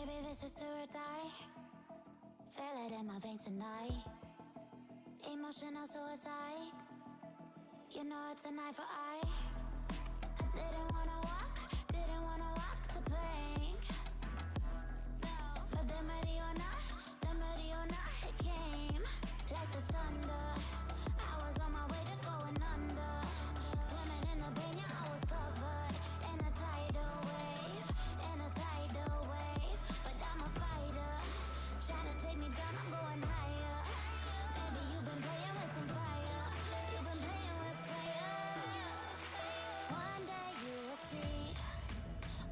Baby, this is do or die. Feel it in my veins tonight. Emotional suicide. You know it's an eye for eye. I didn't wanna walk the plank. But the Mariona, it came like the thunder. I was on my way to going under. Swimming in the banya, I was covered in a tidal wave, But I'm a fighter, try to take me down, I'm going higher. Baby, you've been playing with some fire. You've been playing with fire. One day you will see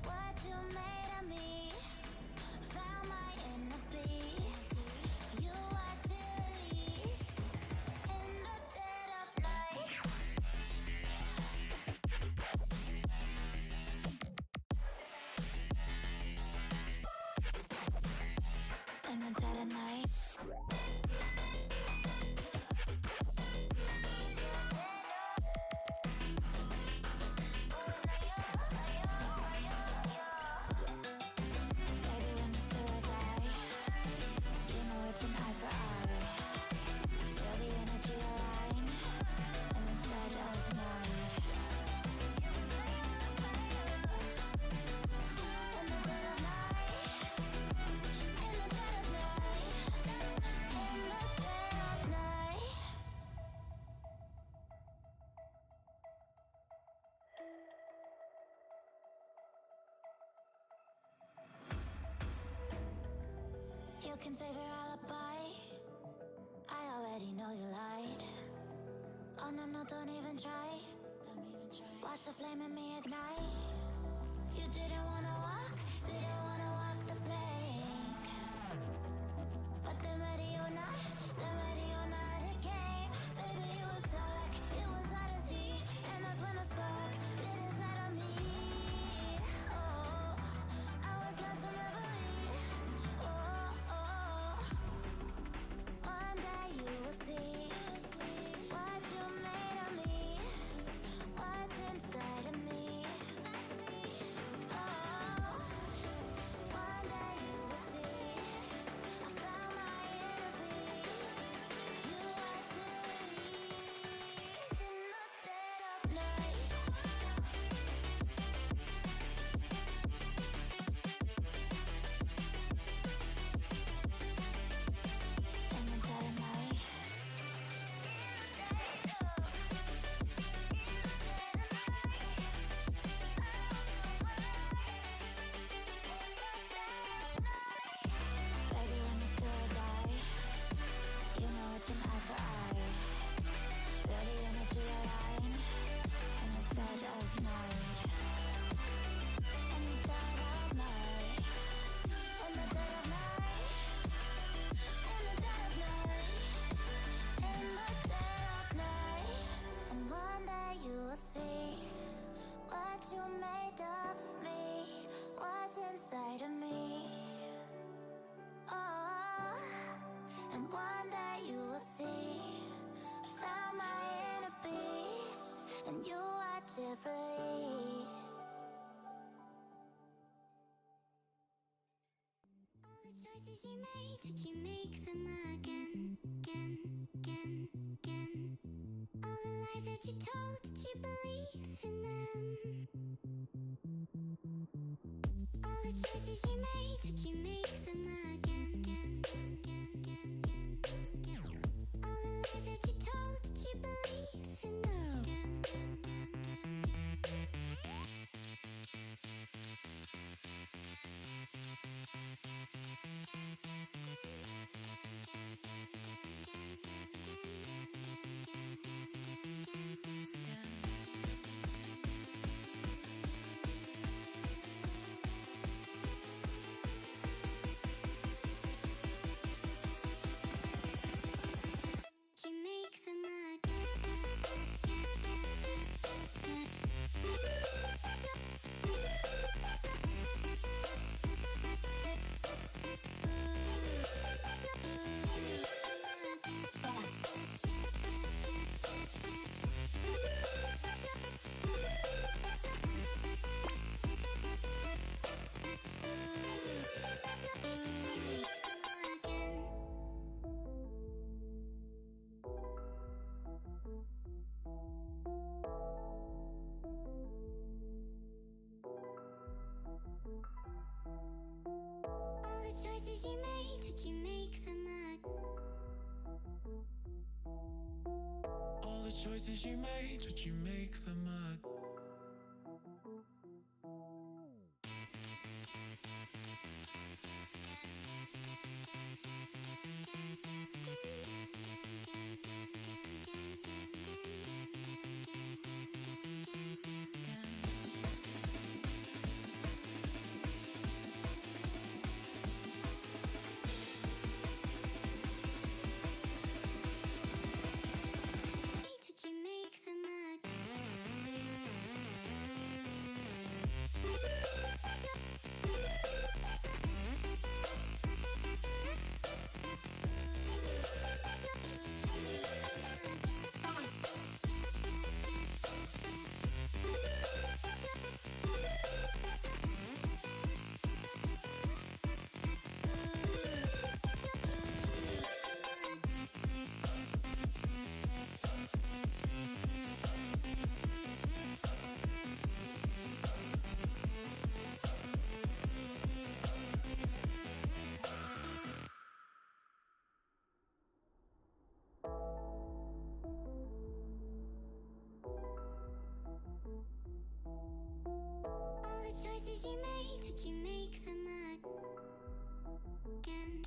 what you made of me. Found my inner peace. You watch it release in the dead of night. In the dead of night. Baby, when the sword die, you know it's an eye for eye. Feel the energy align in the dead of night. In the dead of night. In the dead of night. In the dead of night. You can save your alibi. I already know you lied. Oh no, don't even try. Watch the flame in me ignite. You didn't wanna walk the plank. But the Mariona, it came. Baby, it was dark, it was hard to see. And that's when a spark lit inside of me. Oh, I was lost from reverie. Oh, one day you will see what you made of me, what's inside of me. Oh, one day you will see I found my inner peace. You watch it release in the dead of night. In the dead of night. Baby, when the sword die, you know it's an eye for eye. Feel the energy align in the dead of night. In the dead of night. In the dead of night. In the dead of night. In the dead of night. And one day you will see what you made of me, what's inside of me. Oh, and one day you will see I found my inner beast, and you watch it release. All the choices you made, did you make them again? All the lies that you told, did you believe in them? All the choices you made, did you make them again? All the lies that you told, did you believe in them? choices you made, would you make them again? Choices you made, would you make them again?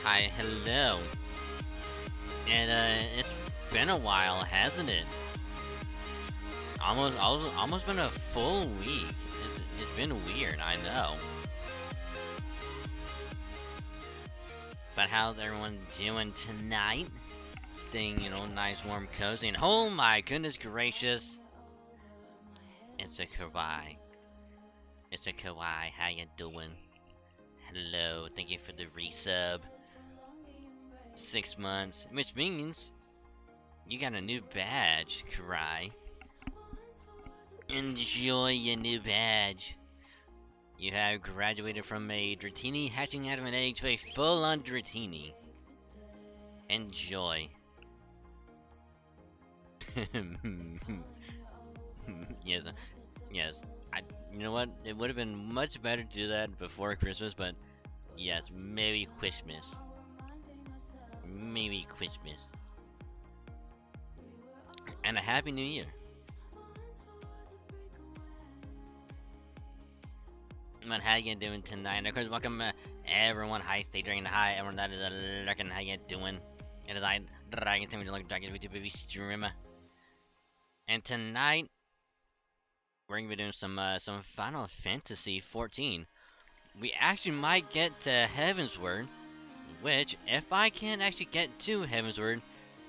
Hi, hello. And it's been a while, hasn't it? Almost been a full week. It's been weird, I know. But how's everyone doing tonight? Staying, nice, warm, cozy, and oh my goodness gracious, it's a kawaii. It's a kawaii. How you doing? Hello, thank you for the resub. 6 months, which means you got a new badge, Karai. Enjoy your new badge. You have graduated from a Dratini, hatching out of an egg to a full-on Dratini. Enjoy. Yes. You know what? It would have been much better to do that before Christmas, but yes, maybe Christmas. Maybe Christmas. And a Happy New Year. Man, how you doing tonight? Of course, welcome everyone. Hi, Thadrian. Hi, everyone that is lurking. How you doing? It is I, Dragon, Timmy, like Dragon, VStreamer. And tonight, we're gonna be doing some Final Fantasy 14. We actually might get to Heavensward, which, if I can actually get to Heavensward,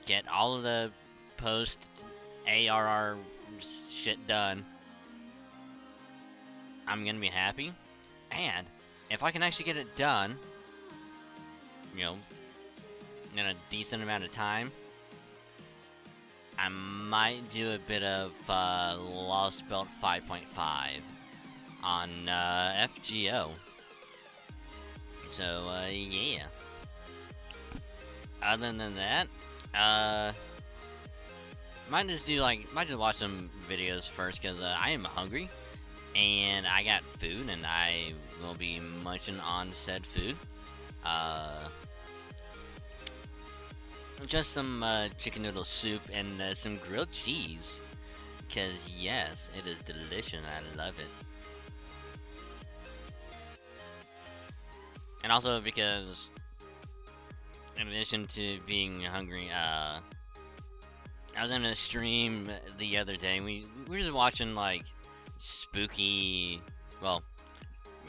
get all of the post ARR shit done, I'm gonna be happy. And if I can actually get it done, in a decent amount of time, I might do a bit of Lost Belt 5.5 on FGO. So yeah. Other than that, might just watch some videos first, because I am hungry and I got food and I will be munching on said food. just some chicken noodle soup and some grilled cheese. Because yes, it is delicious and I love it. And also because, in addition to being hungry, I was in a stream the other day. We were just watching like spooky, well,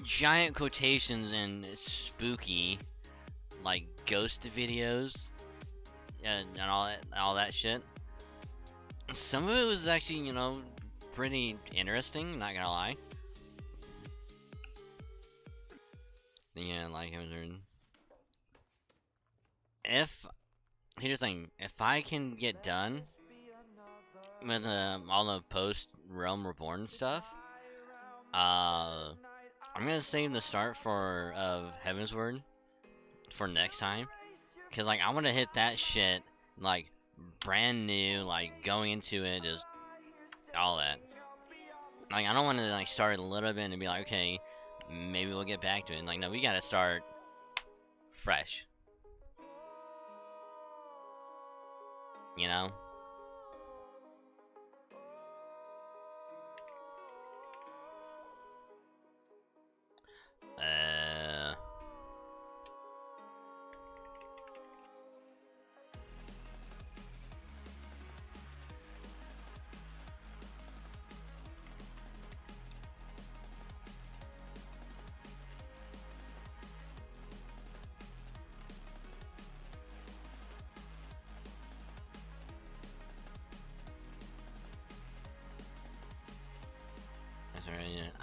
giant quotations and spooky, like ghost videos and all that shit. Some of it was actually, you know, pretty interesting. Not gonna lie. Yeah, like Heavensward. Here's the thing, if I can get done with all the post Realm Reborn stuff, I'm gonna save the start for Heavensward for next time, cause like I want to hit that shit like brand new, like going into it, just all that. Like I don't want to like start a little bit and be like, okay, maybe we'll get back to it. Like no, we gotta start fresh. You know?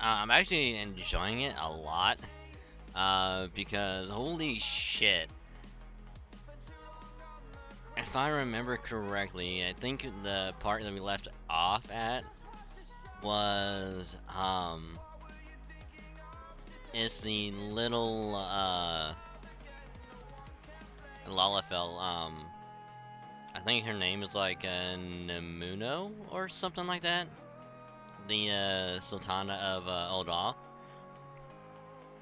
I'm actually enjoying it a lot, because holy shit. If I remember correctly, I think the part that we left off at was, it's the little, Lalafell, I think her name is like, Namuno or something like that. The Sultana of Oldal,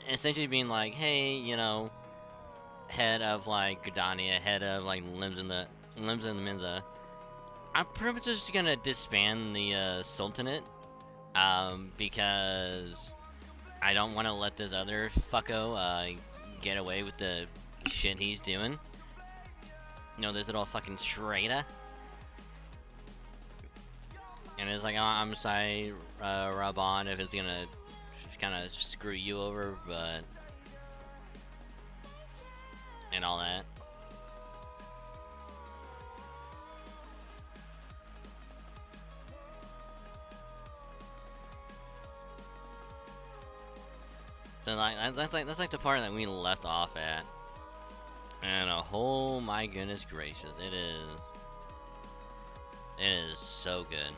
essentially being like, hey, you know, head of like Gudania, head of like limbs in the Menza, I'm pretty much just gonna disband the Sultanate, because I don't want to let this other fucko get away with the shit he's doing. You know, this little fucking traitor. And it's like, oh, I'm sorry, Raban, if it's gonna kind of screw you over, but... and all that. So like, that's like the part that we left off at. And oh my goodness gracious, it is so good.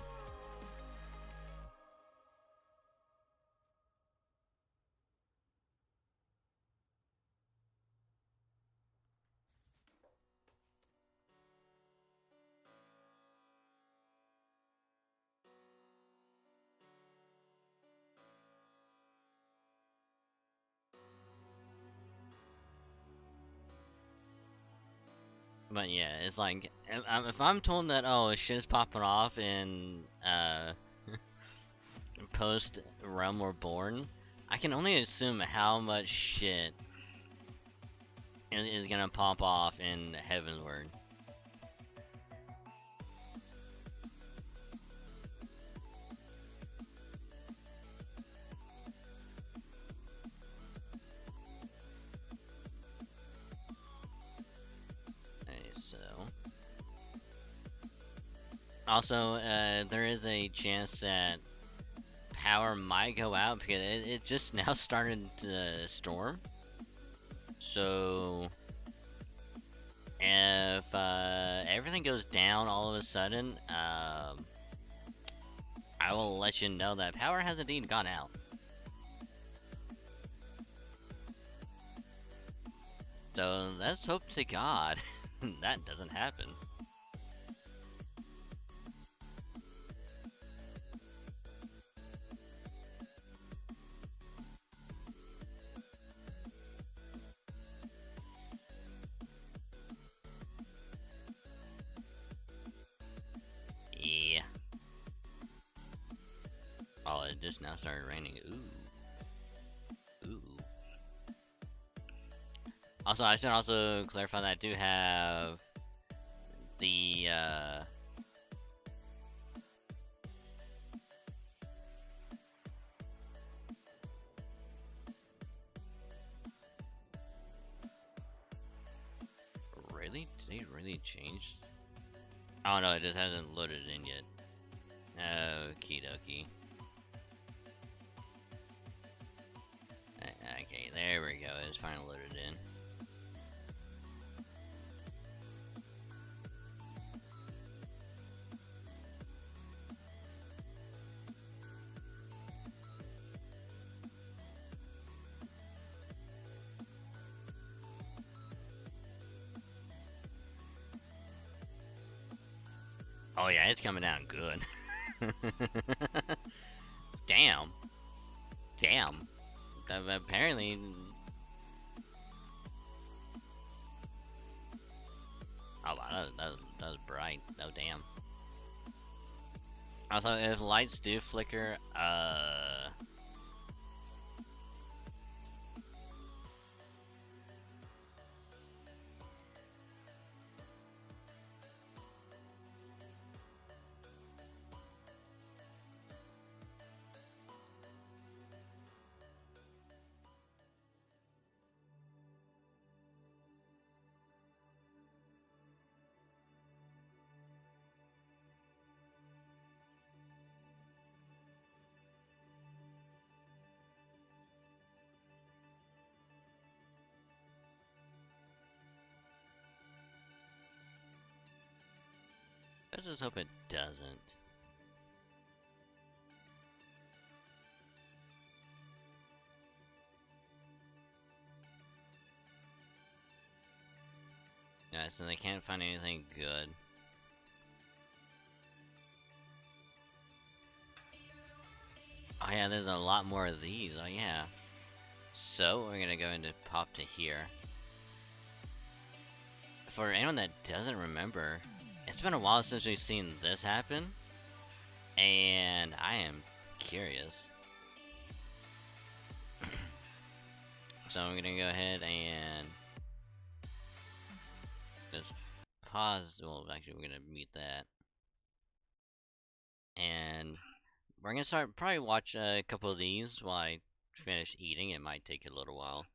But yeah, it's like, if I'm told that, oh, shit's popping off in, post Realm Reborn, I can only assume how much shit is gonna pop off in Heavensward. Also, there is a chance that power might go out because it just now started to storm. So, if everything goes down all of a sudden, I will let you know that power has indeed gone out. So, let's hope to God that doesn't happen. it just now started raining. Ooh. Ooh. Also, I should also clarify that I do have the really? Did they really change? Oh no, it just hasn't loaded in yet. Okie dokie. Okay, there we go. It's finally loaded in. Oh yeah, it's coming down good. Damn. Damn. Apparently. Oh wow, that was bright. Oh damn. Also, if lights do flicker, I just hope it doesn't. Yeah, so they can't find anything good. Oh yeah, there's a lot more of these. Oh yeah. So we're gonna go into pop to here. For anyone that doesn't remember, it's been a while since we've seen this happen, and I am curious. So I'm gonna go ahead and just pause. Well, actually, we're gonna mute that, and we're gonna start probably watch a couple of these while I finish eating. It might take a little while.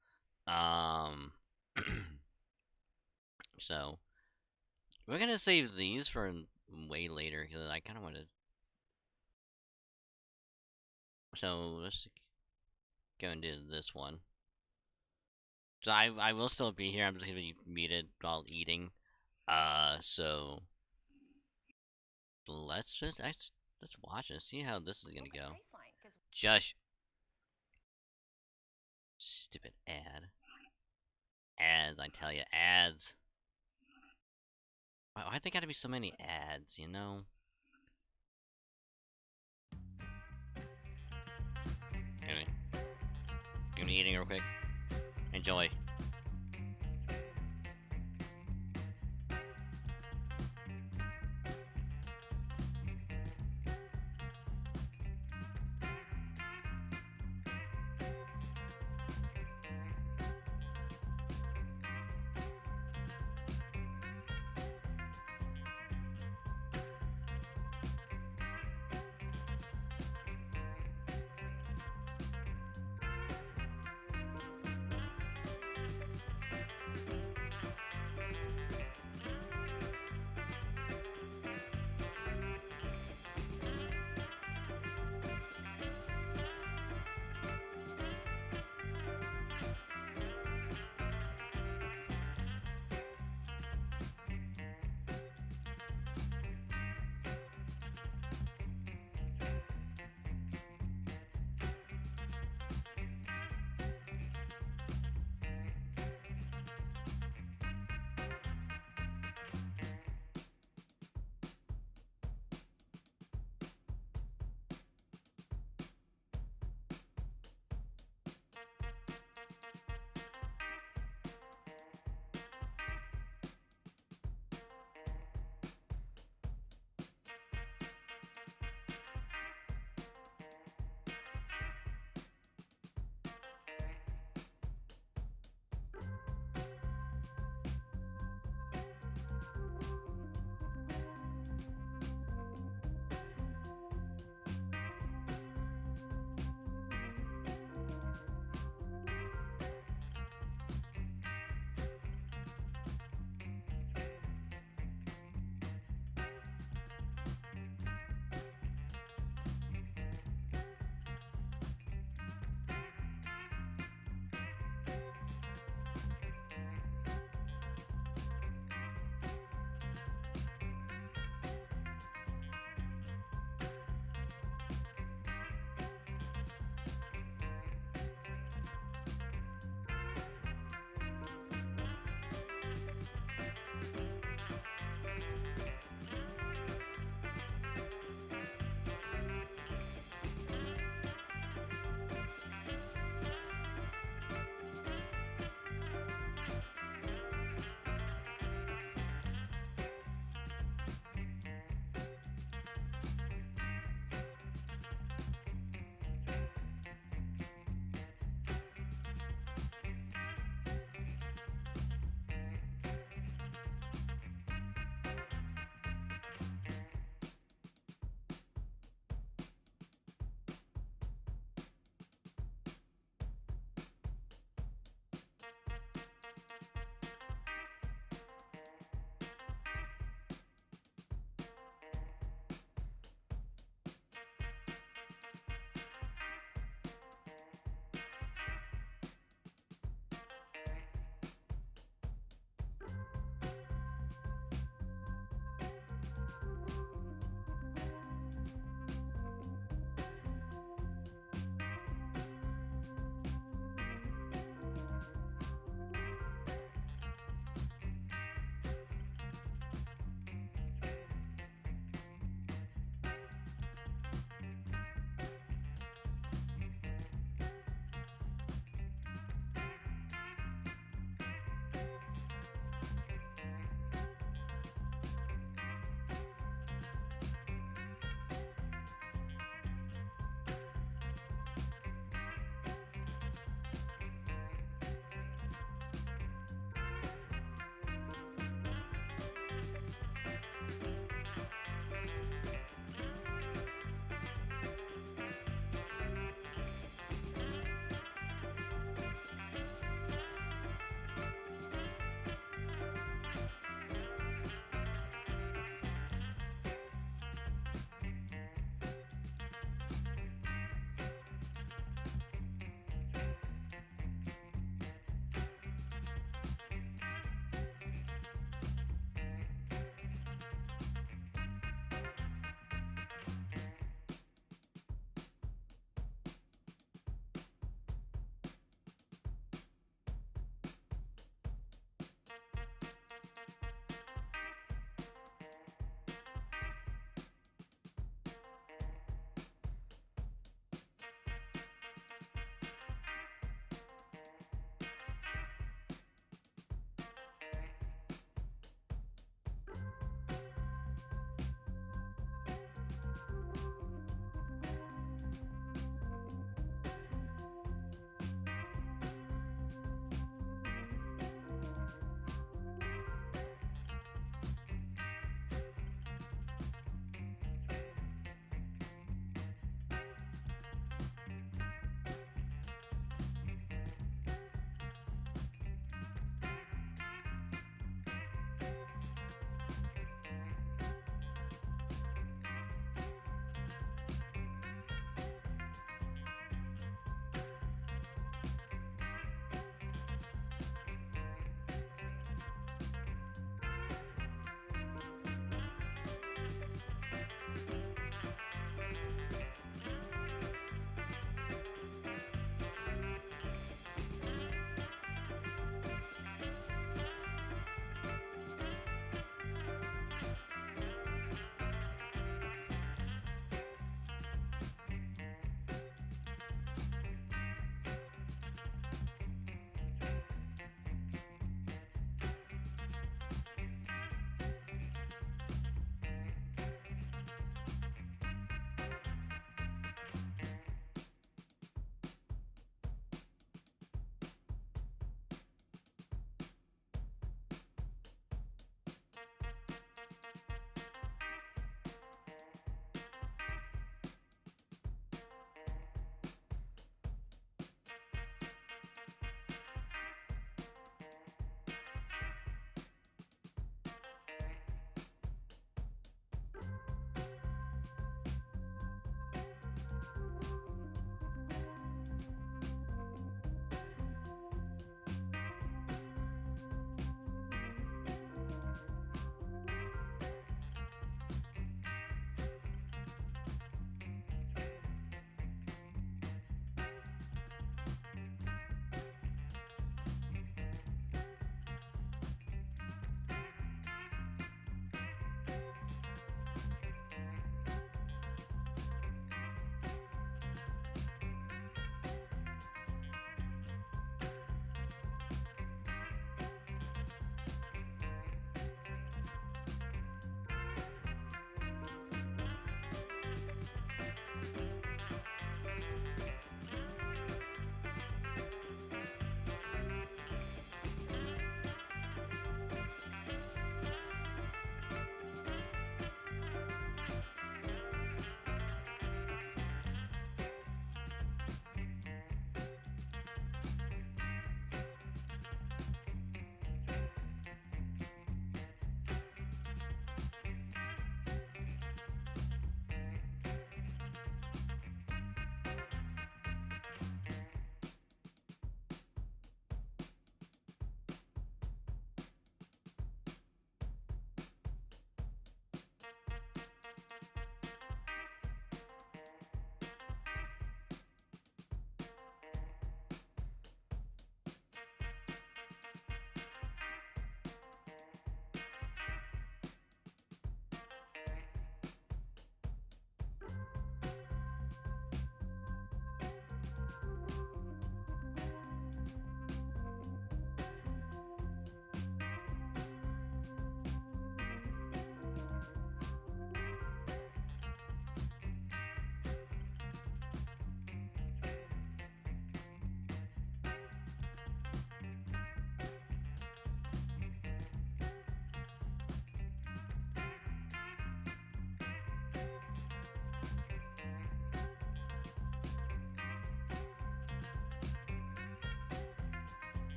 So we're gonna save these for way later because I kind of want to. So let's go and do this one. So I will still be here. I'm just gonna be muted while eating. So let's watch and see how this is gonna go. Just stupid ad. Ads, I tell you, ads. Why they gotta be so many ads, you know? Anyway, I'm gonna be eating real quick. Enjoy.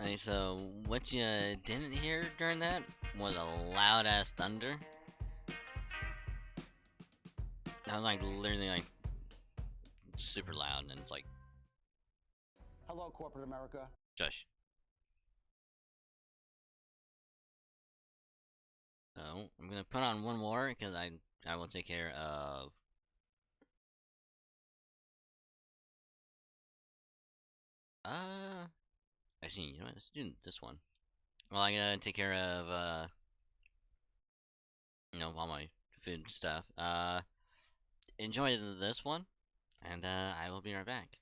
Okay, so what you didn't hear during that was a loud ass thunder. That was like literally like super loud, and it's like, hello, corporate America. shush. So I'm gonna put on one more because I will take care of. Actually, you know what? Let's do this one. Well, I gotta take care of all my food stuff. Enjoy this one, and I will be right back.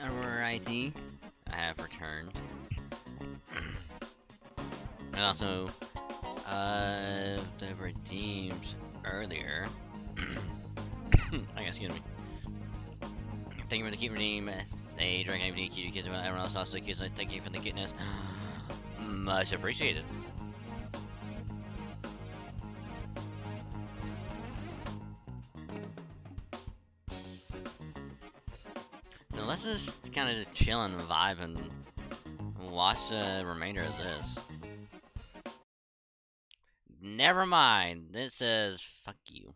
Alrighty, I have returned. And also, the redeemed earlier. Excuse me. Thank you for the cute redeem. Say, Dragon ABD, cute kids, everyone else also cute, so thank you for the cuteness. Much appreciated. Now let's just kind of just chill and vibe and watch the remainder of this. Never mind. This says fuck you.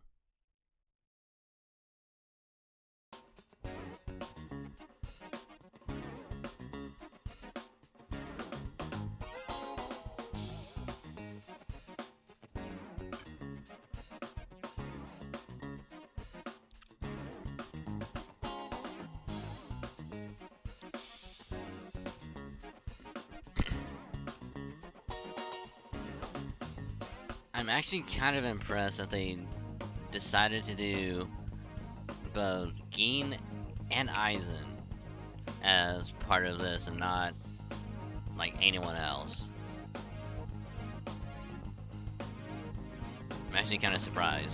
I'm actually kind of impressed that they decided to do both Geen and Eisen as part of this and not like anyone else. I'm actually kind of surprised.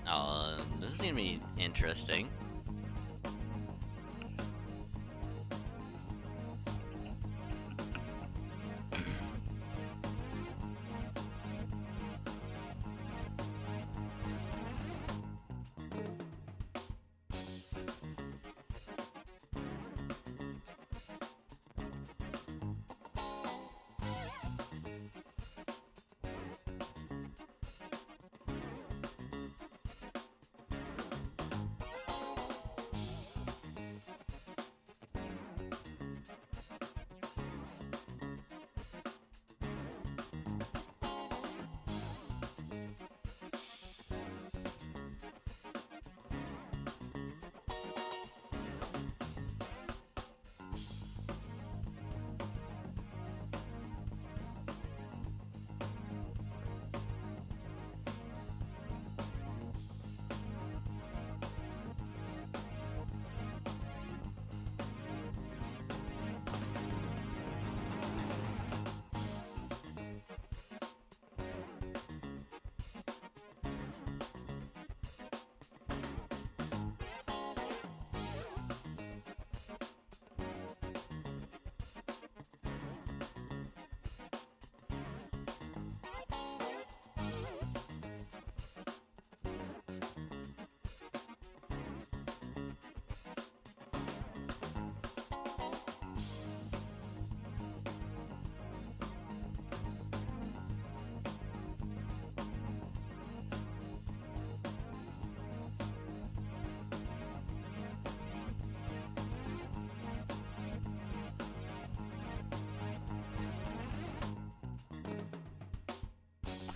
Oh, this is gonna be interesting.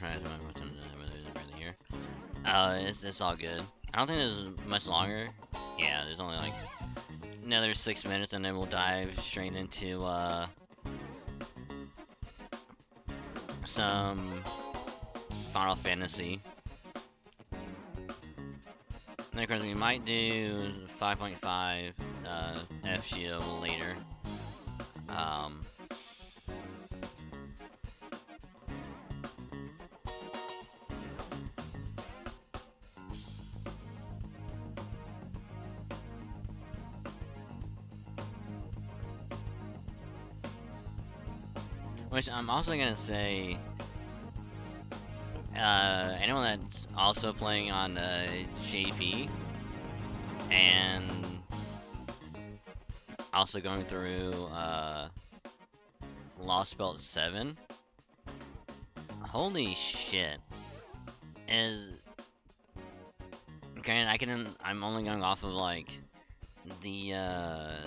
trying to remember what's on the here. It's all good. I don't think there's much longer. Yeah, there's only like another 6 minutes, and then we'll dive straight into some Final Fantasy. And of course, we might do 5.5 FGO later. Which I'm also gonna say, anyone that's also playing on JP and also going through Lost Belt 7, holy shit, is okay. I'm only going off of like the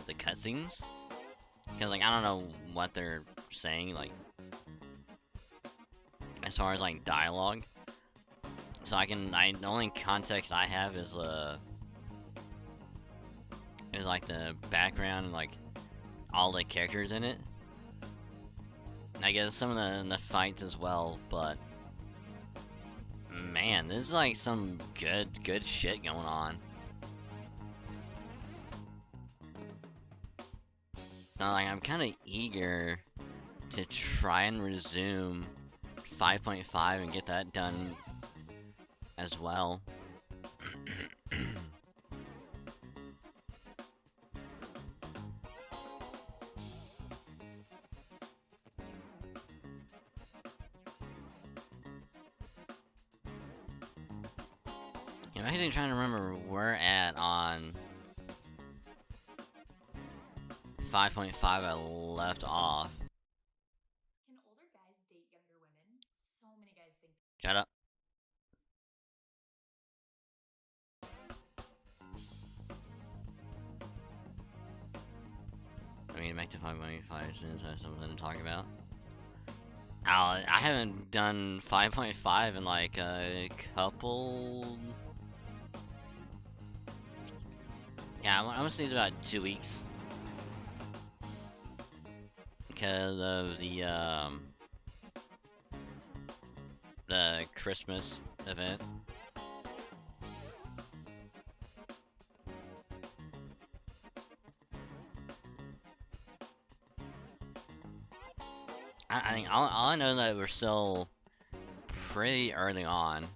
cutscenes, because like I don't know what they're saying, like as far as like dialogue. So the only context I have is like the background and like all the characters in it. And I guess some of the fights as well, but man, there's like some good shit going on. Now, like, I'm kind of eager to try and resume 5.5 and get that done as well. I'm actually trying to remember where we're at on 5.5 I left off. Can older guys date younger women? So many guys think. Shut up. I mean, back to 5.5 as soon as I have something to talk about. I haven't done 5.5 in like a couple. Yeah, I'm gonna say it's about 2 weeks. Because of the Christmas event. I think all I know is that we're still pretty early on.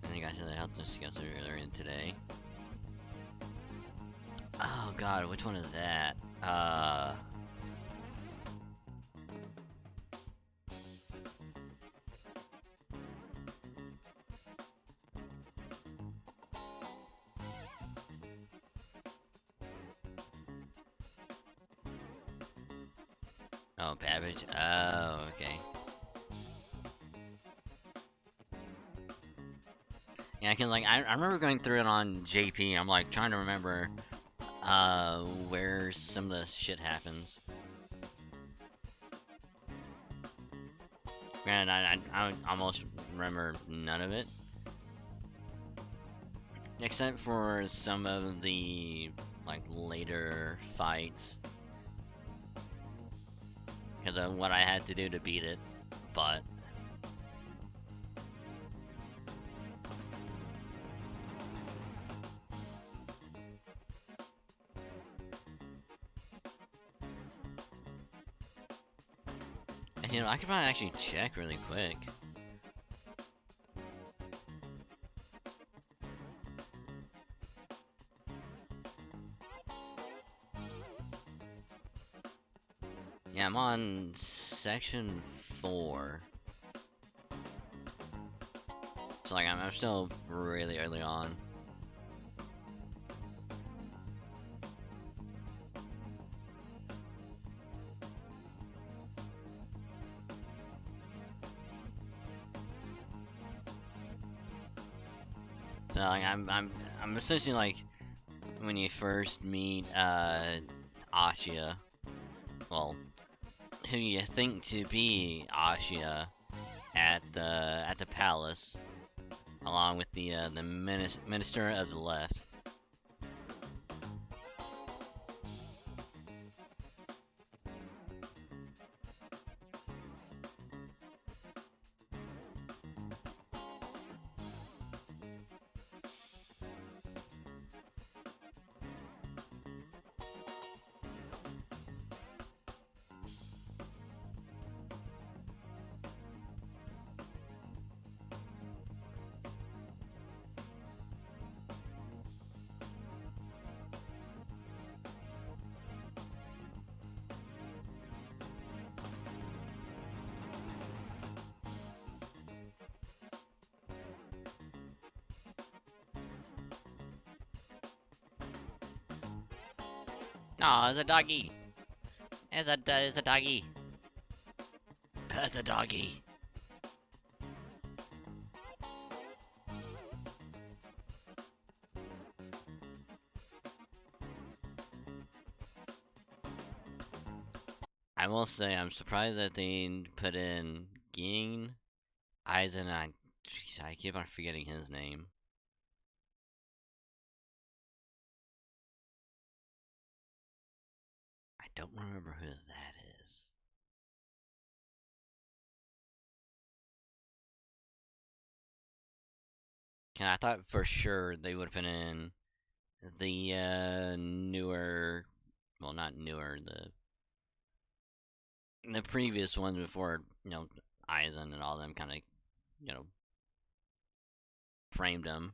I think I said I helped us go through earlier today. Oh god, which one is that? Oh, Babbage. Oh, okay. Yeah, cause like I remember going through it on JP. I'm like trying to remember where some of the shit happens. Granted, I almost remember none of it, except for some of the like later fights, because of what I had to do to beat it, but. You know, I could probably actually check really quick. Yeah, I'm on section 4. So like I'm still really early on. So like, I'm essentially like when you first meet Ashia, well, who you think to be Ashia at the palace, along with the minister of the left. No, it's a doggy. It's a doggy. It's a doggy. I will say I'm surprised that they put in Ging, Eisen. I keep on forgetting his name. I don't remember who that is. I thought for sure they would put in the newer, well, not newer, the previous ones before, Eisen and all them kind of, framed them,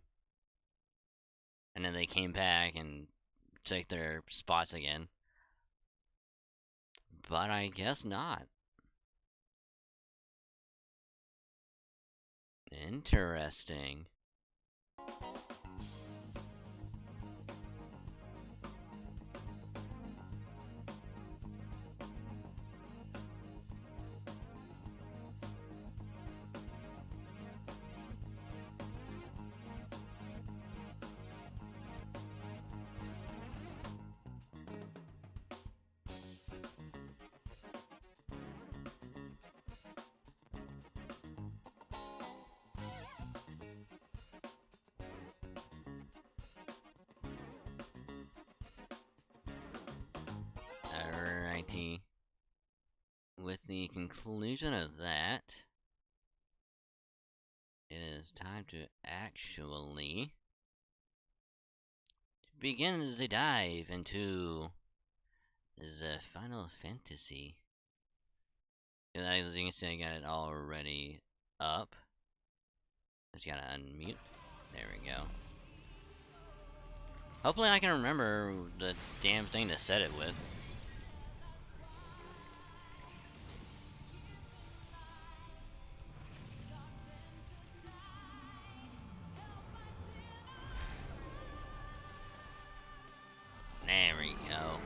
and then they came back and took their spots again. But I guess not. Interesting. Alrighty. With the conclusion of that, it is time to actually begin the dive into the Final Fantasy. And as you can see, I got it already up. Just gotta unmute. There we go. Hopefully I can remember the damn thing to set it with. There we go.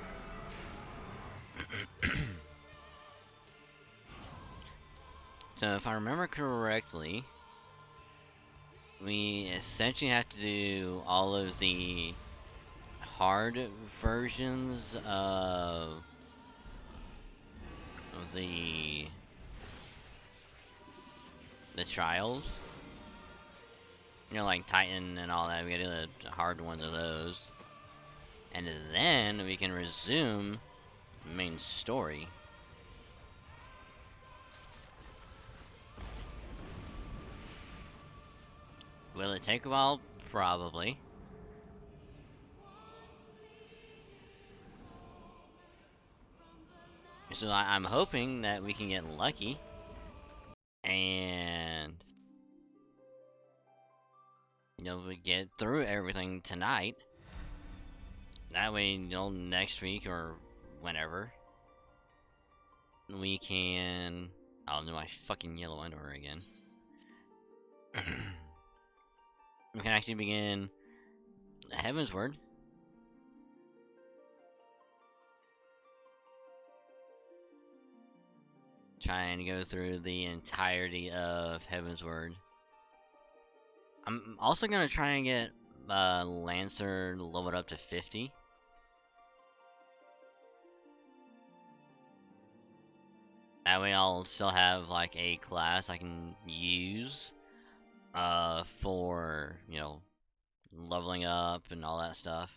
So if I remember correctly, we essentially have to do all of the hard versions of the trials. Like Titan and all that. We gotta do the hard ones of those. And then we can resume the main story. Will it take a while? Probably. So I'm hoping that we can get lucky and we get through everything tonight. That way, next week or whenever we can. I'll do my fucking yellow underwear again. We can actually begin Heavensward. Try and go through the entirety of Heavensward. I'm also gonna try and get Lancer leveled up to 50. That way I'll still have like a class I can use for, you know, leveling up and all that stuff.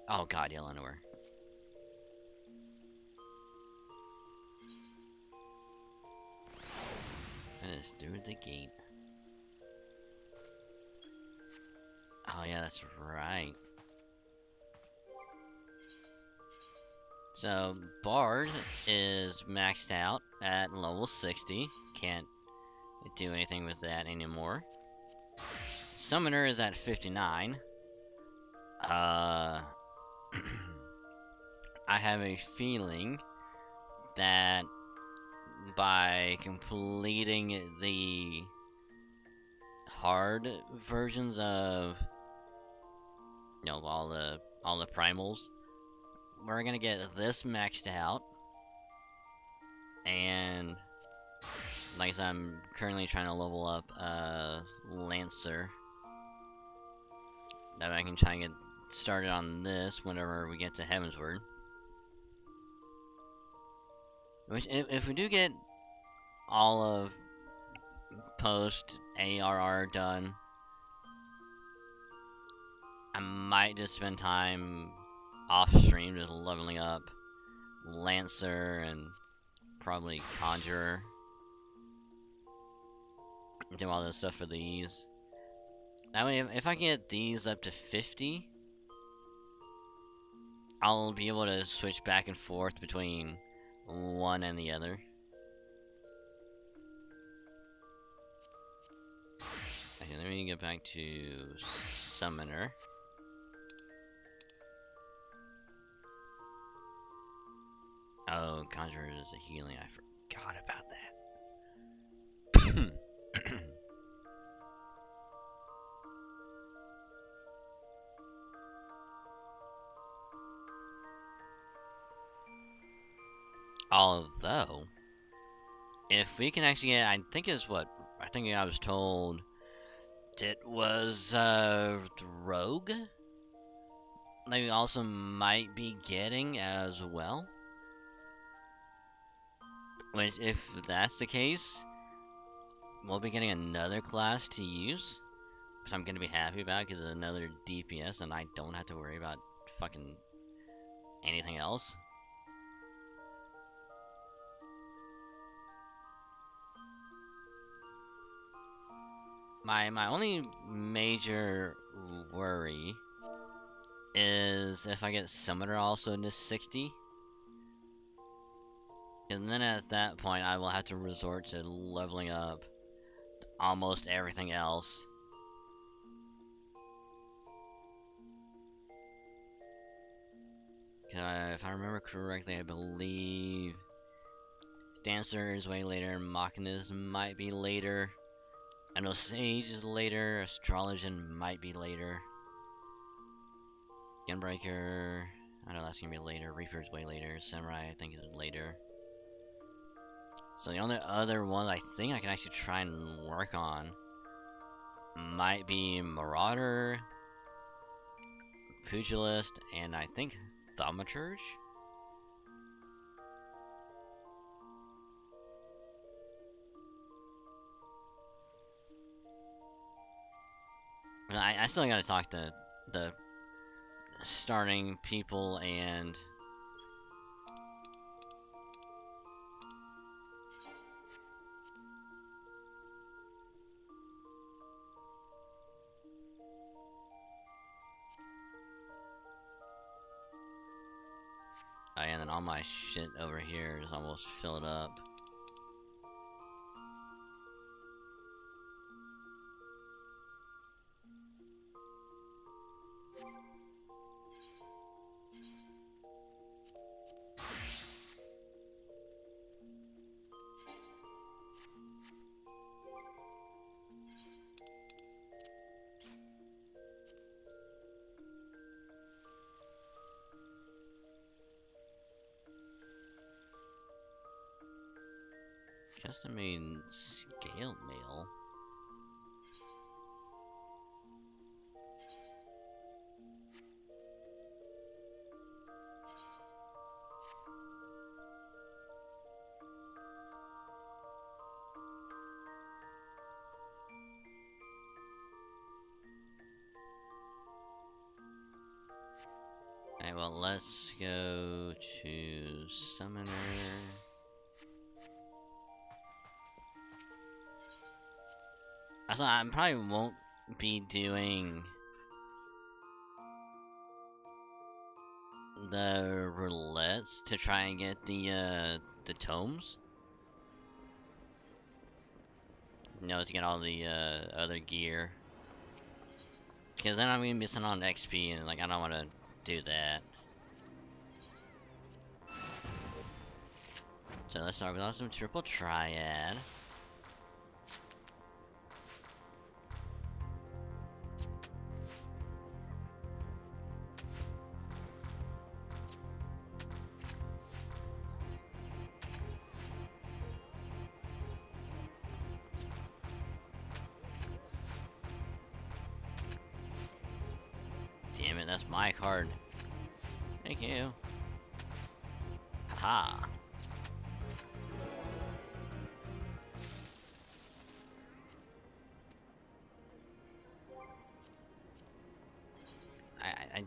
Oh god, yellow underwear. It is through the gate. Oh yeah, that's right. So Bard is maxed out at level 60. Can't do anything with that anymore. Summoner is at 59. I have a feeling that by completing the hard versions of, you know, all the primals, we're gonna get this maxed out, and like I said, I'm currently trying to level up Lancer. That way I can try and get started on this whenever we get to Heavensward. Which, if we do get all of post ARR done, I might just spend time off stream just leveling up Lancer and probably Conjurer. Do all this stuff for these. That way, if I can get these up to 50, I'll be able to switch back and forth between one and the other. Okay, let me get back to Summoner. Oh, Conjurer is a healing. I forgot about that. Although, if we can actually get, I think I was told it was Rogue. They also might be getting as well. Which, if that's the case, we'll be getting another class to use, which I'm gonna be happy about because it's another DPS, and I don't have to worry about fucking anything else. My only major worry is if I get Summoner also into 60. And then at that point I will have to resort to leveling up almost everything else. If I remember correctly, I believe Dancer is way later, Machinist might be later. I know Sage is later, Astrologian might be later. Gunbreaker, I know that's gonna be later. Reaper's way later. Samurai, I think, is later. So the only other one I think I can actually try and work on might be Marauder, Pugilist, and I think Thaumaturge. I still gotta talk to the starting people and and then all my shit over here is almost filled up. Just I mean scale mail. Alright, well, let's go to Summoner. I probably won't be doing the roulettes to try and get the tomes. You know, to get all the other gear. Because then I'm gonna be missing on XP, and like I don't want to do that. So let's start with awesome triple triad. Damn it, that's my card. Thank you. Haha.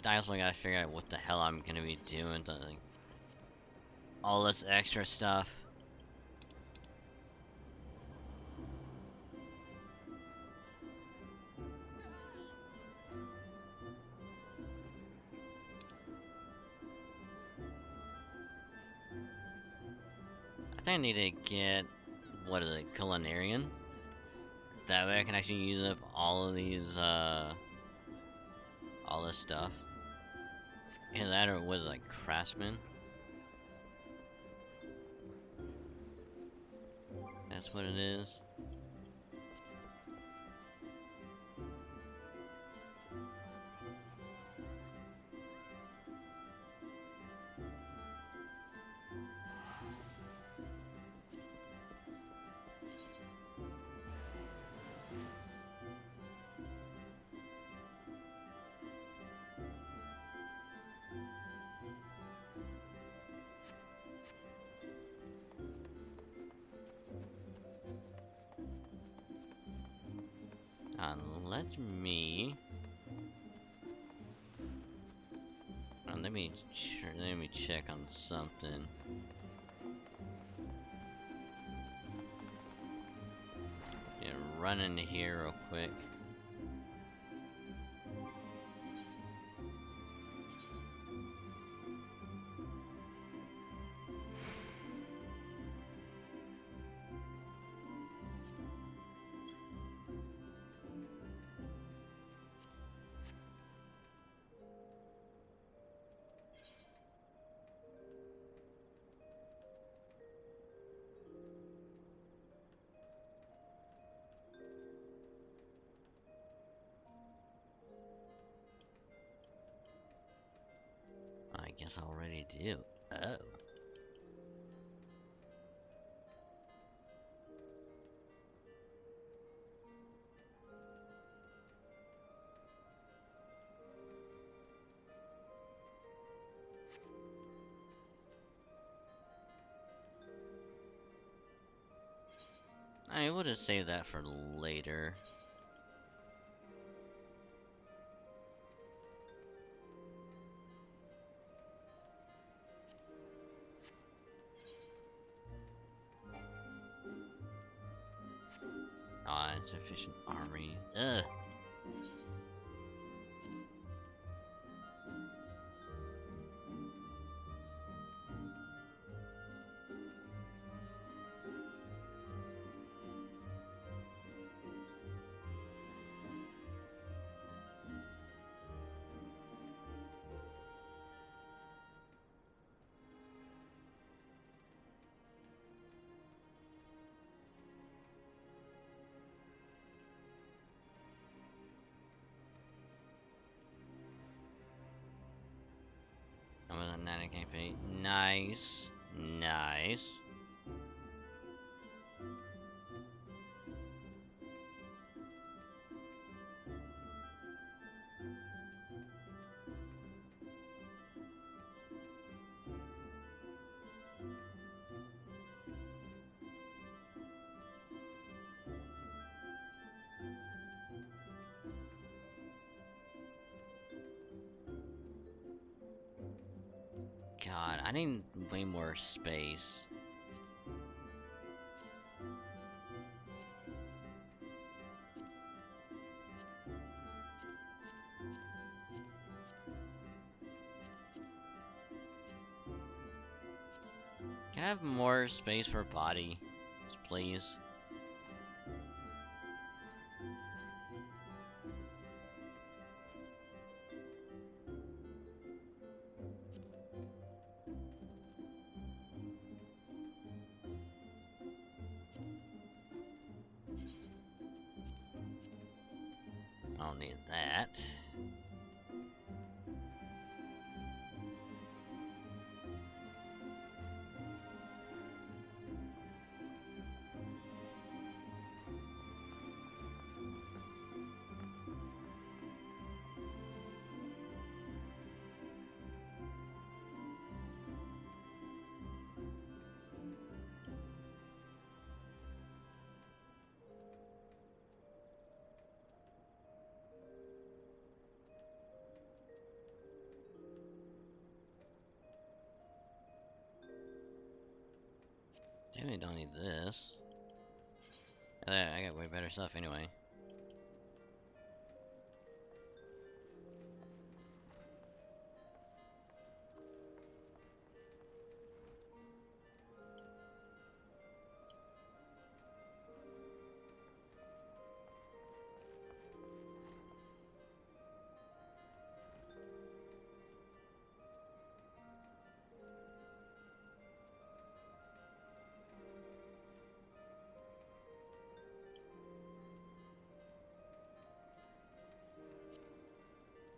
I also gotta figure out what the hell I'm gonna be doing to, like, all this extra stuff. I think I need to get, what is it, Culinarian? That way I can actually use up all of these, all this stuff. Either that or with like Craftsman. That's what it is. Let me. Let me check on something. Yeah, run into here real quick. I guess I already do. Oh. I mean, we'll just save that for later. Ah, insufficient army. Ugh. With a nano campaign. Nice. Nice. I need way more space. Can I have more space for body, please? I don't need that. Definitely don't need this. I got way better stuff anyway.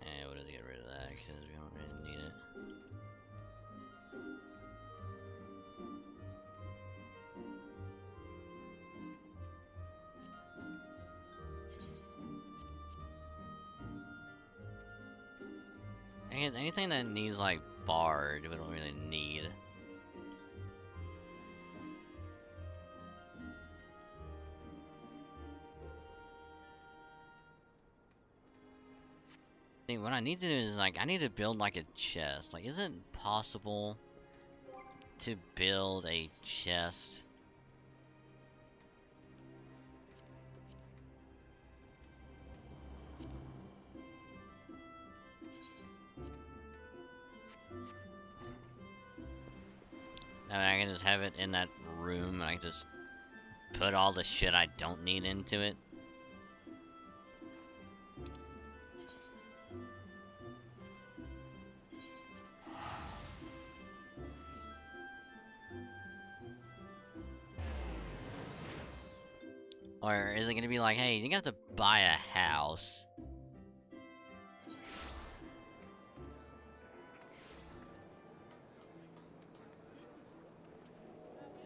Yeah, we'll just get rid of that because we don't really need it. And anything that needs like barred, we don't really need. See, what I need to do is like I need to build like a chest. Like, is it possible to build a chest? I mean, I can just have it in that room and I can just put all the shit I don't need into it. Or is it gonna be like, hey, you have to buy a house?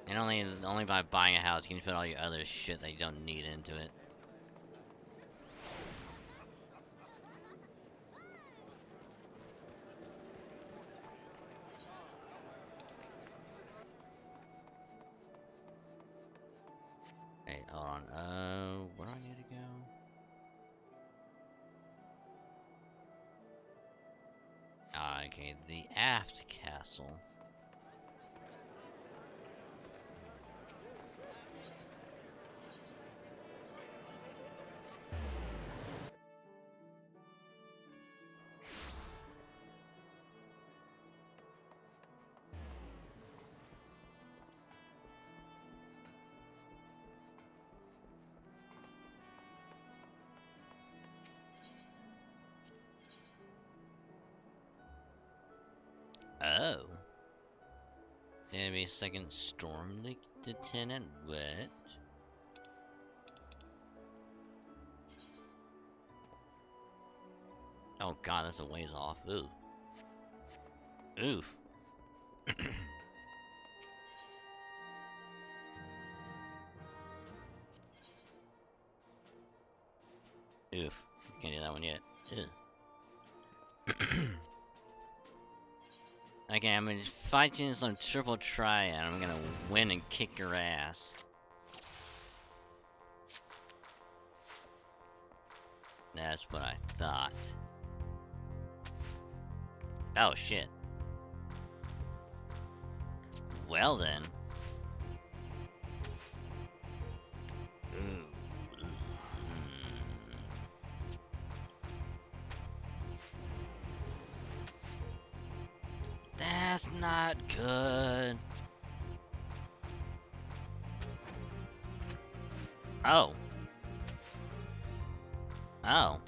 And only by buying a house can you put all your other shit that you don't need into it. Hey, hold on. Where do I need to go? Okay, the aft castle. Oh. There'll be a second storm lieutenant. What? Oh god, that's a ways off. Ooh. Oof. Oof. Can't do that one yet. Ew. Okay, I'm gonna fight you in some triple triad. I'm gonna win and kick your ass. That's what I thought. Oh shit. Well then. Ooh. That's not good. Oh. Oh.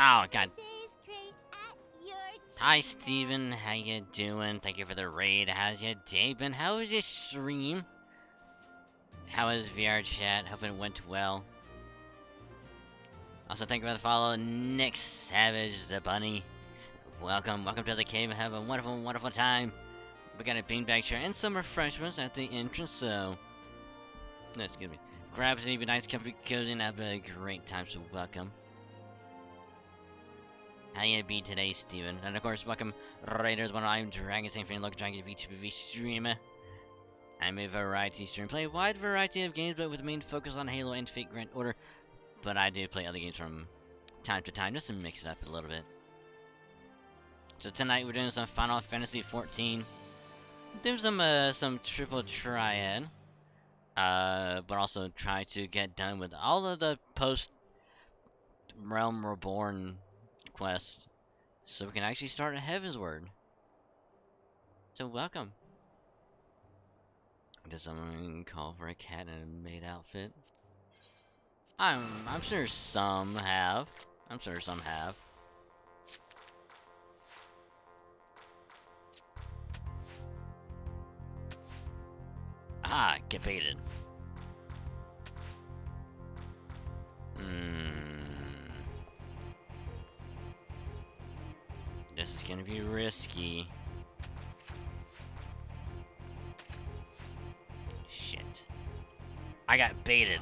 Oh, God. Hi, Steven. How you doing? Thank you for the raid. How's your day been? How was your stream? How was VR chat? Hope it went well. Also, thank you for the follow, Nick Savage, the bunny. Welcome to the cave. Have a wonderful time. We got a beanbag chair and some refreshments at the entrance, so... No, excuse me. Grab some, be nice, comfy, cozy, and have a great time, so welcome. How you be today, Steven? And of course, welcome, Raiders. I'm Dragon, same fan, local Dragon VStreamer. I'm a variety streamer. Play a wide variety of games, but with the main focus on Halo and Fate Grand Order. But I do play other games from time to time, just to mix it up a little bit. So tonight we're doing some Final Fantasy 14. Doing some triple triad. But also try to get done with all of the post Realm Reborn quest, so we can actually start a Heavensward. So welcome. Does someone call for a cat in a maid outfit? I'm sure some have. I'm sure some have. Ah, get baited. This is gonna be risky. Shit. I got baited.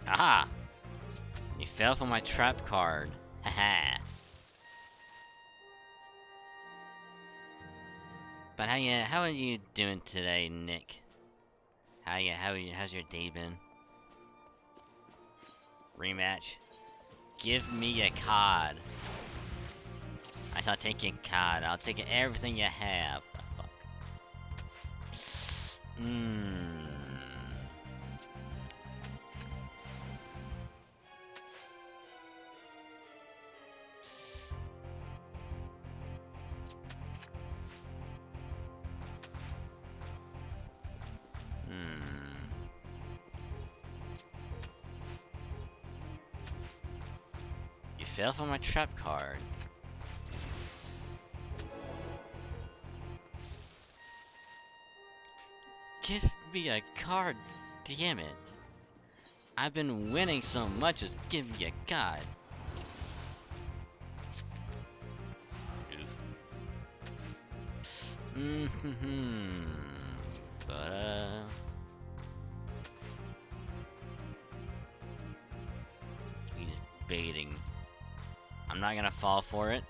Aha! You fell for my trap card. Haha. But how are you doing today, Nick? How's your day been? Rematch. Give me a card. I shall take your card. I'll take everything you have. Oh, fuck. You fell for my trap card. Give me a card, damn it. I've been winning so much, just give me a card. But he's baiting. I'm not gonna fall for it.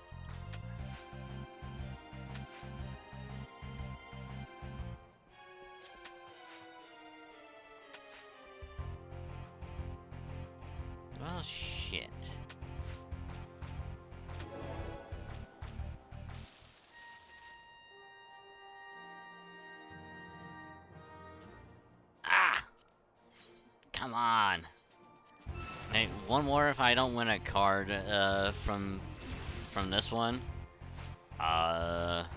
Well, shit. Ah! Come on. Hey, one more if I don't win a card from this one. Fuck.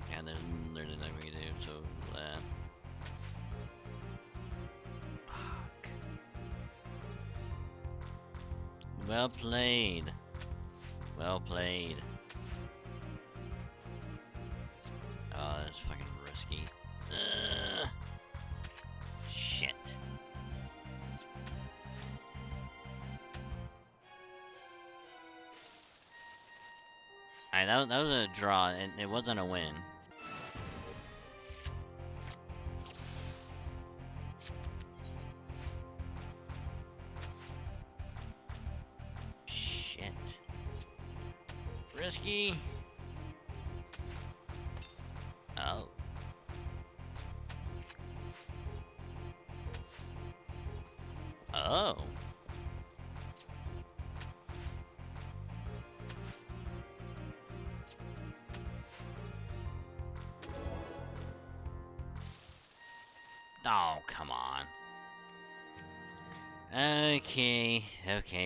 Yeah, there's nothing we can do, so fuck. Well played. Well played. Oh, that's fucking risky. Alright, that was a draw, and it wasn't a win. Shit. Risky. Oh. Oh. Oh, come on. Okay,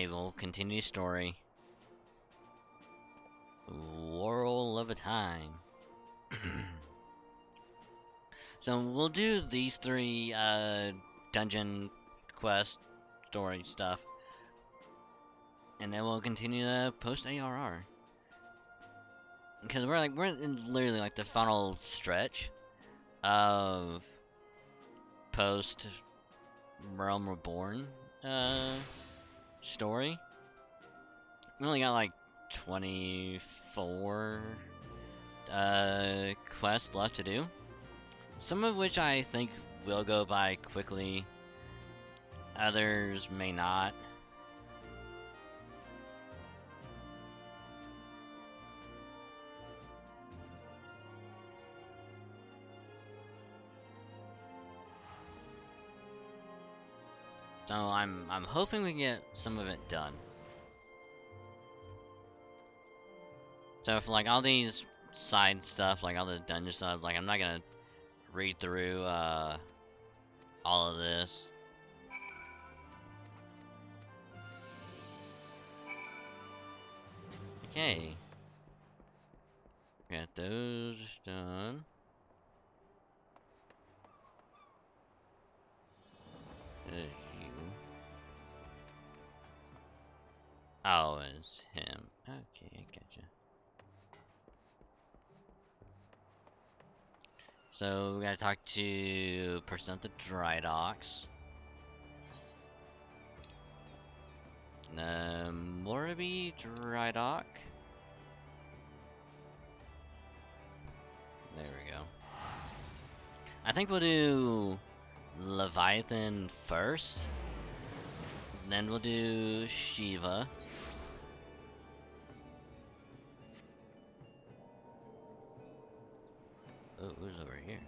we'll continue story. Whirl of a time. So we'll do these three dungeon quest story stuff, and then we'll continue the post ARR. Because we're in literally like the final stretch of post Realm Reborn story. We only got like 24 quests left to do. Some of which I think will go by quickly. Others may not. So I'm hoping we get some of it done. So for like all these side stuff, like all the dungeon stuff, like I'm not gonna read through all of this. Okay. Got those done. There's you. Oh, it's him. Okay, I gotcha. So we gotta talk to person at the dry docks. Morby dry dock. There we go. I think we'll do Leviathan first. Then we'll do Shiva. Oh, who's over here?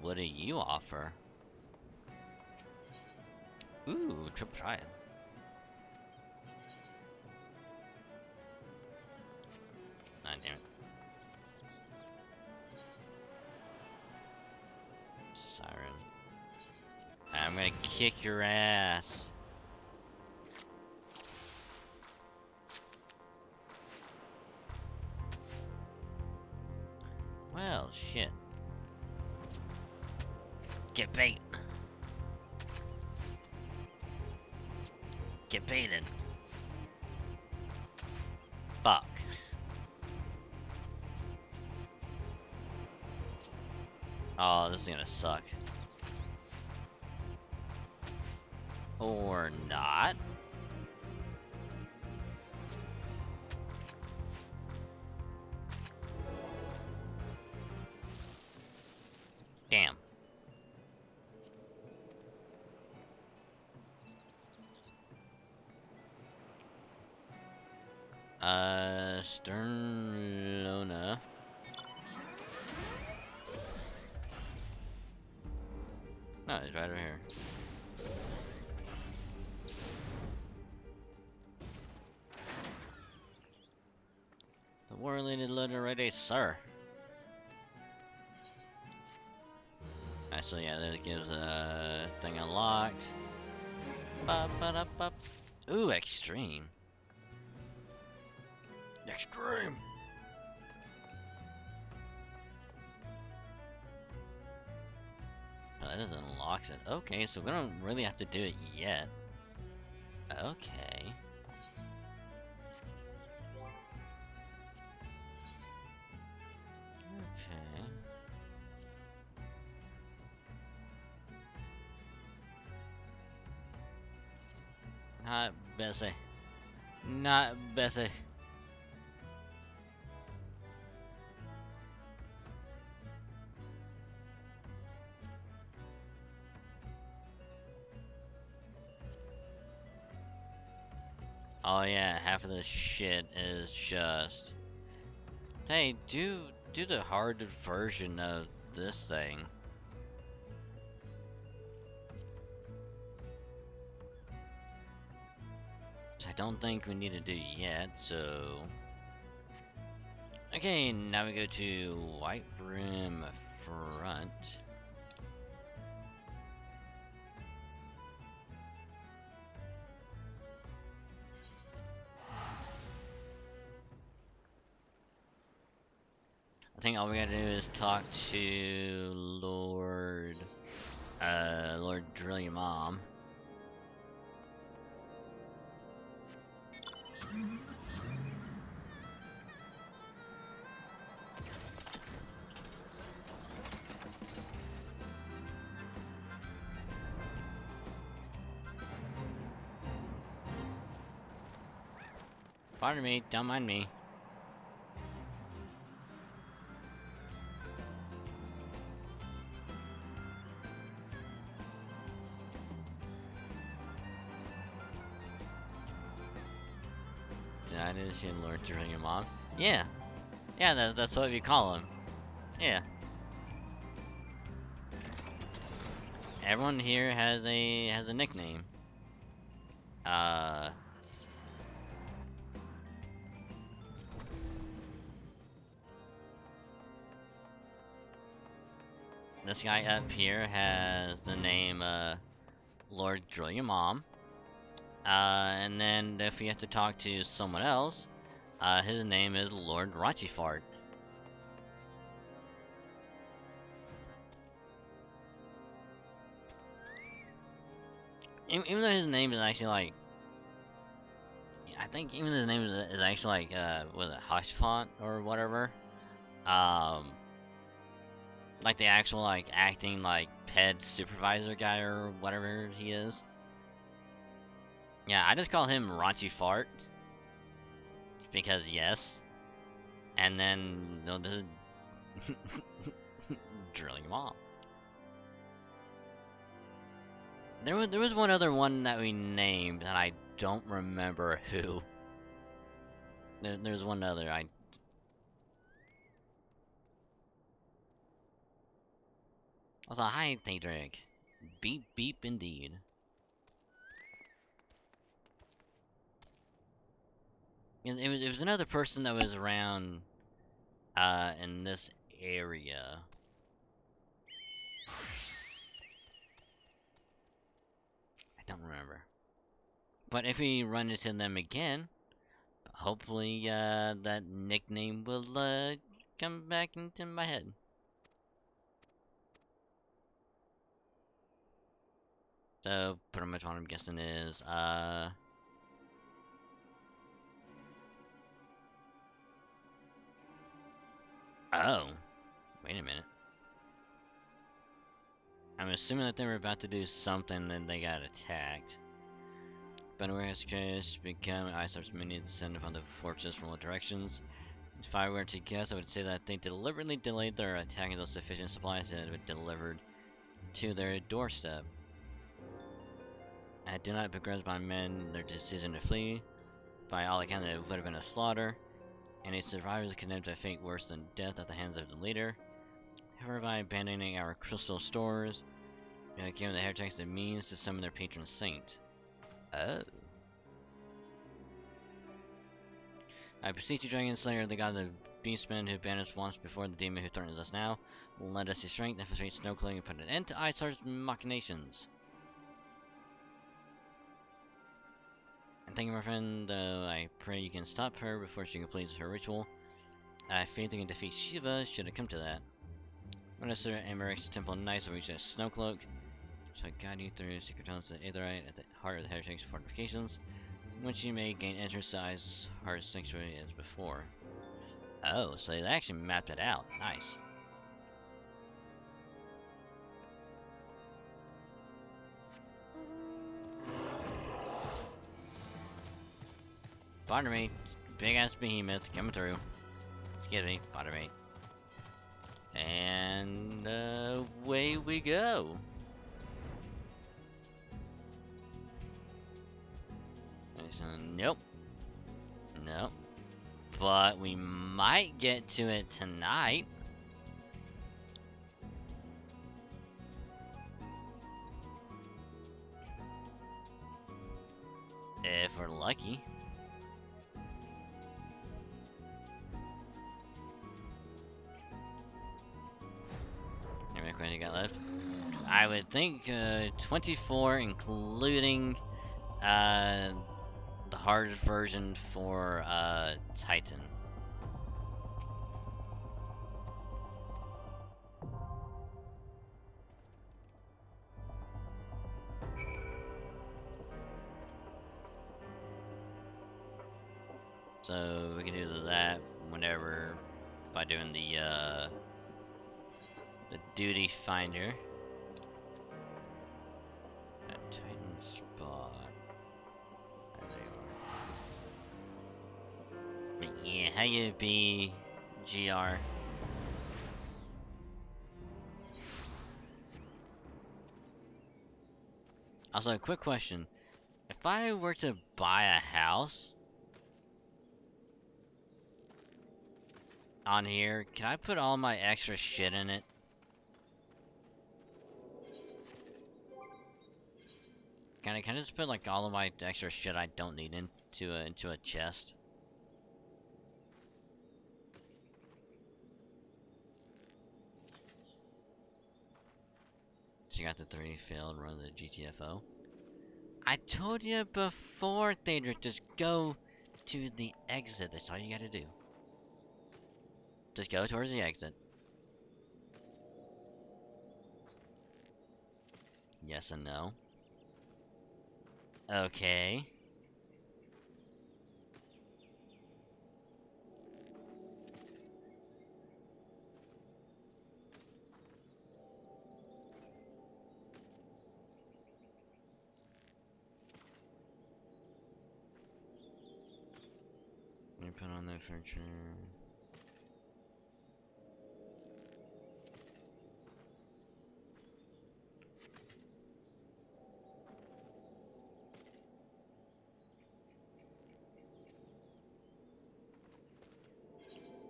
What do you offer? Ooh, triple triad. Ah, damn it. Siren. I'm gonna kick your ass. Well, shit. Get bait. Get baited. Fuck. Oh, this is gonna suck. Or not. Damn. Sternlona. No, it's right over here. The war-related loader ready, sir. Alright, so yeah, that gives a thing unlocked. Ba-ba-da-ba. Ooh, extreme. Extreme. Oh, that doesn't unlock it. Okay, so we don't really have to do it yet. Okay. Okay. Not Bessie. Not Bessie. Oh yeah, half of this shit is just. Hey, do the hard version of this thing. Which I don't think we need to do yet, so. Okay, now we go to White Brim Front. I think all we gotta do is talk to Lord Drill Your Mom. Pardon me, don't mind me. That is him, Lord Drill Your Mom. Yeah. Yeah, that's what we call him. Yeah. Everyone here has a nickname. This guy up here has the name Lord Drill Your Mom. And then if we have to talk to someone else, his name is Lord Raunchy Fart. Even though his name is actually like, I think even his name is actually like, was it Hush Font or whatever? Like the actual like acting like ped supervisor guy or whatever he is. Yeah, I just call him Raunchy Fart. Because yes. And then, no, this is Drilling Them All. There was one other one that we named, and I don't remember who. There's one other, Also, hi, Tadrick. Beep beep indeed. And it was another person that was around, in this area. I don't remember. But if we run into them again, hopefully, that nickname will, come back into my head. So, pretty much what I'm guessing is, oh, wait a minute. I'm assuming that they were about to do something and they got attacked. Benware has become Iceheart's mini descend upon the fortress from all directions. If I were to guess, I would say that they deliberately delayed their attack until sufficient supplies had been delivered to their doorstep. I do not begrudge my men their decision to flee. By all accounts, it would have been a slaughter. Any survivors condemned to a fate worse than death at the hands of the leader. However, by abandoning our crystal stores, we have given the heretics the means to summon their patron saint. Oh. I beseech you, Dragon Slayer, the god of beastmen who banished once before the demon who threatens us now, lend us your strength, infiltrate Snowclake, and put an end to Iceheart's machinations. And thank you, my friend, though I pray you can stop her before she completes her ritual. I faith you can defeat Shiva should it come to that. Minister Amaryk's temple knights will reach a Snowcloak, shall guide you through secret tunnels to Aetherite at the heart of the heretics' fortifications, which you may gain entrance to Iceheart's sanctuary as before. Oh, so they actually mapped it out. Nice. Pardon me, big ass behemoth coming through. Excuse me, pardon me. And away we go. Nope, No. But we might get to it tonight. If we're lucky. How many coins you got left? I would think 24, including the hardest version for Titan. So we can do that whenever by doing the duty finder. Titan spot. There they are. But yeah, how you be, GR? Also, a quick question. If I were to buy a house on here, can I put all my extra shit in it? Can I just put like all of my extra shit I don't need into a chest? So you got the 3 failed run the GTFO. I told you before, Thaedric, just go to the exit. That's all you gotta do. Just go towards the exit. Yes and no. Okay. Let me put on the furniture.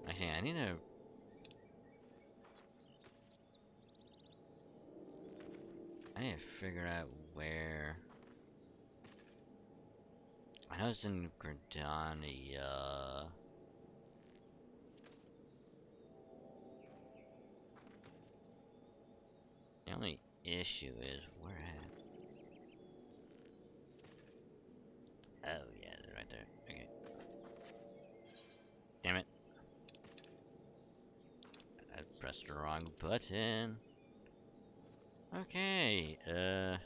Actually, I need to... figure out where... I know it's in Gridania. The only issue is where at? Oh yeah, they're right there. Okay. Damn it. I pressed the wrong button. Okay, as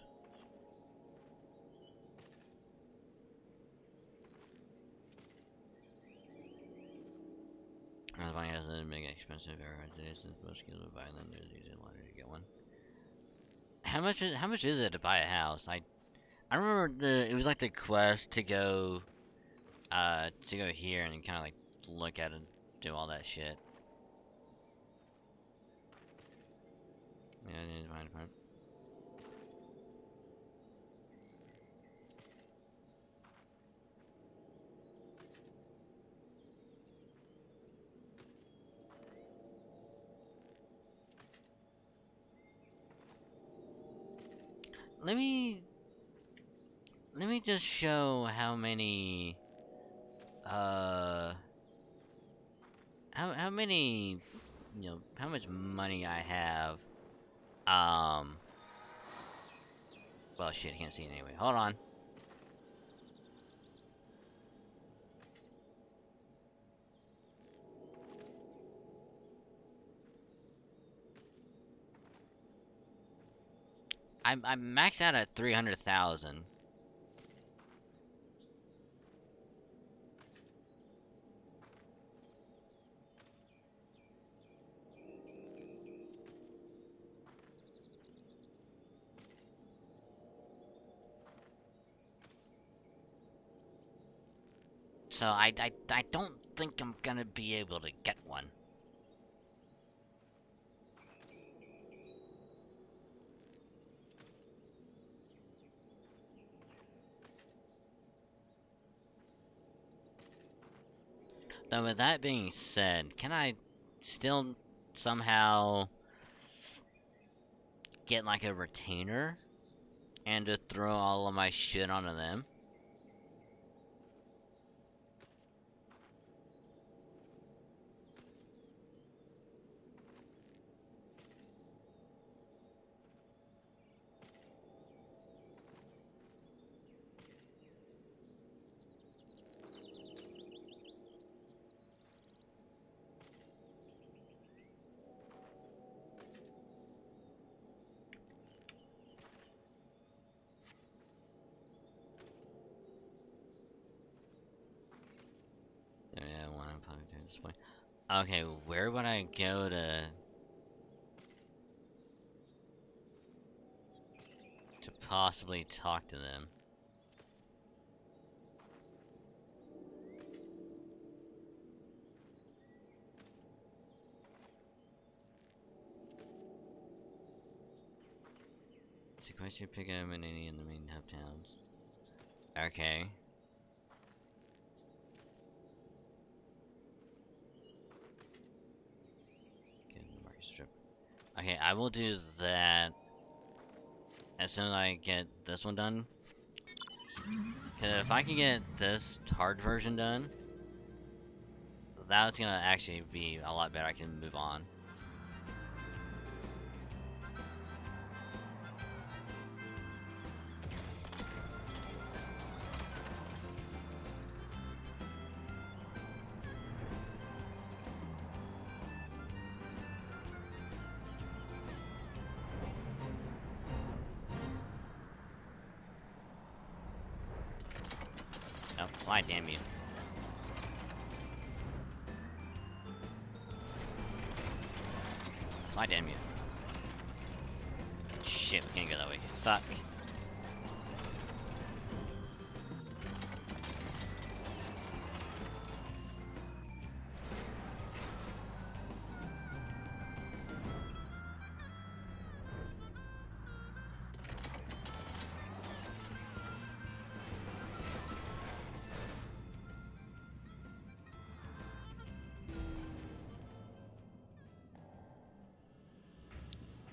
long as it make it expensive ARR today, since most skills of violent, there's usually water to get one. How much is it to buy a house? I remember it was like the quest to go here and kind of like look at it, do all that shit. Yeah, I need to find a part. Let me just show how many how many, you know, how much money I have. Well shit, I can't see it anyway. Hold on. I'm maxed out at 300,000. So I don't think I'm gonna be able to get one. So with that being said, can I still somehow get like a retainer and just throw all of my shit onto them? Yeah, one public display. Okay, where would I go to possibly talk to them? Sequence you pick up in any of the main hub towns. Okay. Get in the market strip. Okay, I will do that as soon as I get this one done. Cause if I can get this hard version done, that's gonna actually be a lot better. I can move on. Oh, why damn you. Why damn you. Shit, we can't go that way. Fuck.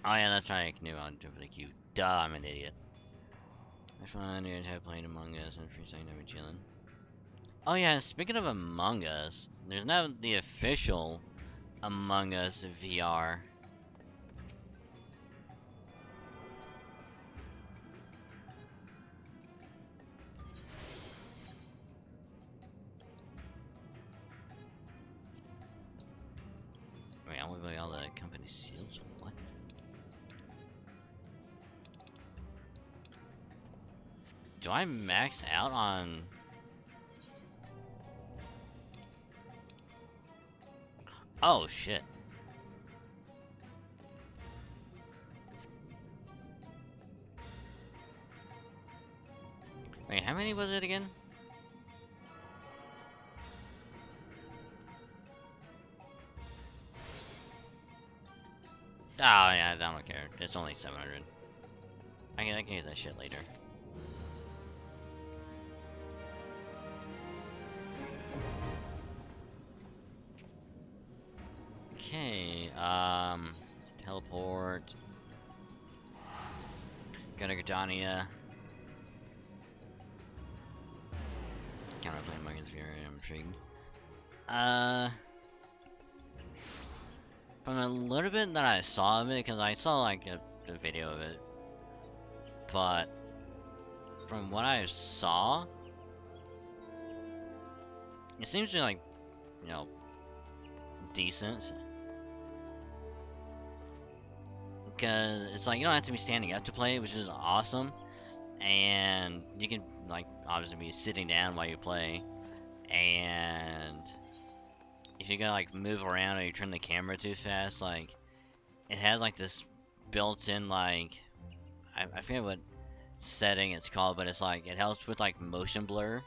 Oh yeah, that's right, I knew I would do for the queue. Duh, I'm an idiot. I find you have played Among Us and Free Saying Never Chillin'. Oh yeah, speaking of Among Us, there's now the official Among Us VR. Wait, I want to buy all the company seals? What? Do I max out on... Oh shit. Wait, how many was it again? Oh yeah, I don't care. It's only 700. I can get that shit later. Okay, teleport. Go to Gardania. Can't really play Among Us VR, I'm intrigued. From a little bit that I saw of it, because I saw like a video of it, but from what I saw, it seems to be like, you know, decent. Because it's like you don't have to be standing up to play, which is awesome, and you can like obviously be sitting down while you play, and if you gotta like move around or you turn the camera too fast, like it has like this built-in like I forget what setting it's called, but it's like it helps with like motion blur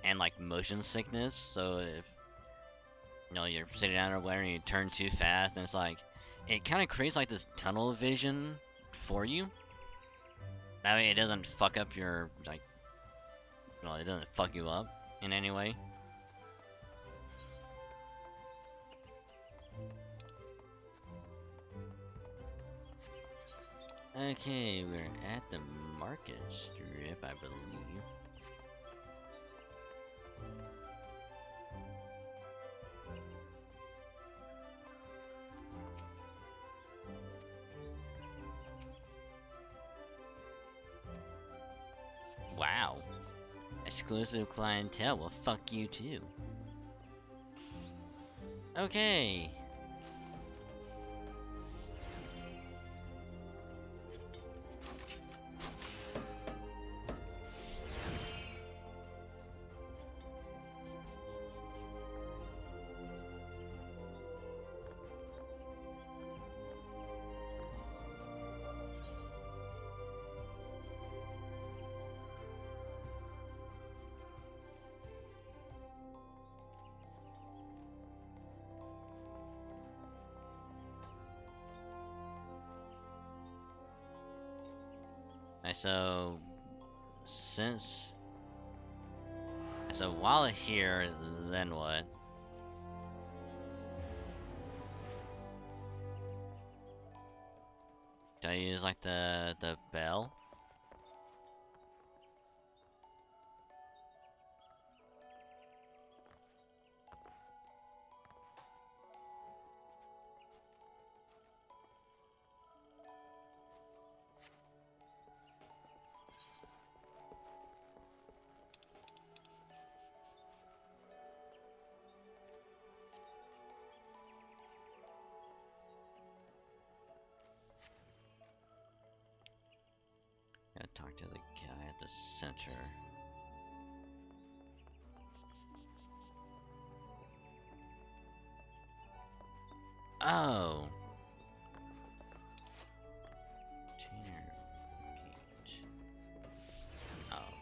and like motion sickness. So if you know you're sitting down or whatever and you turn too fast, and it's like it kind of creates like this tunnel vision for you. That way it doesn't fuck up your like, well, it doesn't fuck you up in any way. Okay, we're at the market strip, I believe. Wow. Exclusive clientele. Well, fuck you too. Okay. So while here, then what? Do I use like the bell? Gotta talk to the guy at the center. Oh. Retainer gate. Oh.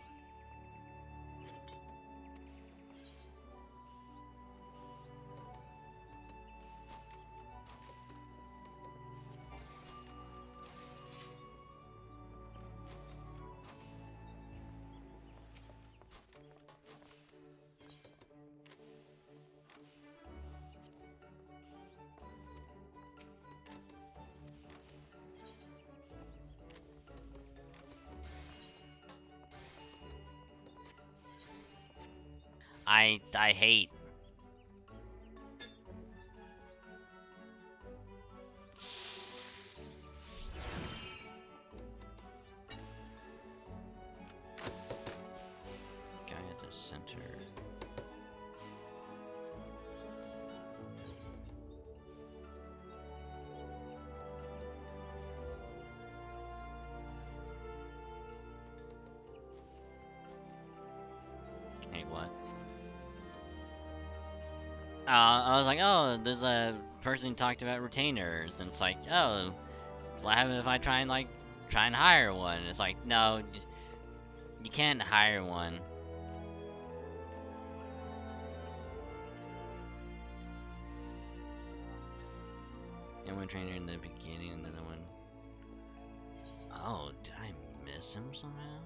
I hate. Guy at the center. Hey, what? I was like, oh, there's a person who talked about retainers, and it's like, oh, what happens if I try and hire one? It's like, no, you can't hire one. And one trainer in the beginning, and then the one. Oh, did I miss him somehow?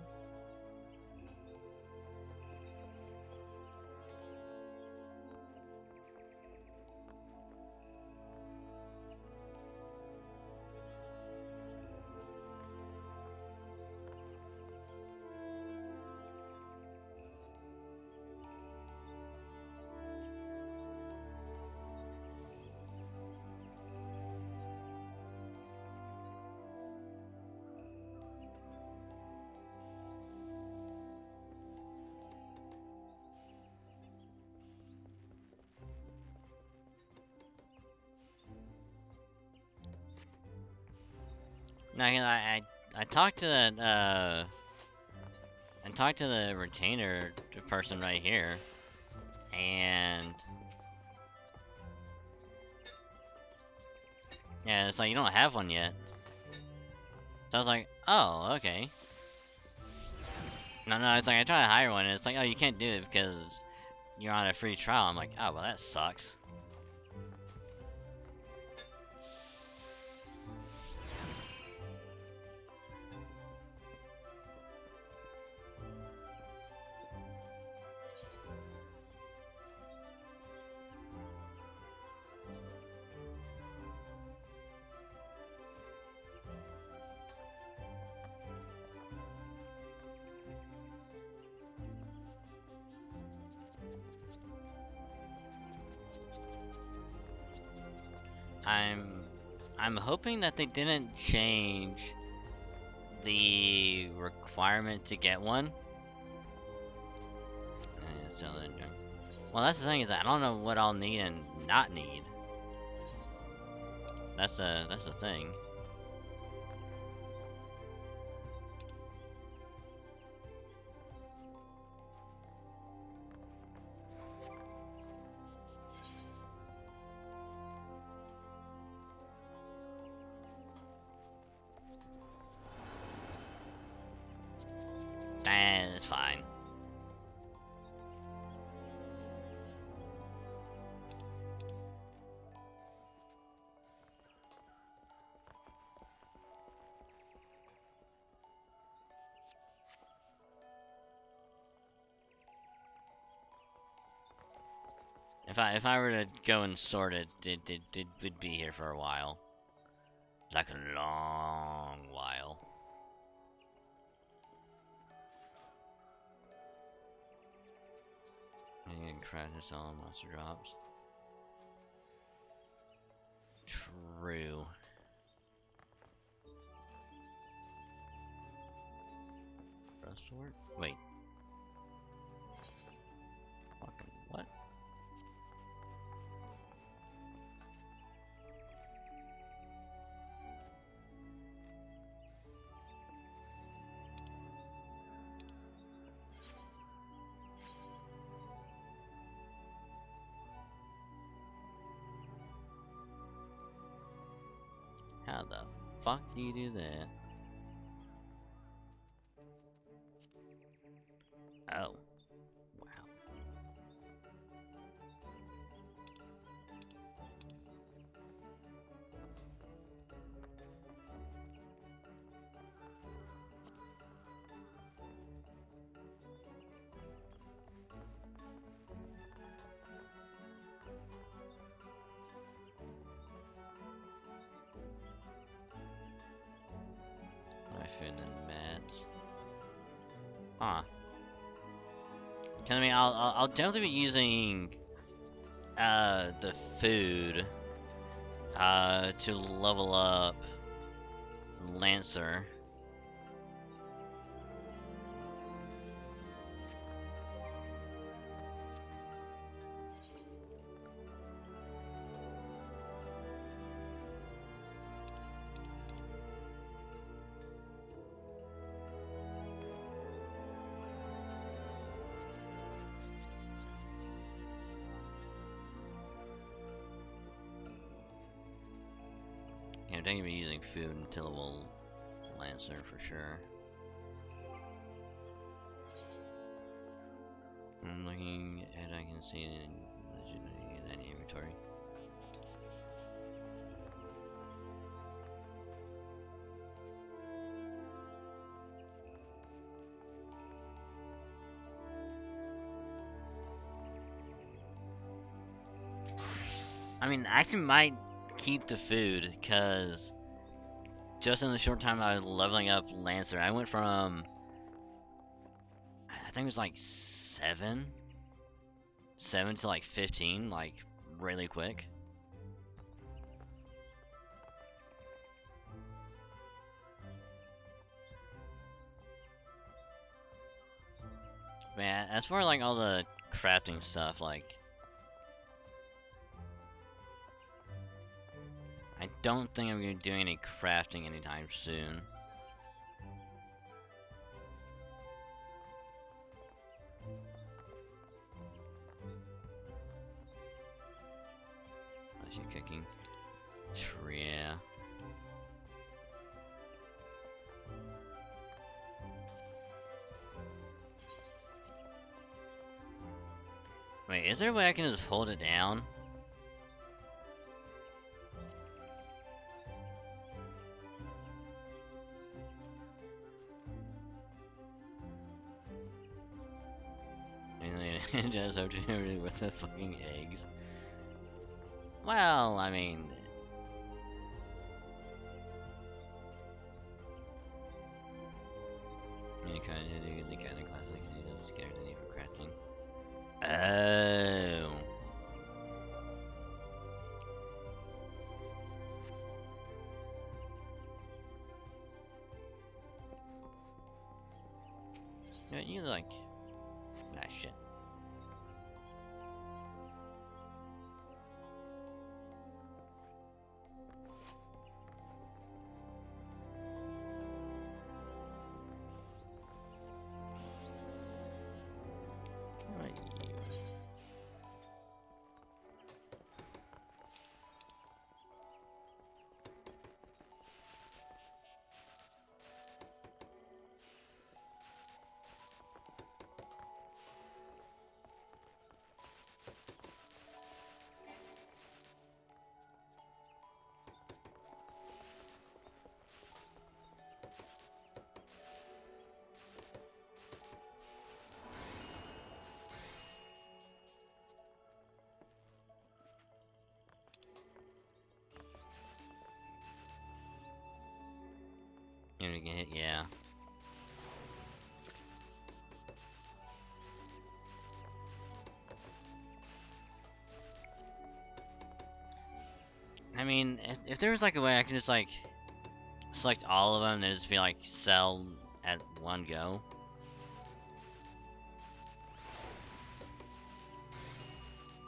No, I talked to that I talked to the retainer person right here, and yeah, it's like you don't have one yet. So I was like, oh, okay. No, it's like I try to hire one, and it's like, oh, you can't do it because you're on a free trial. I'm like, oh, well, that sucks. I'm hoping that they didn't change the requirement to get one. Well, that's the thing, is I don't know what I'll need and not need. That's the thing. It's fine. If I were to go and sort it, it would be here for a while. Like a long while. I can craft this all monster drops. True. Rustwort? Wait. Fucking what? How the fuck do you do that? Oh. Wow. My food and meds. Huh. Cause I mean, I'll definitely be using the food to level up Lancer. Yeah, I'm definitely be using food until it will Lancer for sure. I'm looking at, I can see it in any inventory. I mean, I actually might keep the food, because just in the short time I was leveling up Lancer, I went from, I think it was like 7 to like 15, like really quick. Man, as far as like all the crafting stuff, like, I don't think I'm gonna be doing any crafting anytime soon. Unless you're cooking. Yeah. Wait, is there a way I can just hold it down? And just have to do with the fucking eggs. Well, I mean, you kind of do the kind of classic you need to scare the need for crafting. Oh. You like... Ah, shit. Right. You know, get hit, yeah. I mean, if there was like a way I could just like select all of them and just be like sell at one go.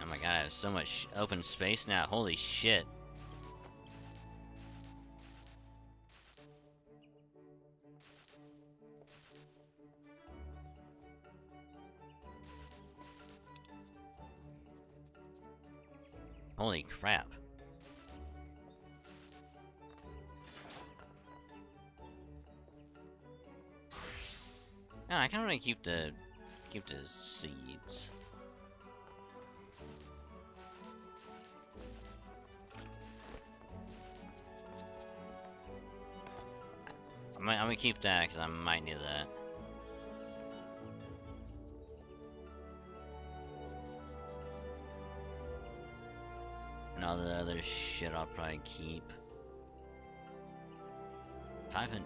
Oh my god, I have so much open space now. Holy shit. Holy crap. No, I kinda wanna keep the seeds. I'm gonna keep that because I might need that. And all the other shit I'll probably keep. 500.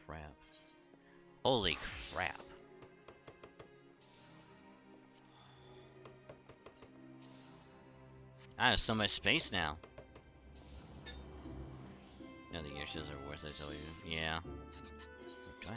Crap. Holy crap. I have so much space now. Yeah, the gear shields are worth it, I tell you. Yeah. Okay.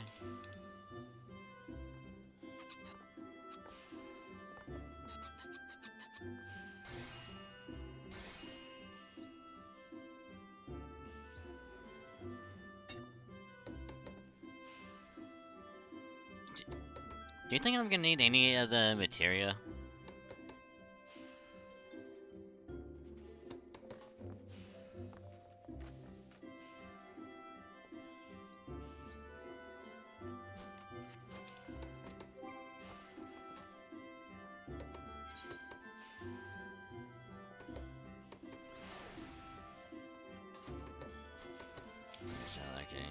Do you think I'm gonna need any of the materia? Okay.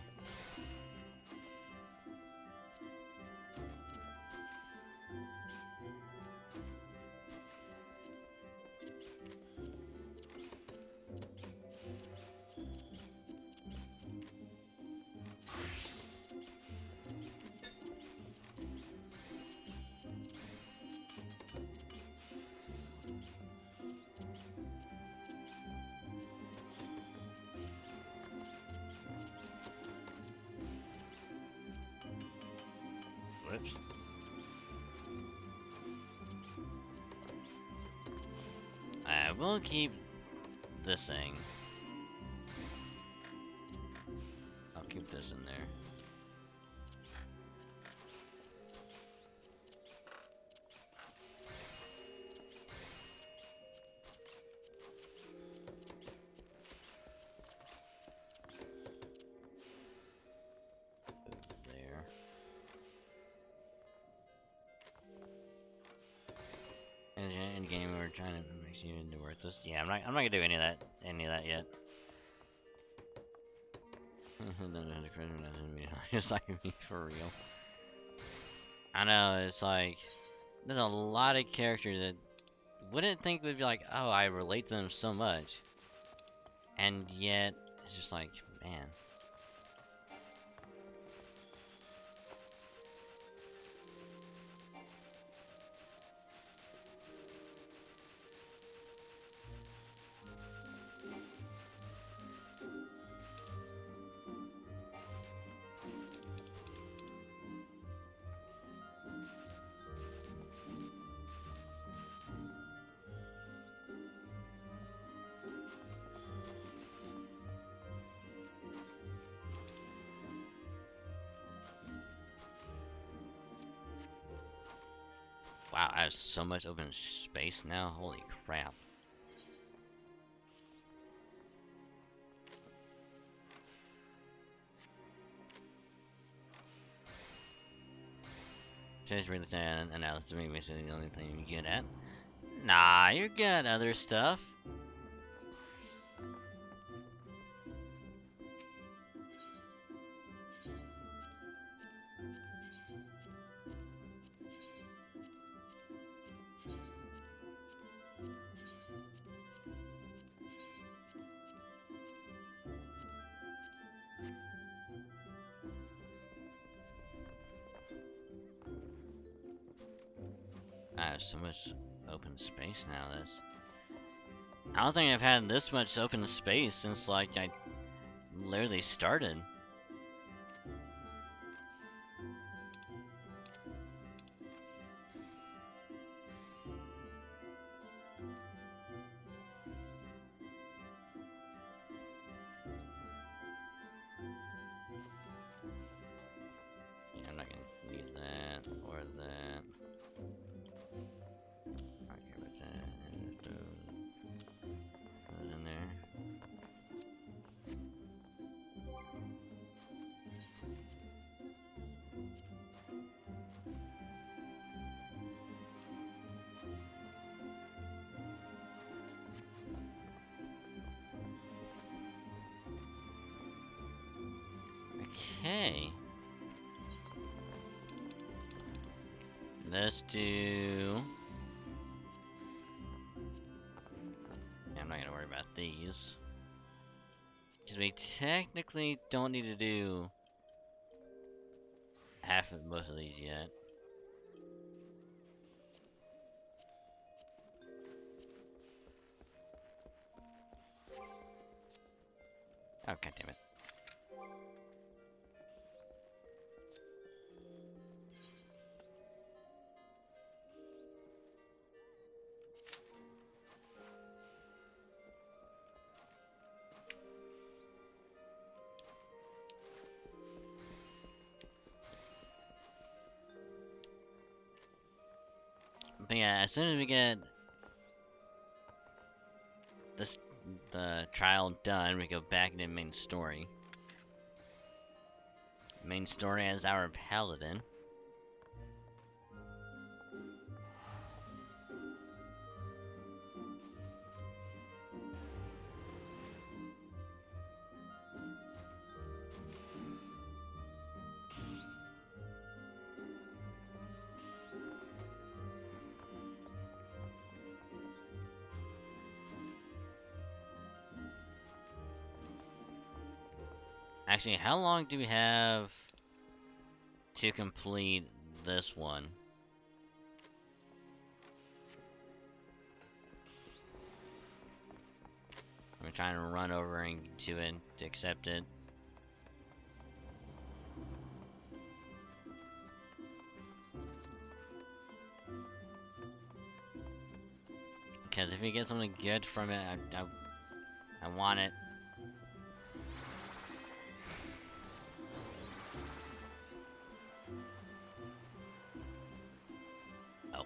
Whoops. I will keep this thing. I'll keep this in there. in the game we're trying to make you into worthless. Yeah, I'm not gonna do any of that yet. Just like me for real. I know, it's like there's a lot of characters that wouldn't think would be like, oh, I relate to them so much. And yet it's just like, man. Wow, I have so much open space now. Holy crap. Just really sad analysis to me, basically the only thing you're good at. Nah, you're good at other stuff. I have so much open space now. I don't think I've had this much open space since like I literally started. Yeah, I'm not gonna use that or that. I don't care about that. Put it in there. Okay. Let's do... Yeah, I'm not gonna worry about these. Because we technically don't need to do half of most of these yet. Oh, god damn it. But yeah, as soon as we get this the trial done, we go back into main story. Main story as our paladin. Actually, how long do we have to complete this one? I'm trying to run over and to it to accept it. Because if we get something good from it, I want it. Oh.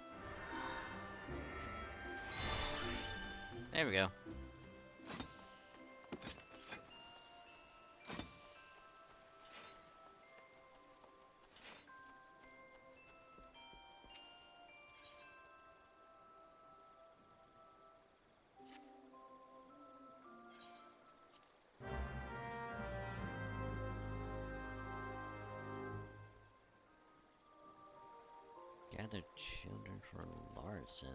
There we go. Gather children for Larson.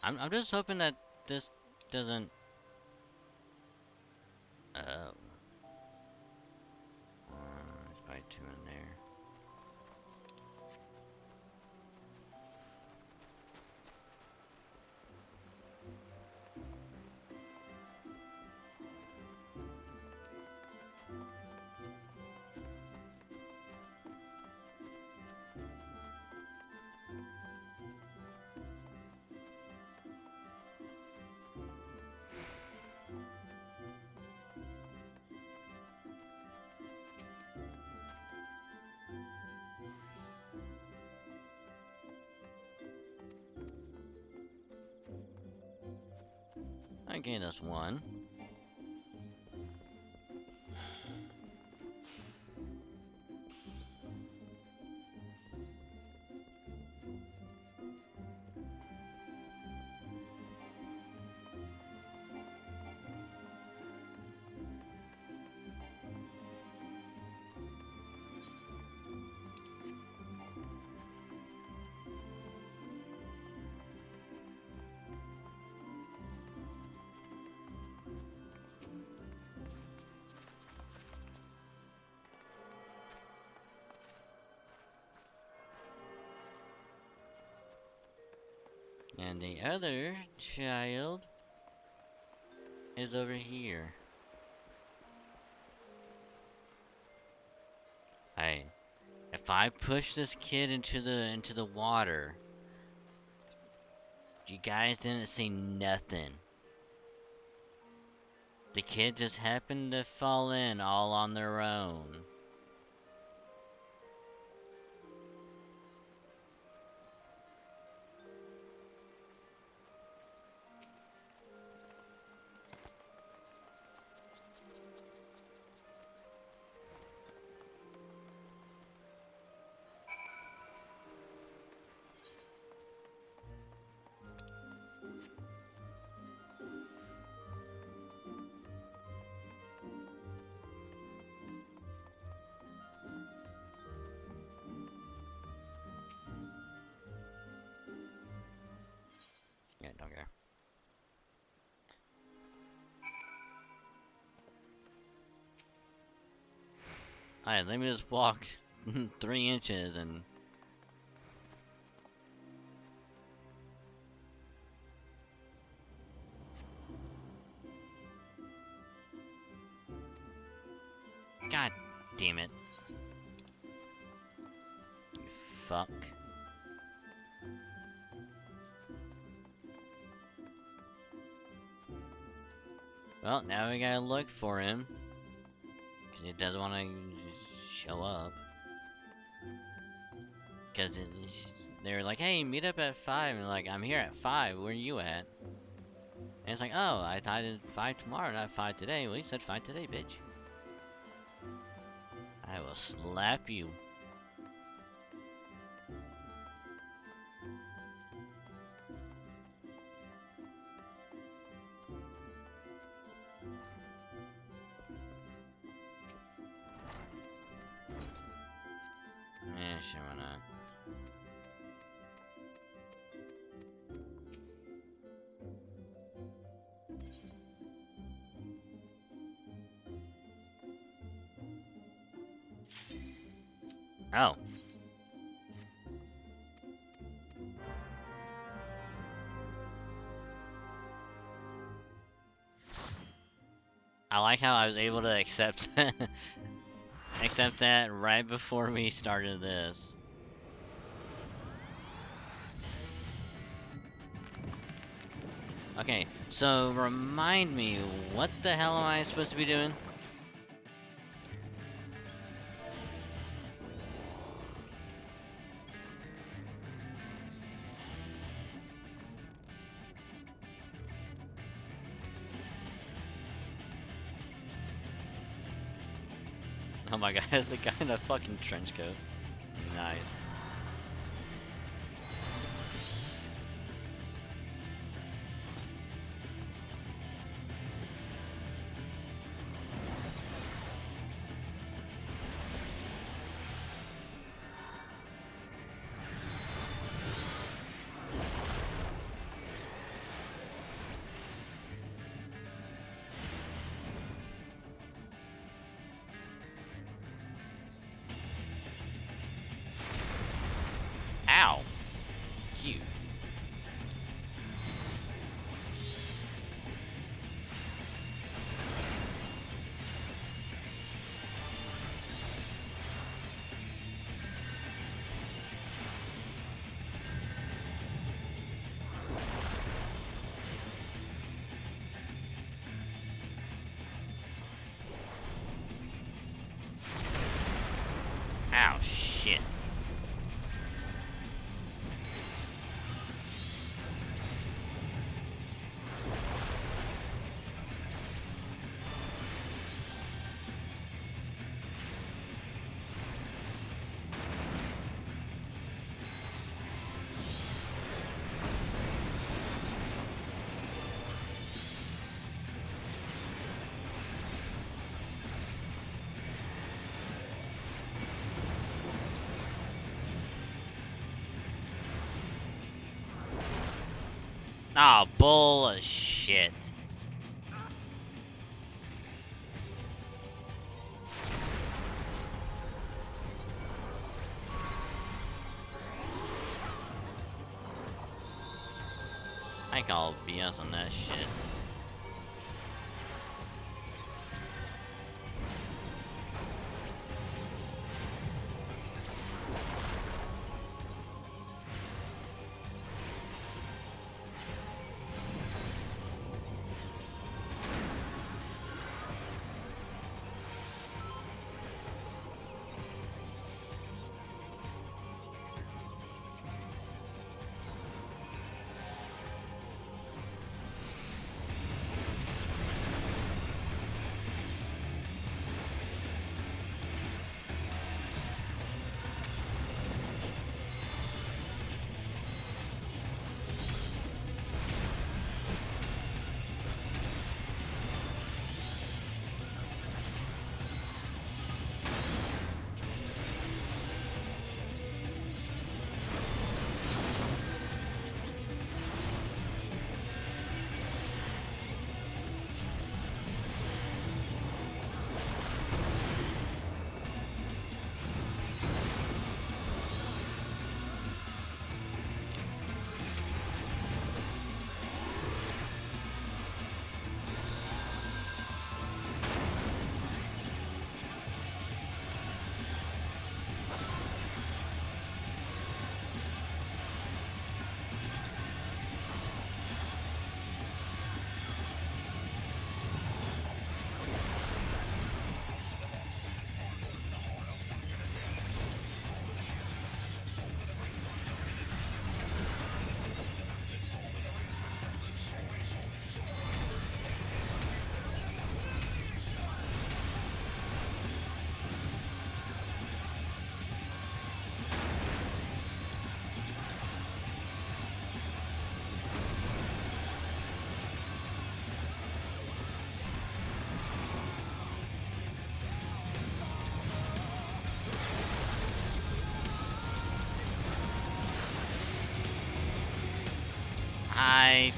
I'm just hoping that this doesn't. Oh. There's probably two in there. Okay, that's one. And the other child is over here. Hey, if I push this kid into the water, you guys didn't see nothing. The kid just happened to fall in all on their own. Yeah, don't care. Alright, let me just walk 3 inches and... God damn it. You fuck. Well, now we gotta look for him. Cause he doesn't wanna show up. Cause they were like, hey, meet up at 5. And like, I'm here at 5, where are you at? And it's like, oh, I thought it's 5 tomorrow, not 5 today. Well, you said 5 today, bitch. I will slap you. Eh, sure, why not? Oh. I like how I was able to accept accept that right before we started this. Okay, so remind me, what the hell am I supposed to be doing? Oh my god, the guy in a fucking trench coat. Nice. Ow, shit. Oh, bullshit. I call BS on that shit. I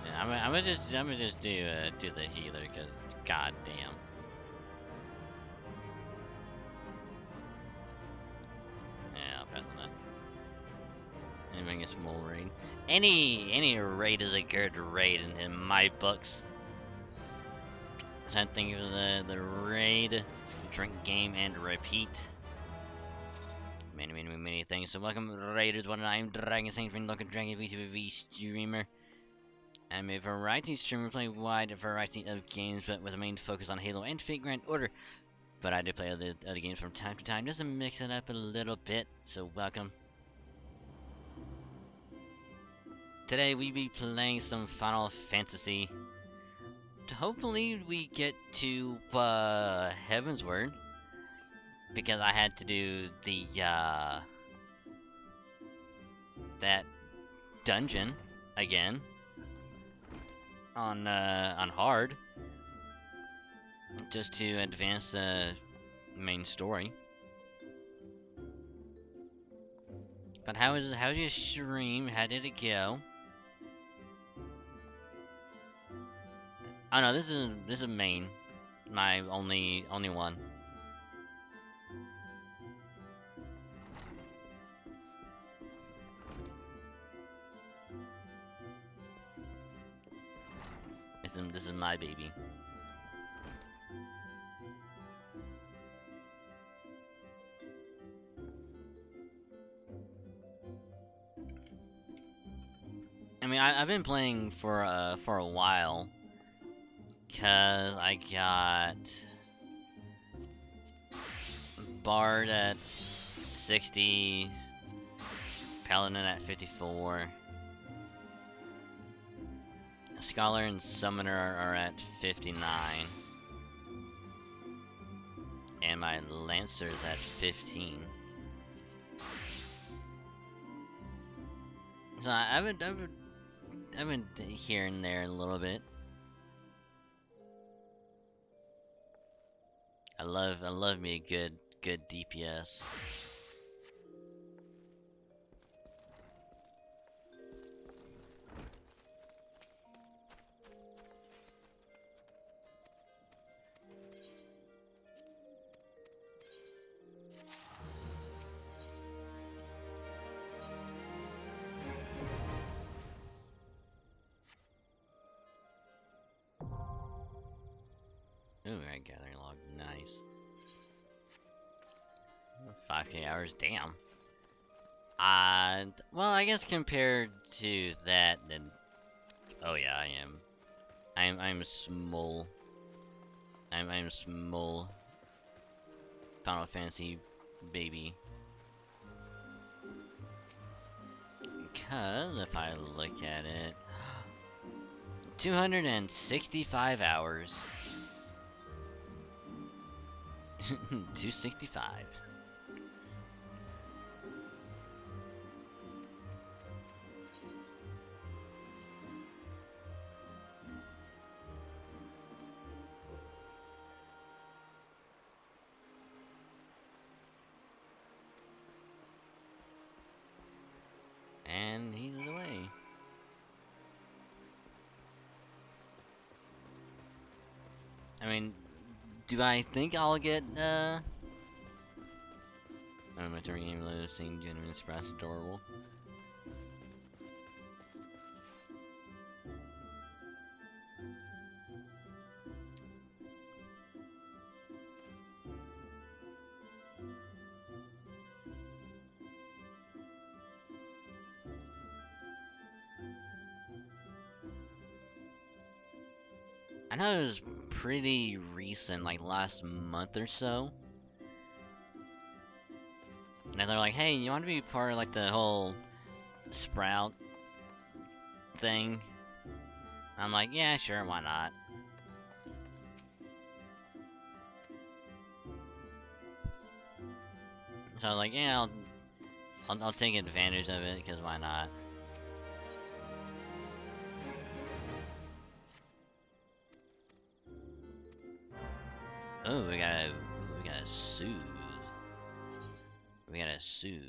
yeah, I'm gonna just do the healer, cause goddamn. Yeah, I'll pass on that. Anything against small raid. Any raid is a good raid in my books. Same thing for the raid, drink game and repeat. Many things. So welcome Raiders, what I am Dragon Saint from Local Dragon VStreamer. I'm a variety streamer playing a wide variety of games, but with a main focus on Halo and Fate Grand Order. But I do play other games from time to time, just to mix it up a little bit. So welcome. Today we be playing some Final Fantasy. Hopefully we get to Heavensward, because I had to do the that dungeon again on hard, just to advance the main story. But how's your stream? How did it go? Oh no, this is main, my only one. It's This is my baby. I mean, I've been playing for a while, cause I got Bard at 60, Paladin at 54, Scholar and Summoner are at 59, and my Lancer's at 15. So I've been here and there a little bit. I love me a good DPS. Ooh, right, gathering log, nice. 5k hours, damn. Well, I guess compared to that, then, oh yeah, I'm small. I'm small. Final Fantasy baby. Because if I look at it, 265 hours. 265. And he's away. I mean, do I think I'll get, I'm entering game low, seeing genuine express adorable. I know it was pretty recent, like last month or so. And they're like, hey, you want to be part of like the whole Sprout thing? I'm like, yeah, sure, why not? So I was like, yeah, I'll take advantage of it, because why not? Oh, we gotta soothe. We gotta soothe.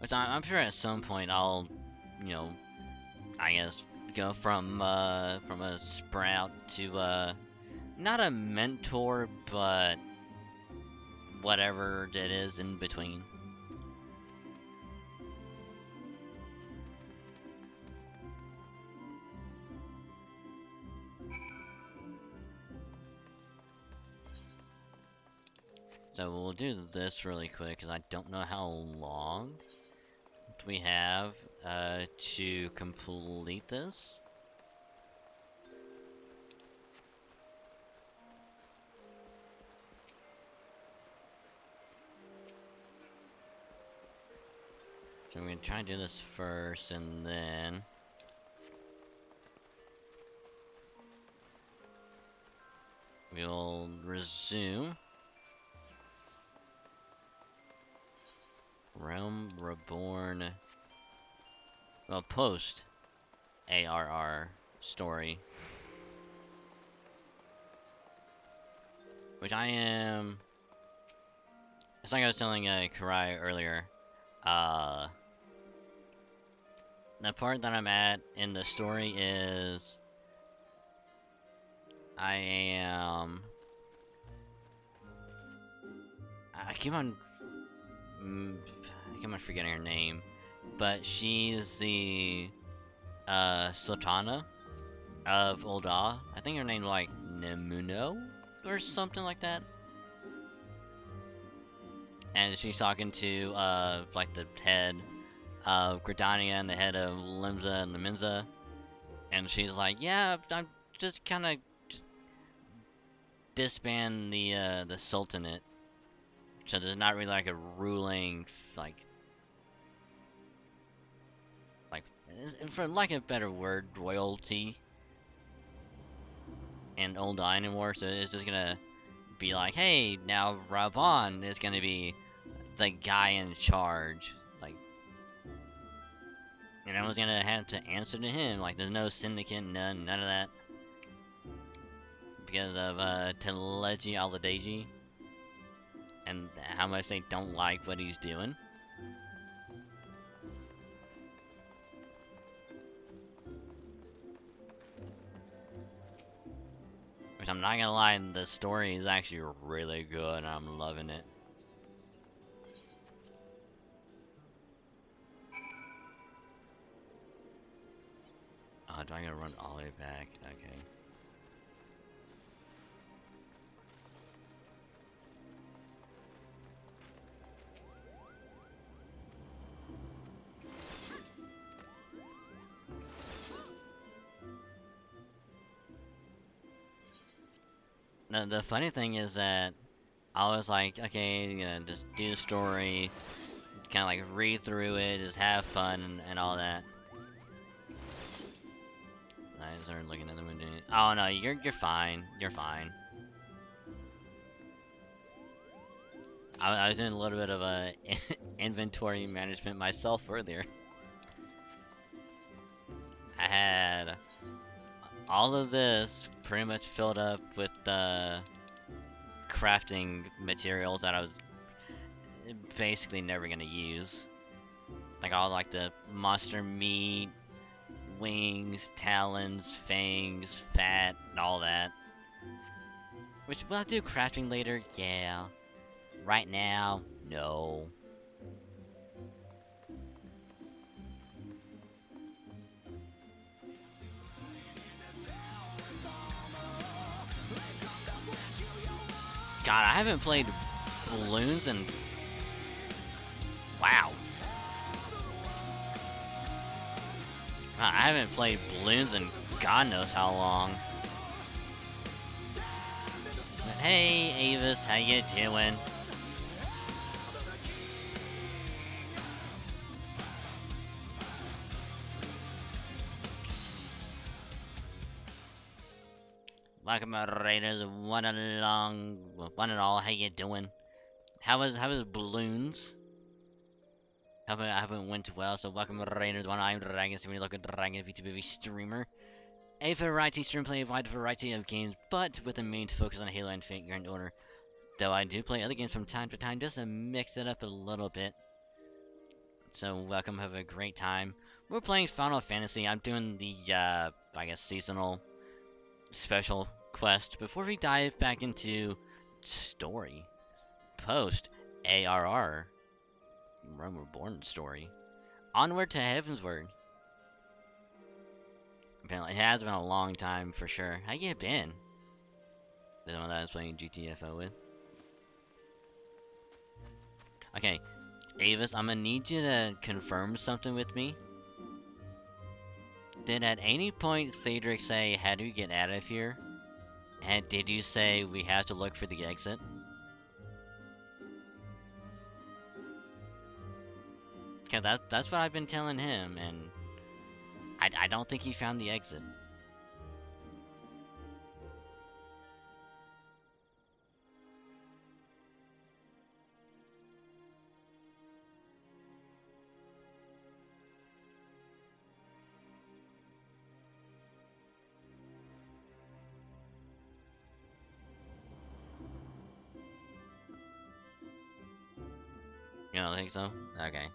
Which I'm sure at some point I'll, you know, I guess go from a Sprout to not a mentor, but whatever it is in between. So we'll do this really quick because I don't know how long we have to complete this. So I'm gonna try to do this first and then we'll resume. Realm Reborn. Well, post ARR story. Which I am. It's like I was telling Karai earlier. The part that I'm at in the story is I keep on forgetting her name. but she's the Sultana of Ul'dah. I think her name's like Nemuno or something like that. And she's talking to like the head of Gridania and the head of Limsa and Leminza. And she's like, yeah, I'm just kind of disband the Sultanate. So there's not really like a ruling like for lack of a better word, royalty in Ul'dah anymore. So it's just gonna be like, hey, now Raban is gonna be the guy in charge, like, and everyone's gonna have to answer to him. Like, there's no syndicate, none of that, because of Teleji Aladeji and how much they don't like what he's doing. Which I'm not gonna lie, the story is actually really good, and I'm loving it. Oh, do I gotta run all the way back? Okay. The funny thing is that I was like, okay, you know, just do the story, kind of like read through it, just have fun and all that. I started looking at the window. Oh no, you're fine. You're fine. I was doing a little bit of a inventory management myself earlier. I had all of this pretty much filled up with crafting materials that I was basically never gonna use. Like all like the monster meat, wings, talons, fangs, fat, and all that. Which will I do crafting later? Yeah. Right now, no. God, I haven't played balloons and wow. I haven't played balloons in God knows how long. But hey, Avis, how you doing? Welcome, Raiders. One and all. How you doing? How was balloons? Haven't went well. So welcome, Raiders. One. I'm Dragon. So we look at Dragon VStreamer. A variety stream play a wide variety of games, but with a main focus on Halo and Fate Grand Order. Though I do play other games from time to time, just to mix it up a little bit. So welcome, have a great time. We're playing Final Fantasy. I'm doing the I guess seasonal special quest before we dive back into story. Post ARR. Rome Reborn story. Onward to Heavensward. Apparently it has been a long time for sure. How you been? The one that I was playing GTFO with. Okay, Avis, I'm gonna need you to confirm something with me. Did at any point Cedric say, how do we get out of here? And did you say we have to look for the exit? Okay, that's what I've been telling him, and I don't think he found the exit. You don't think so? Okay.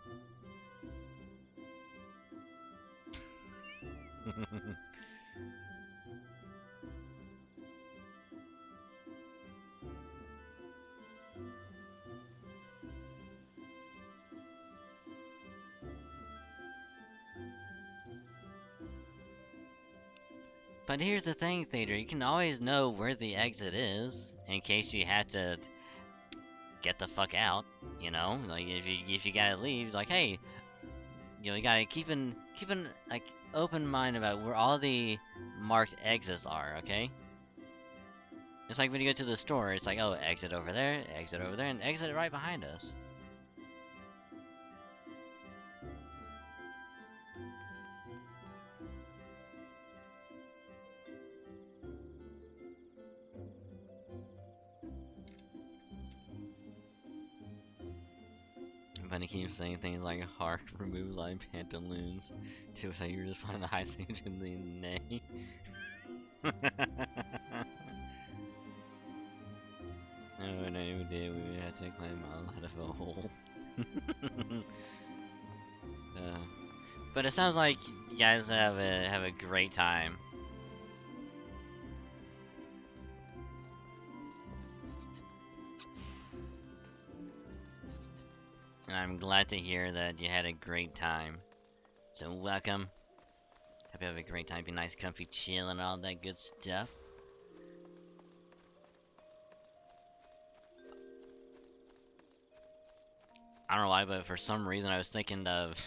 But here's the thing, Theater, you can always know where the exit is in case you have to get the fuck out, you know? Like if you gotta leave, like hey, you know, you gotta keep an like open mind about where all the marked exits are, okay? It's like when you go to the store, it's like, oh, exit over there, and exit right behind us. But he keeps saying things like hark, remove line pantaloons. To say you're just one of the high stage in the nay. Oh, no, we did. We had to climb out of a hole. But it sounds like you guys have a great time. And I'm glad to hear that you had a great time. So welcome. Hope you have a great time. Be nice, comfy, chill, and all that good stuff. I don't know why, but for some reason I was thinking of...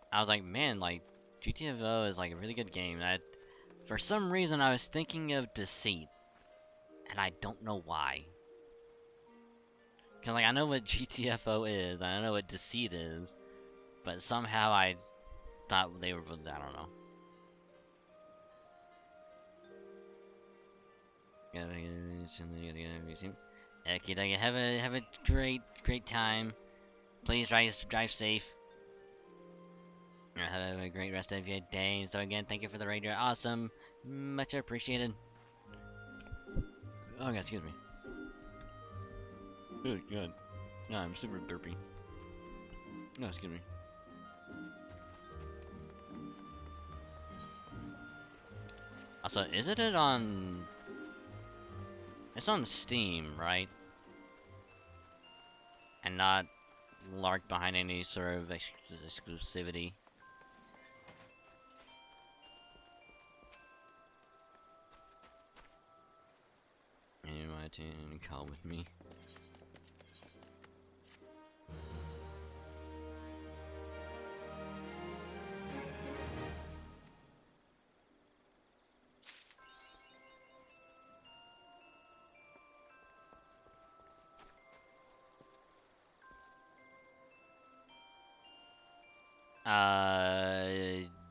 I was like, man, like, GTFO is like a really good game. For some reason I was thinking of Deceit. And I don't know why. Cause like, I know what GTFO is, and I know what Deceit is. But somehow I thought they were, I don't know. Okay, have a great time. Please drive safe. Have a great rest of your day. So again, thank you for the raid. You're awesome. Much appreciated. Oh god, excuse me. Good, good. No, I'm super burpy. No, excuse me. Also, isn't it on... It's on Steam, right? And not lurked behind any sort of exclusivity. In my team, call with me.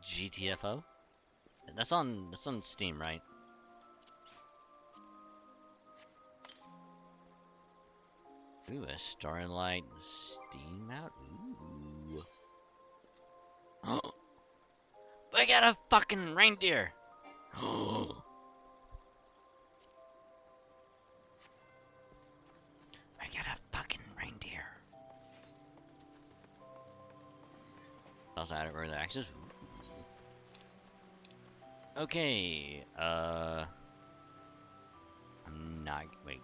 GTFO? That's on Steam, right? Ooh, a Starlight Steam out? Ooh. Oh! I got a fucking reindeer! Oh! I got a fucking reindeer. Also out of early access. Okay, I'm not, wait.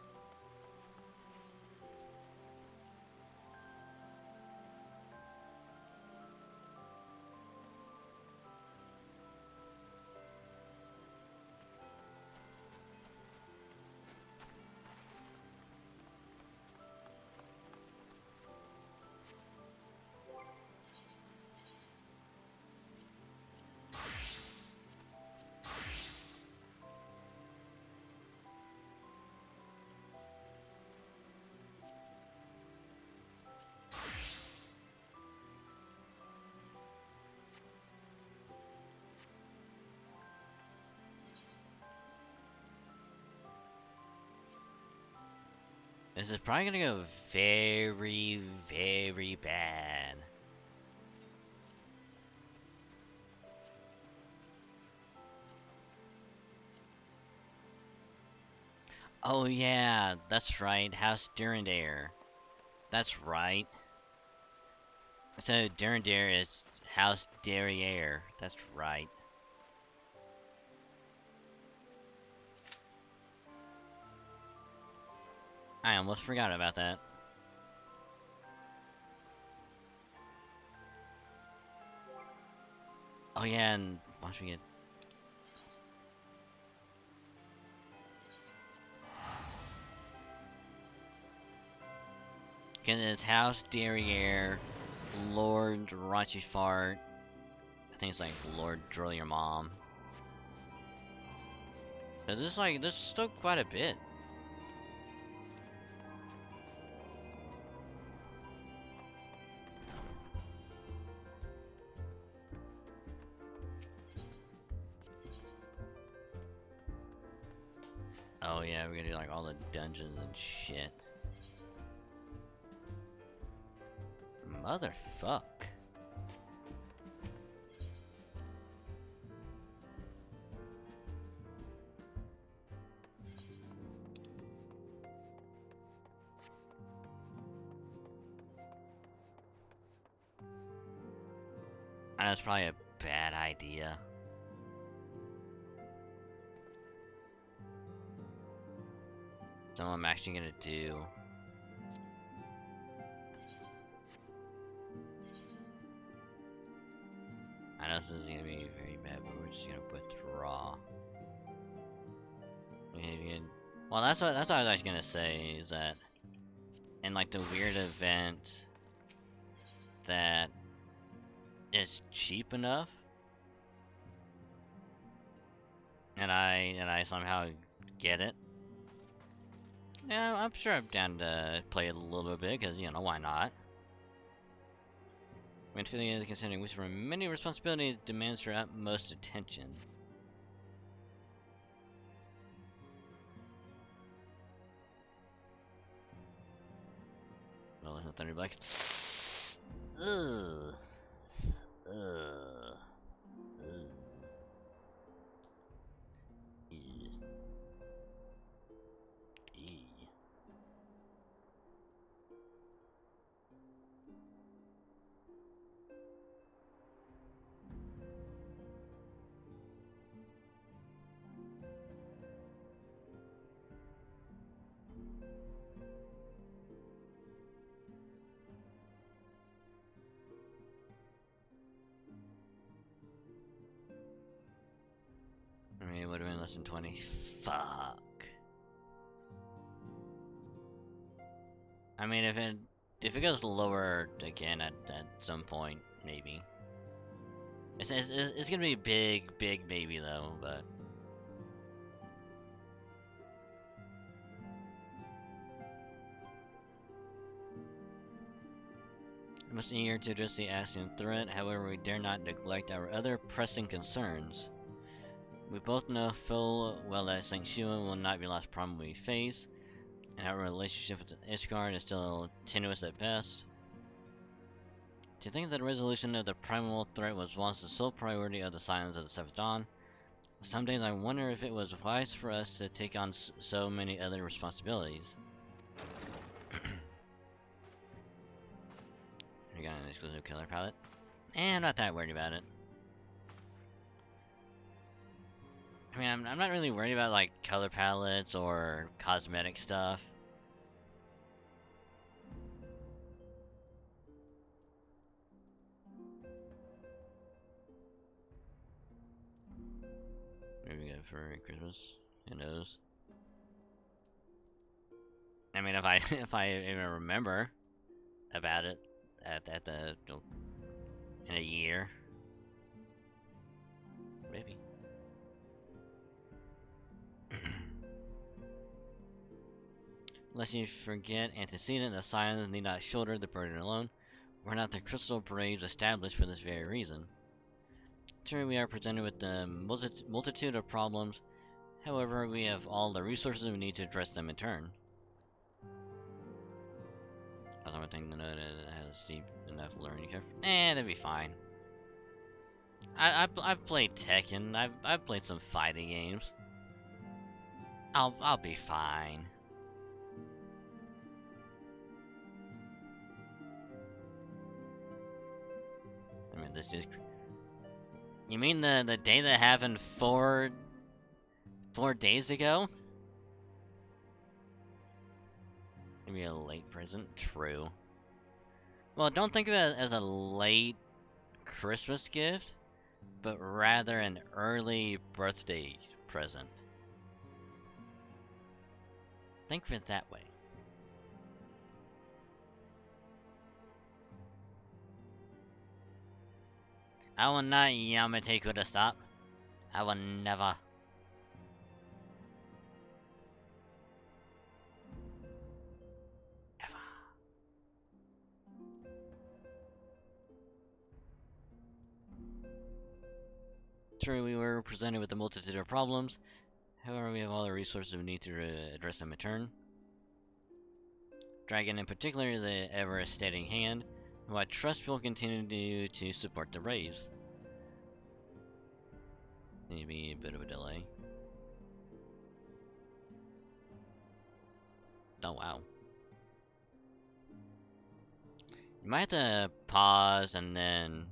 This is probably gonna go very, very bad. Oh yeah, that's right, House Durandare. That's right. So Durandare is House Derriere. That's right. I almost forgot about that. Oh yeah, and once we get... Cause it's House Derriere, Lord Raunchy Fart. I think it's like Lord Drill Your Mom. So this is still quite a bit. Oh yeah, we're gonna do like all the dungeons and shit. Motherfuck. I know it's probably a bad idea. So what I'm actually gonna do. I know this is gonna be very bad, but we're just gonna withdraw. Well, that's what I was actually gonna say, is that in like the weird event that is cheap enough, and I somehow get it. Yeah, I'm sure I'm down to play it a little bit, because, you know, why not? When feeling is considering which from many responsibilities demands her utmost attention. Well, isn't Thunder Black? Ugh. Ugh. I mean, it would have been less than 20. Fuck. I mean, if it goes lower again at some point, maybe. It's gonna be big maybe though, but. We must eager to address the Ascian threat, however we dare not neglect our other pressing concerns. We both know full well that St. Shua will not be the last problem we face, and our relationship with Ishgard is still tenuous at best. To think that the resolution of the primal threat was once the sole priority of the Silence of the Seventh Dawn, some days I wonder if it was wise for us to take on so many other responsibilities. We got an exclusive killer palette. I'm not that worried about it. I mean, I'm not really worried about like color palettes or cosmetic stuff. Maybe get it for Christmas. Who knows? I mean, if I if I even remember about it at the in a year, maybe. Lest you forget, antecedent, the Silence need not shoulder the burden alone. We're not the Crystal Braves established for this very reason. True, we are presented with the multitude of problems. However, we have all the resources we need to address them in turn. I don't think the node has deep enough learning curve. That'd be fine. I've played Tekken. I've played some fighting games. I'll be fine. I mean, this is. You mean the day that happened 4 days ago? Maybe a late present? True. Well, don't think of it as a late Christmas gift, but rather an early birthday present. Think of it that way. I will not yamete to stop. I will never. Ever. True, we were presented with a multitude of problems. However, we have all the resources we need to address them in turn. Dragon in particular is an ever-steadying hand, who I trust will continue to support the Raves. Need to be a bit of a delay. Oh wow. You might have to pause and then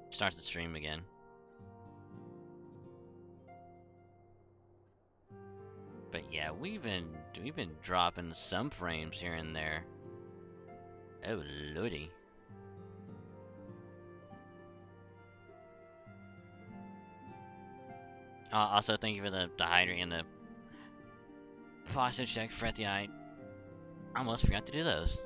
start the stream again. But yeah, we've been dropping some frames here and there. Oh lordy. Also, thank you for the hydrate and the posture check for the eye. I almost forgot to do those.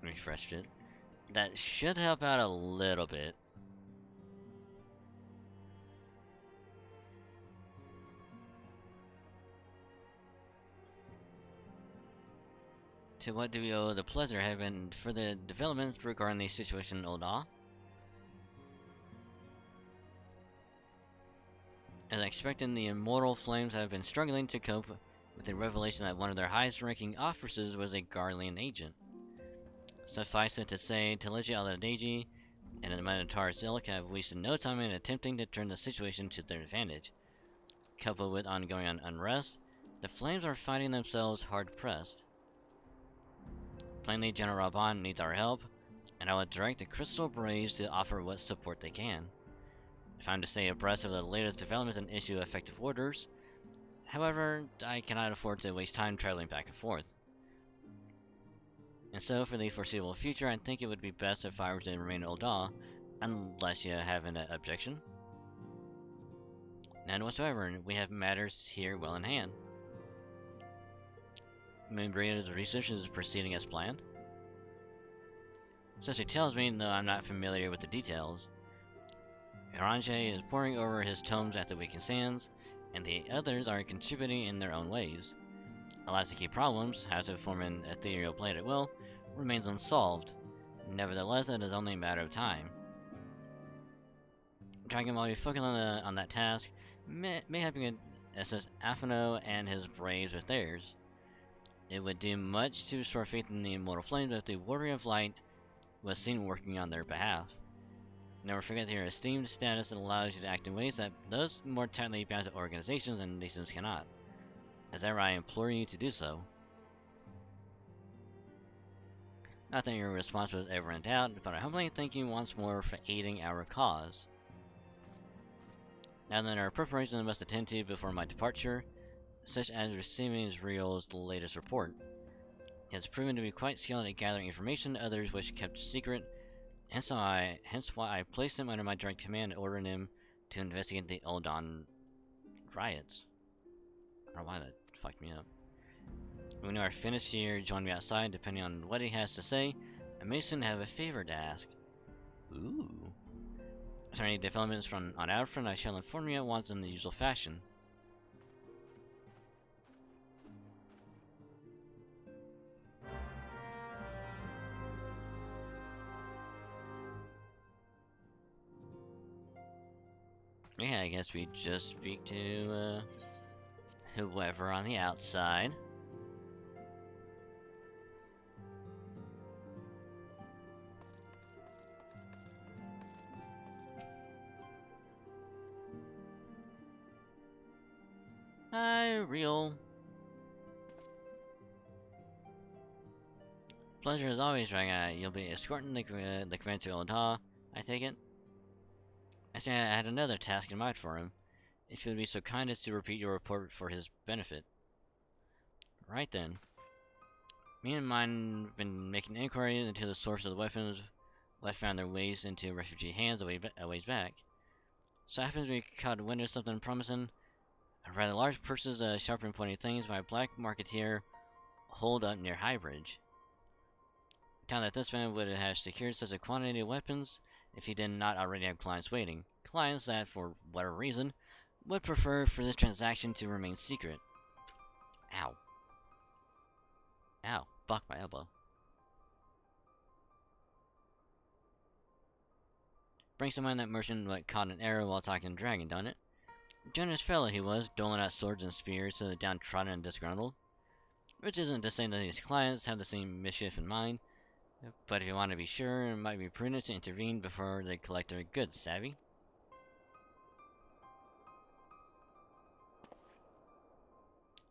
Refreshed it. That should help out a little bit. To what do we owe the pleasure having for the developments regarding the situation in Ul'dah? As expected, the Immortal Flames have been struggling to cope with the revelation that one of their highest-ranking officers was a Garlean agent. Suffice it to say, Teleji Aladeji and the Minotaur Zilk have wasted no time in attempting to turn the situation to their advantage. Coupled with ongoing unrest, the Flames are finding themselves hard-pressed. Plainly, General Raban needs our help, and I will direct the Crystal Braves to offer what support they can. If I'm to stay abreast of the latest developments and issue effective orders, however, I cannot afford to waste time traveling back and forth. And so, for the foreseeable future, I think it would be best if I were to remain in Ul'dah, unless you have an objection. None whatsoever, and we have matters here well in hand. Moonbria's research is proceeding as planned. So she tells me, though I'm not familiar with the details. Aranje is poring over his tomes at the Weekend Sands, and the others are contributing in their own ways. Alas, the key problems, how to form an ethereal blade at will, remains unsolved. Nevertheless, it is only a matter of time. Dragon, while we focus on that task, may help you assist Afino and his braves with theirs. It would do much to restore faith in the Immortal Flames if the Warrior of Light was seen working on their behalf. Never forget your esteemed status that allows you to act in ways that those more tightly bound to organizations and nations cannot. As ever, I implore you to do so. Not that your response was ever in doubt, but I humbly thank you once more for aiding our cause. Now then, our preparations I must attend to before my departure, such as receiving Israel's latest report. He has proven to be quite skilled at gathering information others wish kept secret, hence why I placed him under my direct command and ordered him to investigate the Ul'dah riots. I don't know why that fucked me up. When we are finished here, join me outside. Depending on what he has to say, I may soon have a favor to ask. Ooh. If there are any developments from on our front, I shall inform you at once in the usual fashion. Yeah, I guess we just speak to whoever on the outside. Hi, real. Pleasure as always, Dragon. You'll be escorting the command to Ul'dah, I take it? I say I had another task in mind for him. If you would be so kind as to repeat your report for his benefit. Right then. Me and mine have been making inquiry into the source of the weapons that found their ways into refugee hands a ways back. So it happens we caught wind of something promising. A rather large purses sharp and pointy things by a black marketeer holed up near High Bridge. Found that this man would have secured such a quantity of weapons if he did not already have clients waiting. Clients that, for whatever reason, would prefer for this transaction to remain secret. Ow. Ow. Fuck my elbow. Brings to mind that merchant what caught an arrow while talking to Dragon, don't it? Generous fellow he was, doling out swords and spears to the downtrodden and disgruntled. Which isn't to say that his clients have the same mischief in mind, but if you want to be sure, it might be prudent to intervene before they collect their goods, savvy?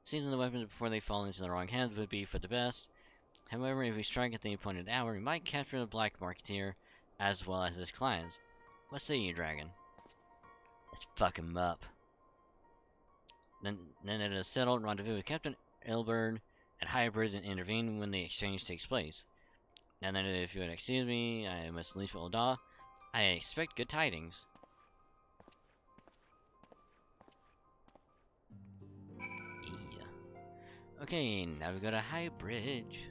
Seizing the weapons before they fall into the wrong hands would be for the best. However, if we strike at the appointed hour, we might capture the black marketeer as well as his clients. What say you, Dragon? Let's fuck him up. Then it is settled. Rendezvous with Captain Elbert at High Bridge and intervene when the exchange takes place. Now then, if you would excuse me, I must leave for Ulda. I expect good tidings. Yeah. Okay, now we go to High Bridge.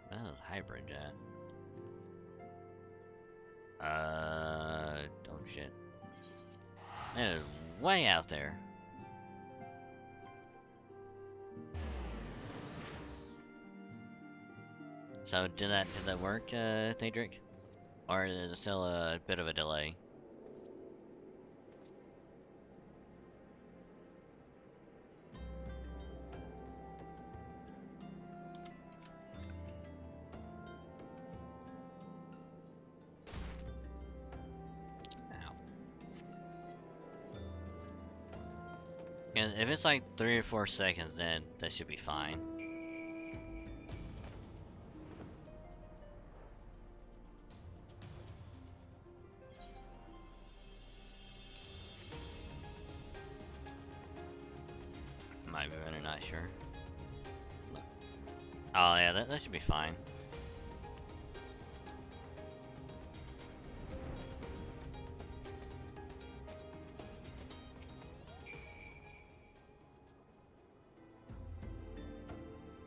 Where's High Bridge at? Oh shit. That is way out there. So did that work, Thadric? Or is it still a bit of a delay? And if it's like 3 or 4 seconds, then that should be fine. Might be better, not sure. Oh yeah, that should be fine.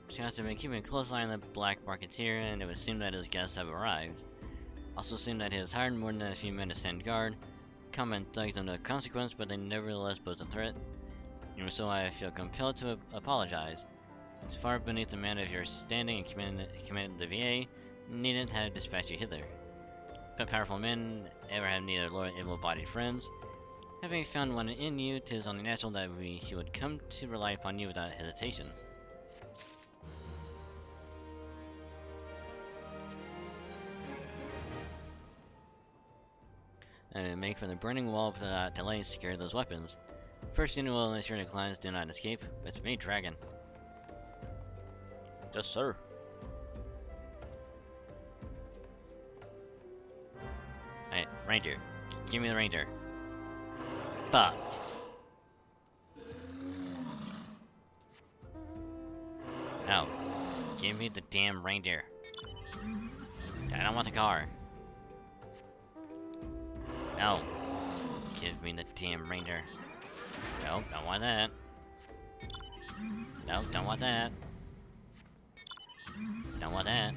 Scouts have been keeping a close eye on the black marketeer, and it would seem that his guests have arrived. Also seemed that he has hired more than a few men to stand guard. Common thugs of no consequence, but they nevertheless pose a threat. And so I feel compelled to apologize. It's far beneath the man of your standing and commanding the VA, needn't have dispatched you hither. But powerful men ever have neither loyal, able-bodied friends. Having found one in you, 'tis only natural that he would come to rely upon you without hesitation. Make for the burning wall without delay and secure those weapons. First, you will ensure the clients do not escape. It's me, Dragon. Yes, sir. Hey, Ranger. Give me the Ranger. Fuck. No. Give me the damn Reindeer. I don't want the car. No. Give me the damn Reindeer. Nope, don't want that. Nope, don't want that. Don't want that.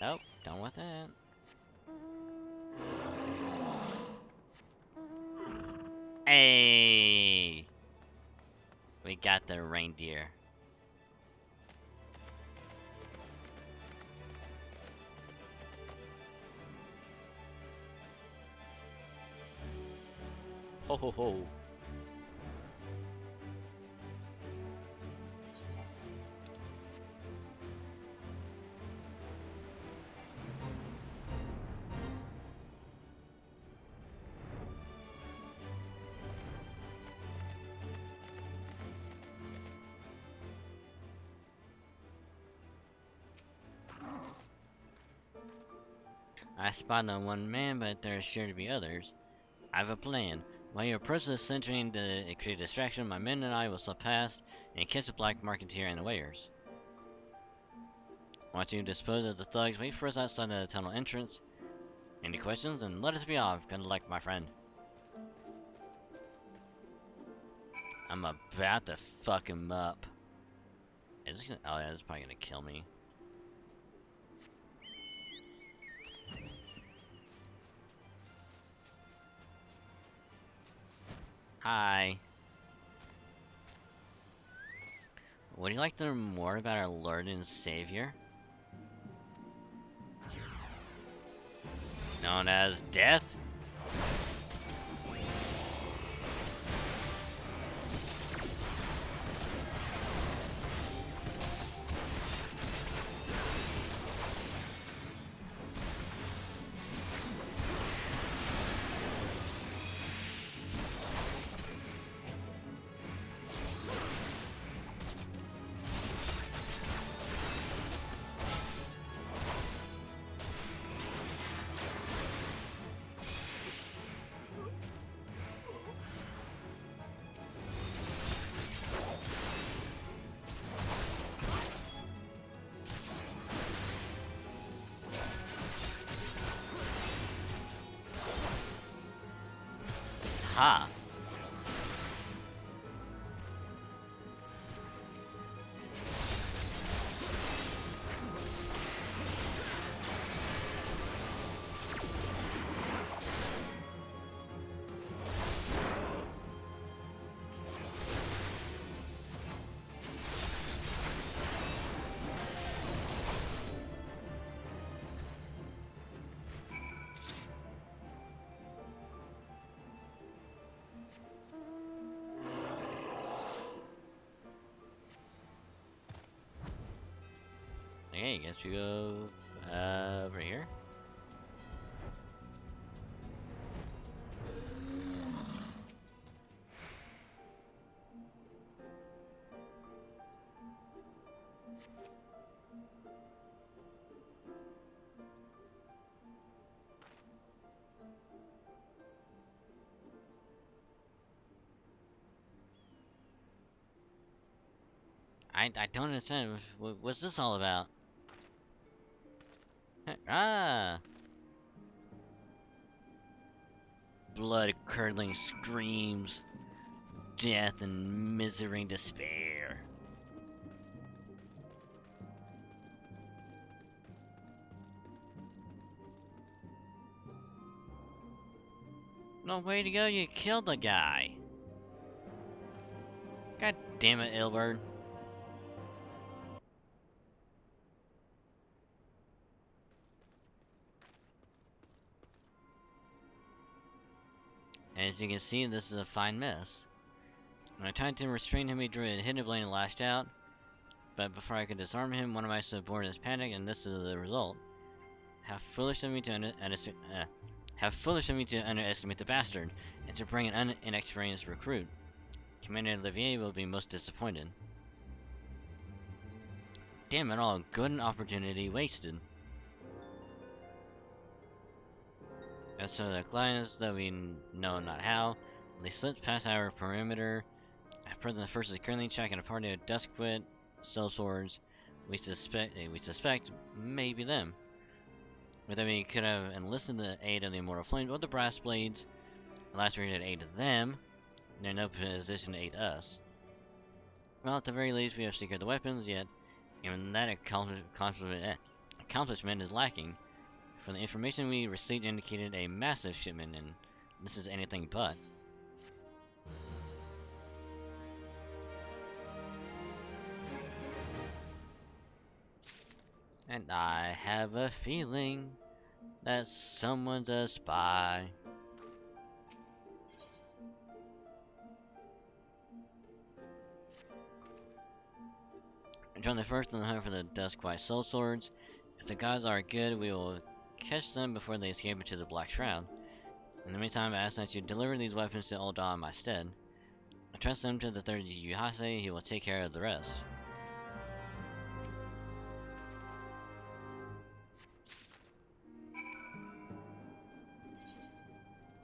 Nope, don't want that. Hey! We got the reindeer. Ho ho ho. I spot no one man, but there are sure to be others. I have a plan. While your person is centering to create a distraction, my men and I will slip past and catch the black marketeer and the wares. Once you dispose of the thugs, wait for us outside the tunnel entrance. Any questions? Then let us be off. Good luck, my friend. I'm about to fuck him up. Is this gonna, oh yeah, this is probably gonna kill me. Hi. Would you like to learn more about our Lord and Savior? Known as Death? Ha! Okay, guess we go over here. I don't understand. What's this all about? Ah! Blood-curdling screams, death and misery and despair. No way to go, you killed the guy. God damn it, Ilbert. As you can see, this is a fine mess. When I tried to restrain him, he drew a hidden blade and lashed out. But before I could disarm him, one of my subordinates panicked, and this is the result. How foolish of me to underestimate the bastard, and to bring an inexperienced recruit. Commander Olivier will be most disappointed. Damn it all, good opportunity wasted. As for the clients, though we know not how, they slipped past our perimeter. After the first security check and a party of Duskquit, sellswords, we suspect maybe them. Whether we could have enlisted the aid of the Immortal Flames or the Brass Blades, unless we could aid them, they're in no position to aid us. Well, at the very least, we have secured the weapons, yet even that accomplishment is lacking. For the information we received indicated a massive shipment, and this is anything but. And I have a feeling that someone's a spy. Join the first on the hunt for the Duskquit Soul Swords. If the gods are good, we will catch them before they escape into the Black Shroud. In the meantime, I ask that you deliver these weapons to Old Dawn in my stead. I trust them to the third Yuhase, he will take care of the rest.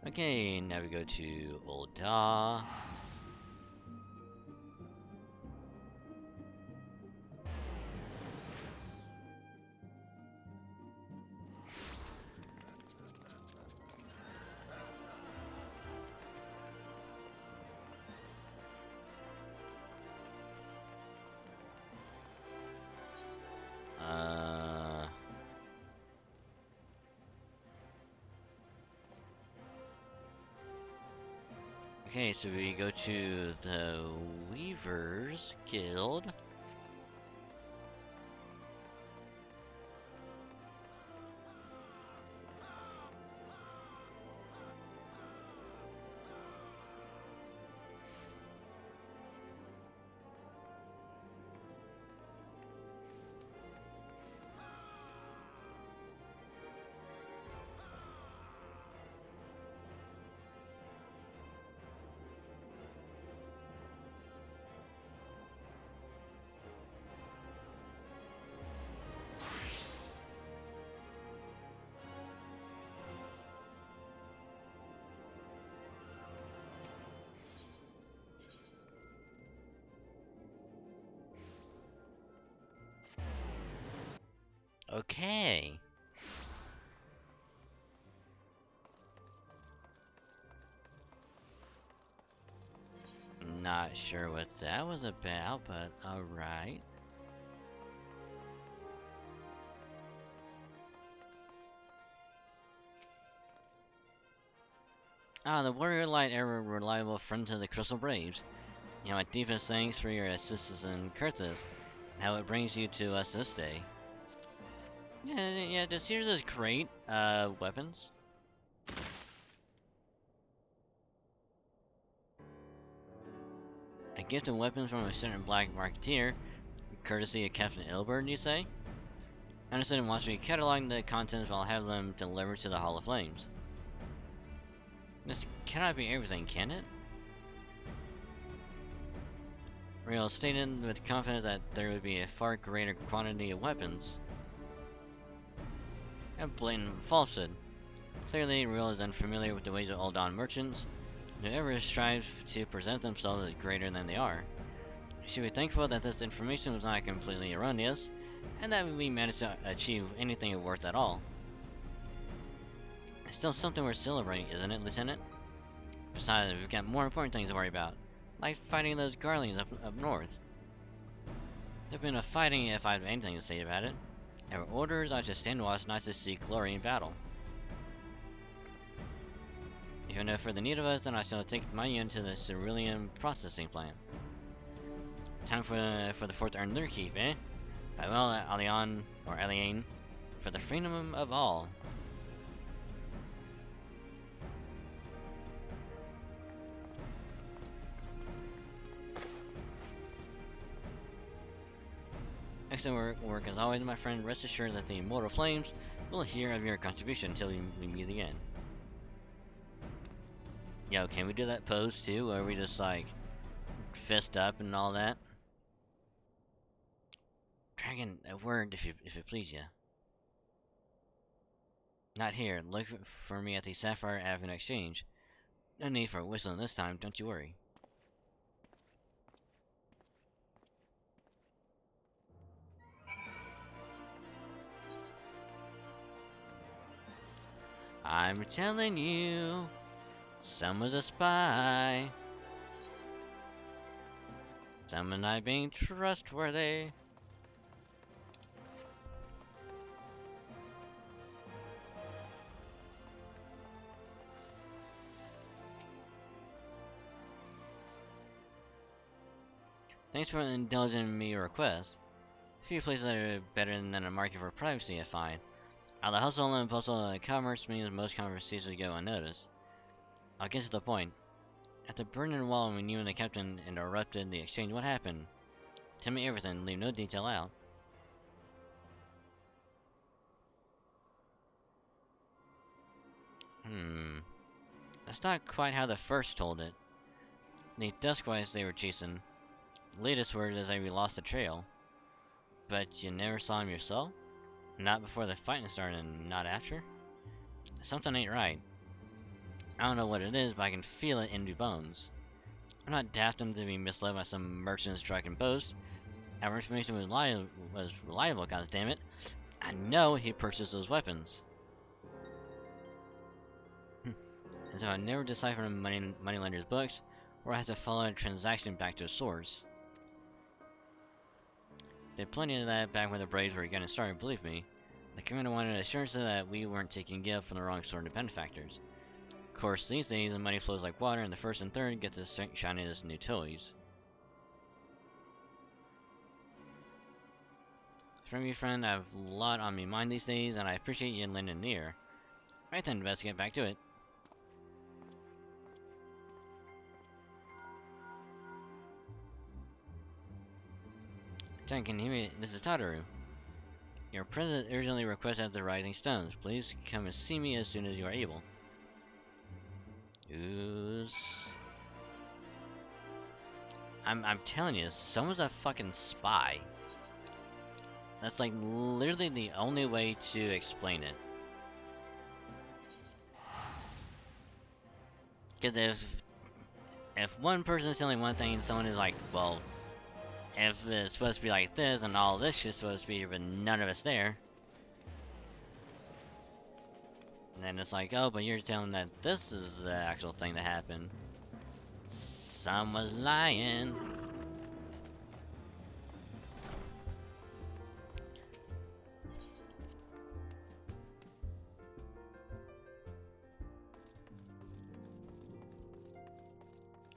Okay, now we go to Old Dawn. Okay, so we go to the Weavers Guild. Okay. Not sure what that was about, but alright. Ah, the Warrior Light ever reliable friend to the Crystal Braves. You know, my deepest thanks for your assistance in Curtis, and how it brings you to us this day. Yeah, just here's this great, weapons. A gift of weapons from a certain black marketeer, courtesy of Captain Ilbert, you say? Anderson wants me to catalog the contents while I have them delivered to the Hall of Flames. This cannot be everything, can it? Real stated with confidence that there would be a far greater quantity of weapons. A blatant falsehood. Clearly, Real is unfamiliar with the ways of Old Dawn merchants, whoever strives to present themselves as greater than they are. We should be thankful that this information was not completely erroneous, and that we managed to achieve anything of worth at all. It's still something worth celebrating, isn't it, Lieutenant? Besides, we've got more important things to worry about, like fighting those Garlings up north. There's been a fighting if I have anything to say about it. Our orders are to stand watch, not to seek glory in battle. If you have no further need of us, then I shall take my unit to the cerulean processing plant. Time for the fort to earn their keep, eh? Farewell, Allian, or Alien, for the freedom of all. Excellent work as always, my friend. Rest assured that the immortal flames will hear of your contribution until we meet again. Yo, can we do that pose too, where we just like fist up and all that? Dragon, a word if it please you. Not here. Look for me at the Sapphire Avenue Exchange. No need for whistling this time, don't you worry. I'm telling you, someone's a spy. Someone not being trustworthy. Thanks for indulging me your request. Few places are better than a market for privacy, I find. All the hustle and bustle of commerce means most conversations go unnoticed. I'll get to the point. At the Berlin Wall, when you and the captain interrupted the exchange, what happened? Tell me everything, leave no detail out. That's not quite how the first told it. The Duskwives they were chasing. Latest word is that we lost the trail. But you never saw him yourself? Not before the fighting started and not after? Something ain't right. I don't know what it is, but I can feel it in my bones. I'm not daft enough to be misled by some merchant's drunken boast. Our information was reliable, goddammit. I know he purchased those weapons. And so I never deciphered moneylender's books, or I have to follow a transaction back to the source. Did plenty of that back when the Braves were getting started, believe me. The commander wanted assurances that we weren't taking gift from the wrong sort of benefactors. Of course, these days the money flows like water, and the first and third get the shiniest new toys. From your friend, I have a lot on my mind these days, and I appreciate you lending an ear. Right then, best get back to it. John, can you hear me? This is Tataru. Your president urgently requests at the Rising Stones. Please come and see me as soon as you are able. Ooze. I'm telling you, someone's a fucking spy. That's like literally the only way to explain it. Because if one person is telling one thing and someone is like, well, if it's supposed to be like this and all this shit's supposed to be, but none of it's there. And then it's like, oh, but you're telling that this is the actual thing that happened. Someone's lying.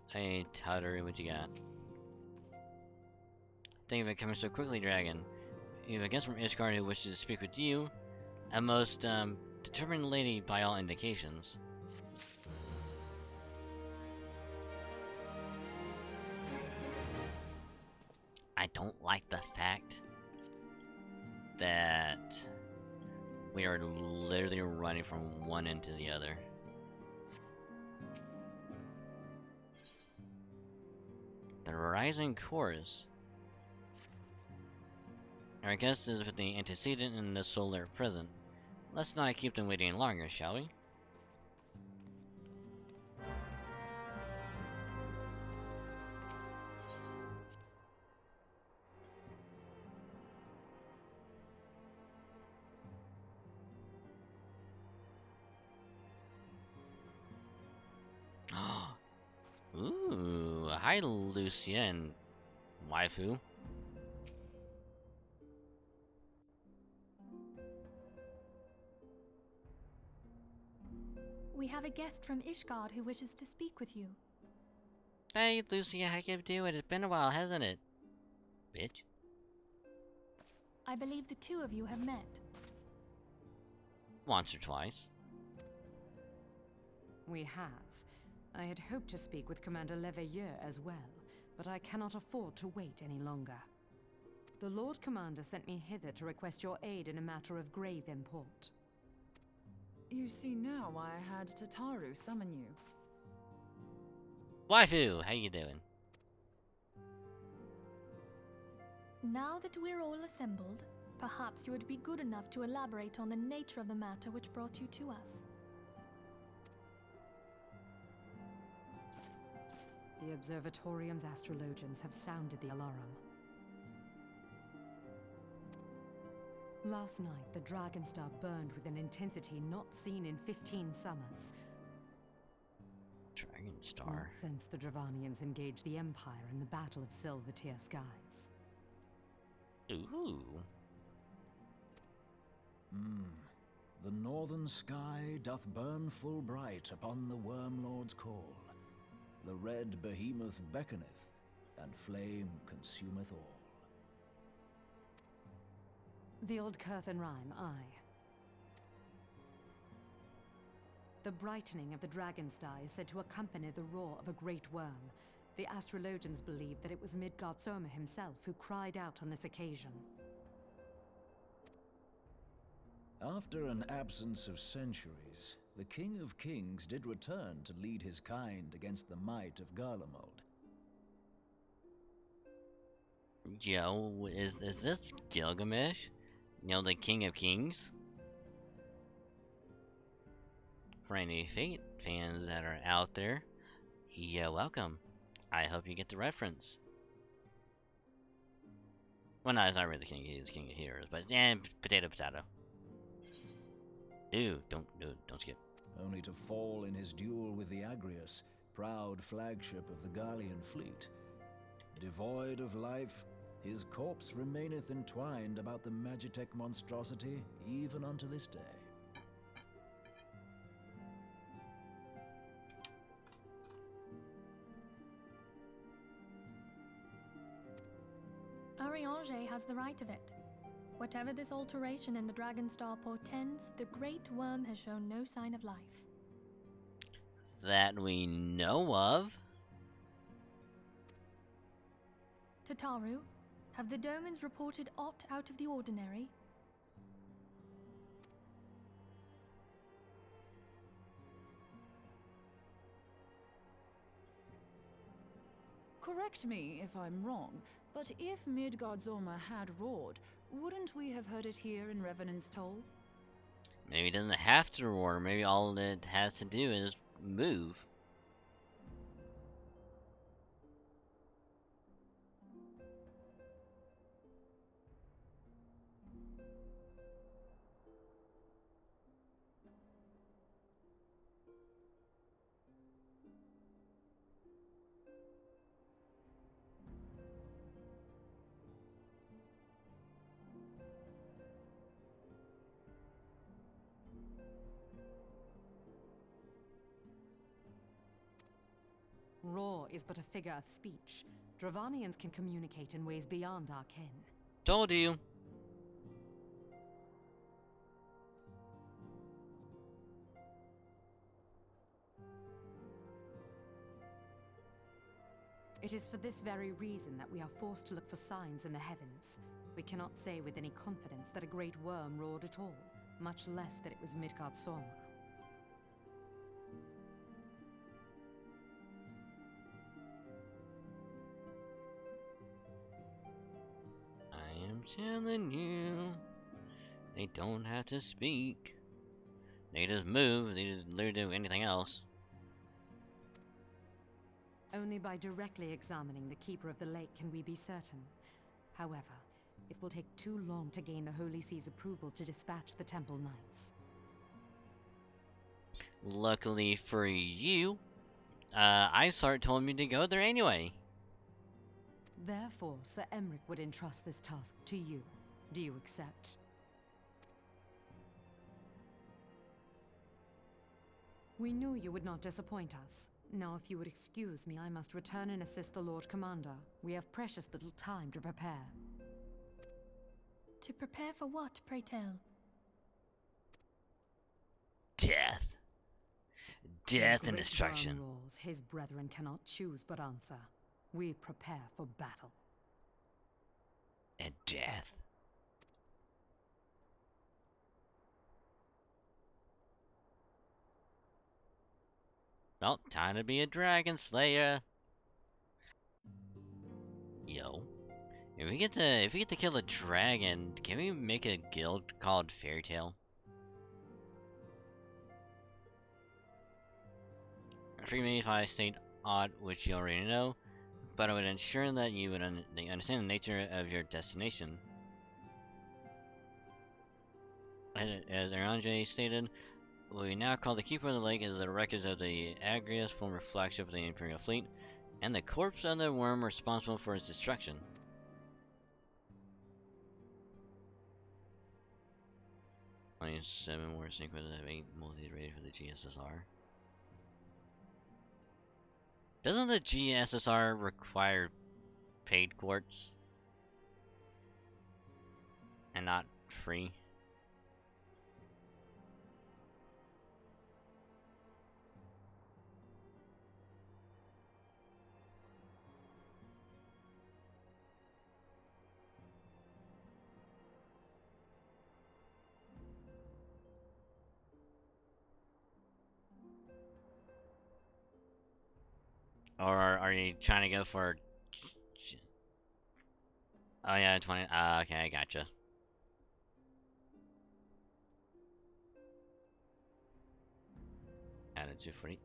Hey, Tataru, what you got? Thank you for coming so quickly, Dragon. You have a guest from Ishgard who wishes to speak with you. A most, determined lady by all indications. I don't like the fact that we are literally running from one end to the other. The Rising Chorus. Our guest is with the antecedent and the solar present. Let's not keep them waiting longer, shall we? Ooh, hi Lucia and waifu. We have a guest from Ishgard who wishes to speak with you. Hey Lucia, how you doing? It's been a while, hasn't it? Bitch. I believe the two of you have met. Once or twice. We have. I had hoped to speak with Commander Leveilleur as well, but I cannot afford to wait any longer. The Lord Commander sent me hither to request your aid in a matter of grave import. You see now why I had Tataru summon you. Waifu, how you doing? Now that we're all assembled, perhaps you would be good enough to elaborate on the nature of the matter which brought you to us. The Observatorium's astrologians have sounded the alarm. Last night, the Dragon Star burned with an intensity not seen in 15 summers. Dragon Star. Not since the Dravanians engaged the Empire in the Battle of Silvertear Skies. Ooh. The northern sky doth burn full bright upon the Wormlord's call. The red behemoth beckoneth, and flame consumeth all. The old Curthan rhyme, aye. The brightening of the Dragon Star is said to accompany the roar of a great worm. The astrologians believe that it was Midgard Soma himself who cried out on this occasion. After an absence of centuries, the King of Kings did return to lead his kind against the might of Garlemald. Yo, is this Gilgamesh? You know, the King of Kings? For any Fate fans that are out there, you're welcome. I hope you get the reference. Well, no, it's not really the King, he's King of Heroes, but yeah, potato. Don't skip. Only to fall in his duel with the Agrius, proud flagship of the Gallian fleet. Devoid of life, his corpse remaineth entwined about the Magitech monstrosity even unto this day. Marie-Ange has the right of it. Whatever this alteration in the Dragon Star portends, the Great Worm has shown no sign of life. That we know of. Tataru, have the Domans reported aught out of the ordinary? Correct me if I'm wrong, but if Midgardsormr had roared, wouldn't we have heard it here in Revenant's Toll? Maybe it doesn't have to roar. Maybe all it has to do is move. Roar is but a figure of speech. Dravanians can communicate in ways beyond our ken. Told you. It is for this very reason that we are forced to look for signs in the heavens. We cannot say with any confidence that a great worm roared at all, much less that it was Midgardsormr. I am telling you, they don't have to speak. They just move. They just literally do anything else. Only by directly examining the Keeper of the Lake can we be certain. However, it will take too long to gain the Holy See's approval to dispatch the Temple Knights. Luckily for you, Isart told me to go there anyway. Therefore, Sir Emric would entrust this task to you. Do you accept? We knew you would not disappoint us. Now, if you would excuse me, I must return and assist the Lord Commander. We have precious little time to prepare. To prepare for what, pray tell? Death. Death and destruction. Worm roars, his brethren cannot choose but answer. We prepare for battle. And death. Well, time to be a dragon slayer. Yo. If we get to kill a dragon, can we make a guild called Fairy Tale? Forgive me if I state odd, which you already know, but I would ensure that you would understand the nature of your destination. As Aranje stated, what we now call the Keeper of the Lake is the records of the Agrias, former flagship of the Imperial Fleet, and the corpse of the worm responsible for its destruction. 27 more sequences have 8 multi-rated for the GSSR. Doesn't the GSSR require paid quartz? And not free? Or are you trying to go for... Oh yeah, 20... okay, I gotcha. Added 240.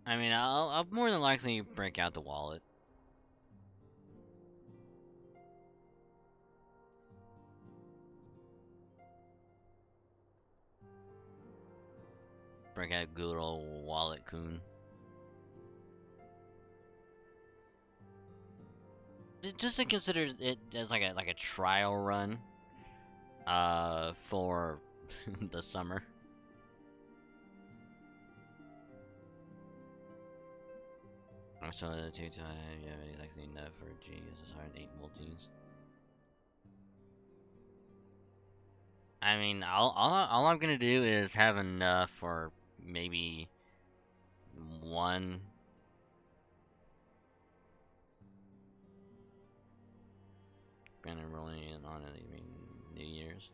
I mean, I'll more than likely break out the wallet. Break out good old wallet coon. Just to consider it as like a trial run. for the summer. So the 2 time, yeah, exactly enough for G is 8 multis. I mean, all I'm gonna do is have enough for maybe one. Gonna rolling in on it, I mean New Year's.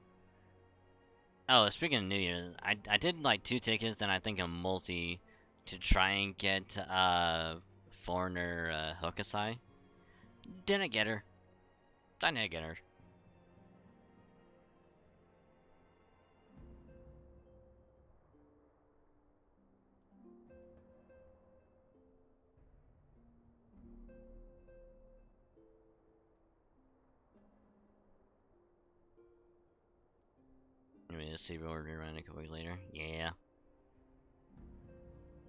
Oh, speaking of New Year's, I did like 2 tickets and I think a multi to try and get foreigner Hokusai. Didn't get her. I didn't get her. Maybe the Saber order around a couple weeks later. Yeah.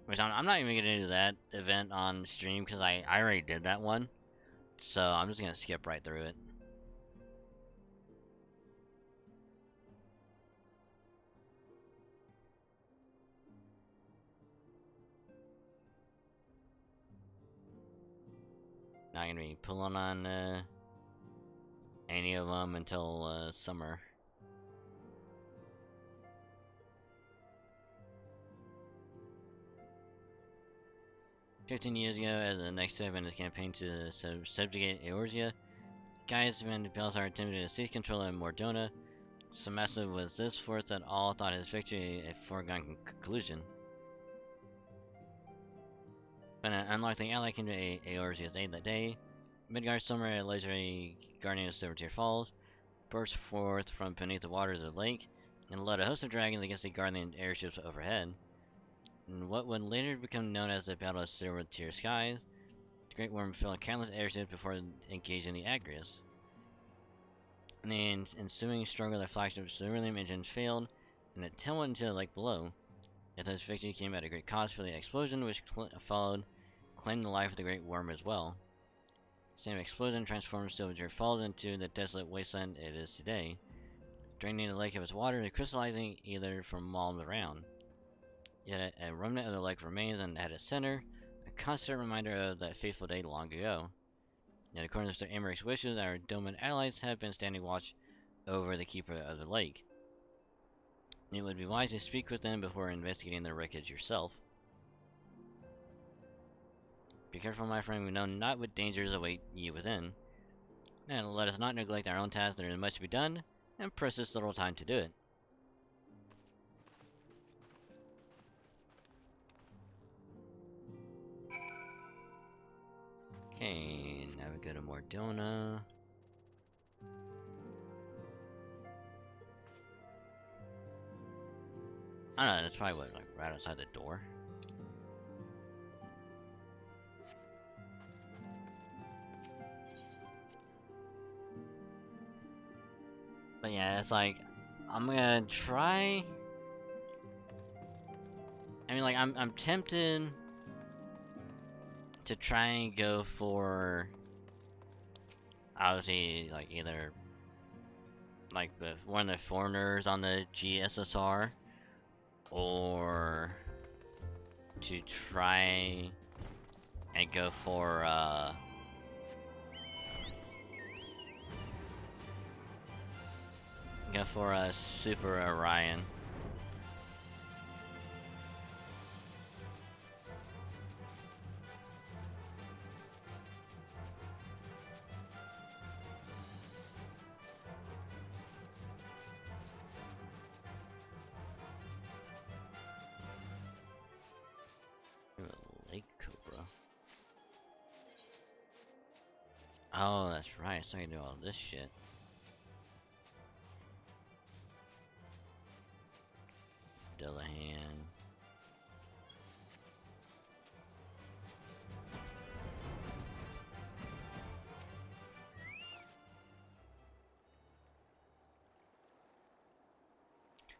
Which I'm not even gonna do that event on stream because I already did that one. So I'm just gonna skip right through it. Not gonna be pulling on any of them until summer. "15 years ago, as the next step in his campaign to subjugate Eorzea, Gaius Van Belsar attempted to seize control of Mordona. So massive was this force that all thought his victory a foregone conclusion. When an unlikely ally came to Eorzea's aid that day, Midgard's summer, a legendary guardian of Silvertear Falls, burst forth from beneath the waters of the lake and led a host of dragons against the guardian airships overhead. In what would later become known as the Battle of Silvertear Skies, the Great Worm filled countless airships before engaging the Agrias. In the ensuing struggle, the flagship's Cerulean engines failed, and it tumbled into the lake below. Yet this victory came at a great cost, for the explosion which followed claimed the life of the Great Worm as well. The same explosion transformed Silvertear Falls into the desolate wasteland it is today, draining the lake of its water and crystallizing ether from miles around. Yet a remnant of the lake remains, and at its center, a constant reminder of that fateful day long ago. Yet according to Sir Amaric's wishes, our Doman allies have been standing watch over the keeper of the lake. It would be wise to speak with them before investigating the wreckage yourself. Be careful, my friend, we know not what dangers await you within. And let us not neglect our own task, there is much to be done, and precious little time to do it. Okay, now we go to Mordona. I don't know, that's probably what, like right outside the door. But yeah, it's like I'm gonna try. I mean, like I'm tempted to try and go for obviously like either like one of the foreigners on the GSSR, or to try and go for a Super Orion. Lake Cobra. Oh, that's right. So I can do all this shit. Dillahan.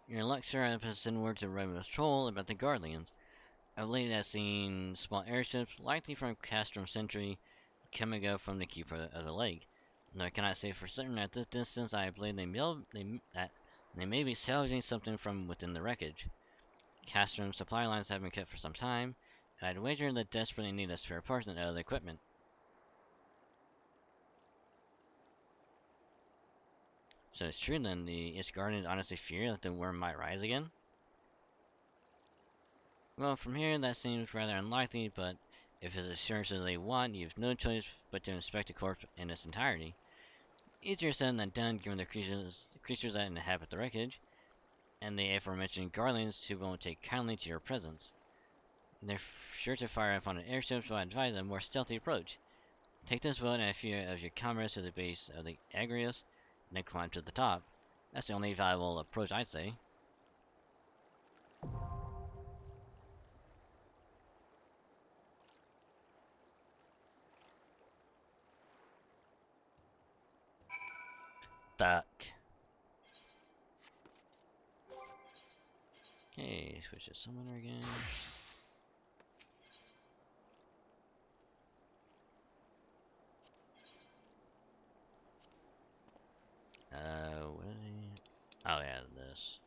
Your luck, sir, I have sent word to Ravenous Troll about the Guardians. Of late, I've seen small airships, likely from Castrum Sentry, coming up from the keeper of the lake. No, I cannot say for certain at this distance. I believe they may be salvaging something from within the wreckage. Cast room supply lines have been cut for some time, and I'd wager they desperately need a spare part and other equipment. So it's true then, its guardians honestly fear that the worm might rise again? Well, from here that seems rather unlikely, but if it's assurances they want, you've no choice but to inspect the corpse in its entirety. Easier said than done given the creatures that inhabit the wreckage, and the aforementioned guardians who won't take kindly to your presence. They're sure to fire upon an airship, so I advise a more stealthy approach. Take this boat and a few of your comrades to the base of the Agrios, and then climb to the top. That's the only viable approach, I'd say. Fuck. Okay, switch to summoner again. What is he? Oh yeah, this.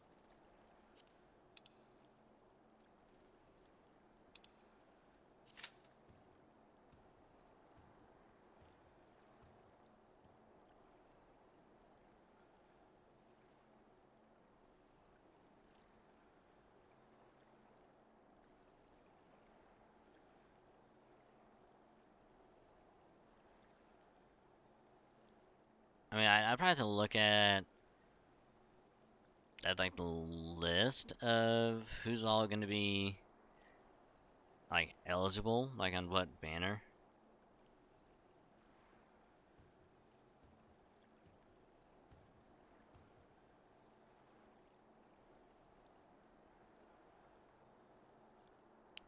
I mean, I'd probably have to look at like the list of who's all gonna be like eligible, like on what banner.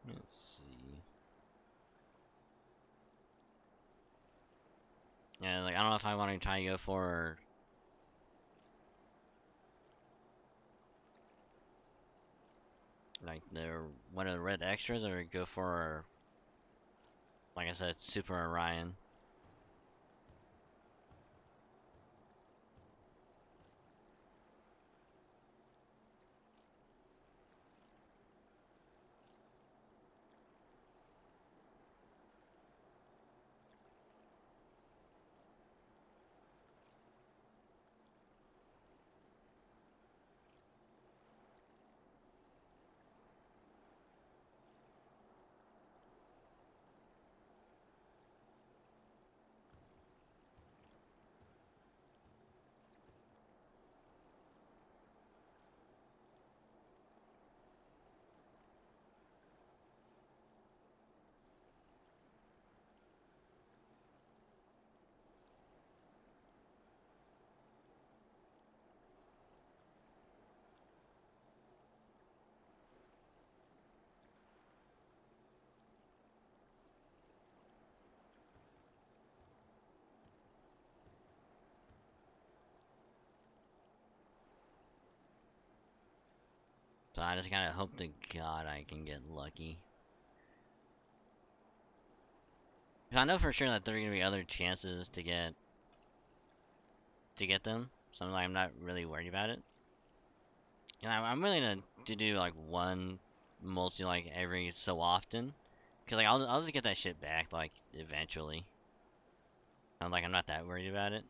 Let's see. Yeah, like I don't know if I want to try to go for like one of the red extras, or go for, like I said, Super Orion. So I just kind of hope to God I can get lucky. 'Cause I know for sure that there are gonna be other chances to get them, so I'm not really worried about it. And I'm willing to do like one multi like every so often, cause like I'll just get that shit back like eventually. I'm not that worried about it.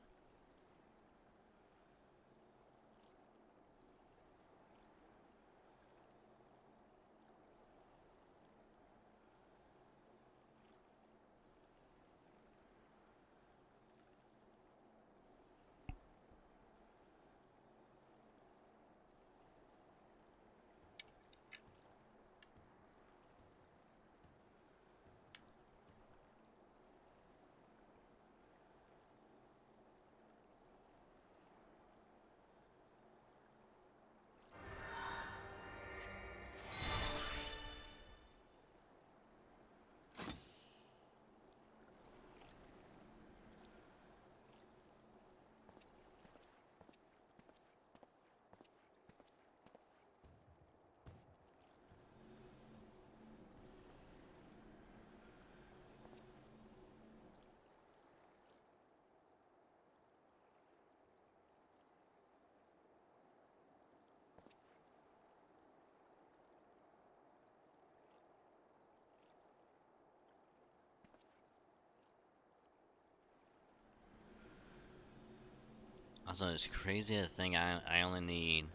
Also, it's crazy to think I only need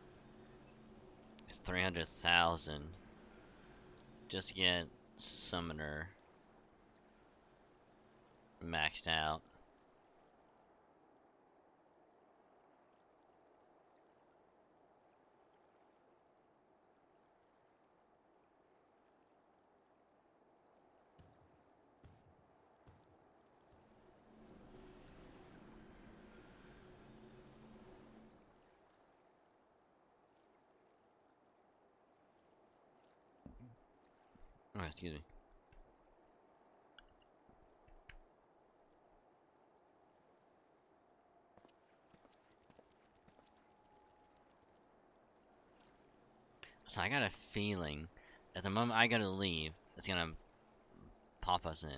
300,000 just to get Summoner maxed out. Oh, excuse me. So I got a feeling that the moment I gotta leave, it's gonna pop us in.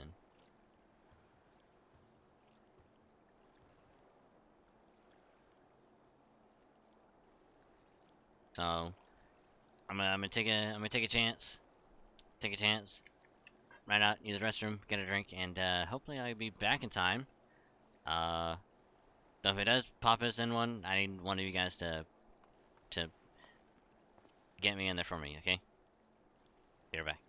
So I'm gonna take a chance. Take a chance. Right out, use the restroom, get a drink, and hopefully I'll be back in time. But if it does pop us in one, I need one of you guys to get me in there for me, okay? Be right back.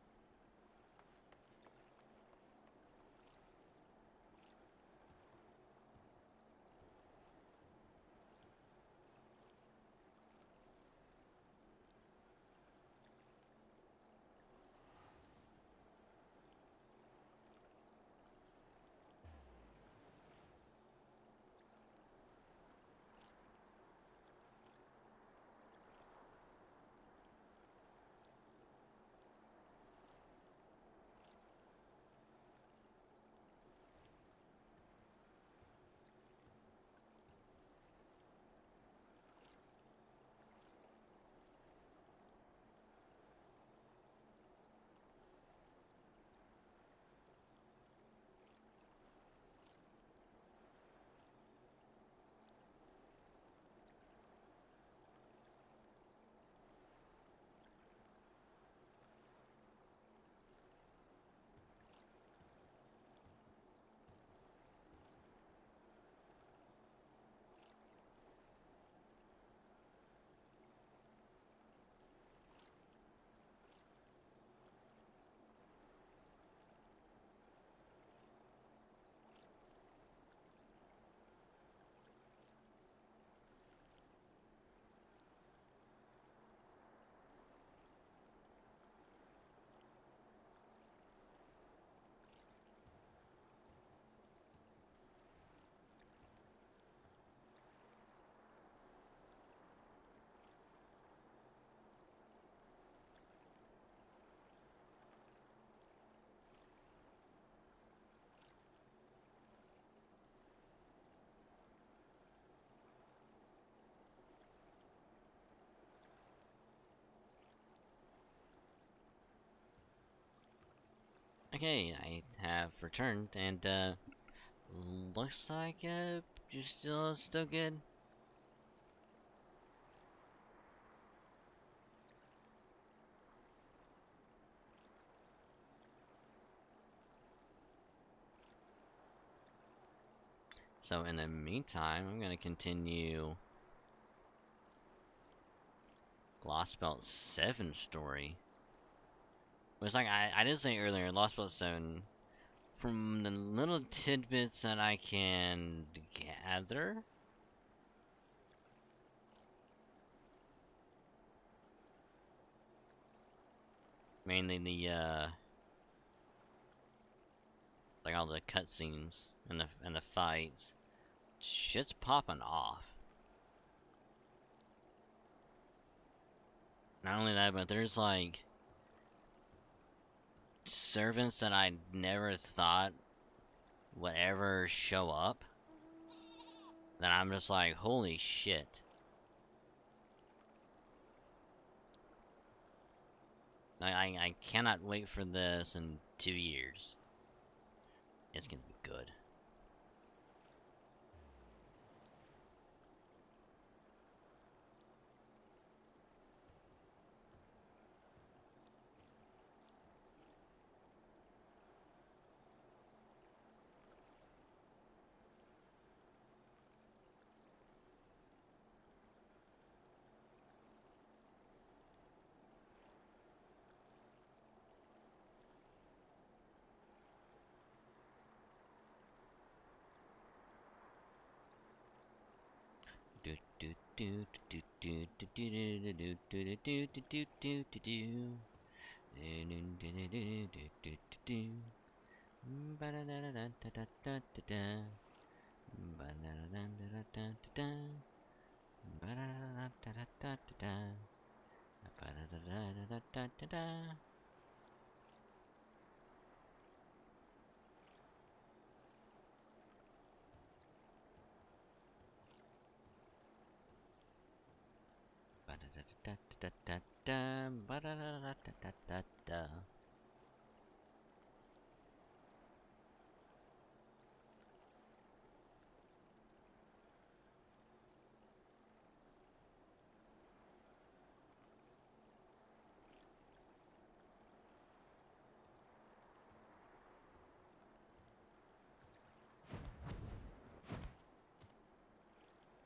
Okay, I have returned, and looks like you're still good. So in the meantime, I'm gonna continue Lost Belt 7 story. It was like I did say earlier, Lost Belt 7, from the little tidbits that I can gather, mainly the like all the cutscenes and the fights, shit's popping off. Not only that, but there's like servants that I never thought would ever show up, that I'm just like, holy shit. I cannot wait for this in 2 years. It's gonna be good.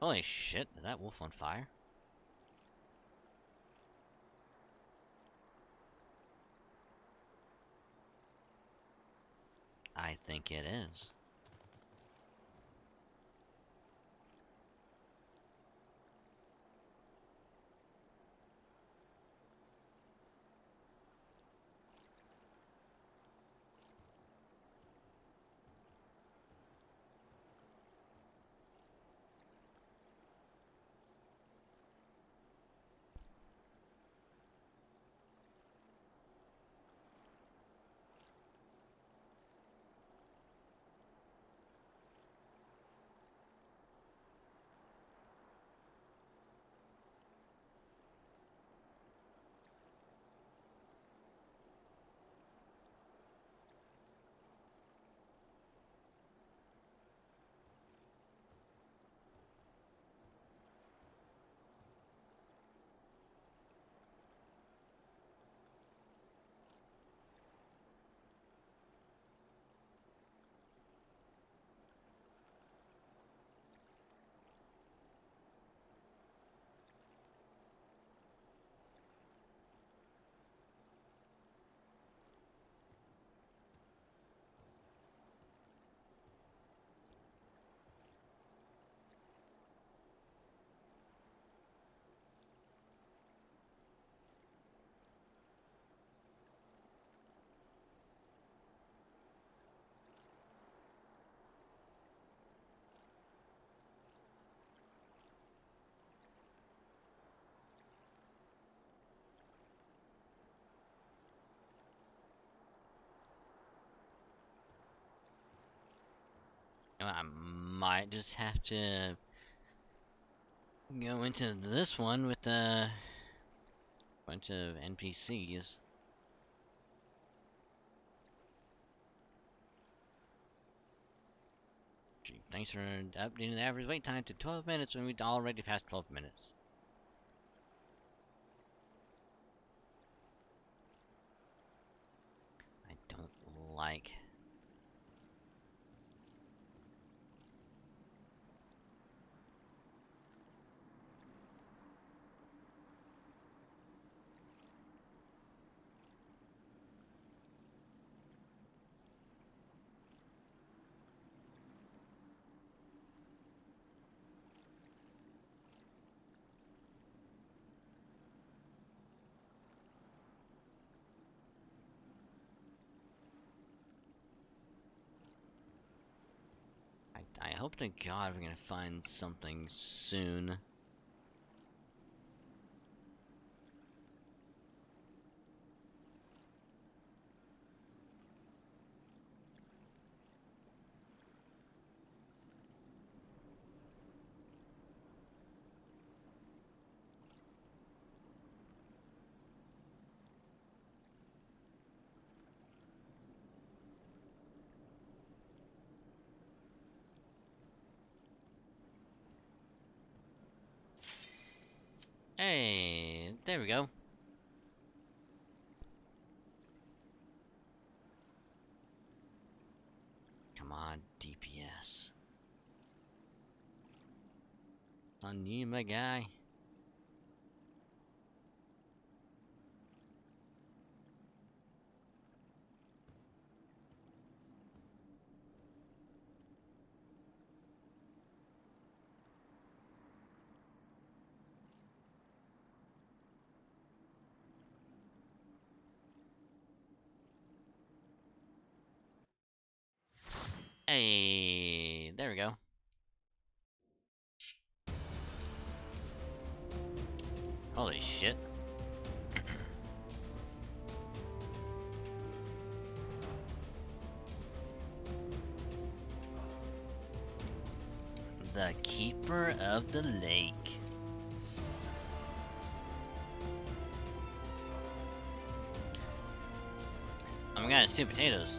Holy shit, is that wolf on fire? I think it is. I might just have to go into this one with a bunch of NPCs. Gee, thanks for updating the average wait time to 12 minutes when we'd already passed 12 minutes. I don't like... I hope to God we're gonna find something soon. Hey, there we go. Come on, DPS. On you, my guy. the keeper of the lake. Oh my god, it's 2 potatoes.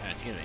Excuse me.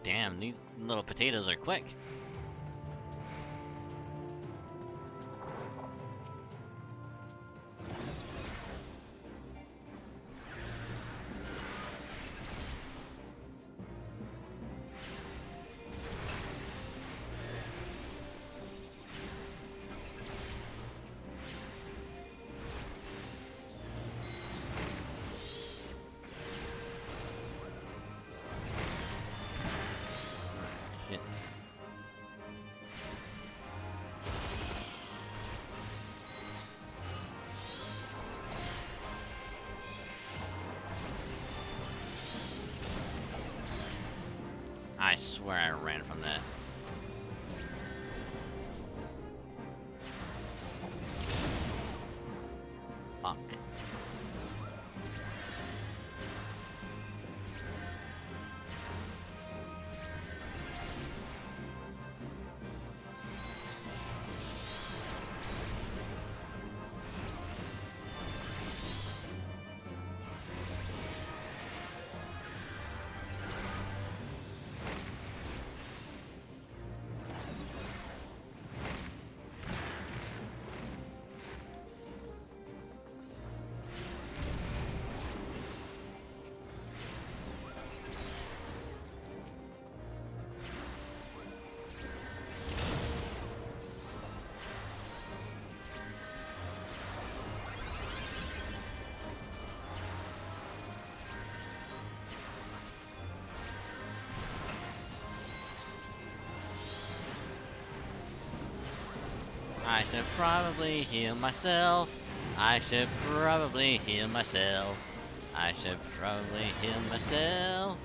Damn, these little potatoes are quick. Shit. I swear I ran from that. Fuck. I should probably heal myself. I should probably heal myself. I should probably heal myself.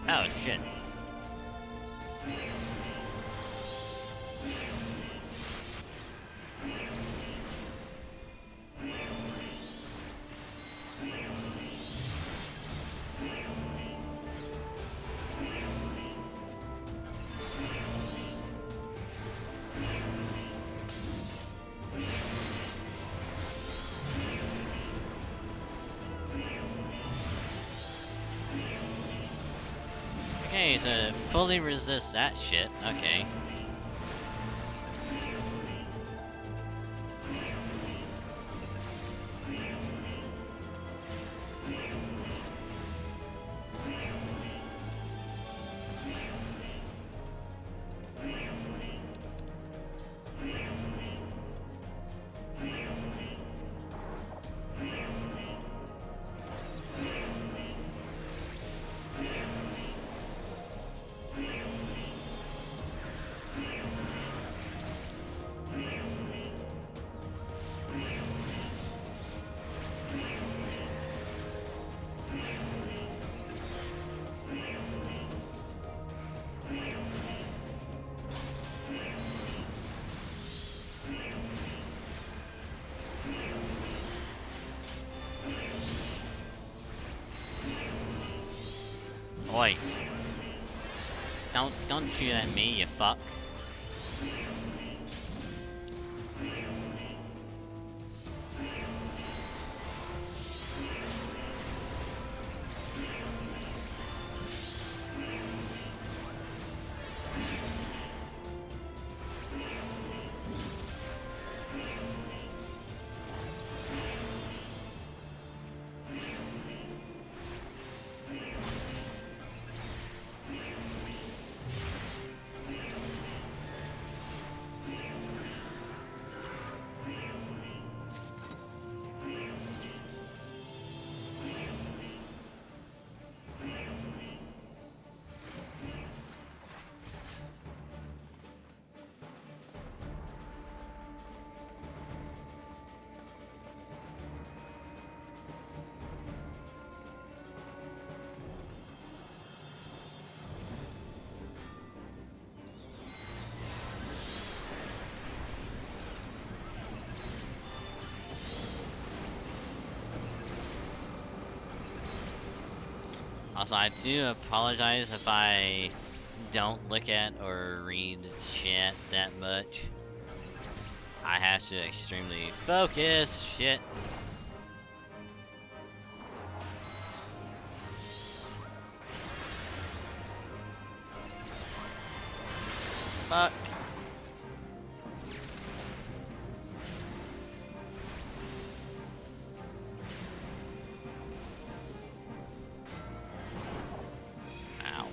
Oh shit. Okay, so fully resist that shit. Okay. Oi. Don't shoot at me, you fuck. Also, I do apologize if I don't look at or read chat that much. I have to extremely focus. Shit. Fuck. Ow.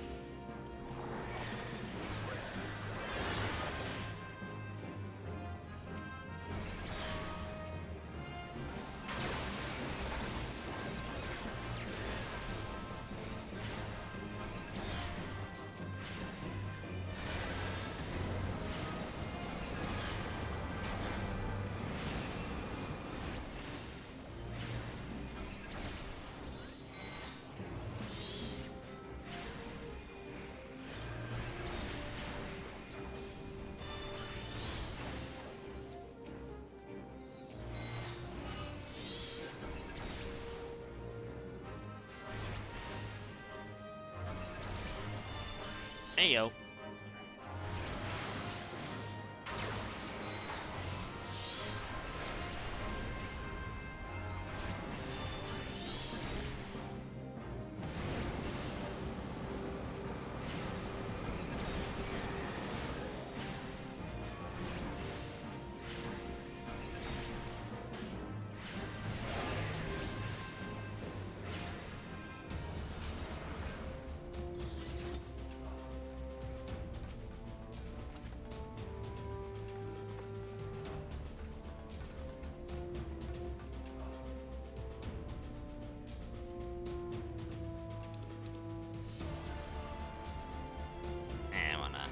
Hey yo. Why not?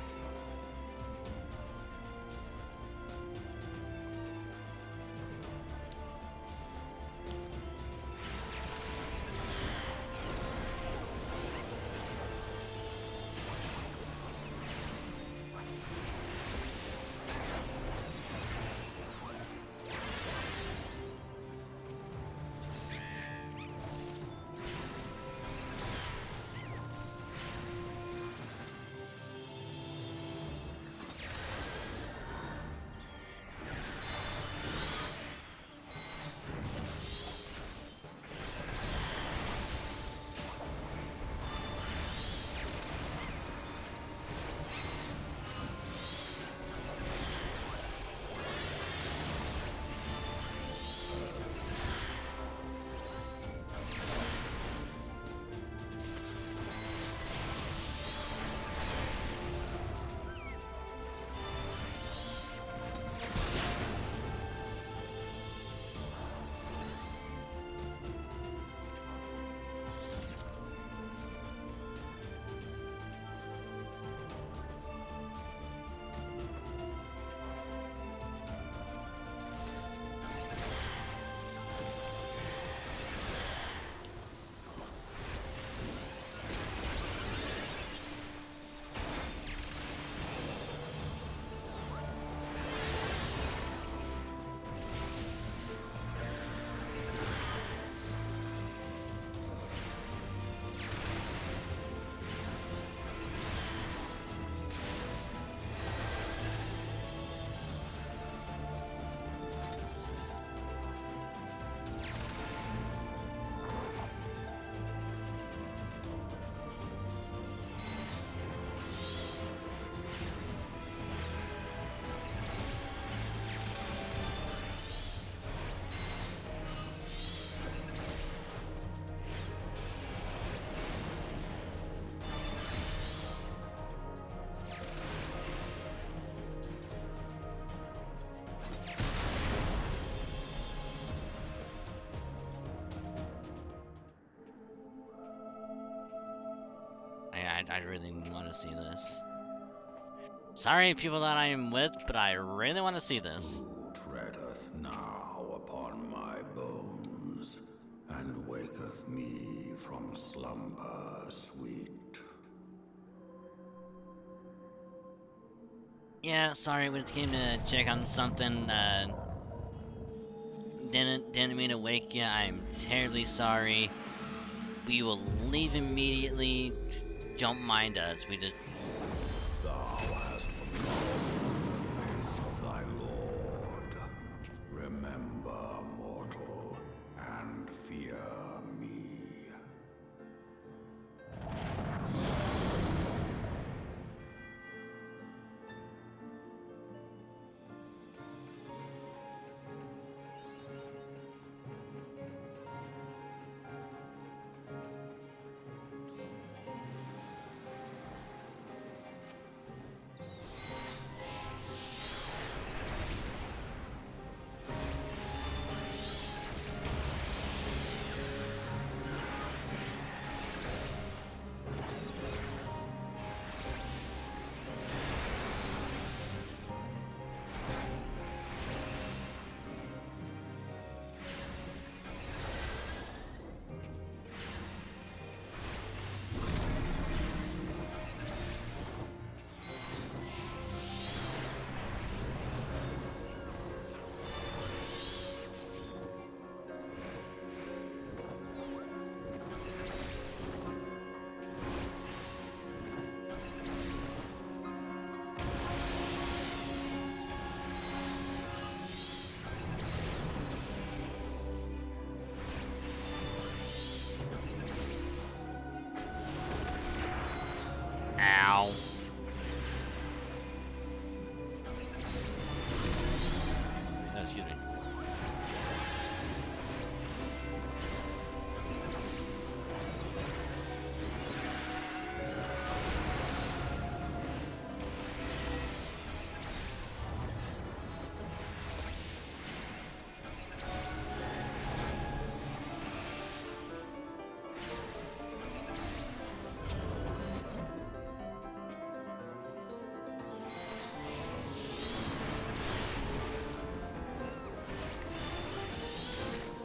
I really want to see this. Sorry, people that I am with, but I really want to see this. Who treadeth now upon my bones, and waketh me from slumber sweet? Yeah, sorry, we just came to check on something. Didn't mean to wake you. I'm terribly sorry. we will leave immediately. Don't mind us. We just. Thou hast forgotten the face of thy lord. Remember, mortal, and fear me. Ow. Oh, excuse me.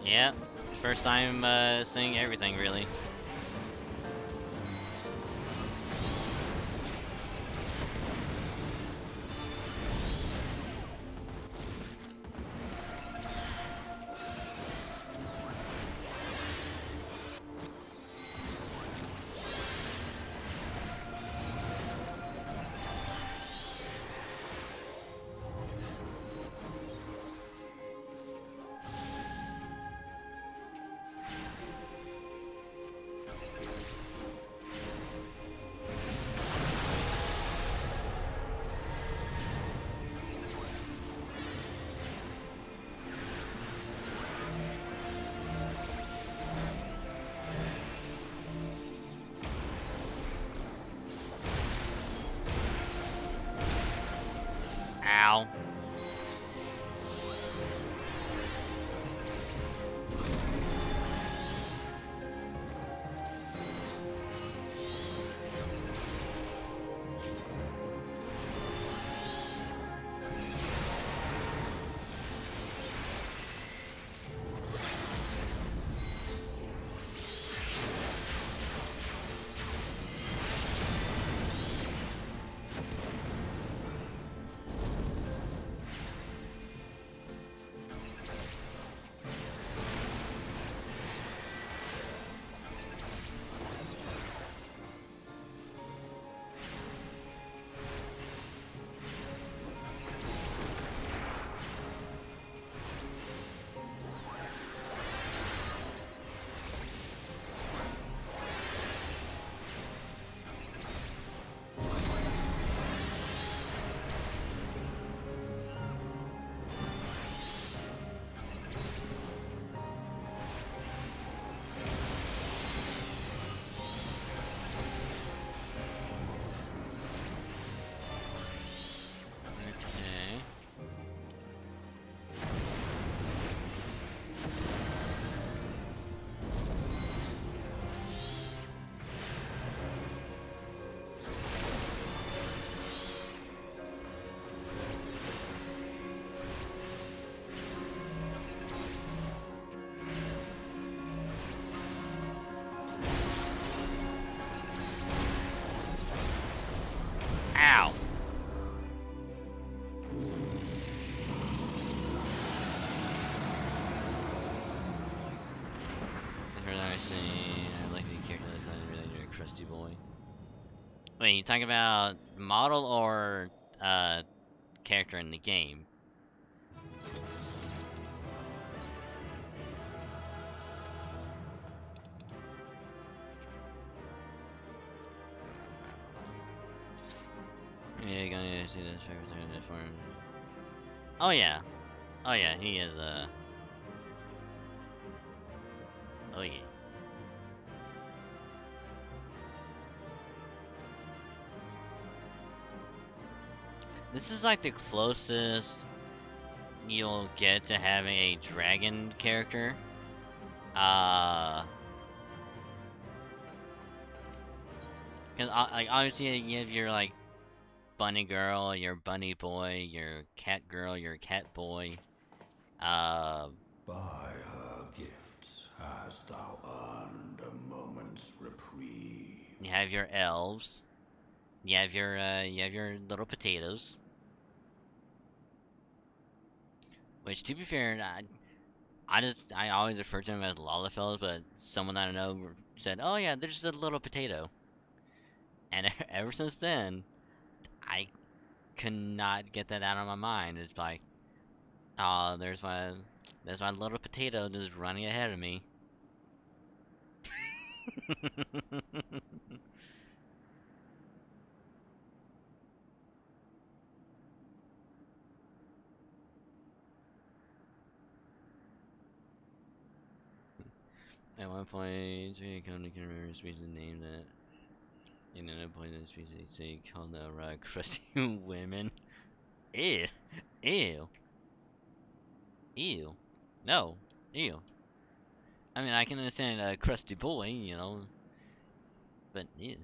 Yeah, first time seeing everything really. Wait, you talking about model or character in the game? Yeah, you're gonna see this different. Oh yeah, oh yeah, he is oh yeah. This is like the closest you'll get to having a dragon character. Cause like obviously you have your like bunny girl, your bunny boy, your cat girl, your cat boy. By her gifts hast thou earned a moment's reprieve. You have your elves. You have your little potatoes. Which, to be fair, I always refer to them as Lalafellas, but someone that I know said, "Oh yeah, they're just a little potato." And ever since then, I could not get that out of my mind. It's like, oh, there's my little potato just running ahead of me. At one point, we come to remember a species name that in an poison species they call the crusty women. Ew. Ew. Ew. No. Ew. I mean, I can understand a crusty boy, you know, but ew.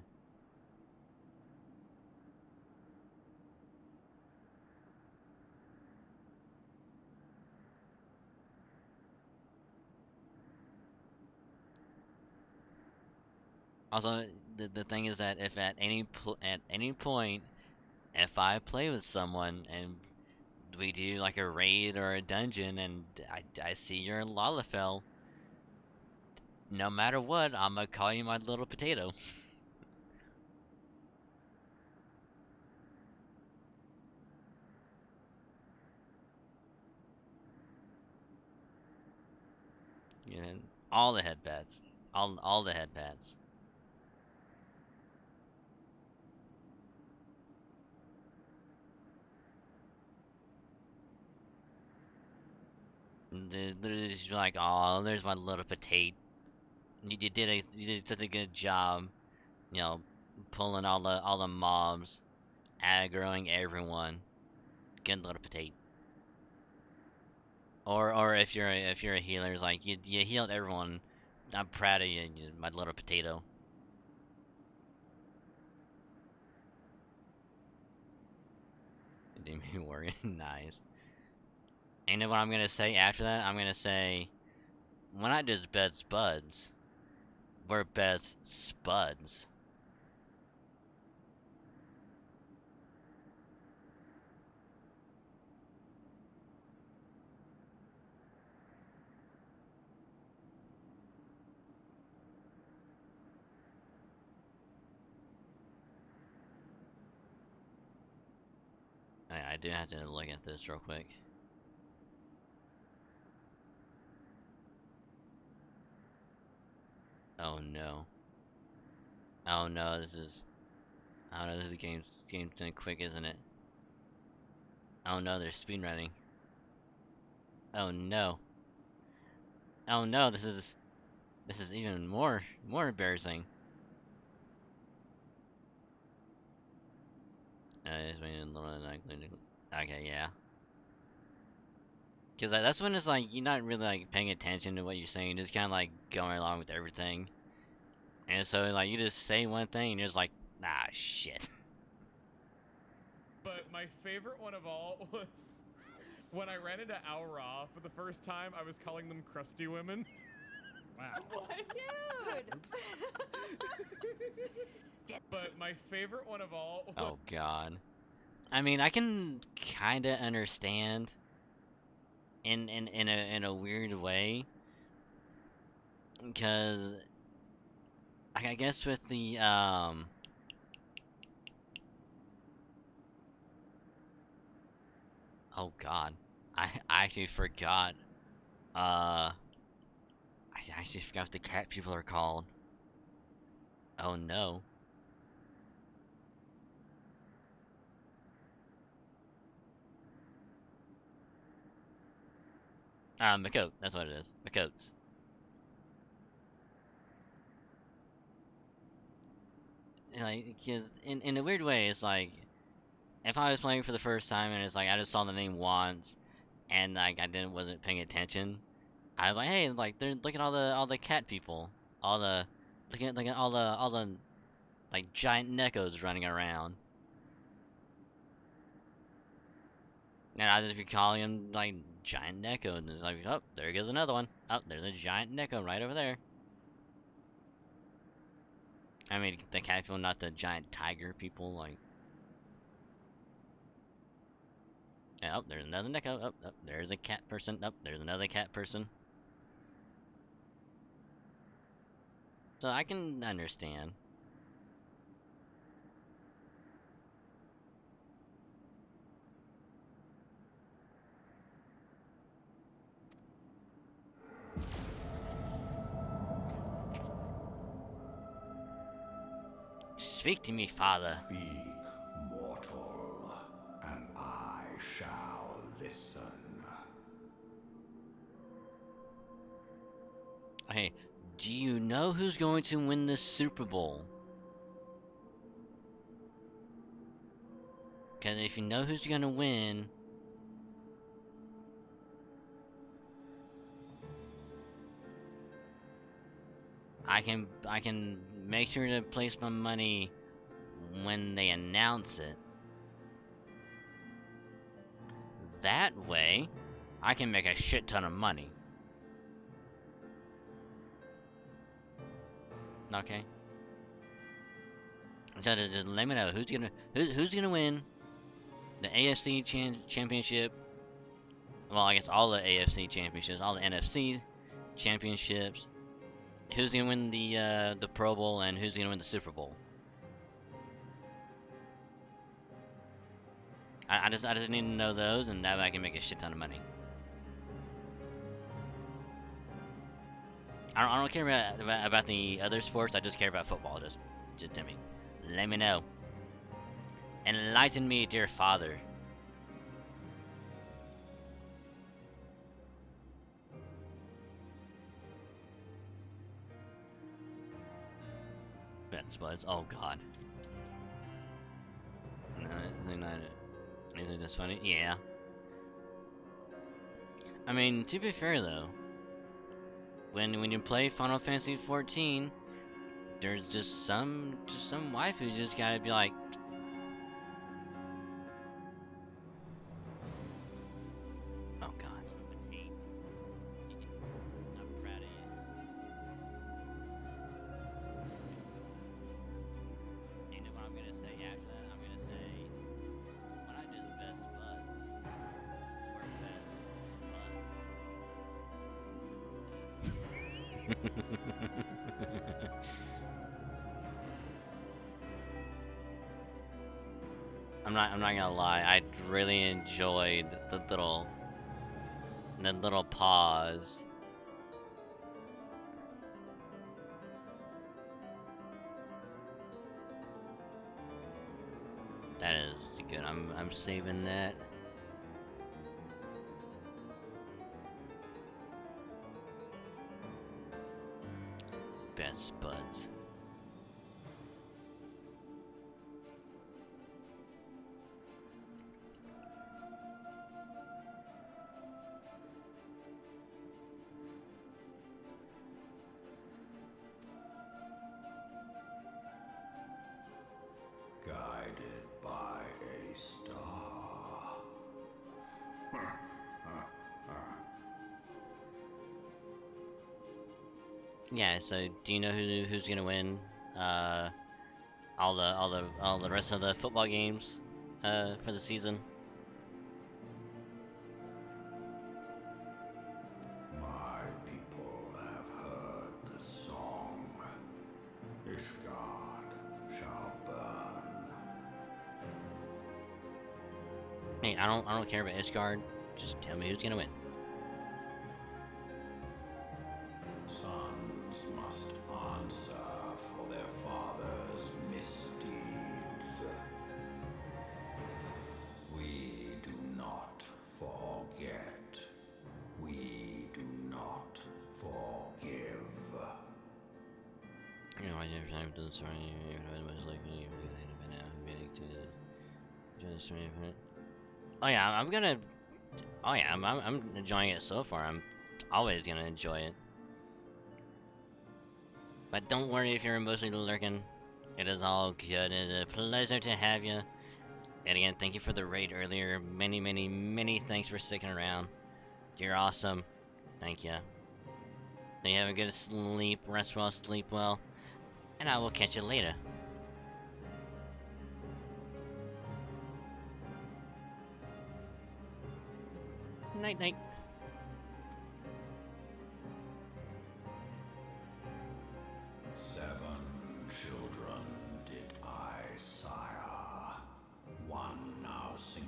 Also, the thing is that if at any point, if I play with someone and we do like a raid or a dungeon and I see you're in Lalafell, no matter what, I'm gonna call you my little potato. You know, all the headpads, all the headpads. They're just like, oh, there's my little potato. You did such a good job, you know, pulling all the mobs, aggroing everyone. Good little potato. Or if you're a healer, it's like you healed everyone. I'm proud of you, my little potato. It didn't even work. Nice. And then what I'm gonna say after that, I'm gonna say, we're not just best buds. We're best spuds. I do have to look at this real quick. Oh no. Oh no, this is. Oh no, this is game's done quick, isn't it? Oh no, there's speedrunning. Oh no. Oh no, this is even more embarrassing. It's been a little unlikely. Okay, yeah. Cause that's when it's like you're not really like paying attention to what you're saying, just kind of like going along with everything. And so like you just say one thing and you're just like, nah, shit. But my favorite one of all was when I ran into ARR for the first time. I was calling them crusty women. Wow. What? Dude. But my favorite one of all. Oh god. I mean, I can kind of understand in a weird way, because I guess with the Oh God, I actually forgot. I actually forgot what the cat people are called. Oh no. Makote, that's what it is. Makotes. Like, 'cause in a weird way, it's like, if I was playing for the first time and it's like, I just saw the name once, and like, wasn't paying attention, I was like, hey, like, look at all the cat people. Look at all the, like, giant neckos running around. And I just be calling them, like, giant neko, and it's like, oh, there goes another one. Oh, there's a giant neko right over there. I mean, the cat people, not the giant tiger people, like. Oh, there's another neko. Oh, there's a cat person. Oh, there's another cat person. So I can understand. Speak to me, father. Speak, mortal, and I shall listen. Hey, do you know who's going to win this Super Bowl? Because if you know who's gonna win, I can make sure to place my money when they announce it. That way, I can make a shit ton of money. Okay. So just let me know who's gonna win the AFC championship. Well, I guess all the AFC championships, all the NFC championships. Who's gonna win the Pro Bowl and who's gonna win the Super Bowl? I just need to know those, and that way I can make a shit ton of money. I don't care about the other sports. I just care about football. Just tell me. Let me know. Enlighten me, dear father. Bets buds. Oh God. No, isn't this funny? Yeah. I mean, to be fair though, when you play Final Fantasy 14, there's just some wife who just gotta be like, oh God. I'm proud of you. You know what I'm gonna say after that? I'm gonna say, when I just best buds, we're best buds. I'm not gonna lie, I really enjoyed the little pause. That is good. I'm saving that. Best buds. Guided by a star. Yeah, so do you know who's gonna win all the rest of the football games for the season? My people have heard the song. Ishgard shall burn. Hey, I don't care about Ishgard. Just tell me who's gonna win. Sons must answer for their father's misdeeds. We do not forget. We do not forgive. You know, I never time to the story. Much like me, oh yeah, I'm gonna. Oh yeah, I'm enjoying it so far. I'm always gonna enjoy it. But don't worry if you're emotionally lurking. It is all good. It is a pleasure to have you. And again, thank you for the raid earlier. Many, many, many thanks for sticking around. You're awesome. Thank you. Then you have a good sleep, rest well, sleep well, and I will catch you later. Night, night. Seven children did I sire. One now singeth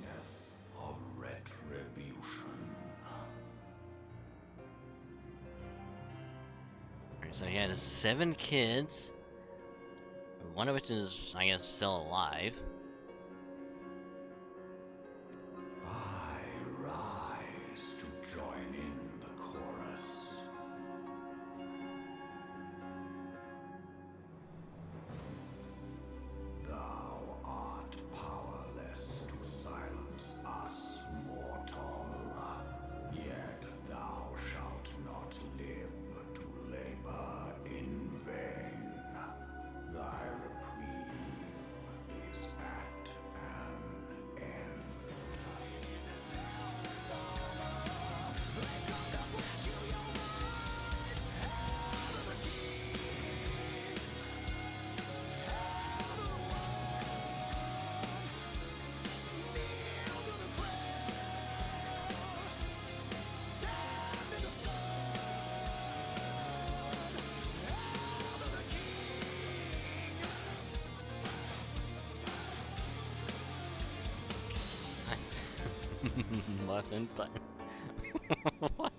of retribution. Alright, so he had 7 kids. One of which is, I guess, still alive. I rise to join in the chorus. Thou art powerless to silence us, mortal. Yet thou shalt not live to labor in vain. Thy reprieve is at an end. Muffin button. What?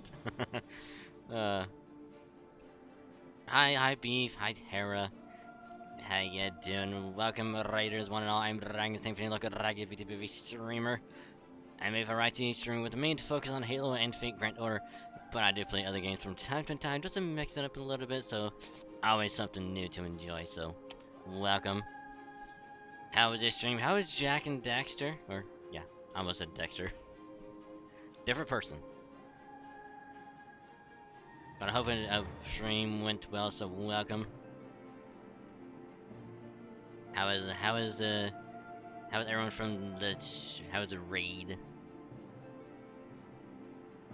Hi Beef, hi Hera. How you doing? Welcome Raiders, one and all. I'm Dragon Symphony, look at Dragon VStreamer. I made a variety stream with the main focus on Halo and Fate Grand Order, but I do play other games from time to time just to mix it up a little bit, so always something new to enjoy, so welcome. How was this stream? How was Jack and Dexter? Or, yeah, I almost said Dexter. Different person. But I hope the stream went well, so welcome. How is everyone from how is the raid?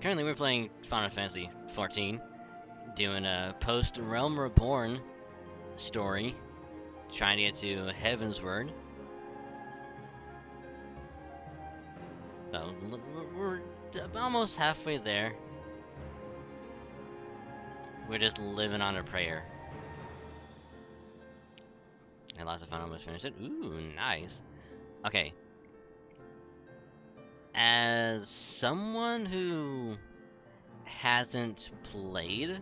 Currently we're playing Final Fantasy 14, doing a post Realm Reborn story, trying to get to Heavensward. So we're almost halfway there. We're just living on a prayer. And lots of fun, almost finished it. Ooh, nice. Okay. As someone who hasn't played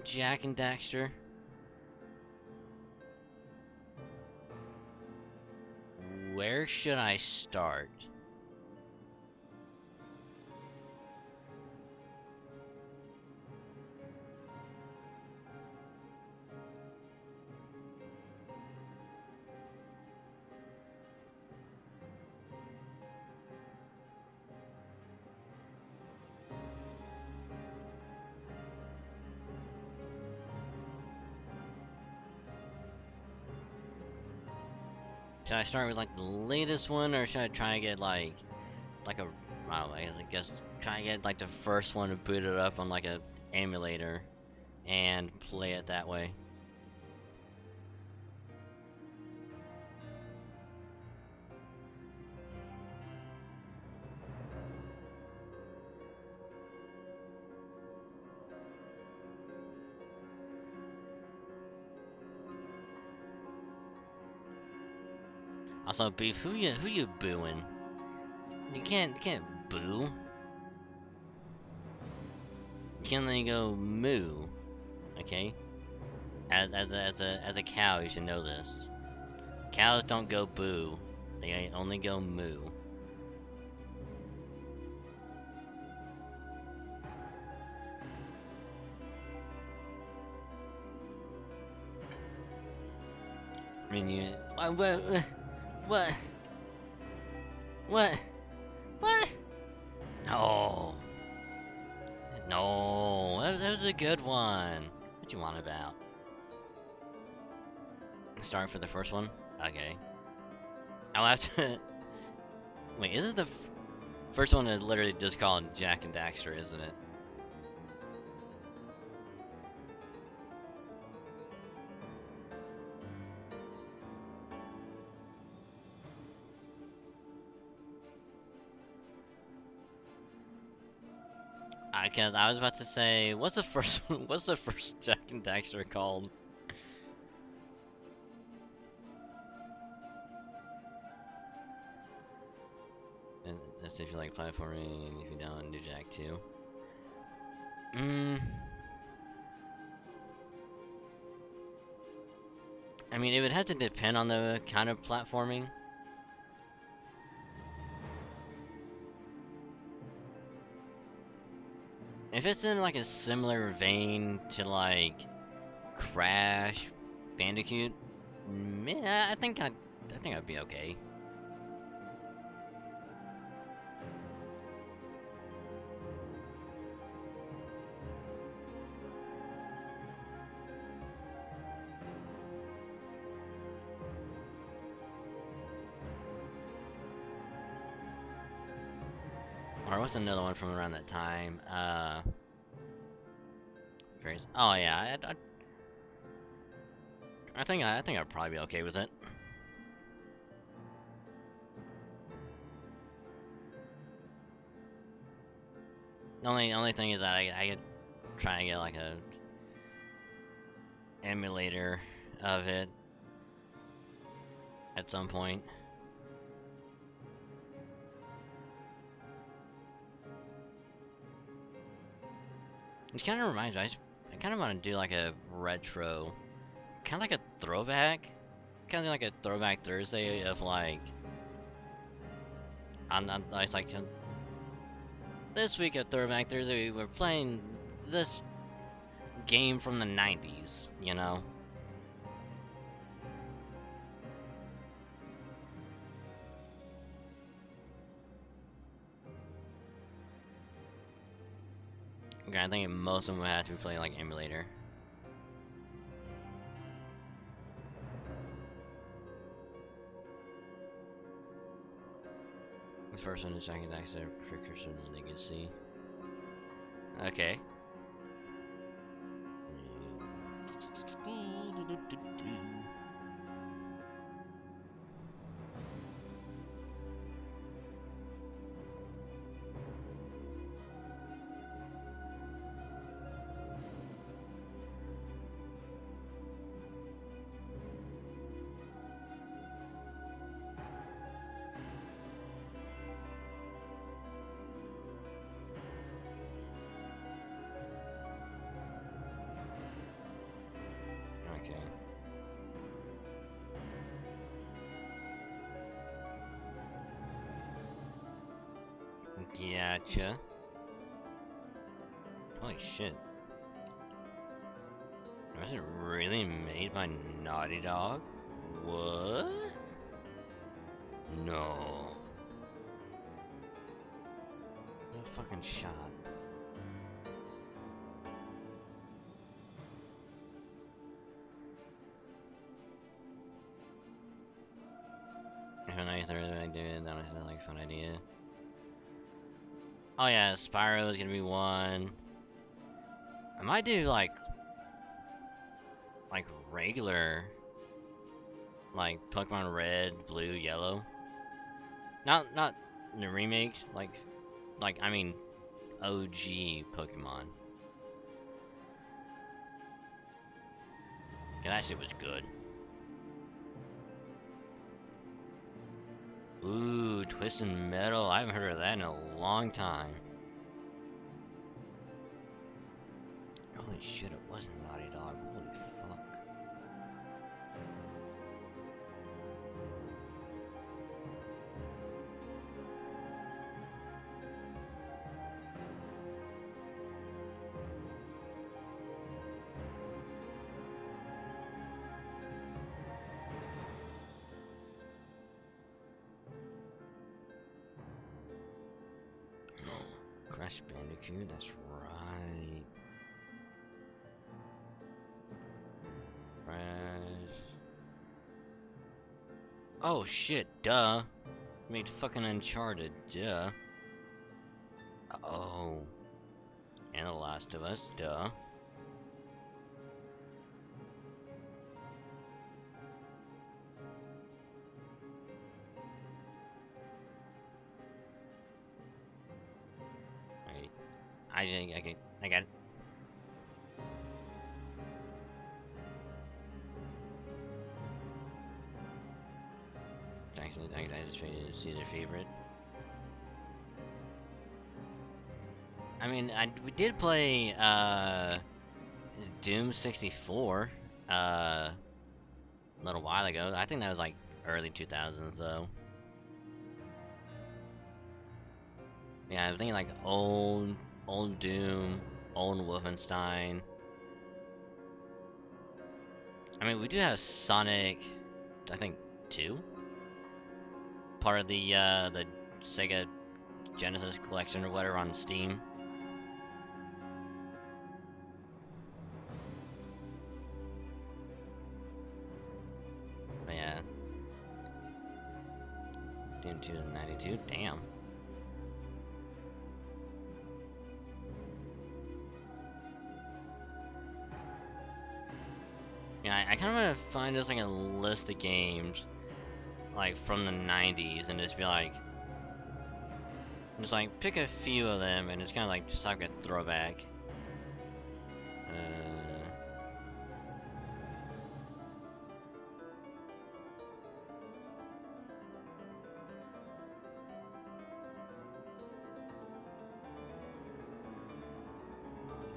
Jack and Daxter, where should I start? Should I start with like the latest one, or should I try to get like a, I don't know, I guess try to get like the first one to boot it up on like a emulator and play it that way? Also, Beef, who you booing? You can't boo. You can only go moo. Okay? As a cow, you should know this. Cows don't go boo. They only go moo. I mean, you. What? What? What? No. No. That was a good one. What you want about? Starting for the first one? Okay. I'll have to. Wait, isn't the first one is literally just called Jack and Daxter, isn't it? Because I was about to say, what's the first one? What's the first Jack and Daxter called? And that's if you like platforming. If you don't, do Jack 2. I mean, it would have to depend on the kind of platforming. If it's in like a similar vein to like Crash Bandicoot, yeah, I think I'd be okay. Or what's another one from around that time? Oh yeah, I think I'd probably be okay with it. The only thing is that I could try and get like a emulator of it at some point. It kind of reminds me, I kind of want to do like a retro, kind of like a throwback, kind of like a throwback Thursday of like, it's like this week at Throwback Thursday we're playing this game from the 90s, you know? Okay, I think most of them would have to be playing like emulator. The first one is second access precursor to legacy. Okay. Gotcha. Holy shit. Was it really made by Naughty Dog? What? No. No fucking shot. If I know the I did, that was like a fun idea. Oh yeah, Spyro is gonna be one. I might do like regular, like Pokemon Red, Blue, Yellow. Not the remakes, like I mean OG Pokemon. Yeah, that shit was good. Ooh, Twisted Metal. I haven't heard of that in a long time. Holy shit, it wasn't Naughty Dog. Holy fuck. Crash Bandicoot, that's right. Crash. Oh shit, duh. Made fucking Uncharted, duh. Oh. And The Last of Us, duh. Right. I got it. Actually, I just trying to see their favorite. I mean, we did play Doom 64 a little while ago. I think that was like early 2000s though. Yeah, I'm thinking like old Doom, old Wolfenstein. I mean, we do have Sonic, I think 2, part of the Sega Genesis collection or whatever on Steam. But yeah, Doom 2 and 92. Damn. Yeah, I kind of want to find just like a list of games, like from the 90s, and just be like, just like pick a few of them, and it's kind of like just like a throwback.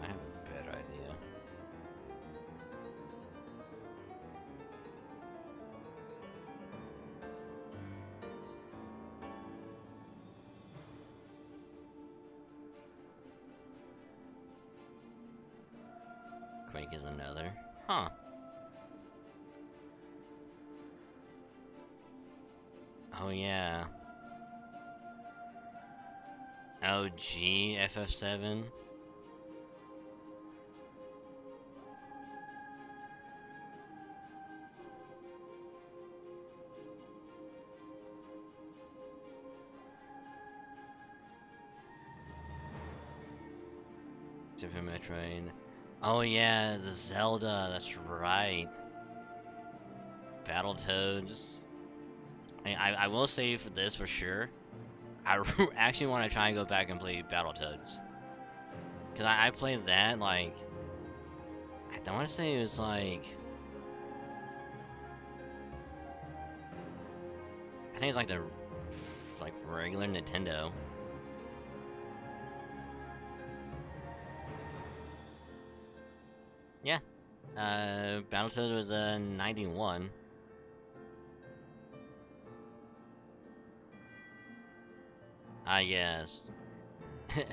I have a better idea. Quake is another. Huh. Oh yeah. OG FF7. Super Metroid. Oh yeah, the Zelda, that's right. Battletoads. I will say for this for sure, I actually want to try and go back and play Battletoads. Cause I played that like, I don't want to say it was like, I think it's like the regular Nintendo. Yeah, Battletoads was 91. Ah yes.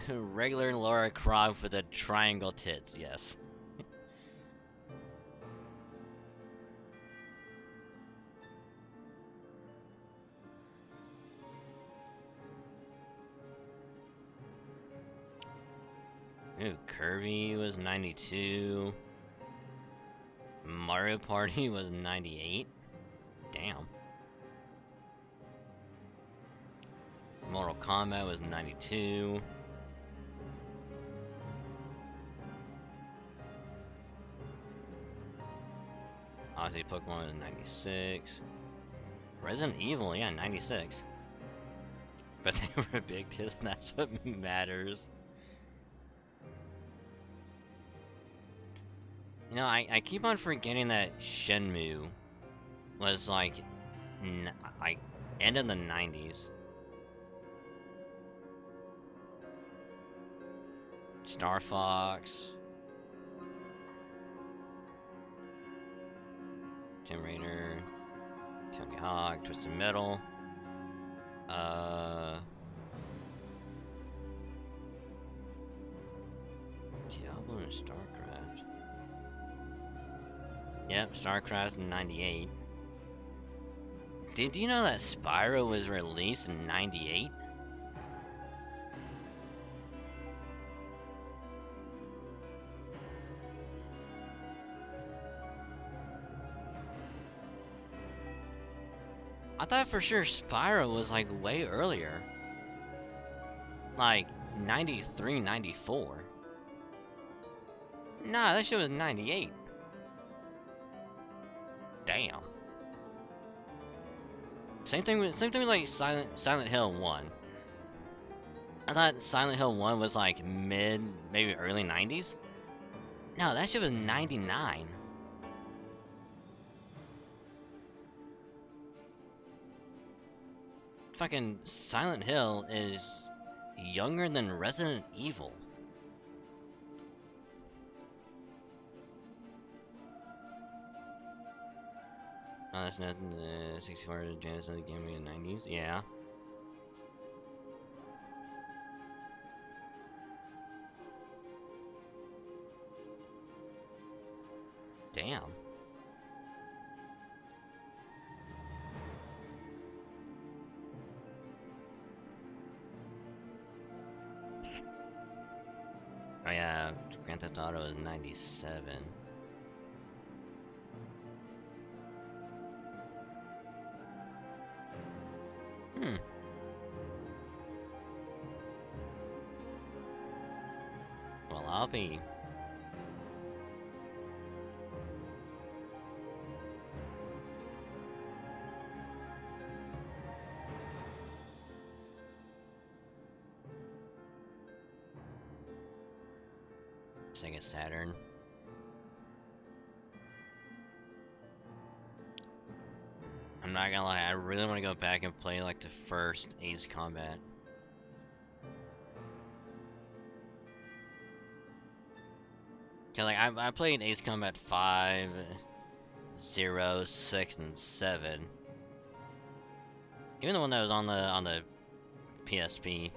Regular Lara Croft with the triangle tits, yes. Ooh, Kirby was 92. Mario Party was 98. Damn. Mortal Kombat was 92. Obviously, Pokemon was 96. Resident Evil, yeah, 96. But they were big because that's what matters. You know, I keep on forgetting that Shenmue was like end of the 90s. Star Fox. Tomb Raider. Tony Hawk. Twisted Metal. Diablo and StarCraft. Yep, StarCraft in 98. Did you know that Spyro was released in 98? I thought for sure Spyro was like way earlier. Like 93, 94. Nah, that shit was 98. Damn. Same thing with like Silent Hill 1. I thought Silent Hill 1 was like mid, maybe early 90s. No, that shit was 99. Fucking Silent Hill is younger than Resident Evil. Oh, that's not 64 Genesis of the game in the 90s. Yeah. Damn. Oh yeah, Grand Theft Auto is 97. Well, I'll be. Sega Saturn. I'm not gonna lie, I really want to go back and play like the first Ace Combat. Cause like I played Ace Combat 5, 0, 6, and 7. Even the one that was on the PSP.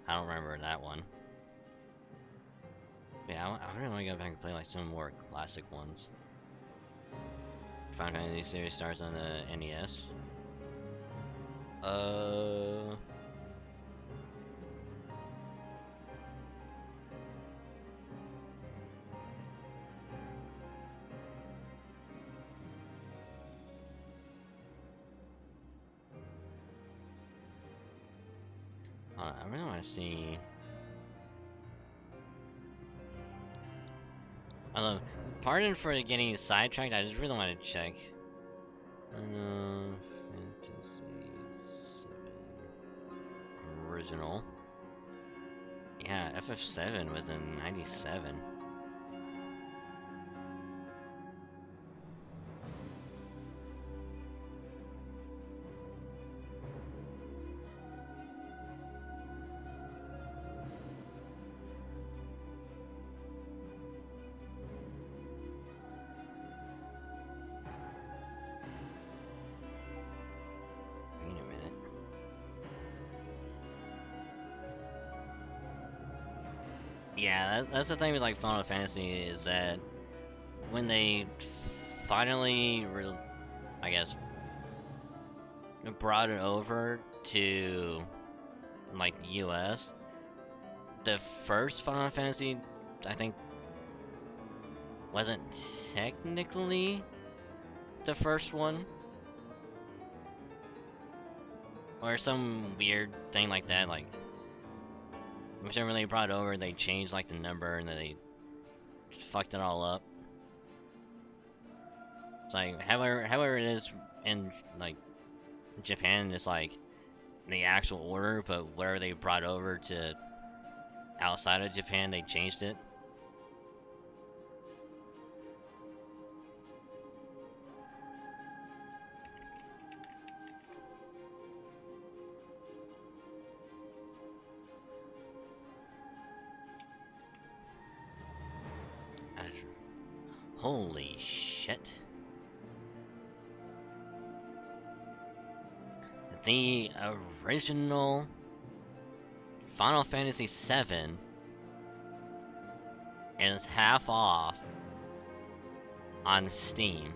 I don't remember that one. Yeah, I really want to go back and play like some more classic ones. Final Fantasy series starts on the NES. I really want to see. Pardon for getting sidetracked. I just really want to check. Fantasy 7 original. Yeah, FF7 was in 97. Yeah, that's the thing with like Final Fantasy is that when they finally, I guess, brought it over to like the US, the first Final Fantasy, I think, wasn't technically the first one, or some weird thing like that. Like, whichever they brought over, they changed like the number and then they fucked it all up. It's like however it is in like Japan, it's like the actual order, but whatever they brought over to outside of Japan, they changed it. Holy shit. The original Final Fantasy VII is half off on Steam.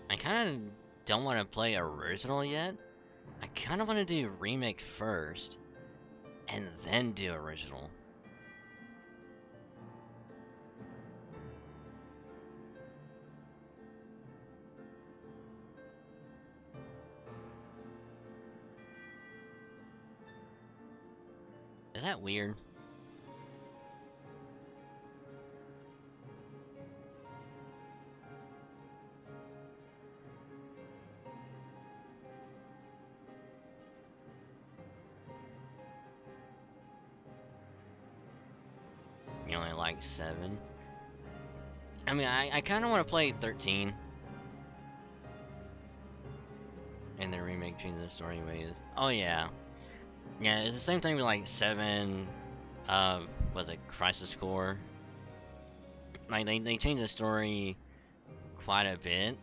I kind of don't want to play original yet. I kind of want to do remake first, and then do original. Is that weird? You only like 7? I mean, I kind of want to play 13. And the remake change the story anyways. Oh yeah. Yeah, it's the same thing with like 7, was it Crisis Core? Like they changed the story quite a bit.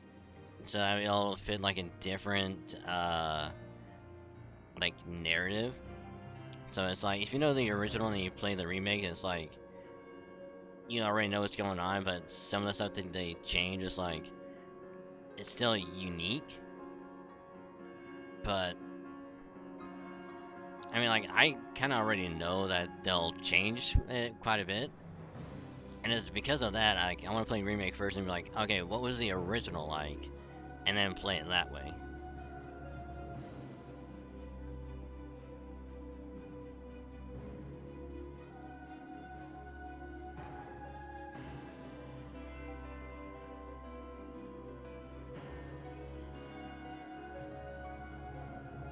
So it'll fit like a different, like narrative. So it's like, if you know the original and you play the remake, it's like, you already know what's going on, but some of the stuff that they change is like, it's still unique. But I mean, like, I kind of already know that they'll change it quite a bit, and it's because of that I want to play remake first and be like, okay, what was the original like, and then play it that way.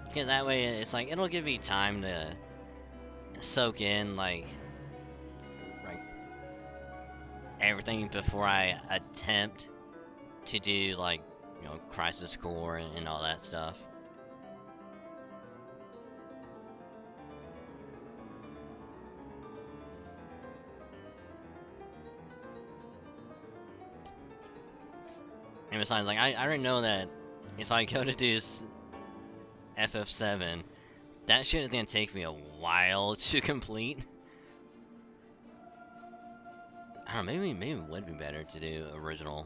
Because that way it's like, it'll give me time to soak in like everything before I attempt to do like, you know, Crisis Core and all that stuff. And besides, like, I already know that if I go to do FF7, that shit is gonna take me a while to complete. I don't know, maybe it would be better to do original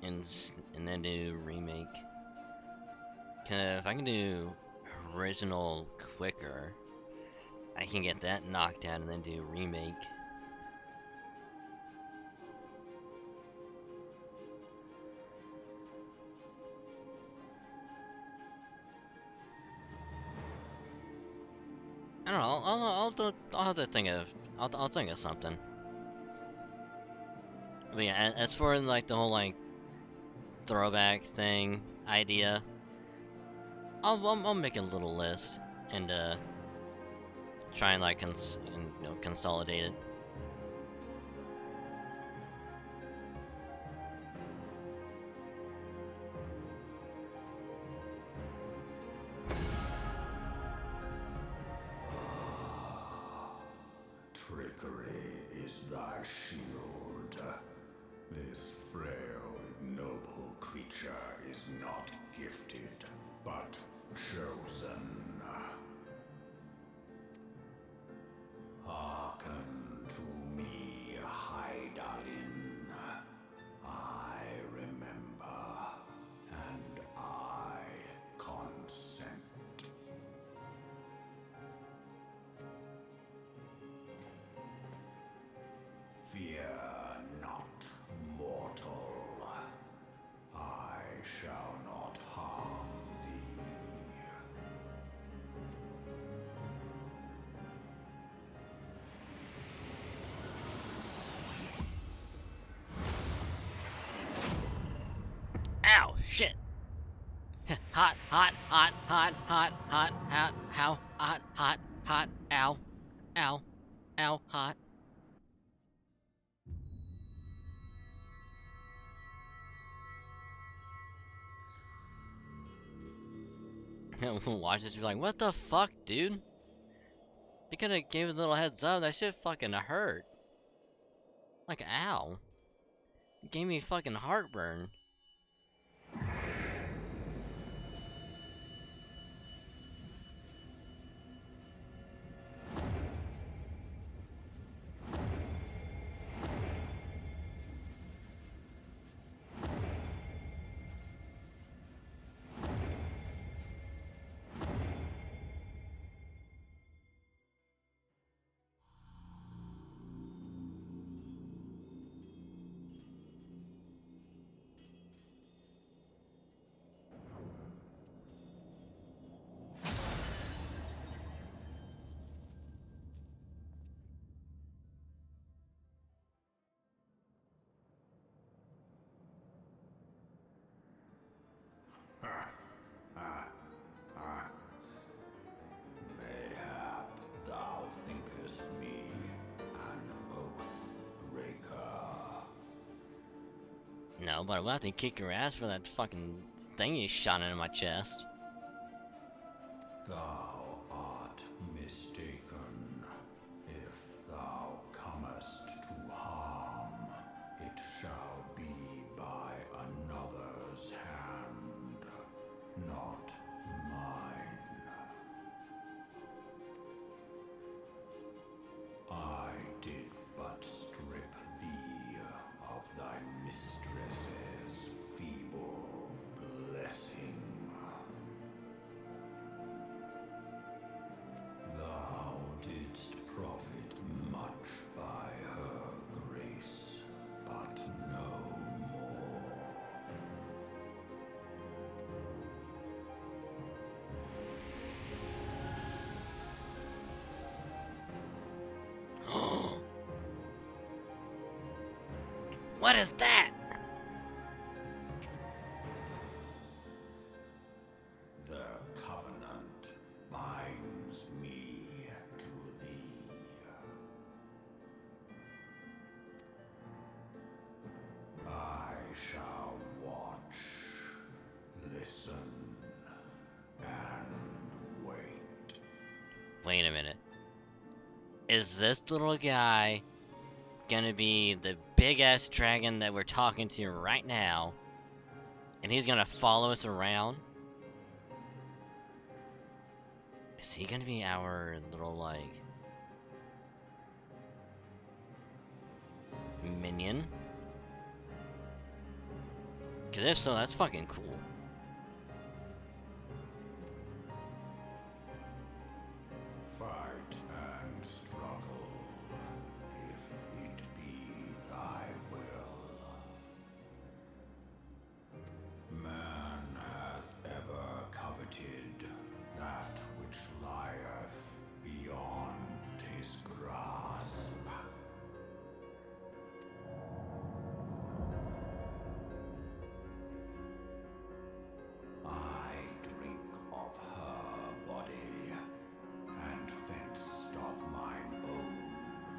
and then do remake. Cause if I can do original quicker, I can get that knocked out and then do remake. I don't know. I'll have to think of. I'll think of something. But yeah, as for like the whole like throwback thing idea, I'll make a little list and try and like consolidate it. Trickery is thy shield. This frail, ignoble creature is not gifted, but chosen. Hearken to me, Hydaelyn. I remember, and I consent. Fear not, mortal. I shall not harm thee. Ow! Shit! Hot, hot, hot, hot, hot, hot, hot, how, hot, hot, hot, ow, ow, ow, hot. Watch this, be like, what the fuck, dude? They could have gave a little heads up. That shit fucking hurt. Like, ow. It gave me fucking heartburn. Mayhap thou thinkest me an oath breaker. No, but I'm about to kick your ass for that fucking thing you shot into my chest. Thou art mistaken. If thou comest to harm, it shall be by another's hand, not mine. I did but strip thee of thy mistress's feeble blessing. Thou didst profit much by her grace, but no more. What is that? The covenant binds me to thee. I shall watch, listen, and wait. Wait a minute. Is this little guy gonna be the big ass dragon that we're talking to right now? And he's gonna follow us around? Is he gonna be our little, like, minion? Cause if so, that's fucking cool. Fight and struggle, if it be thy will. Man hath ever coveted that which lieth beyond his grasp. I drink of her body, and thence doth mine own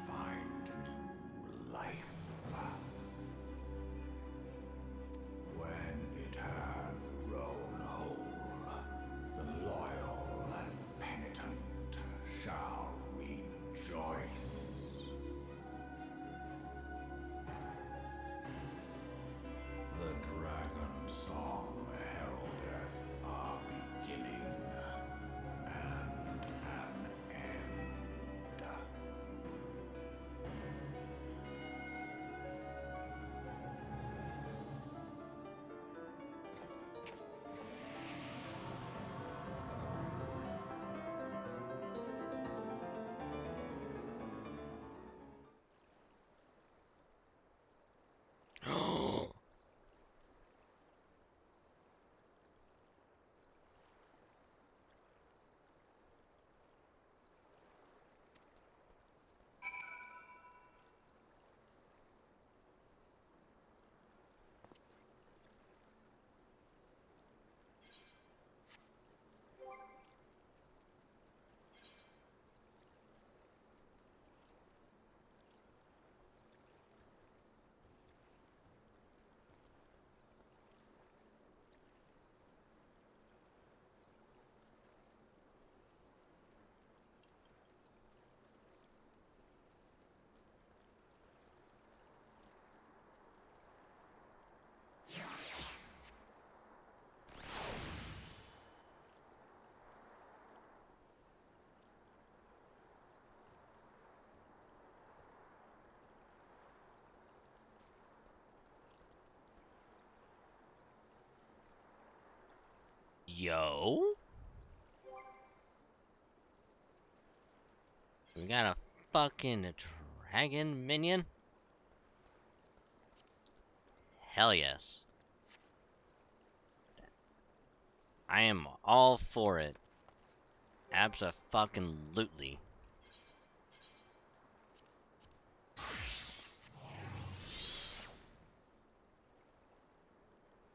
find new life. When it hath grown whole, the loyal and penitent shall rejoice. The dragon song heraldeth a beginning and an end. Yo? We got a fucking dragon minion? Hell yes. I am all for it. Abso-fucking-lutely.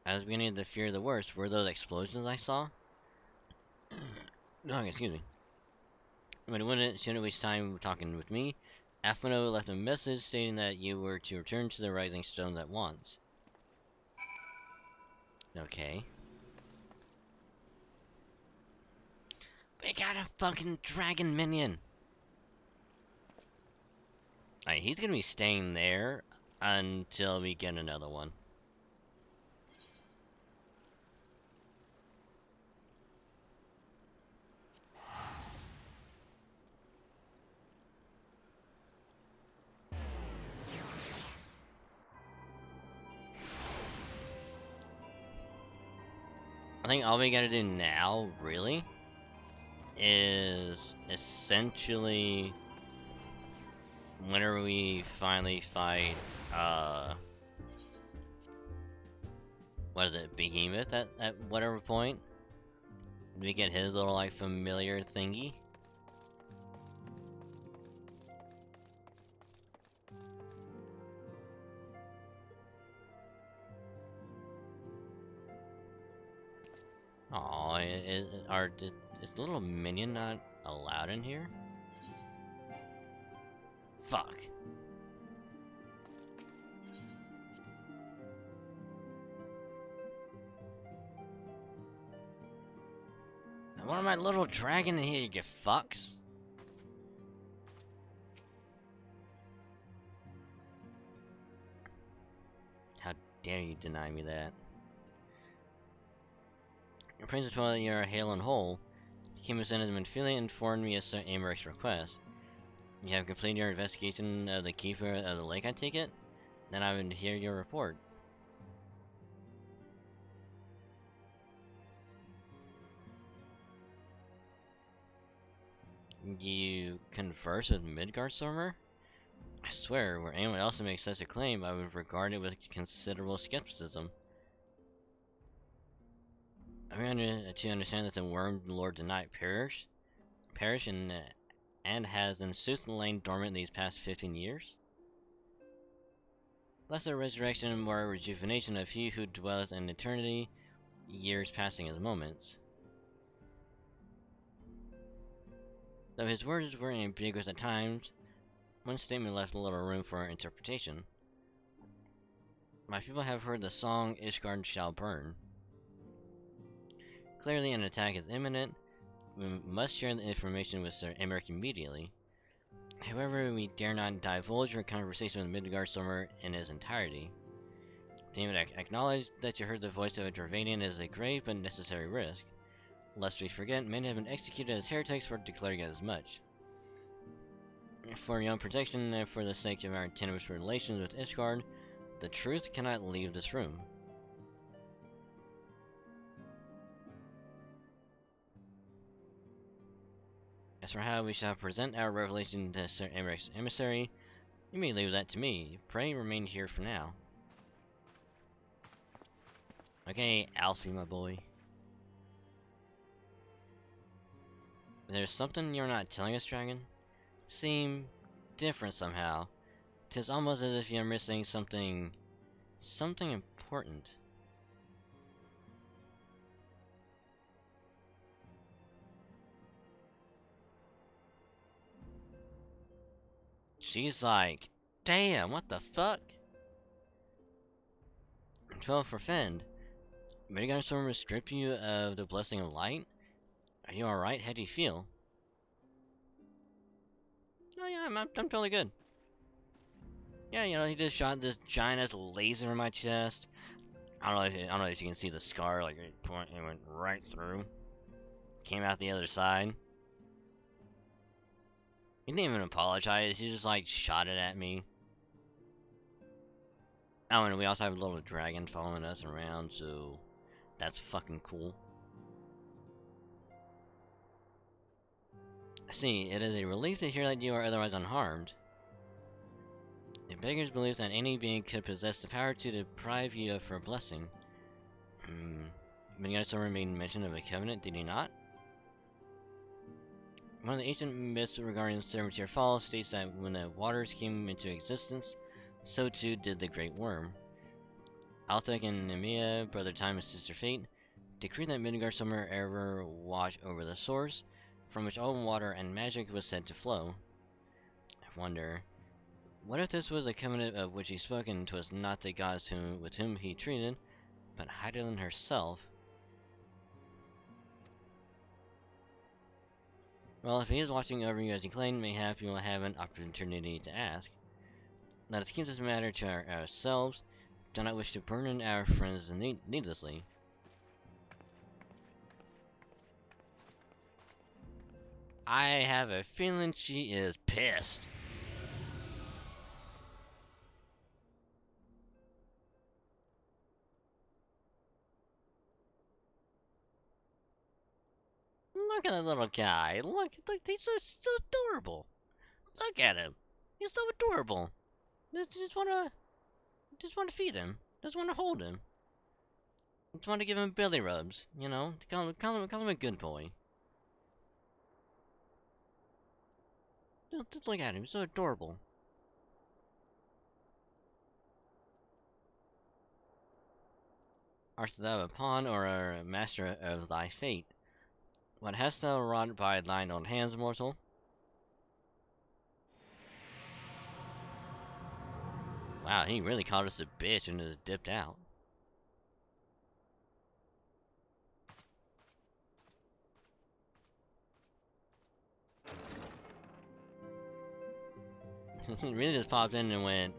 I was beginning to fear the worst. Were those explosions I saw? No, excuse me. But it shouldn't waste time talking with me. Afino left a message stating that you were to return to the Rising Stone at once. Okay. We got a fucking dragon minion! Alright, he's gonna be staying there until we get another one. I think all we gotta do now, really, is essentially whenever we finally fight, what is it, Behemoth at whatever point, we get his little, like, familiar thingy. Aw, is the little minion not allowed in here? Fuck. I want my little dragon in here, you fucks. How dare you deny me that? Princess, while you're hale and whole, Kim and Philly informed me of Sir Amaric's request. You have completed your investigation of the keeper of the lake, I take it? Then I would hear your report. You converse with Midgardsormr? I swear, were anyone else to make such a claim, I would regard it with considerable skepticism. I mean, to understand that the Worm Lord did not perish and has in sooth lain dormant these past 15 years? Less a resurrection, more a rejuvenation of he who dwelleth in eternity, years passing as moments. Though his words were ambiguous at times, one statement left little room for interpretation. My people have heard the song Ishgard shall burn. Clearly an attack is imminent. We must share the information with Sir Emeric immediately. However, we dare not divulge our conversation with Midgardsormr in its entirety. David, acknowledge that you heard the voice of a Dravanian is a grave but necessary risk. Lest we forget, many have been executed as heretics for declaring as much. For your own protection and for the sake of our tenuous relations with Ishgard, the truth cannot leave this room. As for how we shall present our revelation to Sir Emeric's emissary, you may leave that to me. Pray remain here for now. Okay, Alfie, my boy. There's something you're not telling us, Dragon? Seem different somehow. 'Tis almost as if you're missing something important. She's like, damn, what the fuck? 12 for Fend. Midgardsormr stripped you of the blessing of light? Are you alright? How do you feel? Oh yeah, I'm totally good. Yeah, you know, he just shot this giant ass laser in my chest. I don't know if you can see the scar, like it went right through. Came out the other side. He didn't even apologize, he just like shot it at me. Oh, and we also have a little dragon following us around, so that's fucking cool. see, it is a relief to hear that you are otherwise unharmed. A beggar's belief that any being could possess the power to deprive you of her blessing. Midgardsormr made mention of a covenant, did he not? One of the ancient myths regarding Silvertear Falls states that when the waters came into existence, so too did the Great Worm. Althek and Nemea, brother Time and sister Fate, decreed that Midgardsormr ever wash over the source, from which all water and magic was said to flow. I wonder, what if this was a covenant of which he spoke, and 'twas not the gods with whom he treated, but Hydaelyn herself? Well, if he is watching over you as he claimed, mayhap you will have an opportunity to ask. Let us keep this matter to ourselves. Do not wish to burden our friends needlessly. I have a feeling she is pissed. Look at that little guy. Look, he's so adorable. Look at him. He's so adorable. Just wanna feed him. Just wanna hold him. Just wanna give him belly rubs. You know, call him a good boy. Just look at him. He's so adorable. Art thou a pawn or a master of thy fate? What hast thou wrought by thine own hands, mortal? Wow, he really called us a bitch and just dipped out. He really just popped in and went,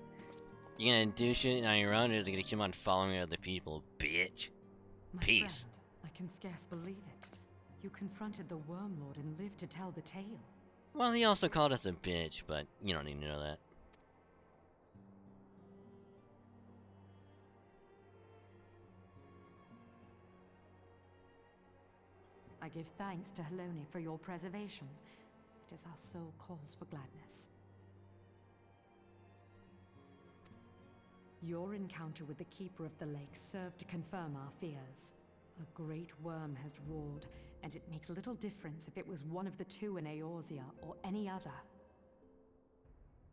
"You gonna do shit on your own, or is it gonna keep on following other people, bitch?" My Peace. friend, I can scarce believe it. You confronted the Wormlord and lived to tell the tale. Well, he also called us a bitch, but you don't need to know that. I give thanks to Helone for your preservation. It is our sole cause for gladness. Your encounter with the Keeper of the Lake served to confirm our fears. A great worm has roared, and it makes little difference if it was one of the two in Eorzea or any other.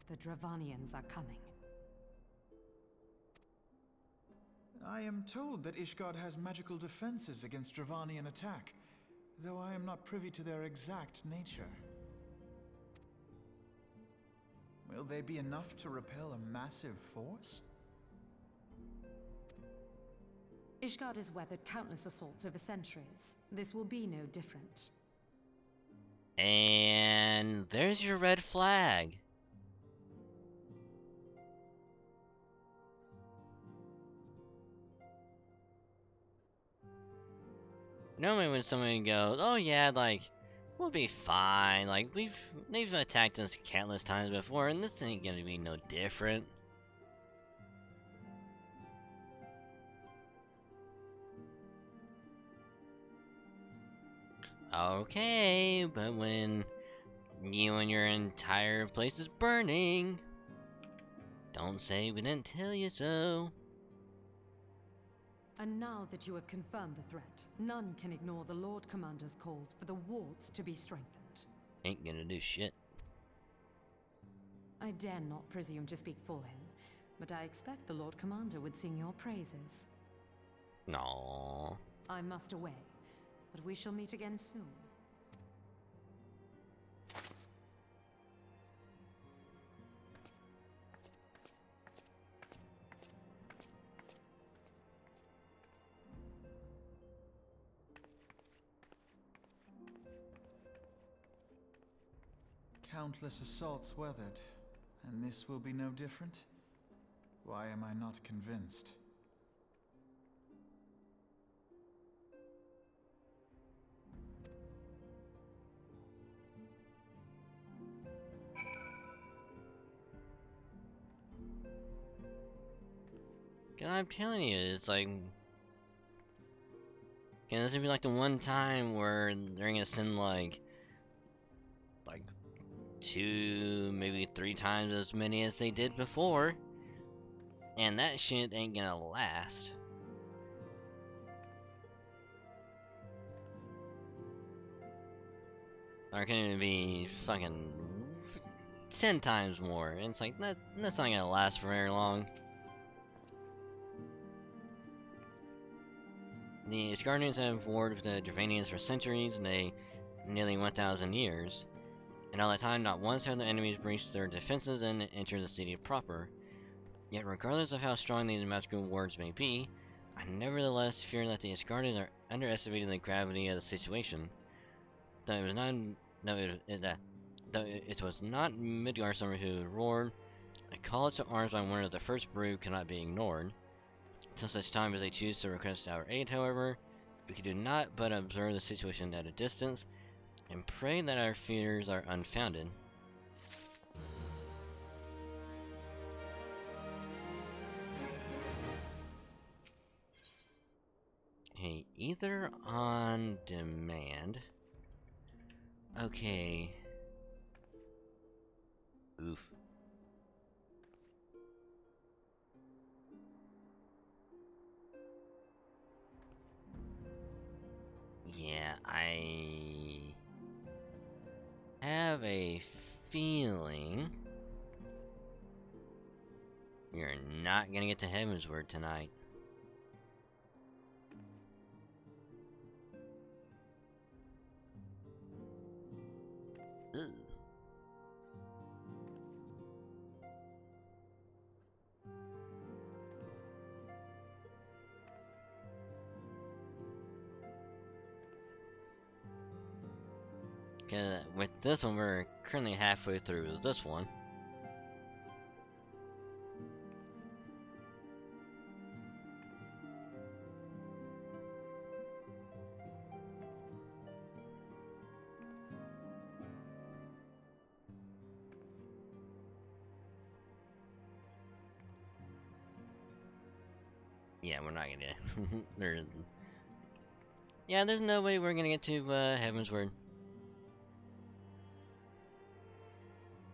The Dravanians are coming. I am told that Ishgard has magical defenses against Dravanian attack, though I am not privy to their exact nature. Will they be enough to repel a massive force? Ishgard has weathered countless assaults over centuries. This will be no different. And there's your red flag. Normally when someone goes, "Oh yeah, like, we'll be fine, like, they've attacked us countless times before, and this ain't gonna be no different." Okay, but when you and your entire place is burning, don't say we didn't tell you so. And now that you have confirmed the threat, none can ignore the Lord Commander's calls for the wards to be strengthened. Ain't gonna do shit. I dare not presume to speak for him, but I expect the Lord Commander would sing your praises. No. I must away, but we shall meet again soon. Countless assaults weathered, and this will be no different? Why am I not convinced? And I'm telling you, it's like, can this be like the one time where they're gonna send like 2, maybe 3 times as many as they did before. And that shit ain't gonna last. Or it can even be fucking 10 times more. And it's like, that's not gonna last for very long. The Asgardians have warred with the Dravanians for centuries, nearly 1,000 years. In all that time, not once have the enemies breached their defenses and entered the city proper. Yet regardless of how strong these magical wards may be, I nevertheless fear that the Asgardians are underestimating the gravity of the situation. Though it was not Midgardsormr who roared, a call to arms by one of the first brood cannot be ignored. Until such time as they choose to request our aid, however, we can do not but observe the situation at a distance, and pray that our fears are unfounded. Hey, either on demand. Okay. Oof. Yeah, I have a feeling we are not gonna get to Heavensward tonight. Ugh. With this one, we're currently halfway through this one. Yeah, we're not gonna. There's no way we're gonna get to Heavensward.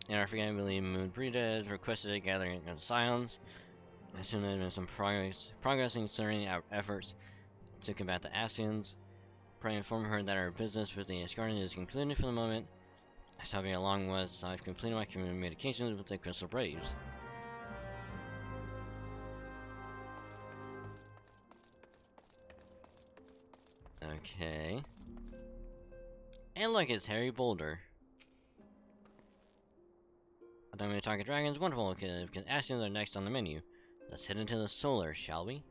And our forgettably Moon Breeda has requested a gathering of the Scions. I assume there has been some progress concerning our efforts to combat the Ascians. Pray inform her that our business with the Asgardians is concluded for the moment. I shall be along once I've completed my communications with the Crystal Braves. Okay. And look, it's Harry Boulder. I don't mean to talk to dragons, wonderful, because Ascians are next on the menu. Let's head into the solar, shall we?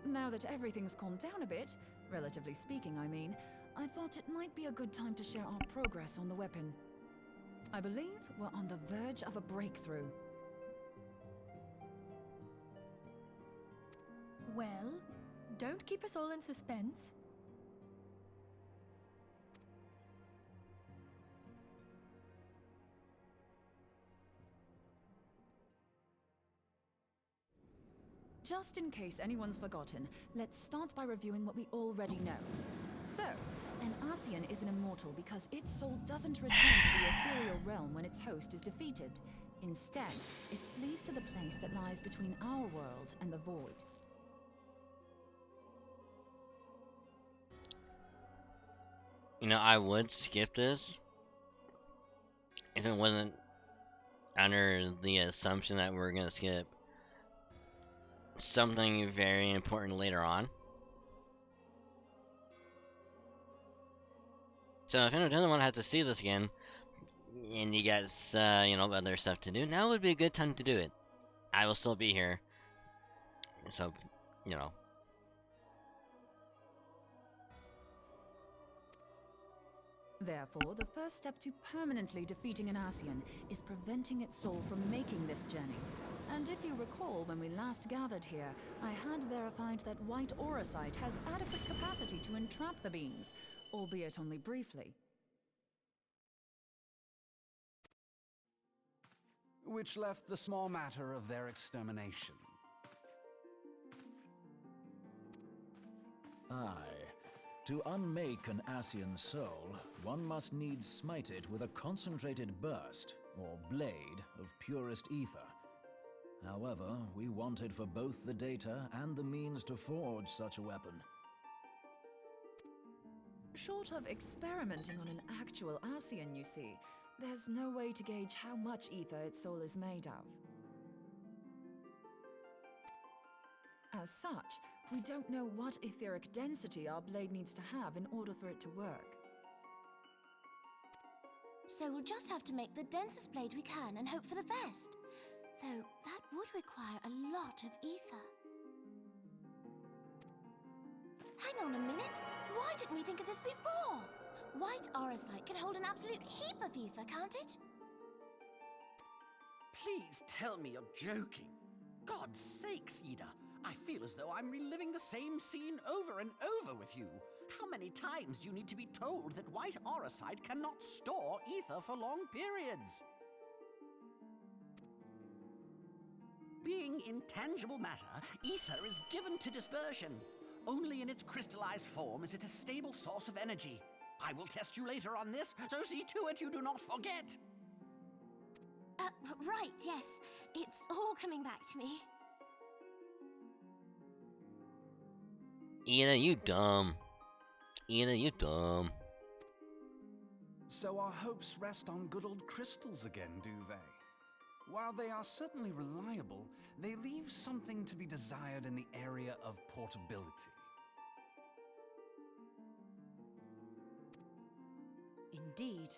Now that everything's calmed down a bit, relatively speaking I mean, I thought it might be a good time to share our progress on the weapon. I believe we're on the verge of a breakthrough. Well, don't keep us all in suspense. Just in case anyone's forgotten, let's start by reviewing what we already know. So, an Ascian is an immortal because its soul doesn't return to the ethereal realm when its host is defeated. Instead, it flees to the place that lies between our world and the void. You know, I would skip this if it wasn't under the assumption that we're gonna skip something very important later on. So if anyone doesn't want to have to see this again, and you guys, other stuff to do, now would be a good time to do it. I will still be here. So, Therefore, the first step to permanently defeating an Ascian is preventing its soul from making this journey. And if you recall, when we last gathered here, I had verified that white auracite has adequate capacity to entrap the beings, albeit only briefly. Which left the small matter of their extermination. Aye. To unmake an Ascian soul, one must needs smite it with a concentrated burst, or blade, of purest ether. However, we wanted for both the data and the means to forge such a weapon. Short of experimenting on an actual Ascian, you see, there's no way to gauge how much ether its soul is made of. As such, we don't know what etheric density our blade needs to have in order for it to work. So we'll just have to make the densest blade we can and hope for the best. Though that would require a lot of ether. Hang on a minute. Why didn't we think of this before? White auracite can hold an absolute heap of ether, can't it? Please tell me you're joking. God's sakes, Ida. I feel as though I'm reliving the same scene over and over with you. How many times do you need to be told that white auracite cannot store ether for long periods? Being intangible matter, ether is given to dispersion. Only in its crystallized form is it a stable source of energy. I will test you later on this, so see to it you do not forget. Right, yes. It's all coming back to me. Ina, you dumb. Ina, you dumb. So our hopes rest on good old crystals again, do they? While they are certainly reliable, they leave something to be desired in the area of portability. Indeed.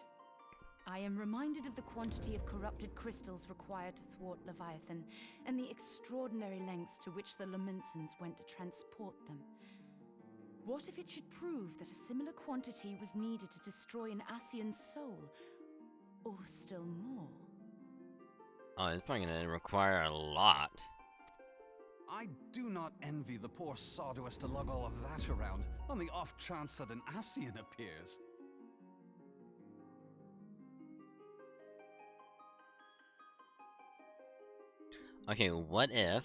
I am reminded of the quantity of corrupted crystals required to thwart Leviathan, and the extraordinary lengths to which the Lamentsons went to transport them. What if it should prove that a similar quantity was needed to destroy an Ascian's soul? Or still more? Oh, it's probably gonna require a lot. I do not envy the poor Sawdust to lug all of that around, on the off chance that an Ascian appears. Okay, what if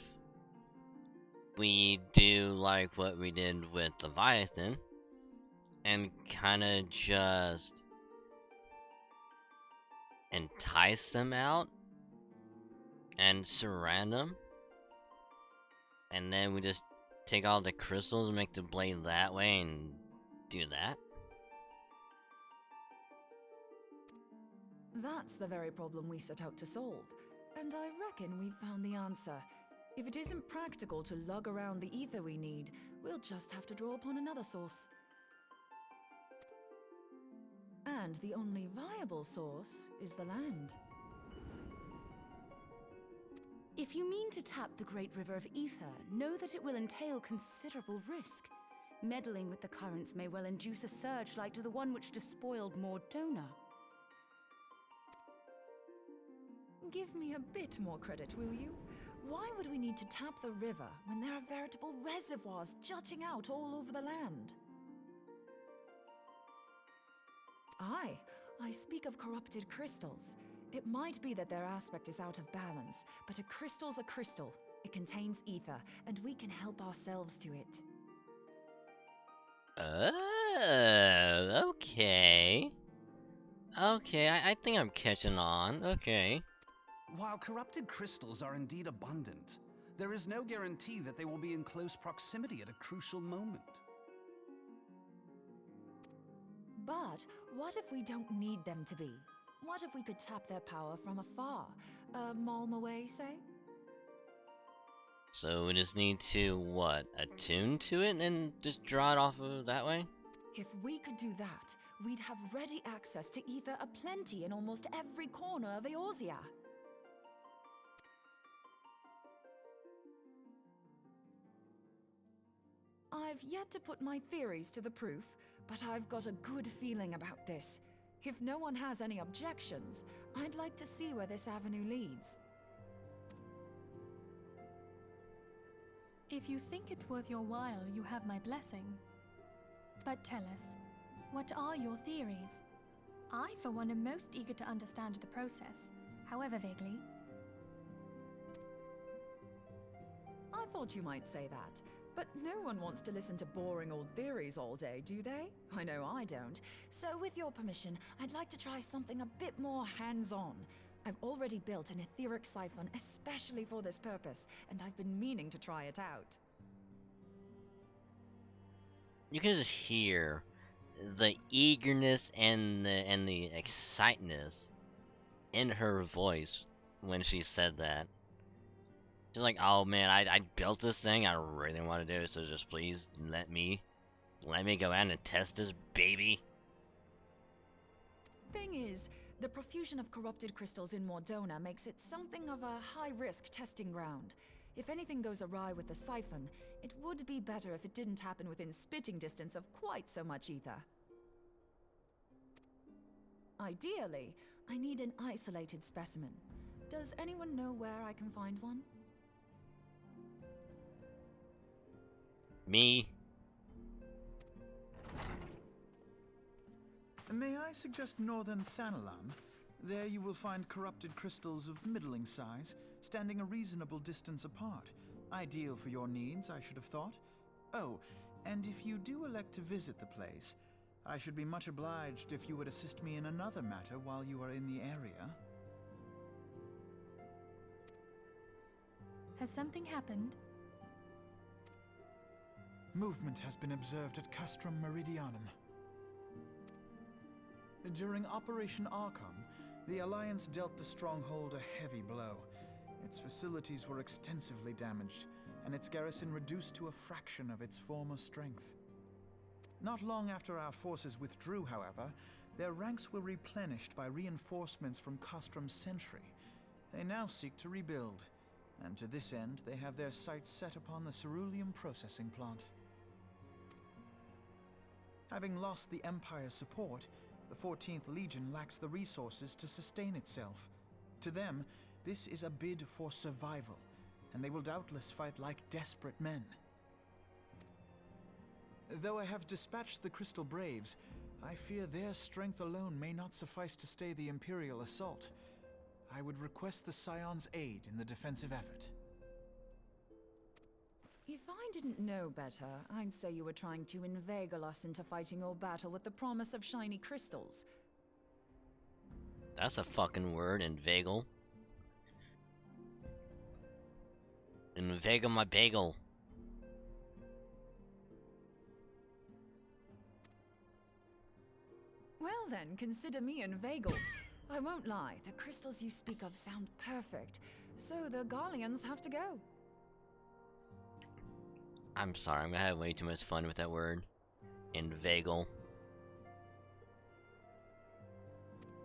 we do like what we did with Leviathan and kinda just entice them out and surround them, and then we just take all the crystals and make the blade that way and do that? That's the very problem we set out to solve. And I reckon we've found the answer. If it isn't practical to lug around the ether we need, we'll just have to draw upon another source. And the only viable source is the land. If you mean to tap the Great River of Ether, know that it will entail considerable risk. Meddling with the currents may well induce a surge like to the one which despoiled Mordona. Give me a bit more credit, will you? Why would we need to tap the river when there are veritable reservoirs jutting out all over the land? Aye, I speak of corrupted crystals. It might be that their aspect is out of balance, but a crystal's a crystal. It contains ether, and we can help ourselves to it. Oh, okay. Okay, I think I'm catching on. Okay. While corrupted crystals are indeed abundant, there is no guarantee that they will be in close proximity at a crucial moment. But what if we don't need them to be? What if we could tap their power from afar? A malm away, say? So we just need to, what, attune to it and just draw it off of that way? If we could do that, we'd have ready access to ether aplenty in almost every corner of Eorzea. I've yet to put my theories to the proof, but I've got a good feeling about this. If no one has any objections, I'd like to see where this avenue leads. If you think it's worth your while, you have my blessing. But tell us, what are your theories? I, for one, am most eager to understand the process, however vaguely. I thought you might say that, but no one wants to listen to boring old theories all day, do they? I know I don't. So with your permission, I'd like to try something a bit more hands-on. I've already built an etheric siphon especially for this purpose, and I've been meaning to try it out. You can just hear the eagerness and the excitedness in her voice when she said that. She's like, oh man, I built this thing, I really want to do it, so just please let me go out and test this baby. Thing is, the profusion of corrupted crystals in Mordona makes it something of a high-risk testing ground. If anything goes awry with the siphon, it would be better if it didn't happen within spitting distance of quite so much ether. Ideally, I need an isolated specimen. Does anyone know where I can find one? Me? May I suggest northern Thanalan? There you will find corrupted crystals of middling size, standing a reasonable distance apart. Ideal for your needs, I should have thought. Oh, and if you do elect to visit the place, I should be much obliged if you would assist me in another matter while you are in the area. Has something happened? Movement has been observed at Castrum Meridianum. During Operation Archon, the Alliance dealt the stronghold a heavy blow. Its facilities were extensively damaged, and its garrison reduced to a fraction of its former strength. Not long after our forces withdrew, however, their ranks were replenished by reinforcements from Castrum's sentry. They now seek to rebuild, and to this end they have their sights set upon the ceruleum processing plant. Having lost the Empire's support, the 14th Legion lacks the resources to sustain itself. To them, this is a bid for survival, and they will doubtless fight like desperate men. Though I have dispatched the Crystal Braves, I fear their strength alone may not suffice to stay the Imperial assault. I would request the Scion's aid in the defensive effort. If I didn't know better, I'd say you were trying to inveigle us into fighting your battle with the promise of shiny crystals. That's a fucking word, inveigle. Inveigle my bagel. Well then, consider me inveigled. I won't lie, the crystals you speak of sound perfect, so the Garleans have to go. I'm sorry, I'm gonna have way too much fun with that word. Inveigle.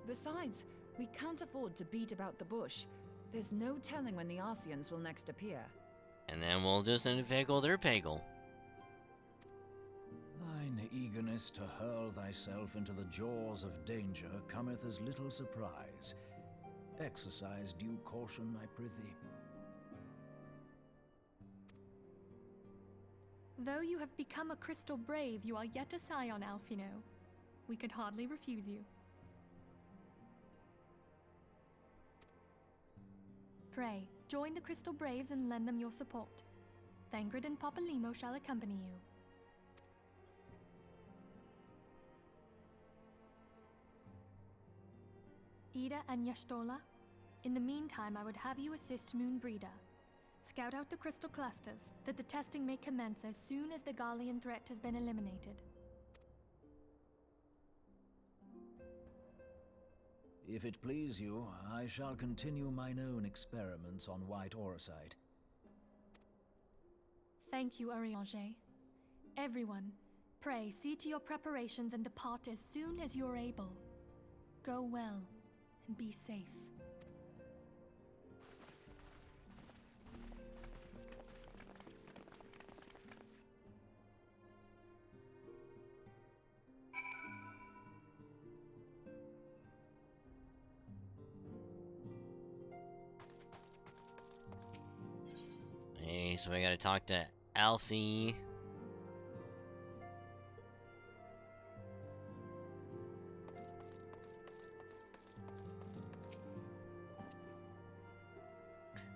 Besides, we can't afford to beat about the bush. There's no telling when the Arceans will next appear. And then we'll just inveigle their bagel. Thine eagerness to hurl thyself into the jaws of danger cometh as little surprise. Exercise due caution, I prithee. Though you have become a crystal brave, you are yet a scion, Alphino. We could hardly refuse you. Pray, join the Crystal Braves and lend them your support. Thangrid and Papalymo shall accompany you. Ida and Yashtola, in the meantime I would have you assist Moonbreeder. Scout out the crystal clusters, that the testing may commence as soon as the Garlean threat has been eliminated. If it please you, I shall continue mine own experiments on white aurosite. Thank you, Arianger. Everyone, pray see to your preparations and depart as soon as you're able. Go well, and be safe. Okay, so we gotta talk to Alfie.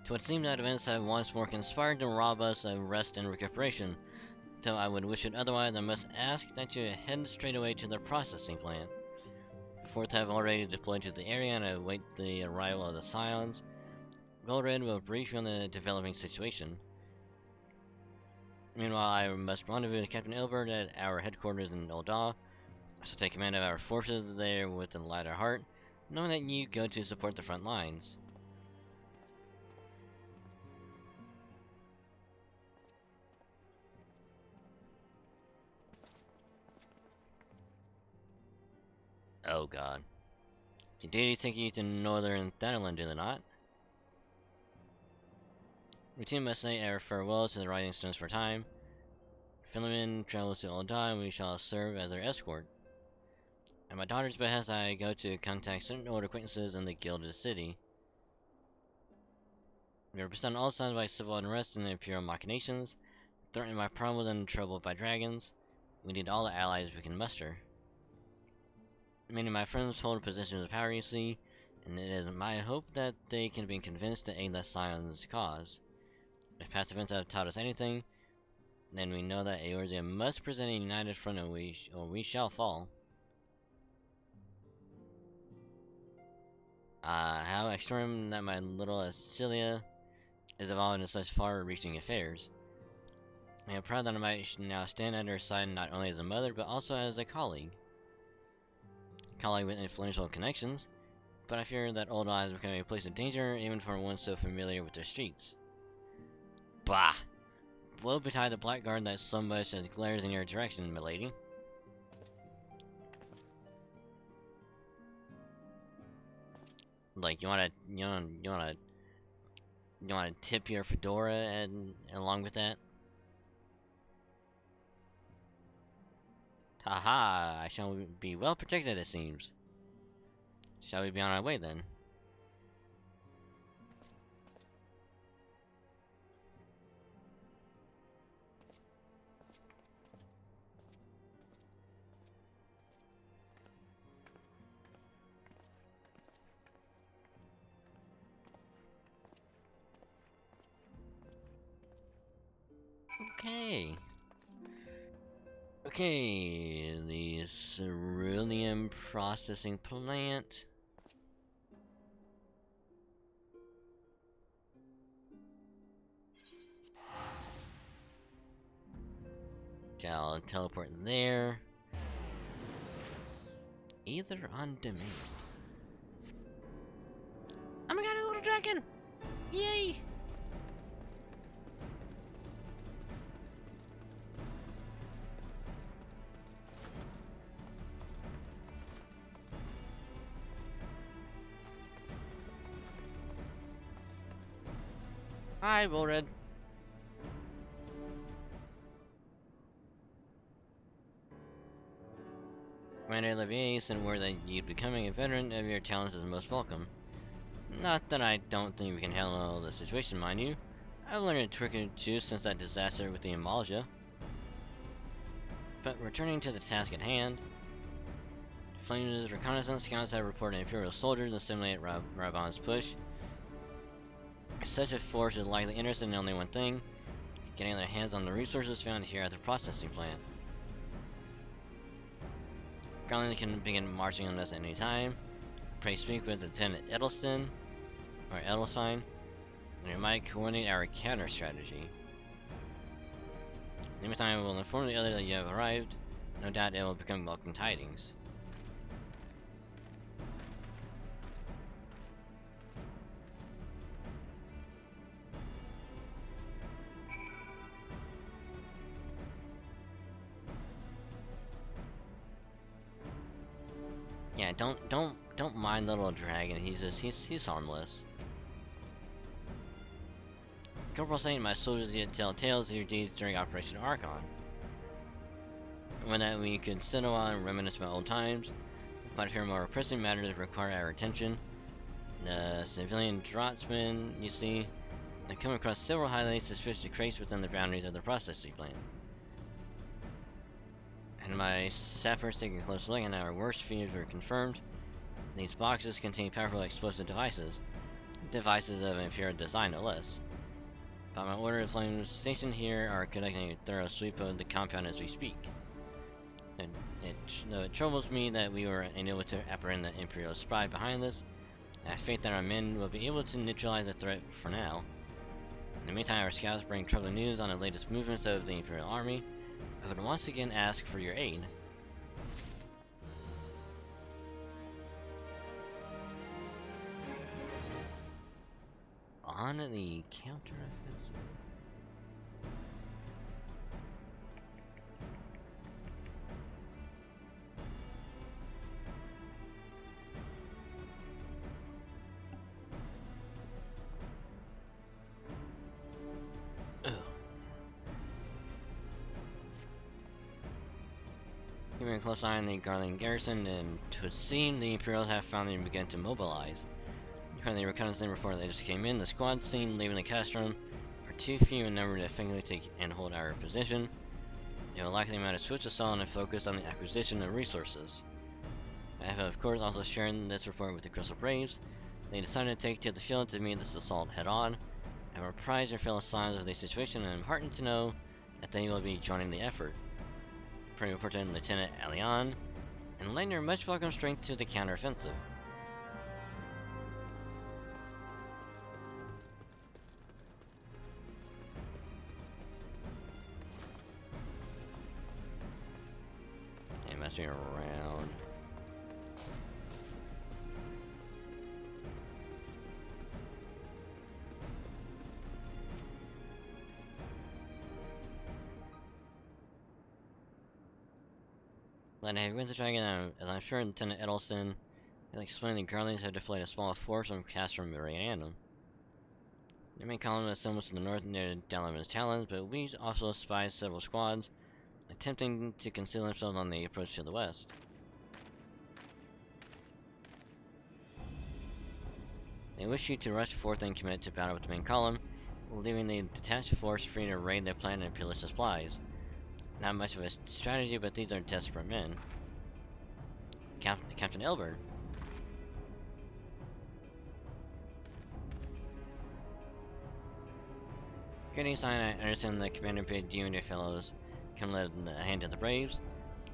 To what seemed that events have once more conspired to rob us of rest and recuperation. Though I would wish it otherwise, I must ask that you head straight away to the processing plant. Fourth have already deployed to the area and await the arrival of the Scions. Goldred will brief you on the developing situation. Meanwhile, I must rendezvous with Captain Ilbert at our headquarters in Ul'dah. I shall take command of our forces there with a lighter heart, knowing that you go to support the front lines. Oh god. Your duty taking you to northern Thanalan, do they not? Routine must say our farewells to the Rising Stones for time. Philemon travels to Ul'dah and we shall serve as their escort. At my daughter's behest, I go to contact certain old acquaintances in the Gilded City. We are beset on all sides by civil unrest and imperial machinations, threatened by problems and troubled by dragons. We need all the allies we can muster. Many of my friends hold positions of power, you see, and it is my hope that they can be convinced to aid the Scion's cause. If past events have taught us anything, then we know that Eorzea must present a united front or we shall fall. How extreme that my little Acilia is involved in such far-reaching affairs. I am proud that I might now stand at her side not only as a mother, but also as a colleague. Colleague with influential connections, but I fear that Ul'dah has become a place of danger even for one so familiar with the streets. Bah! Woe betide the blackguard that so much as glares in your direction, milady. Like, you wanna tip your fedora and along with that? Haha, I shall be well protected, it seems. Shall we be on our way then? Okay. Okay, the cerulean processing plant. I'll teleport there. Either on demand. Oh my god, a little dragon! Yay! Hi, Bullred. Commander Levier sent word that you becoming a veteran of your talents is most welcome. Not that I don't think we can handle the situation, mind you. I've learned a trick or two since that disaster with the Amalja. But returning to the task at hand, Flames' reconnaissance scouts have reported Imperial soldiers assimilate Raban's push. Such a force is likely interested in only one thing, getting their hands on the resources found here at the processing plant. Garland can begin marching on us at any time. Pray speak with Lieutenant Edelstein, and we might coordinate our counter strategy. In the meantime, we'll inform the others that you have arrived. No doubt it will become welcome tidings. Yeah, don't mind the little dragon. He's harmless. Corporal saying my soldiers yet tell tales of your deeds during Operation Archon. When that we could sit a while and reminisce about old times, but if there are more pressing matters that require our attention, the civilian draughtsman, you see, I come across several highly suspicious crates within the boundaries of the processing plant. And my sappers taking a close look, and our worst fears were confirmed. These boxes contain powerful explosive devices of inferior design no less. By my order, the flames stationed here are conducting a thorough sweep of the compound as we speak. It troubles me that we were unable to apprehend the Imperial spy behind this. I have faith that our men will be able to neutralize the threat for now. In the meantime, our scouts bring troubling news on the latest movements of the Imperial Army. I would once again ask for your aid. On the counter-offensive. Keeping a close eye on the Garland garrison, and to it seem the Imperials have finally begun to mobilize. Currently, reconnaissance report that just came in. The squad seen leaving the castrum are too few in number to effectively take and hold our position. They will likely mount a switch assault and focus on the acquisition of resources. I have, of course, also shared this report with the Crystal Braves. They decided to take to the field to meet this assault head-on. I am apprised their fellow signs of the situation, and I am heartened to know that they will be joining the effort. Pretty important Lieutenant Alion, and lend your much welcome strength to the counteroffensive. And messing around. Then I went to Dragon, as I'm sure Lieutenant Edelson has explained, the Guardians have deployed a small force from Castrum Random. The main column assembles to the north near Dalaman's Talons, but we also spied several squads attempting to conceal themselves on the approach to the west. They wish you to rush forth and commit to battle with the main column, leaving the detached force free to raid their planet and pillage supplies. Not much of a strategy, but these are desperate men. Captain Elbert. Getting sign, I understand the commander bid you and your fellows can lend a hand to the Braves.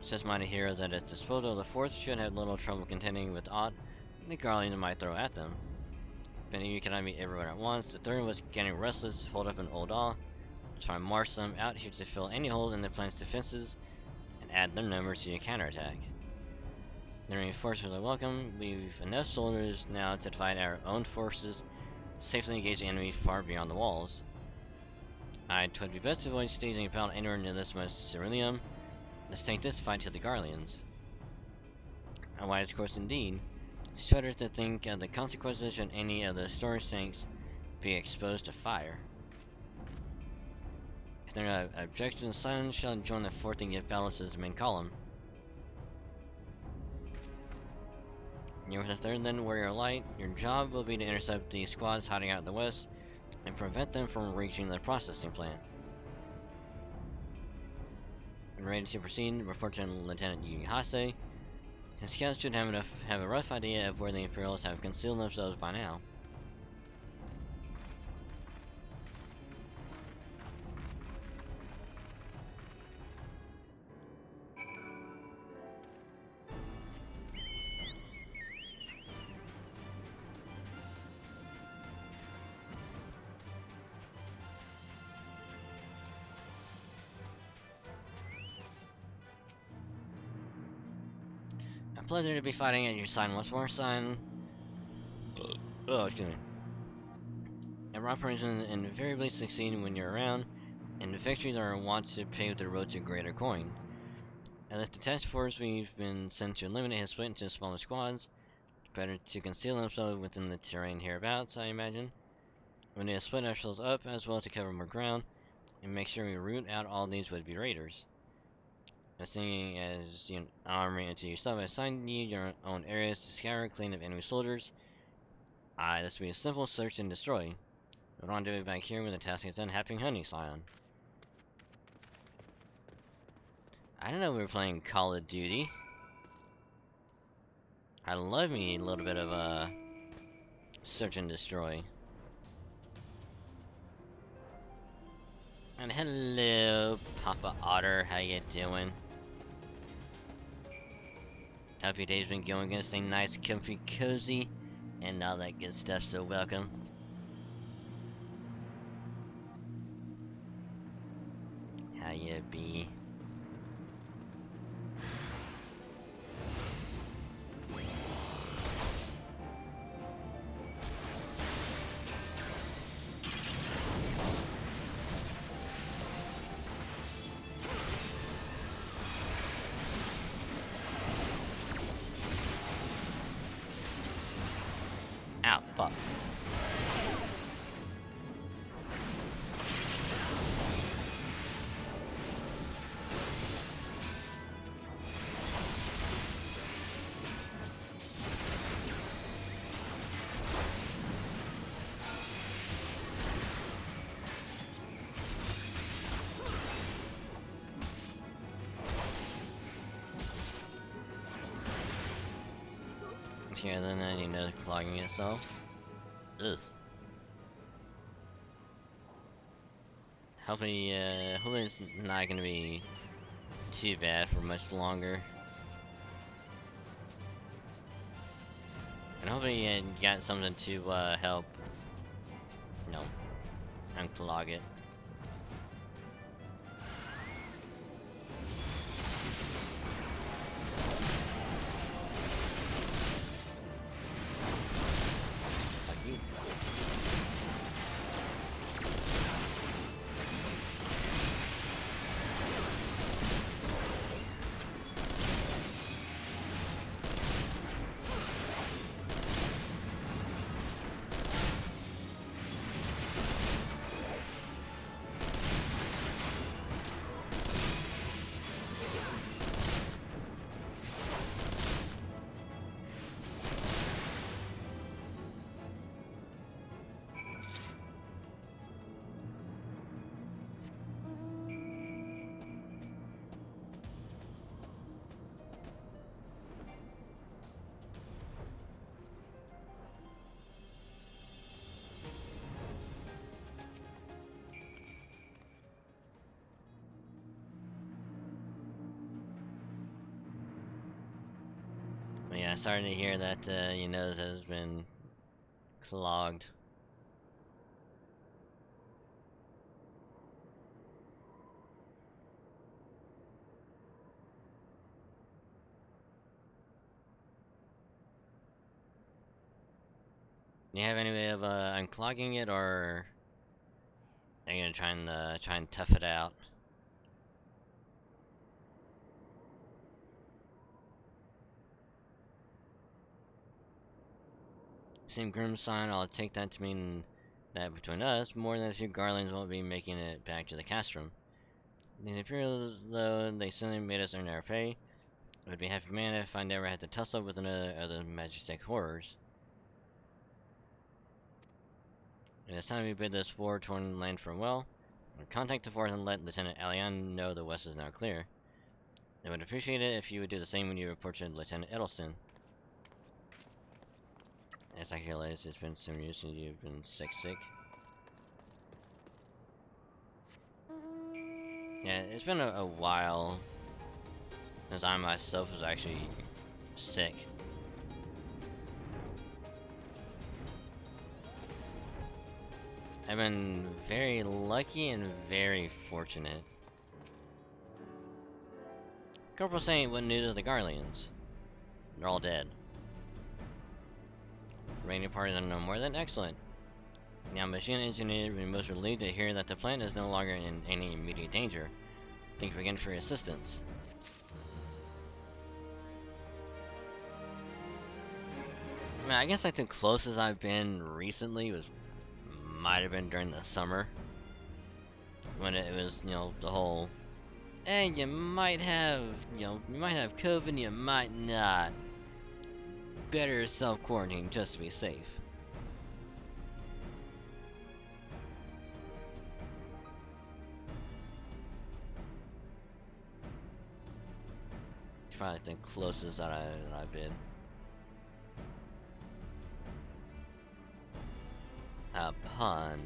Such mighty heroes at its disposal, the fourth should have little trouble contending with aught the Guardians might throw at them. If any of you cannot meet everyone at once, the third was getting restless, hold up an old awe, try to march them out here to fill any hole in the planet's defenses, and add their numbers to your counterattack. The reinforcements are welcome. We've enough soldiers now to divide our own forces, safely engage the enemy far beyond the walls. It would be best to avoid staging a battle anywhere near this much ceruleum. Let's take this fight to the Guardians. A wise course indeed. Shudders to think of the consequences should any of the storage tanks be exposed to fire. If there are objections, silence shall join the fourth and give battle to this main column. You're with the third then, Warrior Light. Your job will be to intercept the squads hiding out in the west and prevent them from reaching the processing plant. When ready to proceed, report to Lieutenant Yuhase. His scouts should have a rough idea of where the Imperials have concealed themselves by now. Pleasure to be fighting at your side once more, son. Oh, excuse me. Our operations invariably succeed when you're around, and the victories are wont to pave the road to greater coin. As a detached force, we've been sent to eliminate his split into smaller squads. Better to conceal themselves within the terrain hereabouts, I imagine. When they split ourselves up as well to cover more ground, and make sure we root out all these would-be raiders. Seeing as you armory into yourself, I assigned you your own areas to scour, clean up enemy soldiers. This will be a simple search and destroy. What do I do back here when the task is done? Happy hunting, Scion. I didn't know we were playing Call of Duty. I love me a little bit of search and destroy. And hello, Papa Otter, how you doing? Hope your day's been going good, staying nice, comfy, cozy, and all that good stuff, so welcome. How you be? Ow, fuck. Yeah, then you know, clogging itself. Ugh. Hopefully it's not gonna be too bad for much longer. And hopefully you got something to help, you know, unclog it. Yeah, starting to hear that your nose has been clogged. Do you have any way of unclogging it, or are you gonna try and tough it out? Same grim sign, I'll take that to mean that between us, more than a few garlands won't be making it back to the castrum. These Imperials, though, they suddenly made us earn our pay. I would be a happy man if I never had to tussle with another of the Majestic horrors. It is time we bid this war-torn land farewell. Contact the fort and let Lieutenant Alian know the west is now clear. I would appreciate it if you would do the same when you report to Lieutenant Edelson. As I realize, it's been some years since you've been sick. Yeah, it's been a while since I myself was actually sick. I've been very lucky and very fortunate. Corporal saying, what news of the Garleans? They're all dead. Raiding parties are no more than excellent. Now, machine engineer will be most relieved to hear that the plant is no longer in any immediate danger. Thank you again for your assistance. I mean, I guess like the closest I've been recently might have been during the summer, when it was, you know, the whole, hey, you might have COVID, you might not. Better self-quarantine just to be safe. probably the closest that I've been. A pun.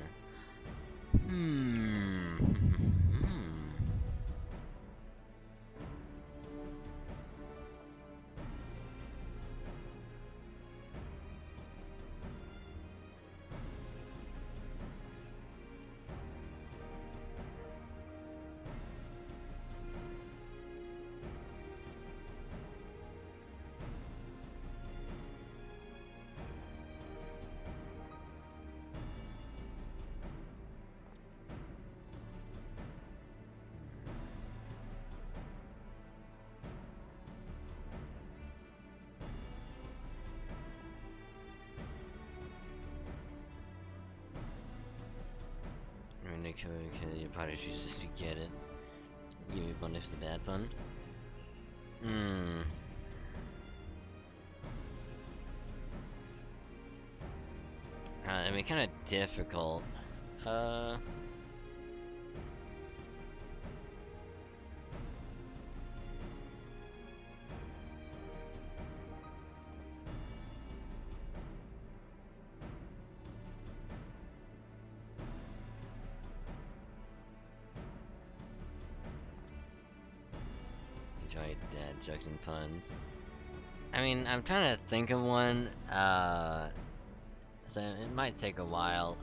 You probably should just to get it. Give me one for that one. I mean, kind of difficult. Enjoyed jokes and puns. I mean, I'm trying to think of one. So it might take a while.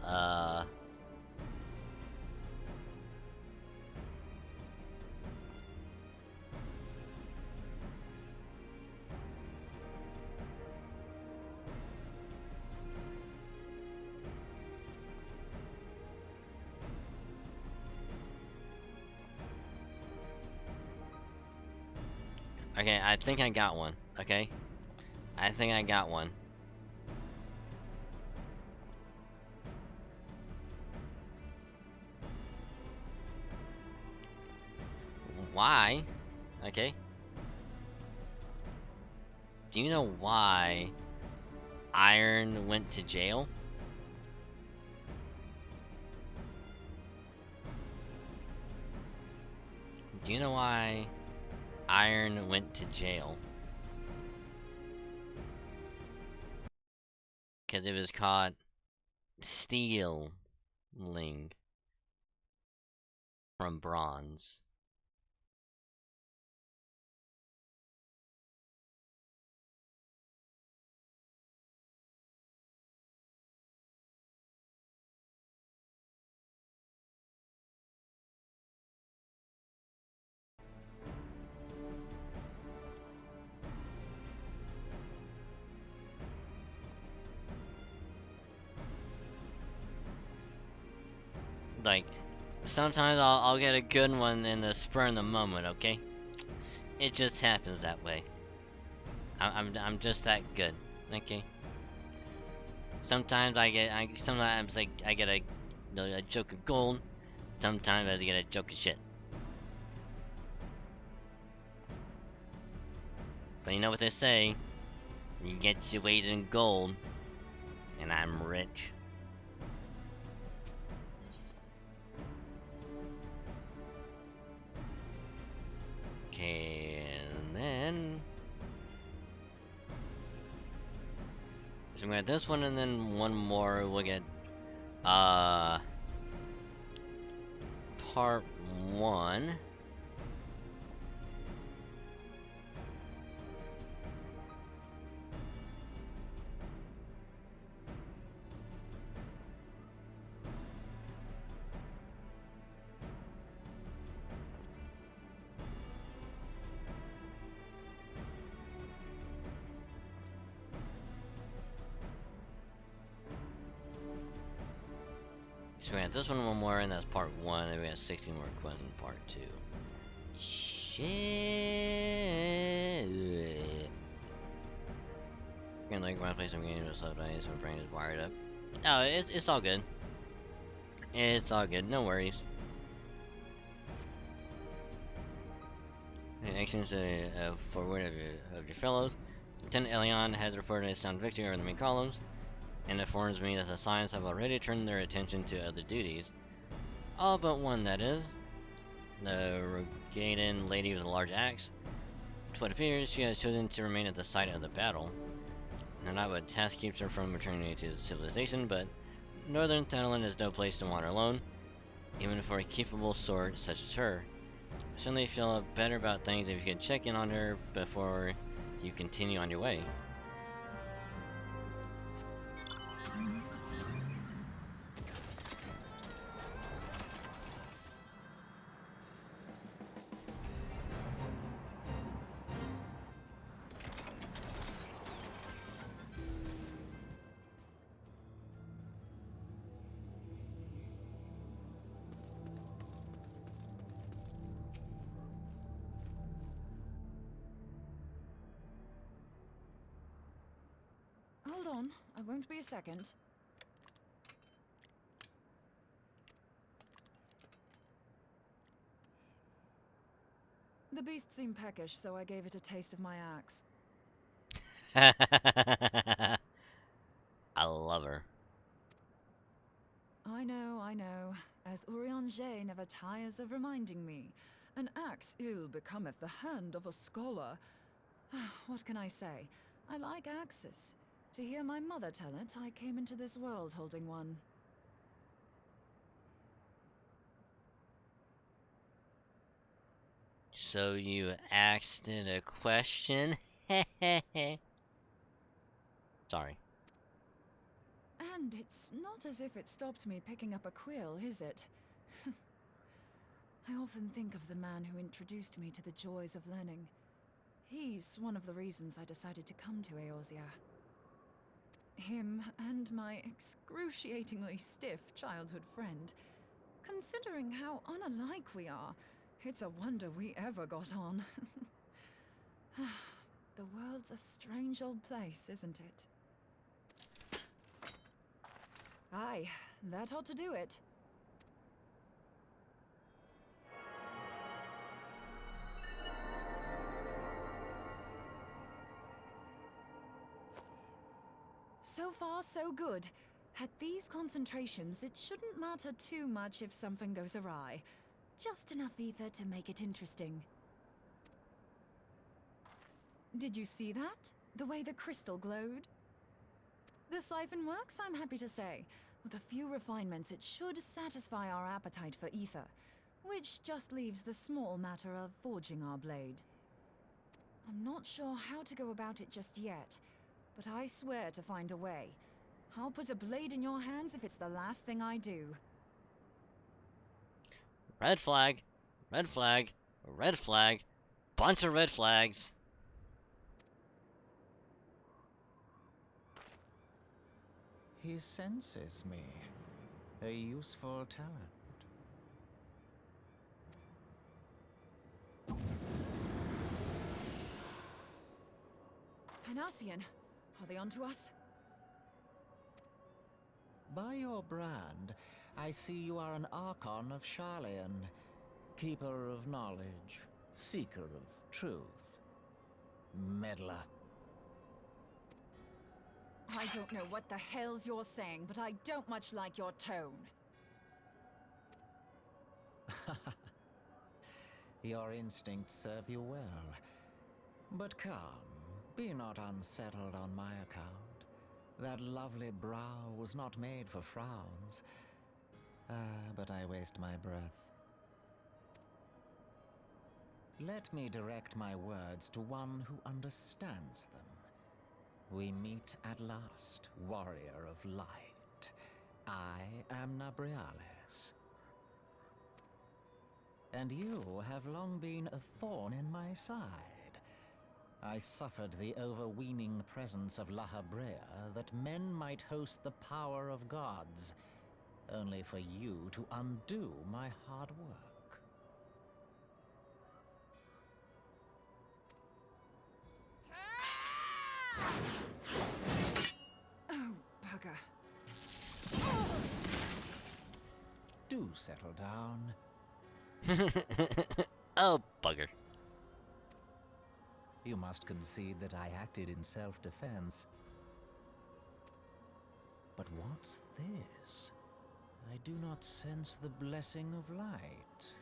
Okay, I think I got one. Okay, I think I got one. Why? Okay. Do you know why Iron went to jail? Do you know why Iron went to jail? Because it was caught stealing from bronze. Like, sometimes I'll get a good one in the spur of the moment, okay? It just happens that way. I'm just that good, okay? Sometimes I get a joke of gold. Sometimes I get a joke of shit. But you know what they say? You get your weight in gold, and I'm rich. Okay, and then so we got this one, and then one more. We'll get part 1. So we got this one more, and that's part 1, and we got 16 more quests in part 2. Shit. Gonna like my place, I'm getting to slow down, so my brain is wired up. Oh, it's all good. It's all good, no worries. The actions forward of your fellows. Lieutenant Elion has reported a sound victory over the main columns, and informs me that the Science have already turned their attention to other duties. All but one, that is. The Rogadan lady with a large axe. To what appears, she has chosen to remain at the site of the battle. No, not what task keeps her from returning to civilization, but Northern Thailand is no place to wander alone, even for a capable sword such as her. I certainly feel better about things if you can check in on her before you continue on your way. Hold on, I won't be a second. The beast seemed peckish, so I gave it a taste of my axe. I love her. I know. As Urianger never tires of reminding me, an axe ill becometh the hand of a scholar. What can I say? I like axes. To hear my mother tell it, I came into this world holding one. So you asked it a question? Sorry. And it's not as if it stopped me picking up a quill, is it? I often think of the man who introduced me to the joys of learning. He's one of the reasons I decided to come to Eorzea. Him and my excruciatingly stiff childhood friend. Considering how unalike we are, it's a wonder we ever got on. The world's a strange old place, isn't it? Aye, that ought to do it. So far, so good. At these concentrations, it shouldn't matter too much if something goes awry. Just enough ether to make it interesting. Did you see that? The way the crystal glowed? The siphon works, I'm happy to say. With a few refinements, it should satisfy our appetite for ether, which just leaves the small matter of forging our blade. I'm not sure how to go about it just yet, but I swear to find a way. I'll put a blade in your hands if it's the last thing I do. Red flag, red flag, red flag, bunch of red flags. He senses me. A useful talent. Hanassian, are they onto us? By your brand, I see you are an Archon of Sharlayan, keeper of knowledge, seeker of truth, meddler. I don't know what the hell's you're saying, but I don't much like your tone. Your instincts serve you well. But come, be not unsettled on my account. That lovely brow was not made for frowns. But I waste my breath. Let me direct my words to one who understands them. We meet at last, warrior of light. I am Nabriales. And you have long been a thorn in my side. I suffered the overweening presence of Lahabrea that men might host the power of gods, only for you to undo my hard work. Oh, bugger. Do settle down. Oh, bugger. You must concede that I acted in self-defense. But what's this? I do not sense the blessing of light.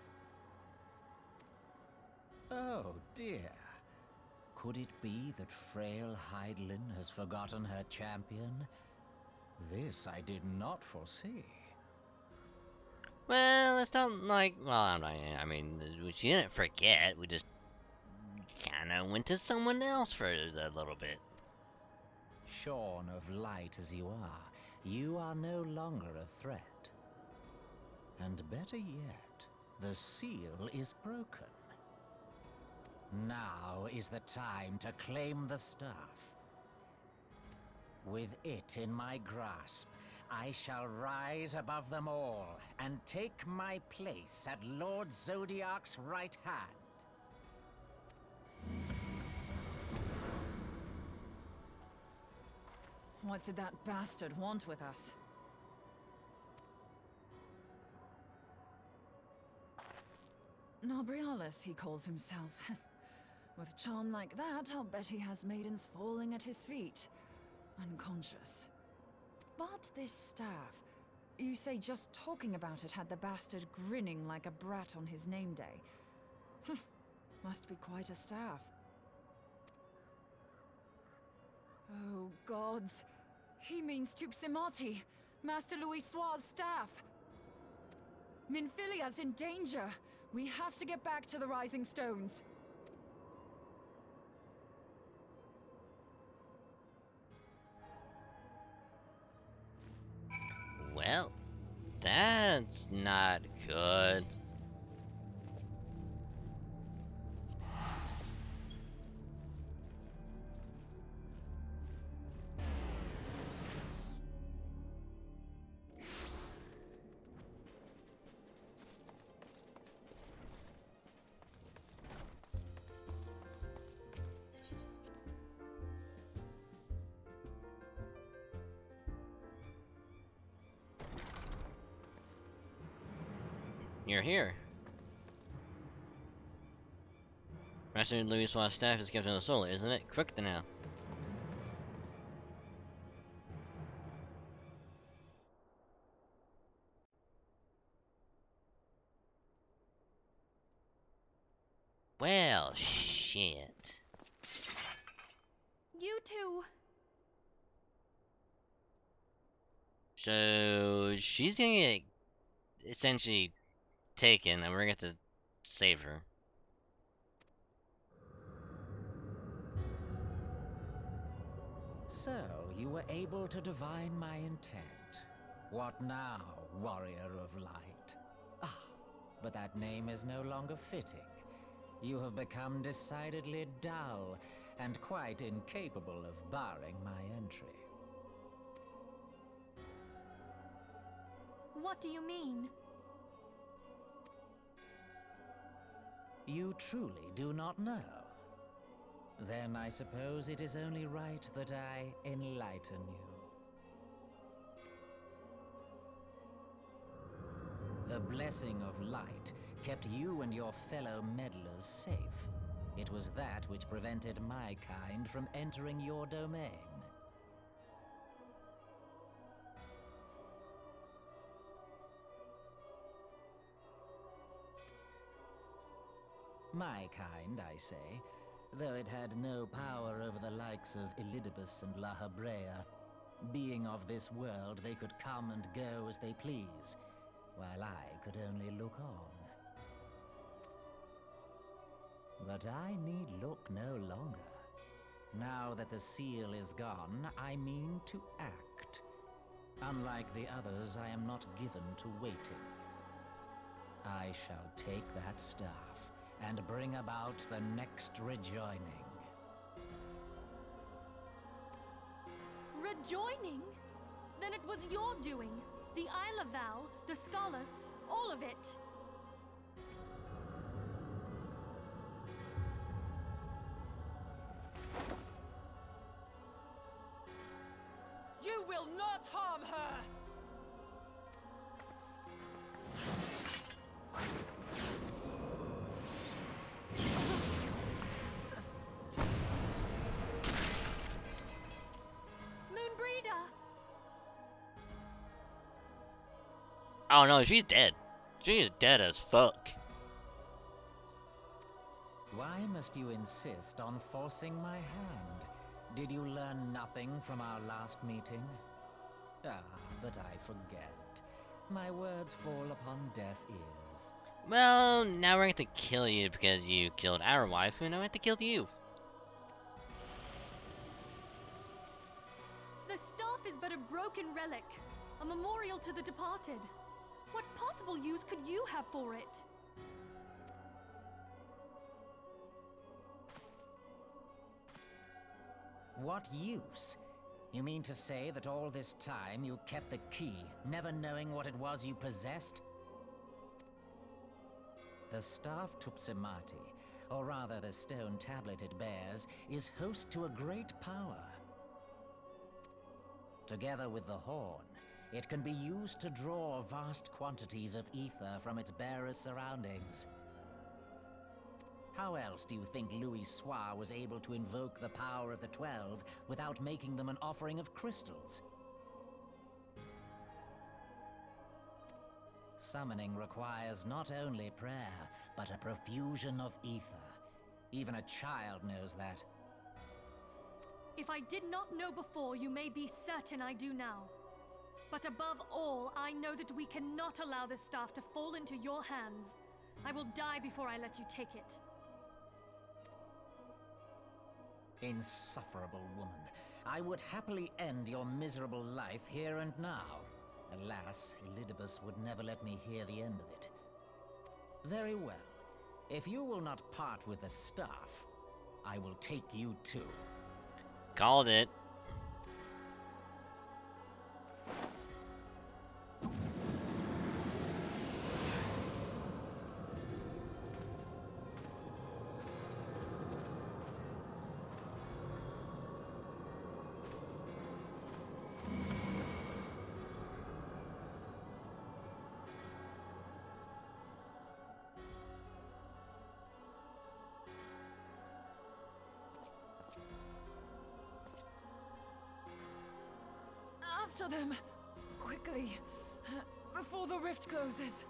Oh dear. Could it be that frail Hydelin has forgotten her champion? This I did not foresee. Well, it's not like, well, I mean, she didn't forget. We just kind of went to someone else for a little bit. Shorn of light as you are no longer a threat. And better yet, the seal is broken. Now is the time to claim the staff. With it in my grasp, I shall rise above them all and take my place at Lord Zodiac's right hand. What did that bastard want with us? Nobrialis, he calls himself. With charm like that, I'll bet he has maidens falling at his feet, unconscious. But this staff, you say just talking about it had the bastard grinning like a brat on his name day. Must be quite a staff. Oh, gods. He means Tupsimati, Master Louis Soir's staff. Minfilia's in danger. We have to get back to the Rising Stones. Well, that's not good. You're here. Master Louis Soir's staff is kept on the soul, isn't it? Quick now. Well, shit. You two. So she's gonna get essentially taken, and we're gonna have to save her. So, you were able to divine my intent. What now, warrior of light? Ah, but that name is no longer fitting. You have become decidedly dull, and quite incapable of barring my entry. What do you mean? You truly do not know? Then I suppose it is only right that I enlighten you. The blessing of light kept you and your fellow meddlers safe. It was that which prevented my kind from entering your domain. My kind, I say, though it had no power over the likes of Elidibus and La Habrea. Being of this world, they could come and go as they please, while I could only look on. But I need look no longer. Now that the seal is gone, I mean to act. Unlike the others, I am not given to waiting. I shall take that staff and bring about the next rejoining. Rejoining? Then it was your doing. The Isle of Val, the scholars, all of it. You will not harm her! Oh no, she's dead. She is dead as fuck. Why must you insist on forcing my hand? Did you learn nothing from our last meeting? Ah, but I forget. My words fall upon deaf ears. Well, now we're going to kill you because you killed our wife, and now we have to kill you. The staff is but a broken relic, a memorial to the departed. What possible use could you have for it? What use? You mean to say that all this time you kept the key, never knowing what it was you possessed? The staff Tupsimati, or rather the stone tablet it bears, is host to a great power. Together with the horn, it can be used to draw vast quantities of ether from its bearer's surroundings. How else do you think Louis Soir was able to invoke the power of the 12 without making them an offering of crystals? Summoning requires not only prayer, but a profusion of ether. Even a child knows that. If I did not know before, you may be certain I do now. But above all, I know that we cannot allow this staff to fall into your hands. I will die before I let you take it. Insufferable woman. I would happily end your miserable life here and now. Alas, Elidibus would never let me hear the end of it. Very well. If you will not part with the staff, I will take you too. Called it. After them! Quickly! Before the rift closes!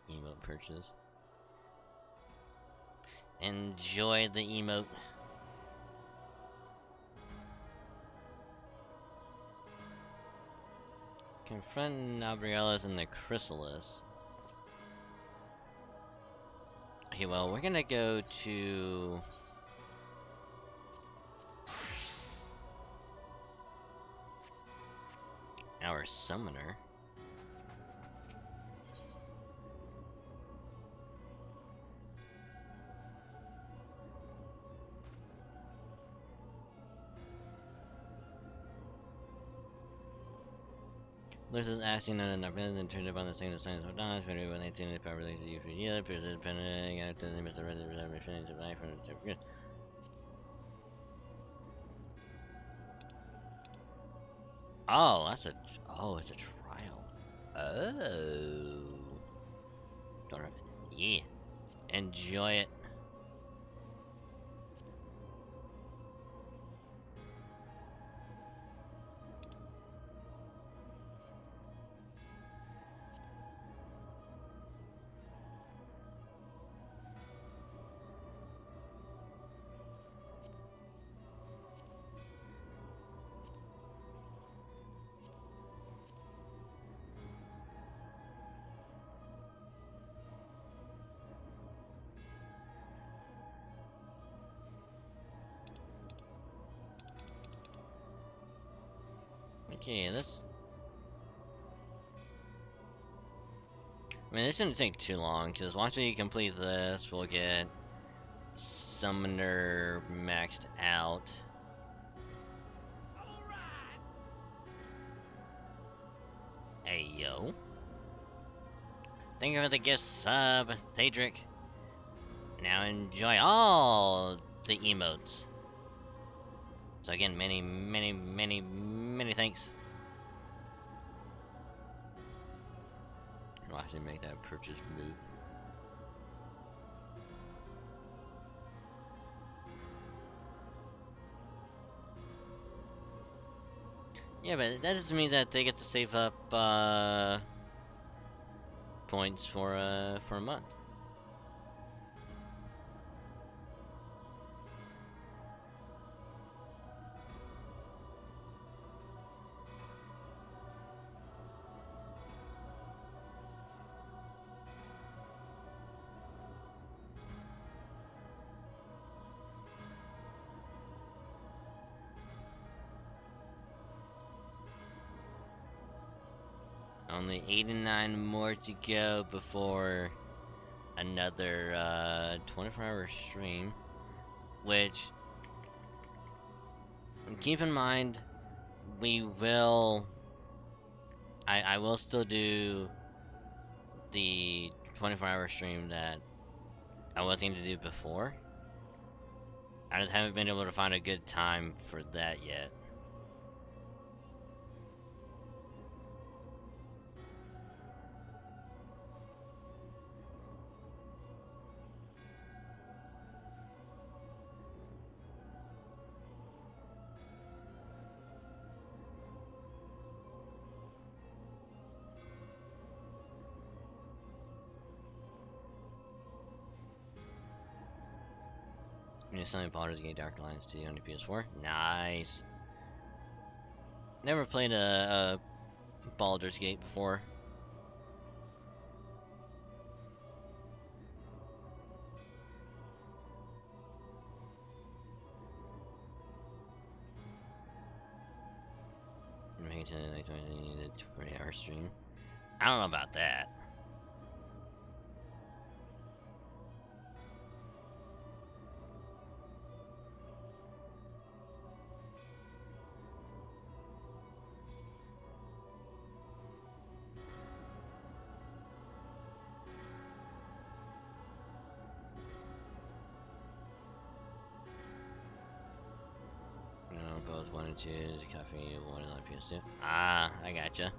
Emote purchase. Enjoy the emote. Confront Nabriellas and the Chrysalis. Okay, well, we're gonna go to... our summoner. This is asking that enough and turned upon the same signs of dodge, but when they seem to properly use for the other person, depending on the limits of the reservation of life from the Oh, that's a it's a trial. Oh. Don't know. Yeah. Enjoy it. Okay, this... I mean, this shouldn't take too long, because once we complete this, we'll get Summoner maxed out. Hey, yo. Thank you for the gift sub, Thadric. Now enjoy all the emotes. So again, many thanks. I'll actually make that purchase move. Yeah, but that just means that they get to save up points for a month. Only 89 more to go before another 24-hour stream, which keep in mind we will I will still do the 24-hour stream that I was going to do before. I just haven't been able to find a good time for that yet. New selling Baldur's Gate Dark Alliance 2 on the PS4. Nice. Never played a Baldur's Gate before. Maintain like 20-hour stream. I don't know about that. No, both 1 and 2 is coffee, 1 is on PS2. Ah, I gotcha.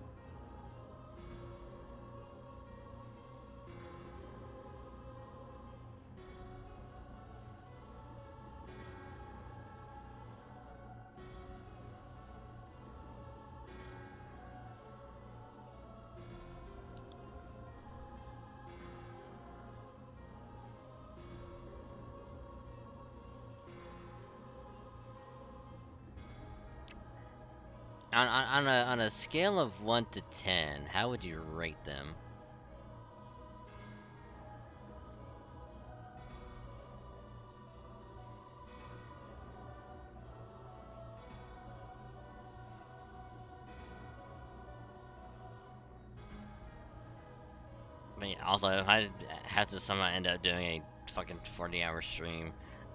On a scale of 1 to 10, how would you rate them? I mean, also, if I have to somehow end up doing a fucking 40-hour stream,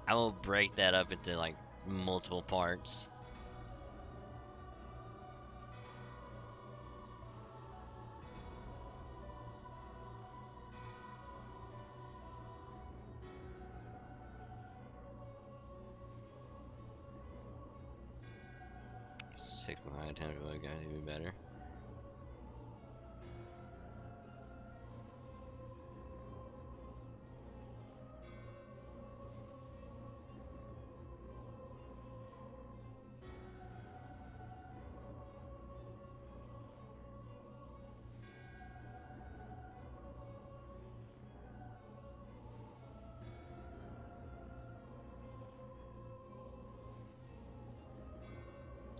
I will break that up into like multiple parts. Six behind 10 really guys to be better.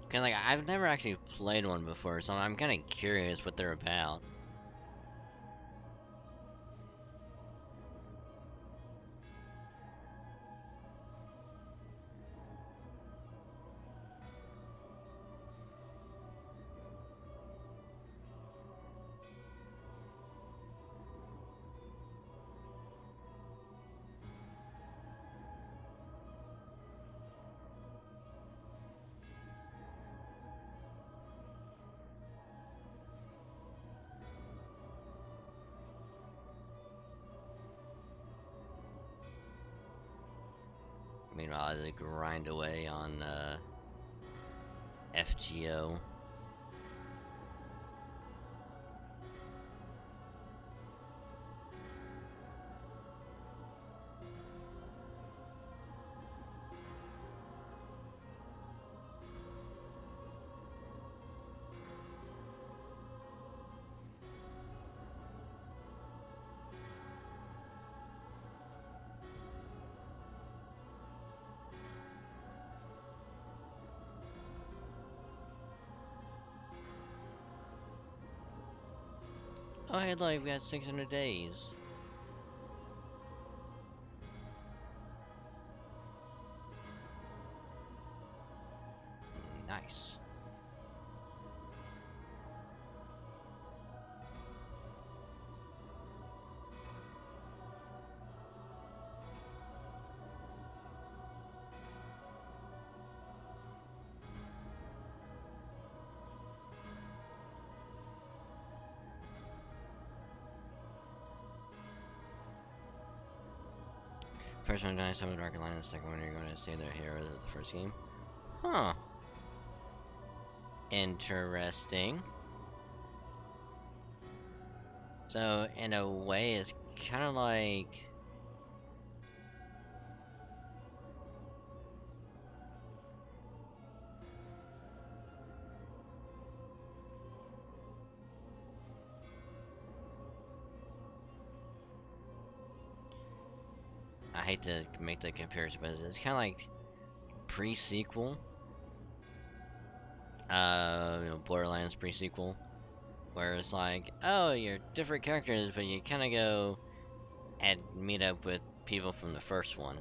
Okay, like I've never actually played one before, so I'm kind of curious what they're about. Meanwhile, they grind away on FGO. Oh, hey, look, we got 600 days. Nice. First one dies, some Dark Line, the second one you're going to stay there here as the first game. Huh. Interesting. So, in a way, it's kind of like... I hate to make the comparison, but it's kind of like pre-sequel. Borderlands pre-sequel. Where it's like, oh, you're different characters, but you kind of go and meet up with people from the first one.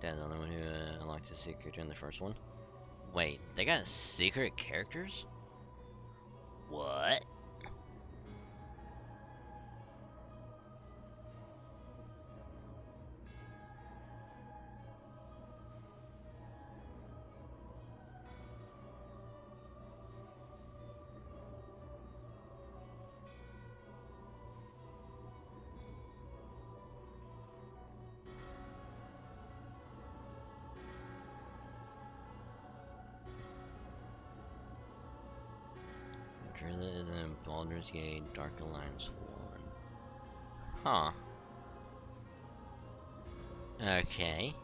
That's the only one who unlocks a secret in the first one. Wait, they got secret characters? What? Drilla is in Baldur's Gate Dark Alliance 1. Huh. Okay.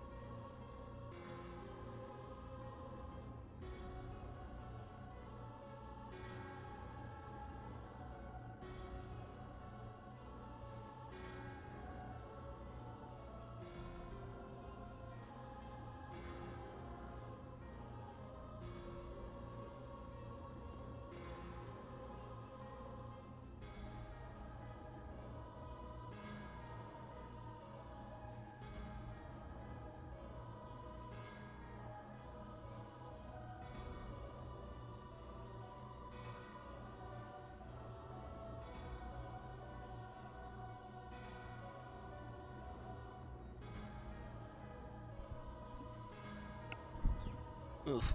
Oof.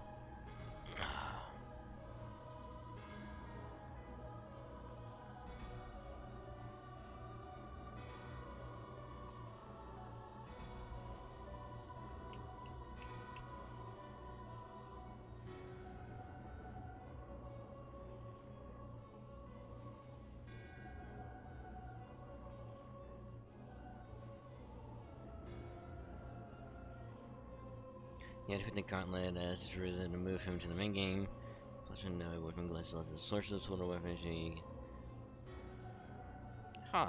You have to put the gauntlet as it's risen to move him to the main game. Plus, when no weapon glass left the source of the total weapon she. Huh.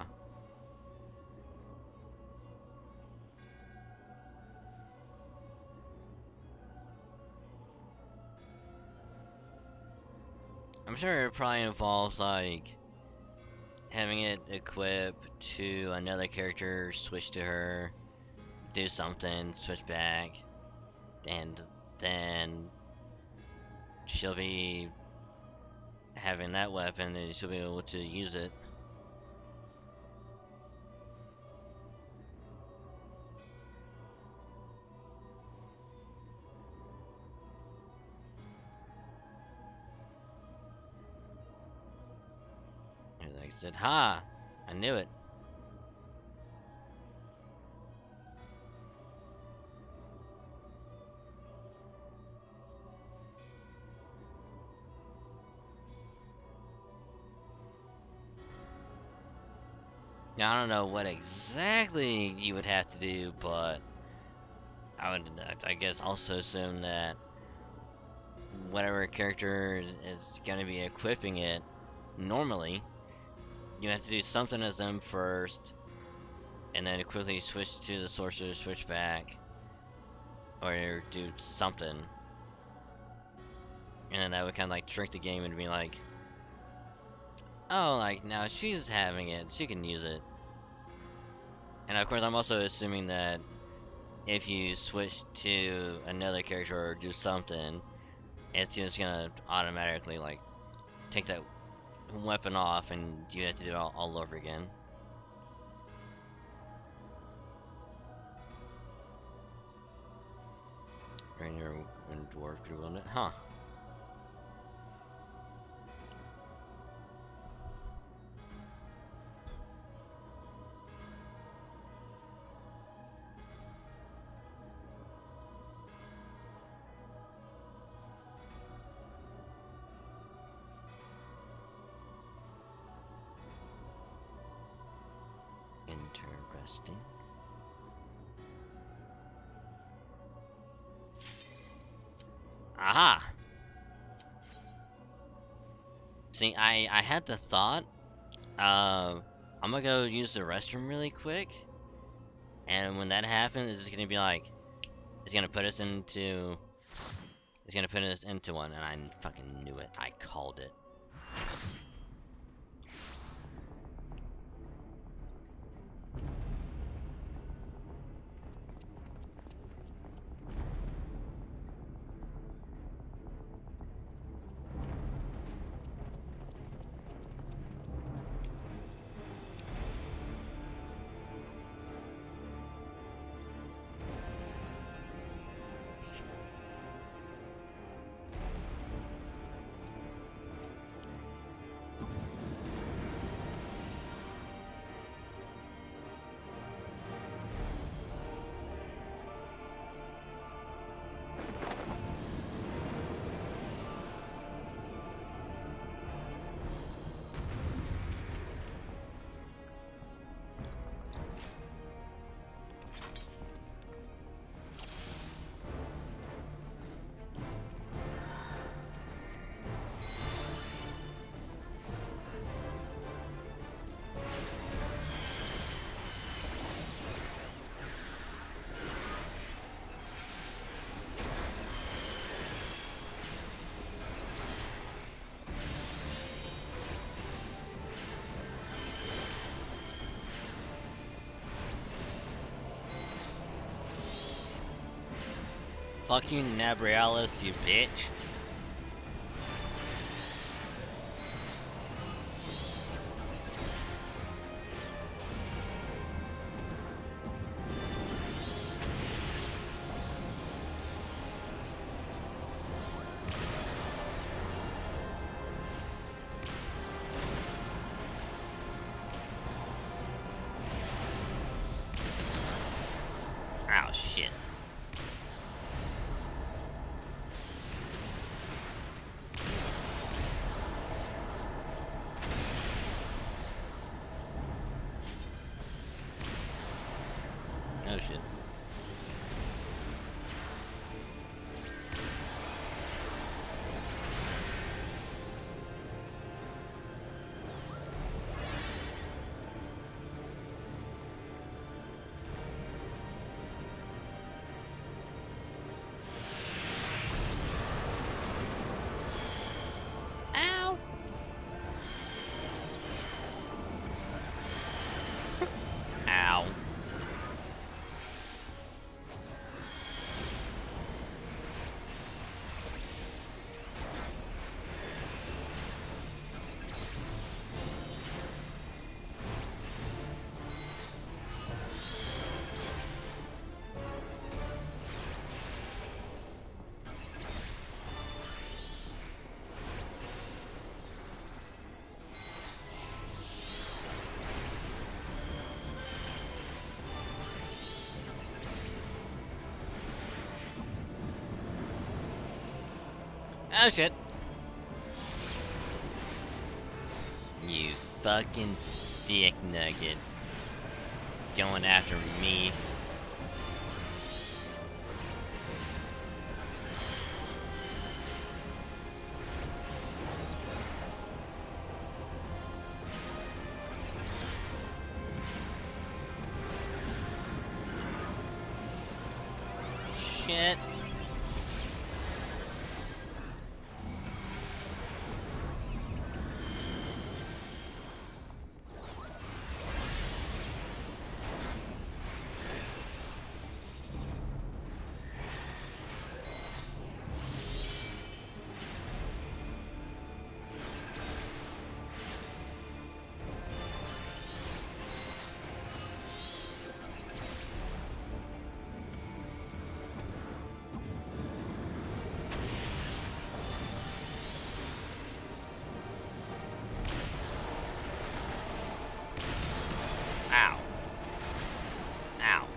I'm sure it probably involves like having it equipped to another character, switch to her, do something, switch back, and then she'll be having that weapon and she'll be able to use it. And like I said, ha! I knew it. Now, I don't know what exactly you would have to do, but I guess also assume that whatever character is going to be equipping it normally you have to do something as them first, and then quickly switch to the sorcerer, switch back, or do something. And then that would kind of like trick the game into being like, oh, like now she's having it, she can use it. And of course, I'm also assuming that if you switch to another character or do something, it's just gonna automatically like take that weapon off, and you have to do it all over again. Ranger and dwarf could win it, huh? Interesting. Aha! See, I had the thought, I'm gonna go use the restroom really quick, and when that happens, it's gonna be like, it's gonna put us into one, and I fucking knew it. I called it. Fuck you, Nabrialis, you bitch. Oh, shit. Oh shit. Ow! Ow. Oh shit. You fucking dick nugget. Going after me. shit. Ow. Ow.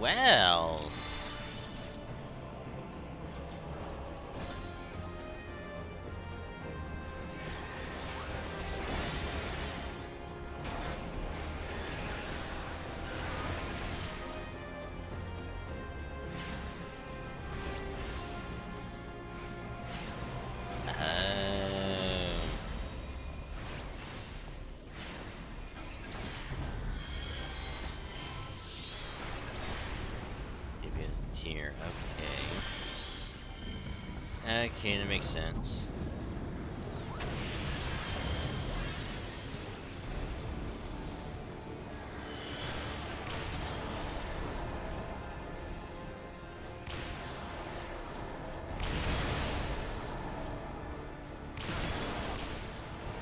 Well. Here, okay. Okay, that makes sense.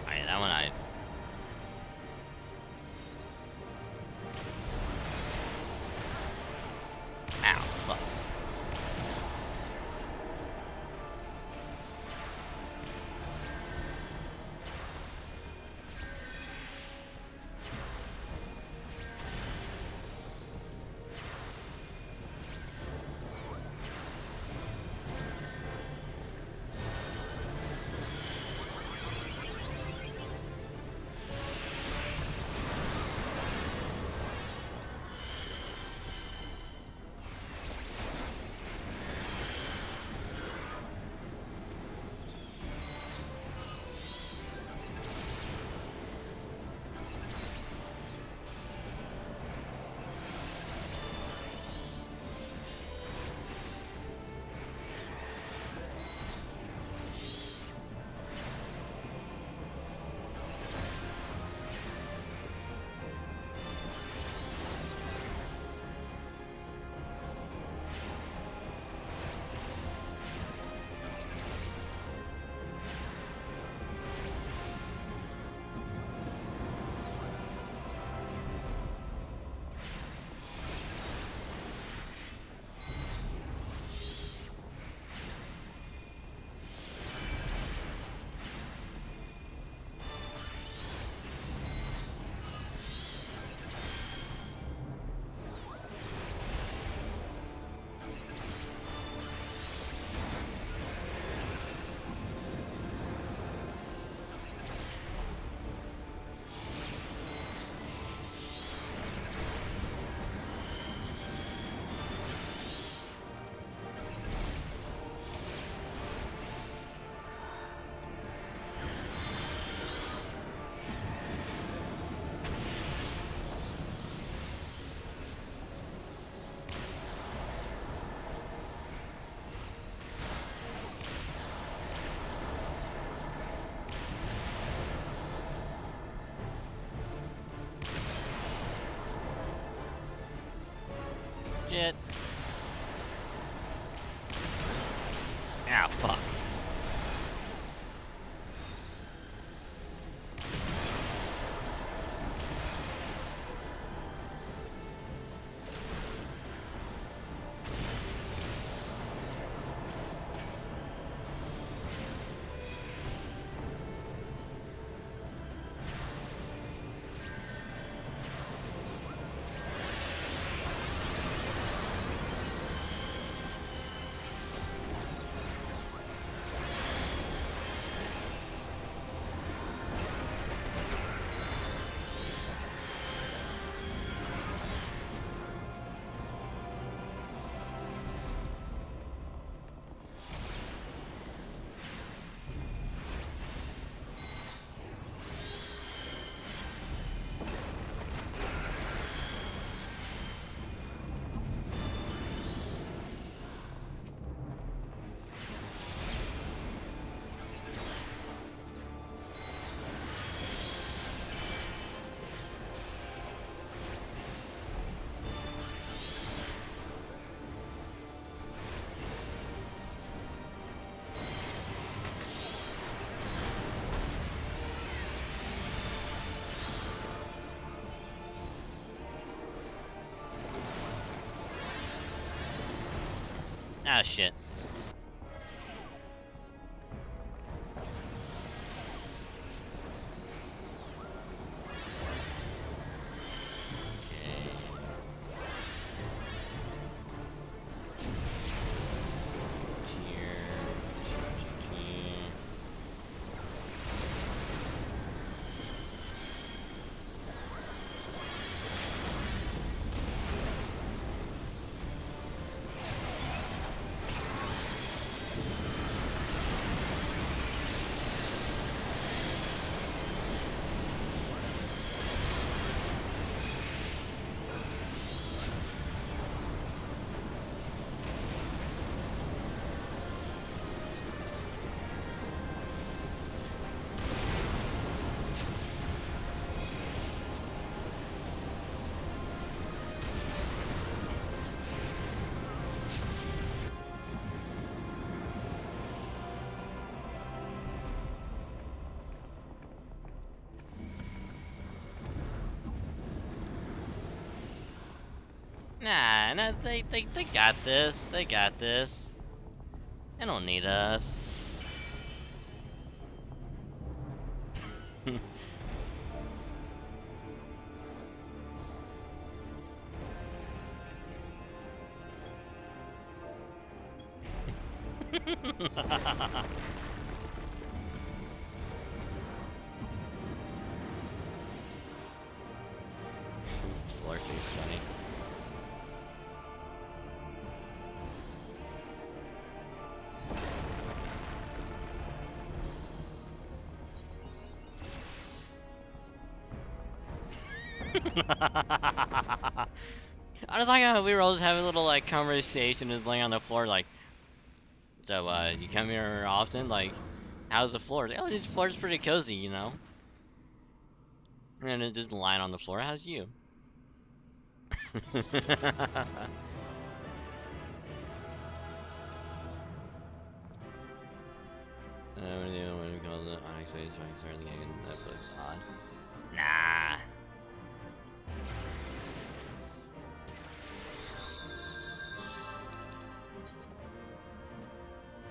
Alright, that one I... Ow, fuck. Shit. Ah, fuck. Ah, shit. Nah, no, they got this. They got this. They don't need us. Floor's funny. I was like, we were all just having a little like conversation, just laying on the floor, like, so you come here often? Like, how's the floor? Oh, this floor's pretty cozy, you know. And it just lying on the floor. How's you? What do you call the unexpected strikes or the game? That looks odd. Nah.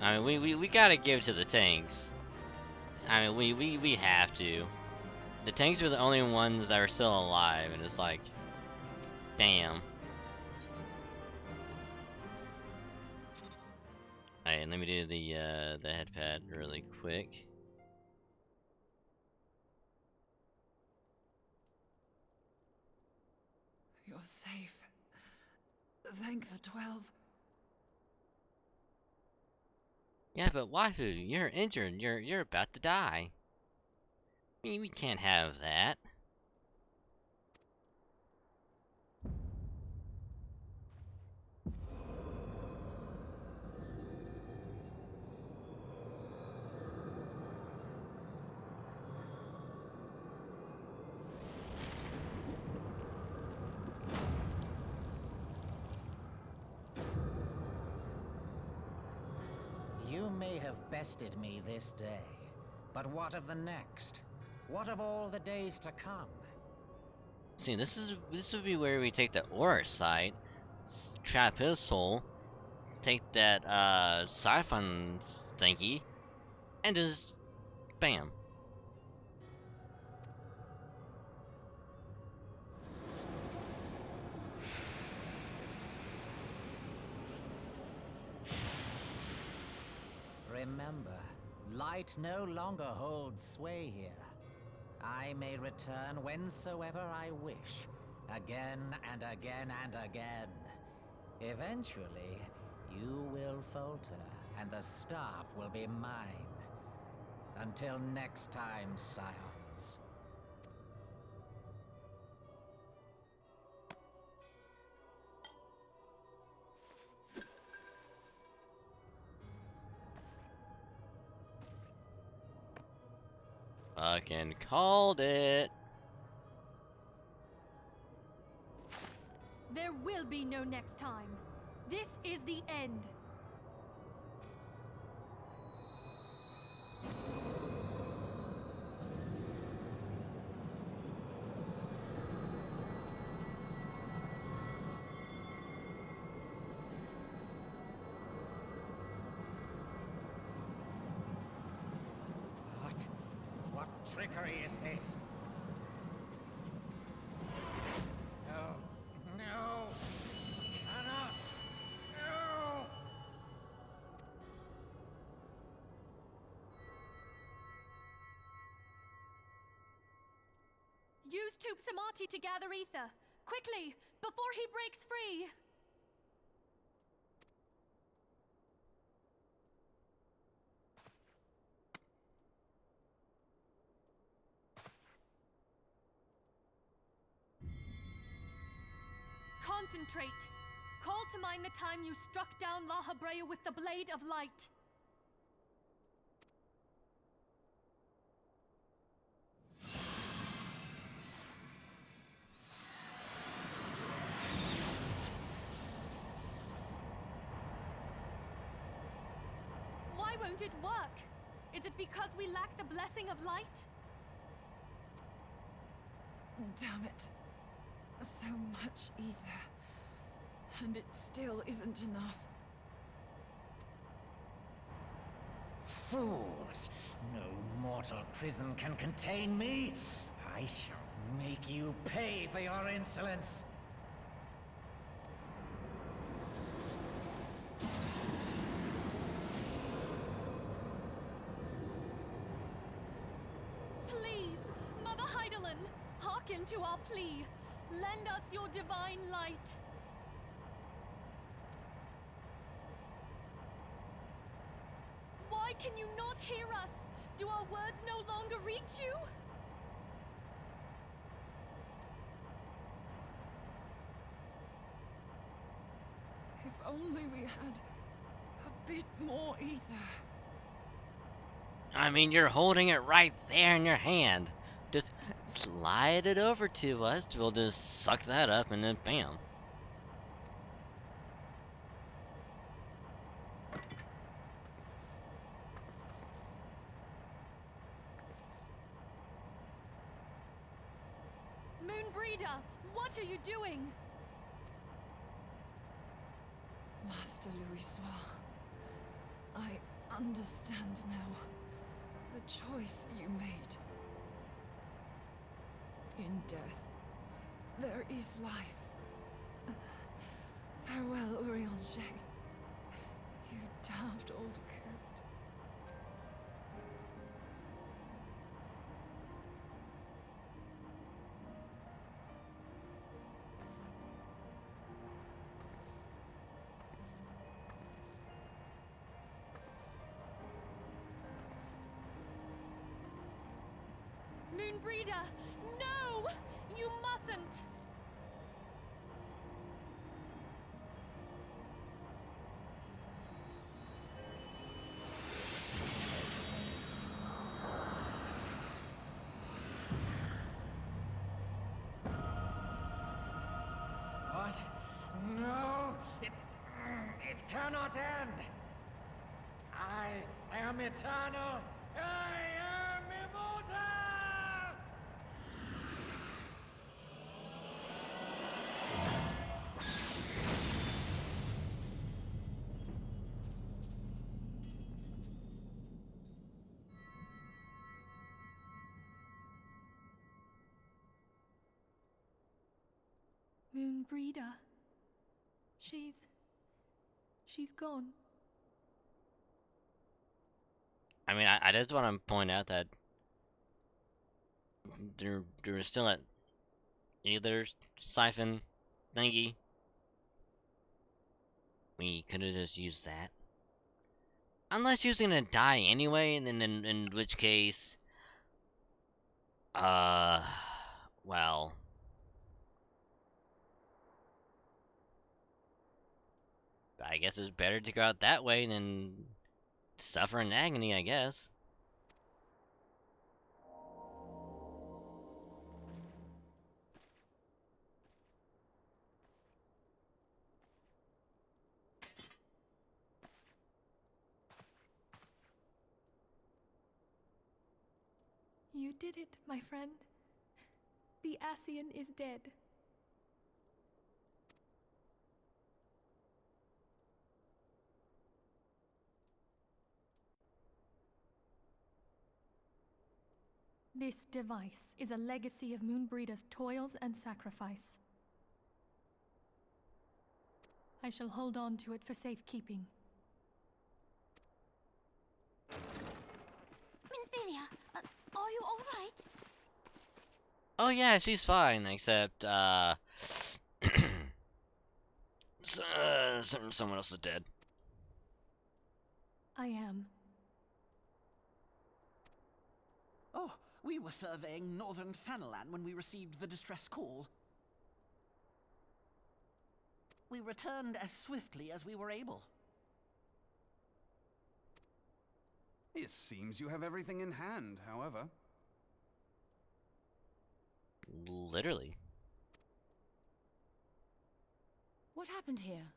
I mean, we gotta give it to the tanks. I mean, we have to. The tanks are the only ones that are still alive, and it's like, damn. Alright, let me do the head pad really quick. You're safe. Thank the 12. Yeah, but waifu, you're injured. You're about to die. I mean, we can't have that. tested me this day. But what of the next? What of all the days to come? See, this would be where we take the Aura site, trap his soul, take that Siphon thingy, and just bam. Remember, light no longer holds sway here. I may return whensoever I wish, again and again and again. Eventually, you will falter, and the staff will be mine. Until next time, Scions. Fucking called it. There will be no next time. This is the end. What trickery is this? No. No! Cannot! No! Use Tube Samati to gather ether. Quickly, before he breaks free! Concentrate. Call to mind the time you struck down La Habrea with the Blade of Light. Why won't it work? Is it because we lack the blessing of light? Damn it. So much ether. And it still isn't enough. Fools! No mortal prison can contain me! I shall make you pay for your insolence! Please, Mother Heidelin, hearken to our plea. Lend us your divine light. Why can you not hear us? Do our words no longer reach you? If only we had a bit more ether. I mean, you're holding it right there in your hand. Just slide it over to us. We'll just suck that up and then bam. Moonbreeder, what are you doing? Master Louisoix, I understand now. The choice you made. In death, there is life. Farewell, Urianger. You damned old coot. Moonbreeder, no! You mustn't! What? No! It cannot end! I am am eternal! I am immortal! Moonbreeder. She's gone. I mean, I just want to point out that there was still that either siphon thingy. We could have just used that. Unless she was gonna die anyway, and then in which case, well, I guess it's better to go out that way than suffer in agony, I guess. You did it, my friend. The Ascian is dead. This device is a legacy of Moonbreeder's toils and sacrifice. I shall hold on to it for safekeeping. Minfilia, are you all right? Oh yeah, she's fine, except someone else is dead. I am. Oh, we were surveying northern Thanalan when we received the distress call. We returned as swiftly as we were able. It seems you have everything in hand, however. Literally. What happened here?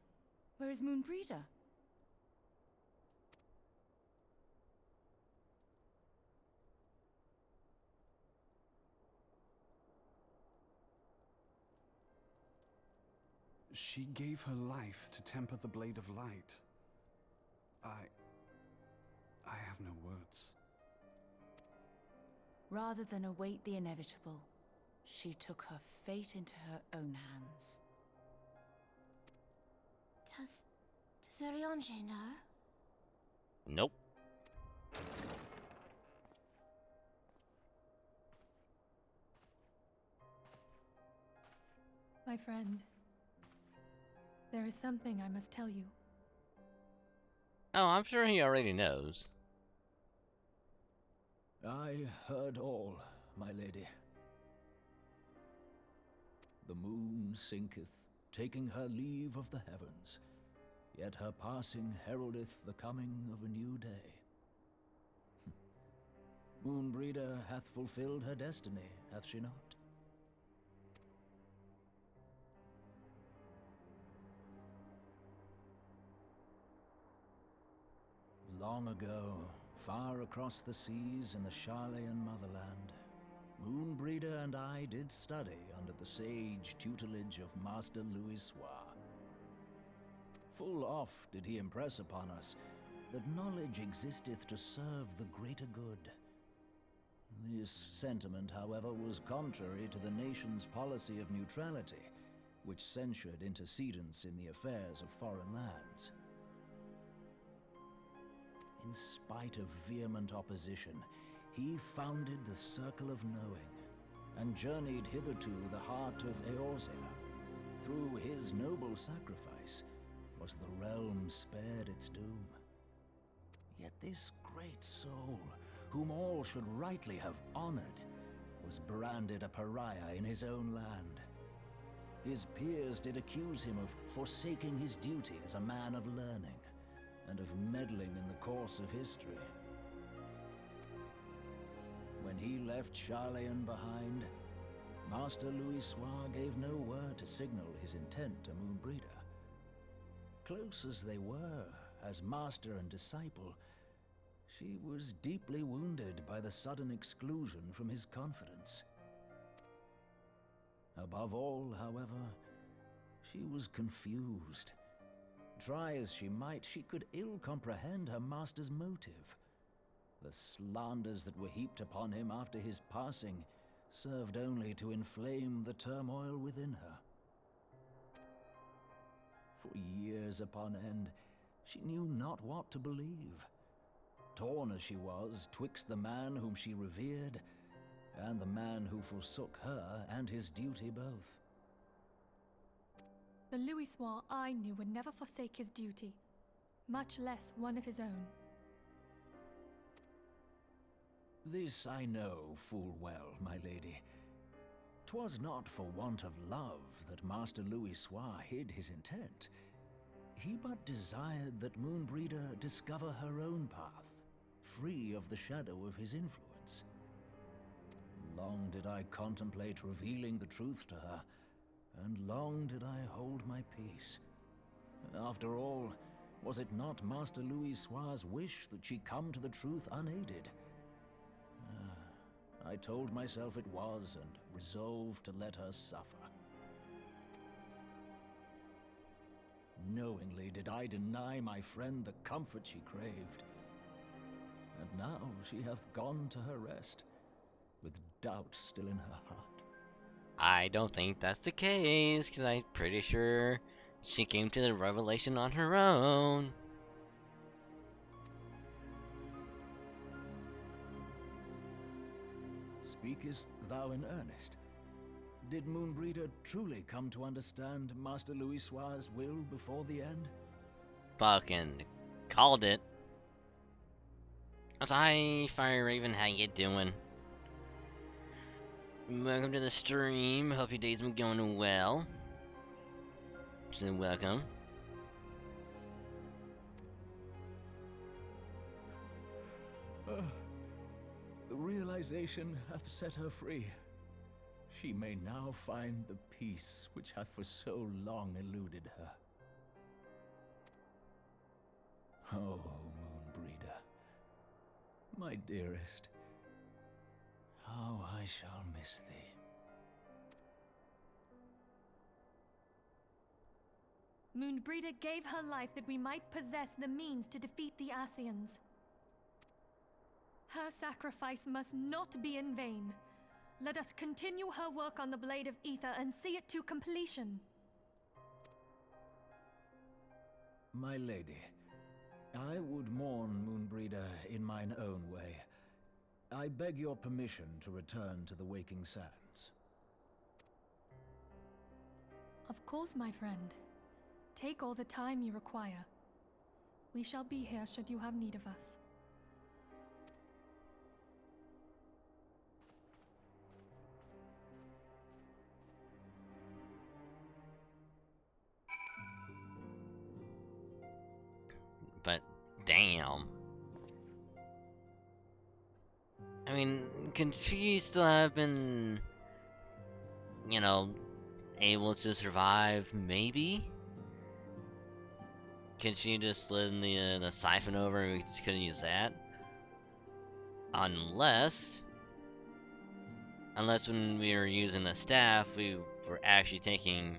Where is Moonbreeder? She gave her life to temper the Blade of Light. I have no words. Rather than await the inevitable, she took her fate into her own hands. Does Ariange know? Nope. My friend, there is something I must tell you. Oh, I'm sure he already knows. I heard all, my lady. The moon sinketh, taking her leave of the heavens, yet her passing heraldeth the coming of a new day. Moonbreeder hath fulfilled her destiny, hath she not? Long ago, far across the seas in the Charlayan motherland, Moonbreeder and I did study under the sage tutelage of Master VStreamer. Full oft did he impress upon us that knowledge existeth to serve the greater good. This sentiment, however, was contrary to the nation's policy of neutrality, which censured intercedence in the affairs of foreign lands. In spite of vehement opposition, he founded the Circle of Knowing, and journeyed hitherto the heart of Eorzea. Through his noble sacrifice was the realm spared its doom. Yet this great soul, whom all should rightly have honored, was branded a pariah in his own land. His peers did accuse him of forsaking his duty as a man of learning, and of meddling in the course of history. When he left Charlayan behind, Master VStreamer gave no word to signal his intent to Moonbreeder. Close as they were, as master and disciple, She was deeply wounded by the sudden exclusion from his confidence. Above all, however, she was confused. Try as she might, she could ill comprehend her master's motive. The slanders that were heaped upon him after his passing served only to inflame the turmoil within her. For years upon end, she knew not what to believe. Torn as she was twixt the man whom she revered and the man who forsook her and his duty both. The Louisois I knew would never forsake his duty, much less one of his own. This I know full well, my lady. 'Twas not for want of love that Master Louisois hid his intent. He but desired that Moonbreeder discover her own path, free of the shadow of his influence. Long did I contemplate revealing the truth to her, and long did I hold my peace. After all, was it not Master Louisois' wish that she come to the truth unaided? I told myself it was, and resolved to let her suffer. Knowingly did I deny my friend the comfort she craved. And now she hath gone to her rest, with doubt still in her heart. I don't think that's the case, because I'm pretty sure she came to the revelation on her own. Speakest thou in earnest? Did Moonbreeder truly come to understand Master Louisois' will before the end? Fucking called it. Hi, Fire Raven, how you doing? Welcome to the stream. Hope your day's been going well. So welcome. The realization hath set her free. She may now find the peace which hath for so long eluded her. Oh, Moonbreeder, my dearest, how I shall miss thee. Moonbreeder gave her life that we might possess the means to defeat the Ascians. Her sacrifice must not be in vain. Let us continue her work on the Blade of Ether and see it to completion. My lady, I would mourn Moonbreeder in mine own way. I beg your permission to return to the Waking Sands. Of course, my friend. Take all the time you require. We shall be here should you have need of us. But damn. I mean, can she still have been, you know, able to survive? Maybe. Can she just slid the siphon over and we just couldn't use that? Unless when we were using the staff, we were actually taking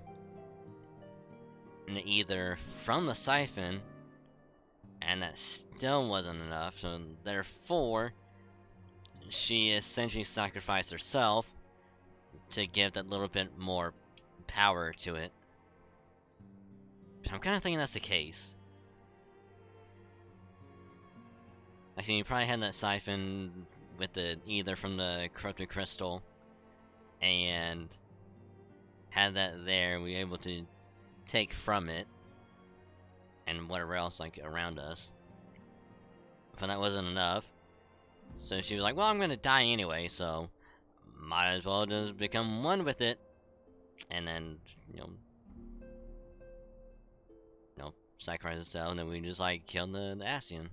the ether from the siphon, and that still wasn't enough, so therefore she essentially sacrificed herself to give that little bit more power to it. So I'm kind of thinking that's the case. Actually, you probably had that siphon with the ether from the corrupted crystal, and had that there, we were able to take from it and whatever else like around us. But that wasn't enough, so she was like, well, I'm gonna die anyway, so might as well just become one with it, and then you know sacrifice herself, and then we just like killed the Ascian.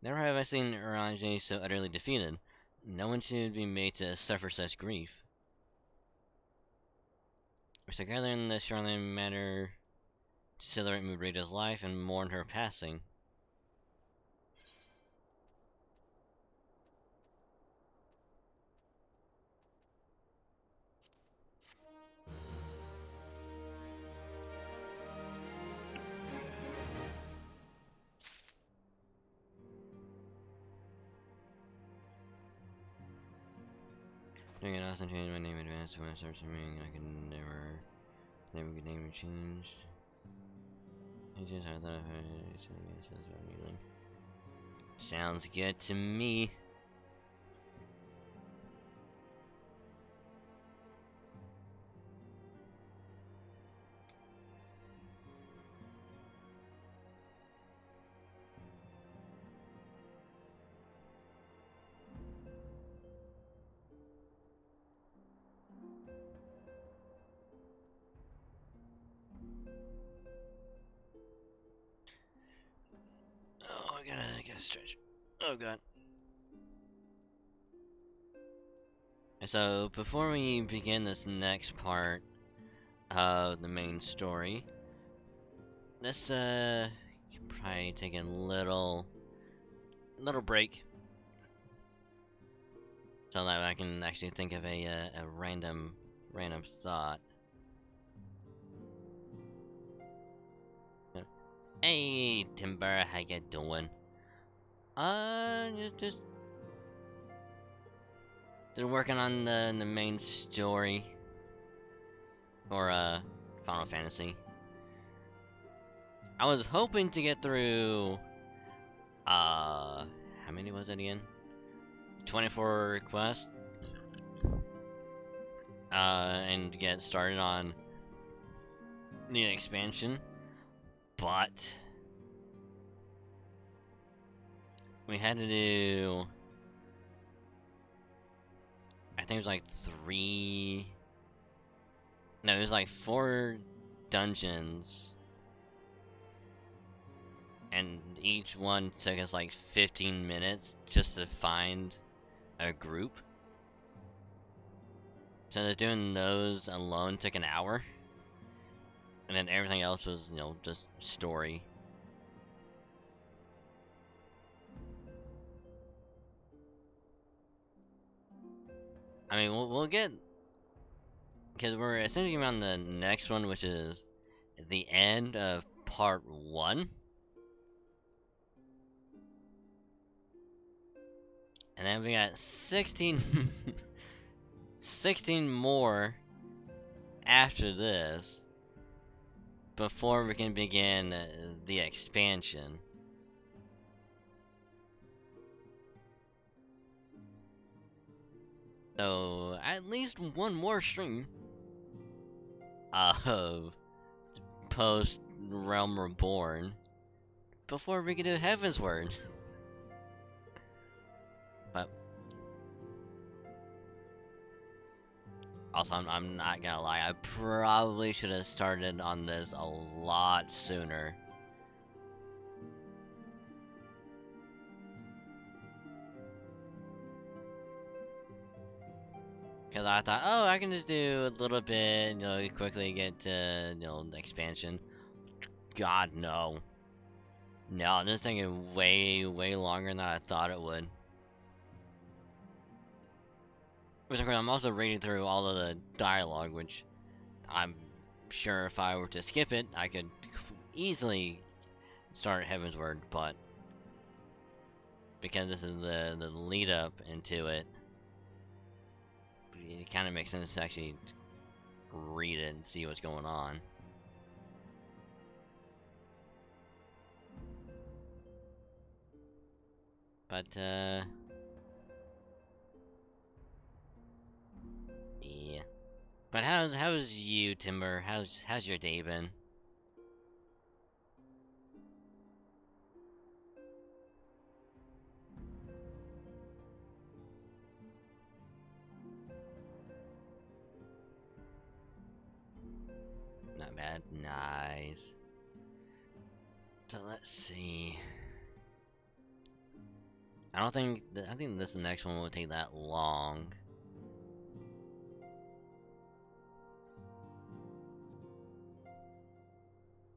Never have I seen Uranje so utterly defeated. No one should be made to suffer such grief. We shall gather in the Shoreline Manor to celebrate Murita's life and mourn her passing. Doing it often change my name in advance when I start swimming. I can never get name changed. I just I thought sounds good to me. Oh, I gotta stretch. Oh god. So before we begin this next part of the main story, let's probably take a little break so that I can actually think of a random thought. Hey Timber, how you doing? Just working on the main story for Final Fantasy. I was hoping to get through how many was it again? 24 quests. And get started on the expansion, but we had to do, I think it was like 4 dungeons, and each one took us like 15 minutes just to find a group. So just doing those alone took an hour, and then everything else was, you know, just story. I mean, we'll get, because we're essentially on the next one, which is the end of part 1. And then we got 16 16 more after this before we can begin the expansion. So at least one more stream of post Realm Reborn before we can do Heavensward. But also, I'm not gonna lie, I probably should have started on this a lot sooner. Because I thought, oh, I can just do a little bit, you know, quickly get to, you know, the expansion. God, no. No, this thing is way longer than I thought it would. Which, of course, I'm also reading through all of the dialogue, which I'm sure if I were to skip it, I could easily start Heavensward, but because this is the lead up into it, it kind of makes sense to actually read it and see what's going on. But yeah. But how's you, Timber? How's your day been? Not bad. Nice. So let's see. I think this next one won't take that long.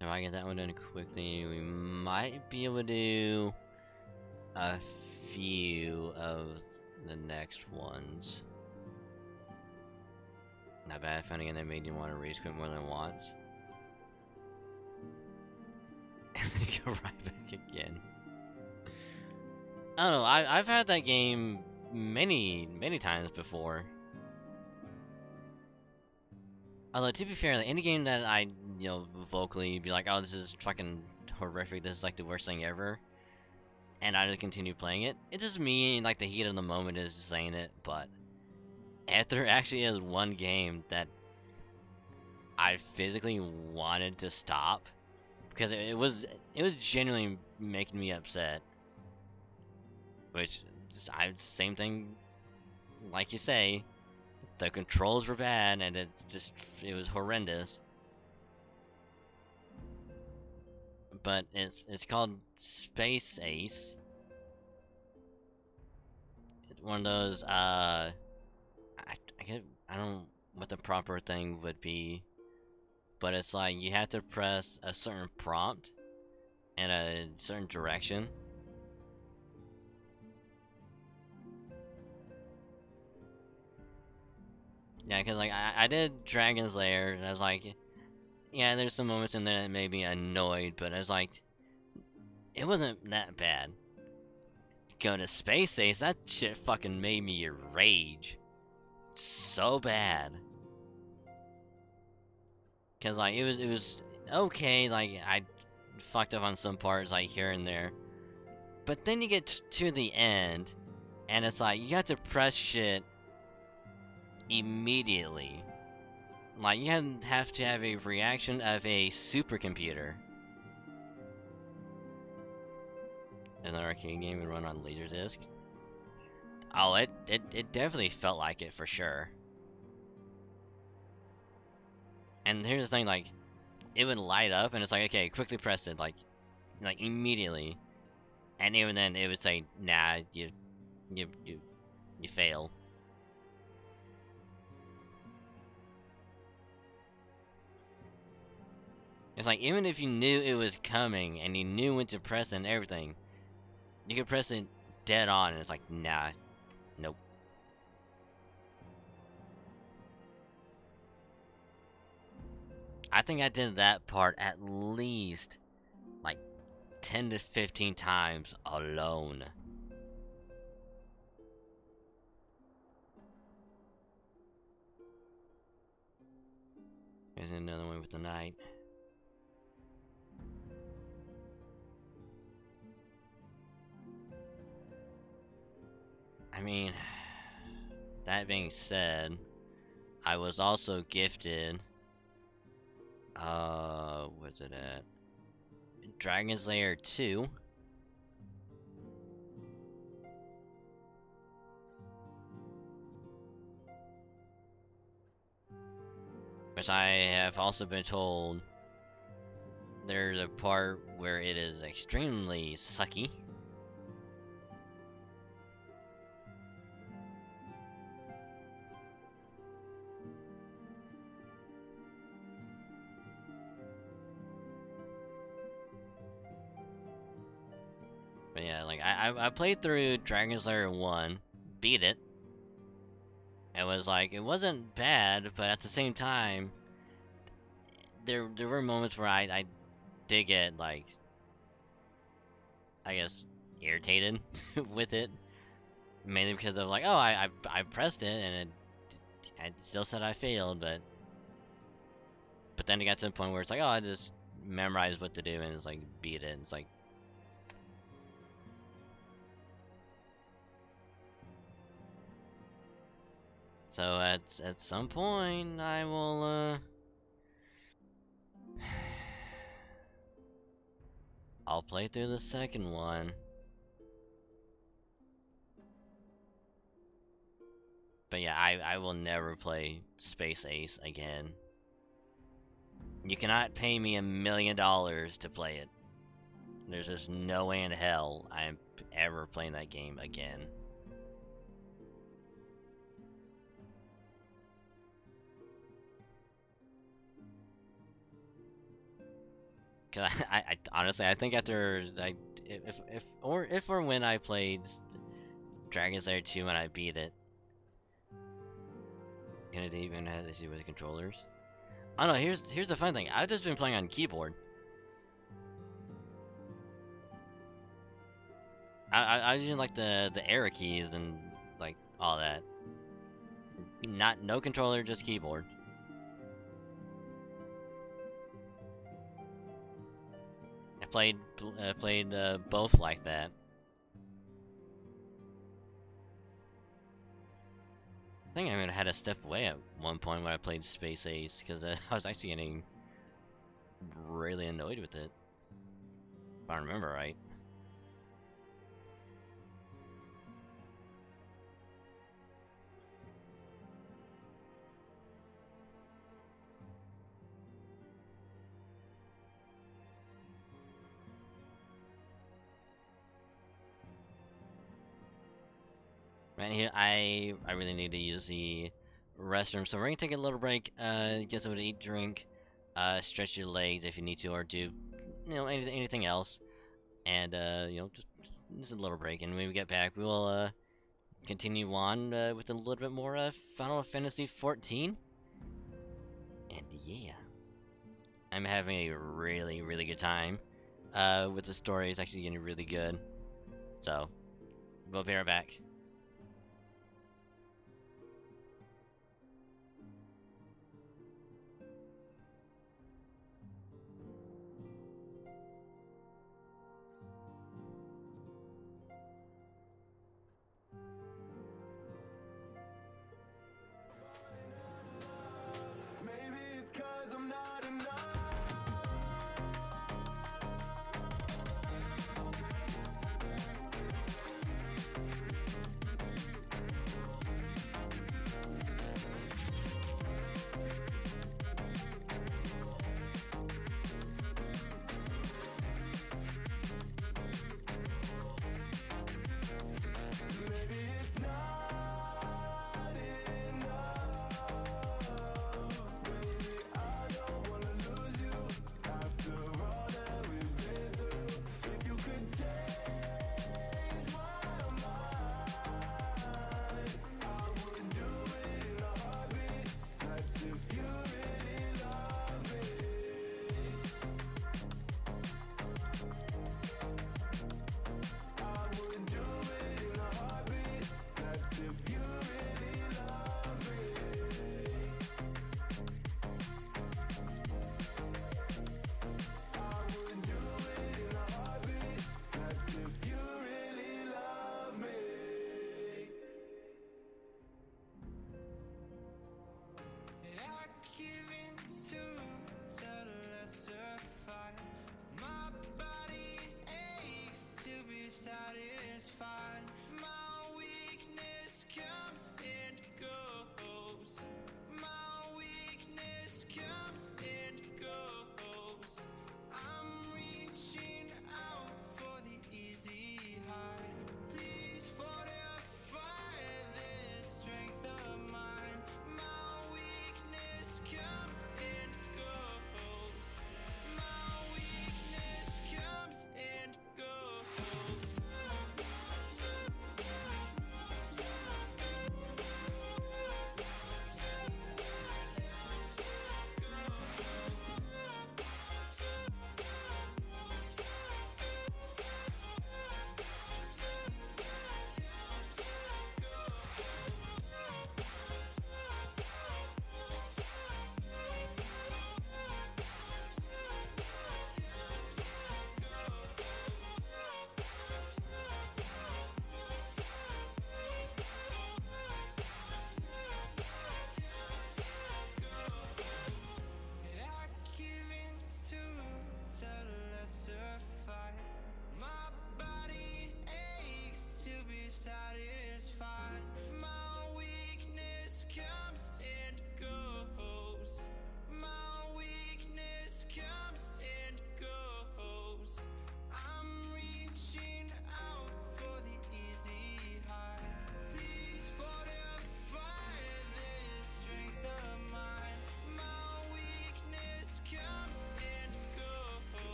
If I get that one done quickly, we might be able to do a few of the next ones. Not bad. Finding it that made you want to rage quit more than once. And then go right back again. I don't know. I've had that game many times before. Although to be fair, like, any game that I vocally be like, oh, this is fucking horrific. This is like the worst thing ever, and I just continue playing it. It's just me in like the heat of the moment is just saying it. But if there actually is one game that I physically wanted to stop because it was genuinely making me upset. Which same thing, like you say, the controls were bad and it was horrendous. But it's called Space Ace. It's one of those I don't know what the proper thing would be, but it's like you have to press a certain prompt in a certain direction. Yeah, cause like I did Dragon's Lair, and I was like, yeah, there's some moments in there that made me annoyed, but I was like, it wasn't that bad. Going to Space Ace, that shit fucking made me rage. So bad. Cause like it was okay, like I fucked up on some parts like here and there. But then you get to the end, and it's like you have to press shit immediately. Like you have to have a reaction of a supercomputer. An arcade game would run on Laserdisc. Oh, it definitely felt like it for sure. And here's the thing, like, it would light up, and it's like, okay, quickly press it, like immediately. And even then, it would say, nah, you fail. It's like, even if you knew it was coming, and you knew when to press it and everything, you could press it dead on, and it's like, nah, nope. I think I did that part at least, like, 10 to 15 times alone. Here's another one with the knight. I mean, that being said, I was also gifted, where's it at? Dragon's Lair 2. Which I have also been told there's a part where it is extremely sucky. But yeah, like I played through Dragon's Lair 1, beat it. It was like, it wasn't bad, but at the same time, there were moments where I did get, like, I guess, irritated with it. Mainly because of like, oh, I pressed it and it still said I failed, but then it got to the point where it's like, oh, I just memorized what to do and it's like beat it. And it's like, so at some point I will I'll play through the second one. But yeah, I will never play Space Ace again. You cannot pay me $1 million to play it. there's just no way in hell I'm ever playing that game again. Cause I honestly I think after if or when I played Dragon's Lair 2 and I beat it, and it even has issue with the controllers. I don't know. Here's the fun thing. I've just been playing on keyboard. I was using like the arrow keys and like all that. No controller, just keyboard. I played both like that. I think I even had to step away at one point when I played Space Ace because I was actually getting really annoyed with it. If I remember right. Right here, I really need to use the restroom, so we're gonna take a little break, get something to eat, drink, stretch your legs if you need to, or do, anything else, and just a little break. And when we get back, we will continue on with a little bit more Final Fantasy 14. And yeah, I'm having a really, really good time. With the story, it's actually getting really good. So, we'll be right back.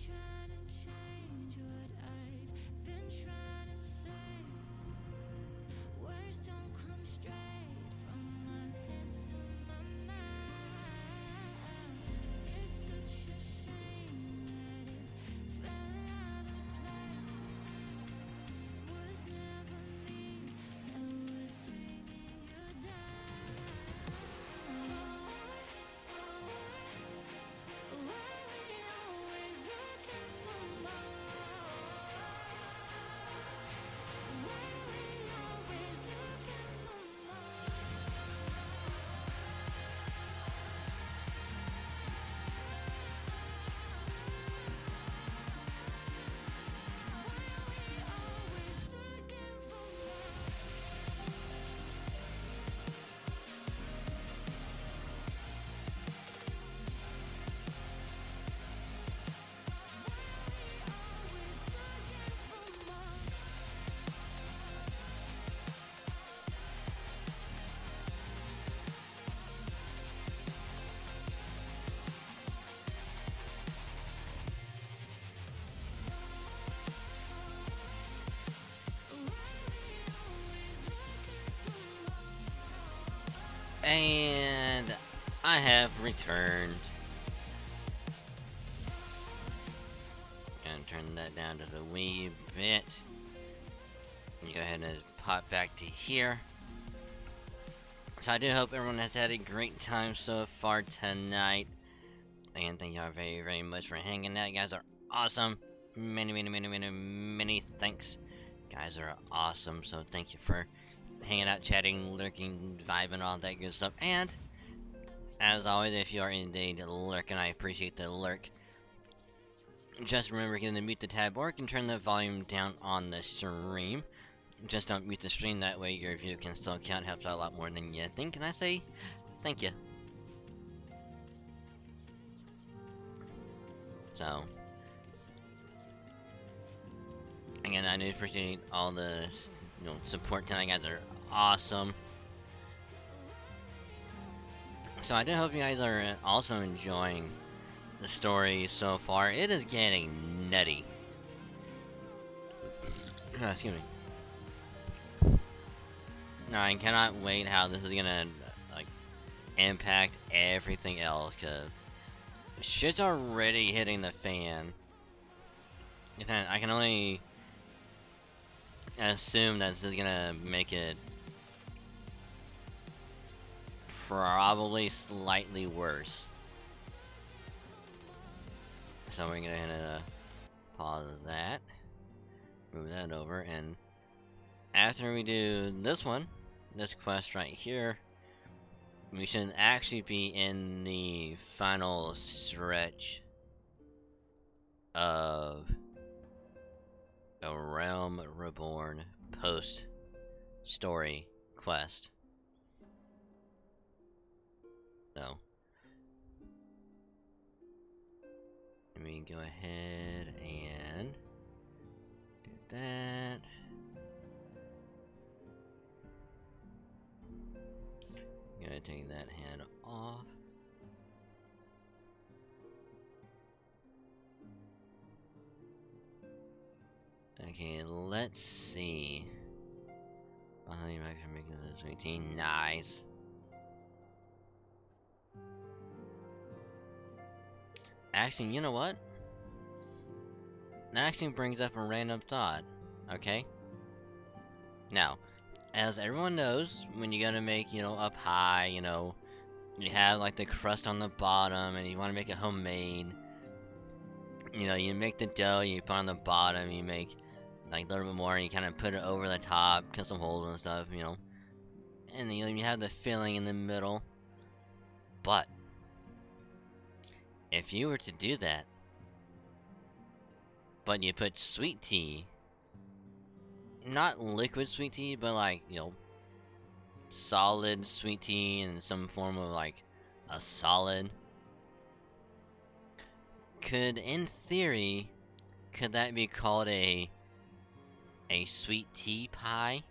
trying to change what I've been trying to say. Words don't come straight from my head to my mouth. It's such a shame that it fell out of place. Was never me that was bringing you down. Why we always looking for more? Why we always looking for more? And I have returned. Gonna turn that down just a wee bit. And go ahead and pop back to here. So I do hope everyone has had a great time so far tonight. And thank y'all very, very much for hanging out. You guys are awesome. Many thanks. You guys are awesome. So thank you for hanging out, chatting, lurking, vibing, all that good stuff. And as always, if you are indeed lurking, I appreciate the lurk. Just remember, you can mute the tab or you can turn the volume down on the stream. Just don't mute the stream, that way your view can still count. Helps out a lot more than you think. And I say thank you. So again, I do appreciate all the support tonight. You guys are awesome. So I do hope you guys are also enjoying the story so far. It is getting nutty. Excuse me. No, I cannot wait how this is gonna like impact everything else, cause shit's already hitting the fan. I can only assume that this is gonna make it probably slightly worse. So we're gonna pause that, move that over, and after we do this one, this quest right here, we should actually be in the final stretch of a Realm Reborn post-story quest. So let me go ahead and do that. I'm gonna take that hand off. Okay, let's see. I'm making this 18. Nice. Actually, you know what? That actually brings up a random thought. Okay? Now, as everyone knows, when you gotta make, up high, you have like the crust on the bottom and you want to make it homemade. You make the dough, you put on the bottom, you make like a little bit more, and you kind of put it over the top, cut some holes and stuff, and then you have the filling in the middle. But if you were to do that, but you put sweet tea, not liquid sweet tea, but like, solid sweet tea in some form of like a solid, in theory, could that be called a sweet tea pie?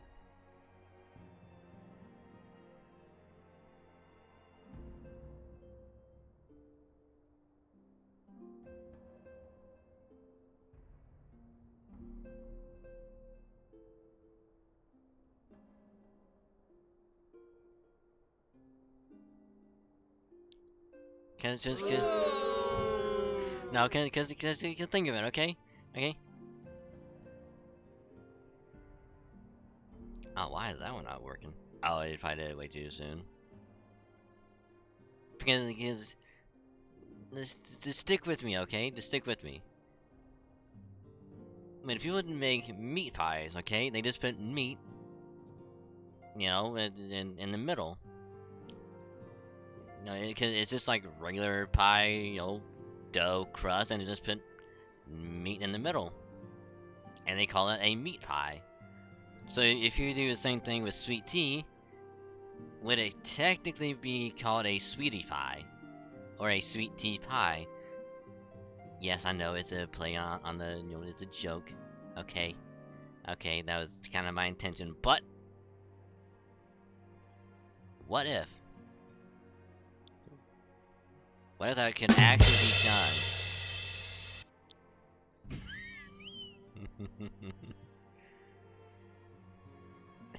Cause no, cause think of it, okay? Okay? Oh, why is that one not working? Oh, I probably did it way too soon. Because just stick with me, okay? Just stick with me. I mean, if you wouldn't make meat pies, okay? They just put meat, you know, in the middle. You know, it's just like regular pie, you know, dough crust, and they just put meat in the middle. And they call it a meat pie. So if you do the same thing with sweet tea, would it technically be called a sweetie pie? Or a sweet tea pie? Yes, I know it's a play on the, you know, it's a joke. Okay. Okay, that was kind of my intention, but what if? What if that could actually be done?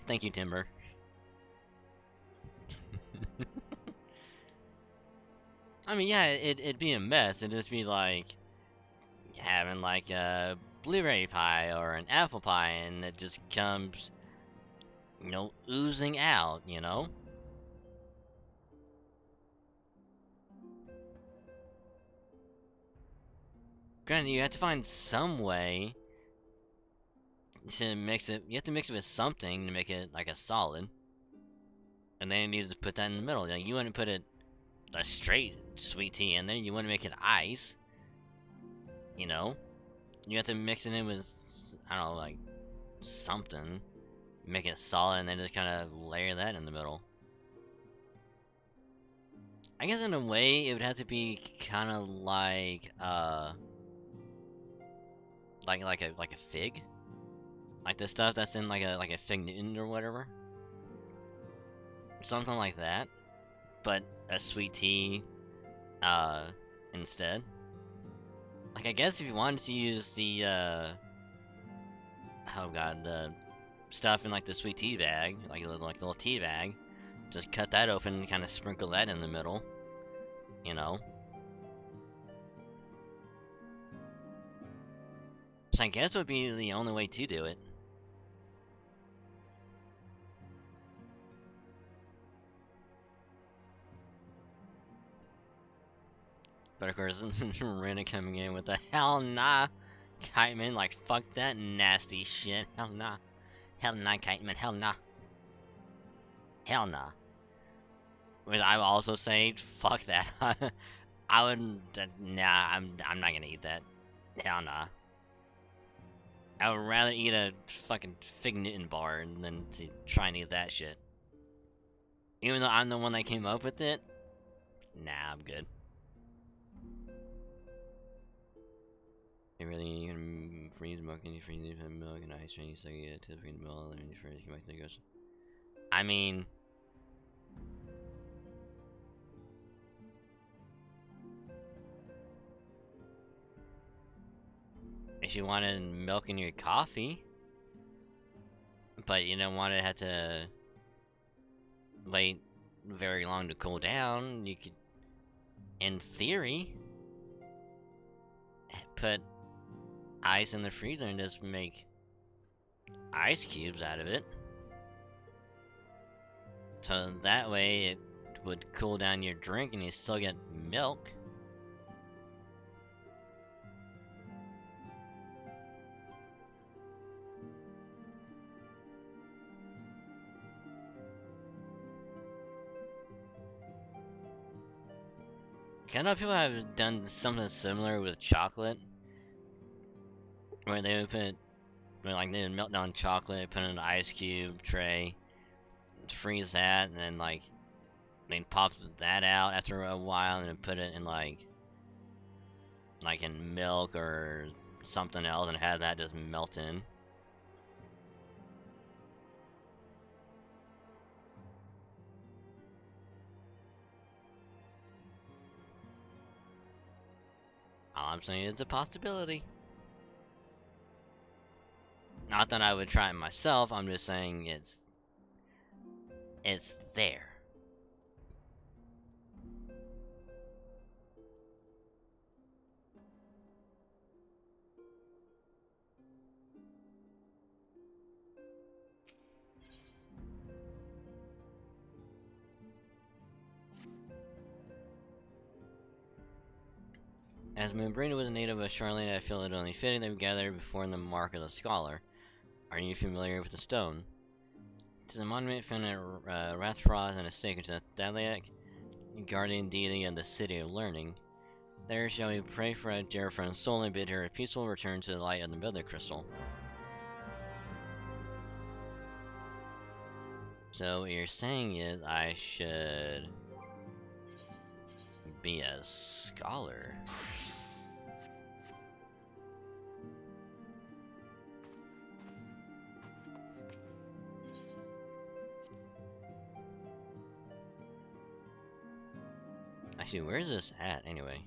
Thank you, Timber. I mean, yeah, it'd be a mess. It'd just be like having like a blueberry pie or an apple pie, and it just comes, you know, oozing out, you know? Granted, you have to find some way to mix it. You have to mix it with something to make it like a solid. And then you just put that in the middle. Like, you wouldn't put it a straight sweet tea in there. You wouldn't make it ice. You know? You have to mix it in with, I don't know, like something. Make it solid and then just kind of layer that in the middle. I guess in a way it would have to be kind of like like a fig, like the stuff that's in like a fig Newton or whatever, something like that, but a sweet tea instead. Like, I guess if you wanted to use the oh god, the stuff in like the sweet tea bag, like a little tea bag, just cut that open and kind of sprinkle that in the middle, you know. So I guess would be the only way to do it. But of course, Rena coming in with the hell nah, Kiteman, like fuck that nasty shit, hell nah, Kiteman, hell nah, hell nah. Which I would also say, fuck that. I would, nah, I'm not gonna eat that, hell nah. I would rather eat a fucking Fig Newton bar than to try and eat that shit. Even though I'm the one that came up with it, nah, I'm good. You really can freeze milk and you freeze milk and ice and you stick it to the freeze milk and you freeze it back to the ghost. I mean, if you wanted milk in your coffee, but you don't want to have to wait very long to cool down, you could, in theory, put ice in the freezer and just make ice cubes out of it. So that way it would cool down your drink and you still get milk. I know people have done something similar with chocolate, where they would put, like, they would melt down chocolate, put it in an ice cube tray, freeze that, and then like they pop that out after a while, and then put it in like in milk or something else, and have that just melt in. All I'm saying is a possibility. Not that I would try it myself, I'm just saying it's there. As Membrana was a native of Charlotte, I feel it only fitting that we gather before the Mark of the Scholar. Are you familiar with the stone? It is a monument found at Rathfrost and is sacred to Thaliac, guardian deity of the City of Learning. There shall we pray for a dear friend's soul and bid her a peaceful return to the light of the Mother Crystal. So what you're saying is I should be a scholar. Actually, where's this at anyway?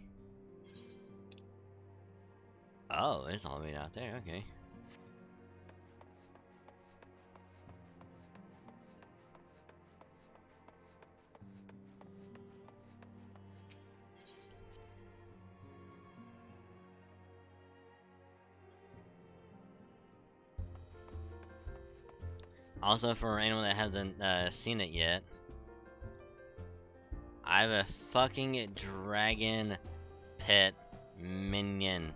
Oh, it's all the way out there, okay. Also, for anyone that hasn't seen it yet, I have a fucking dragon pet minion.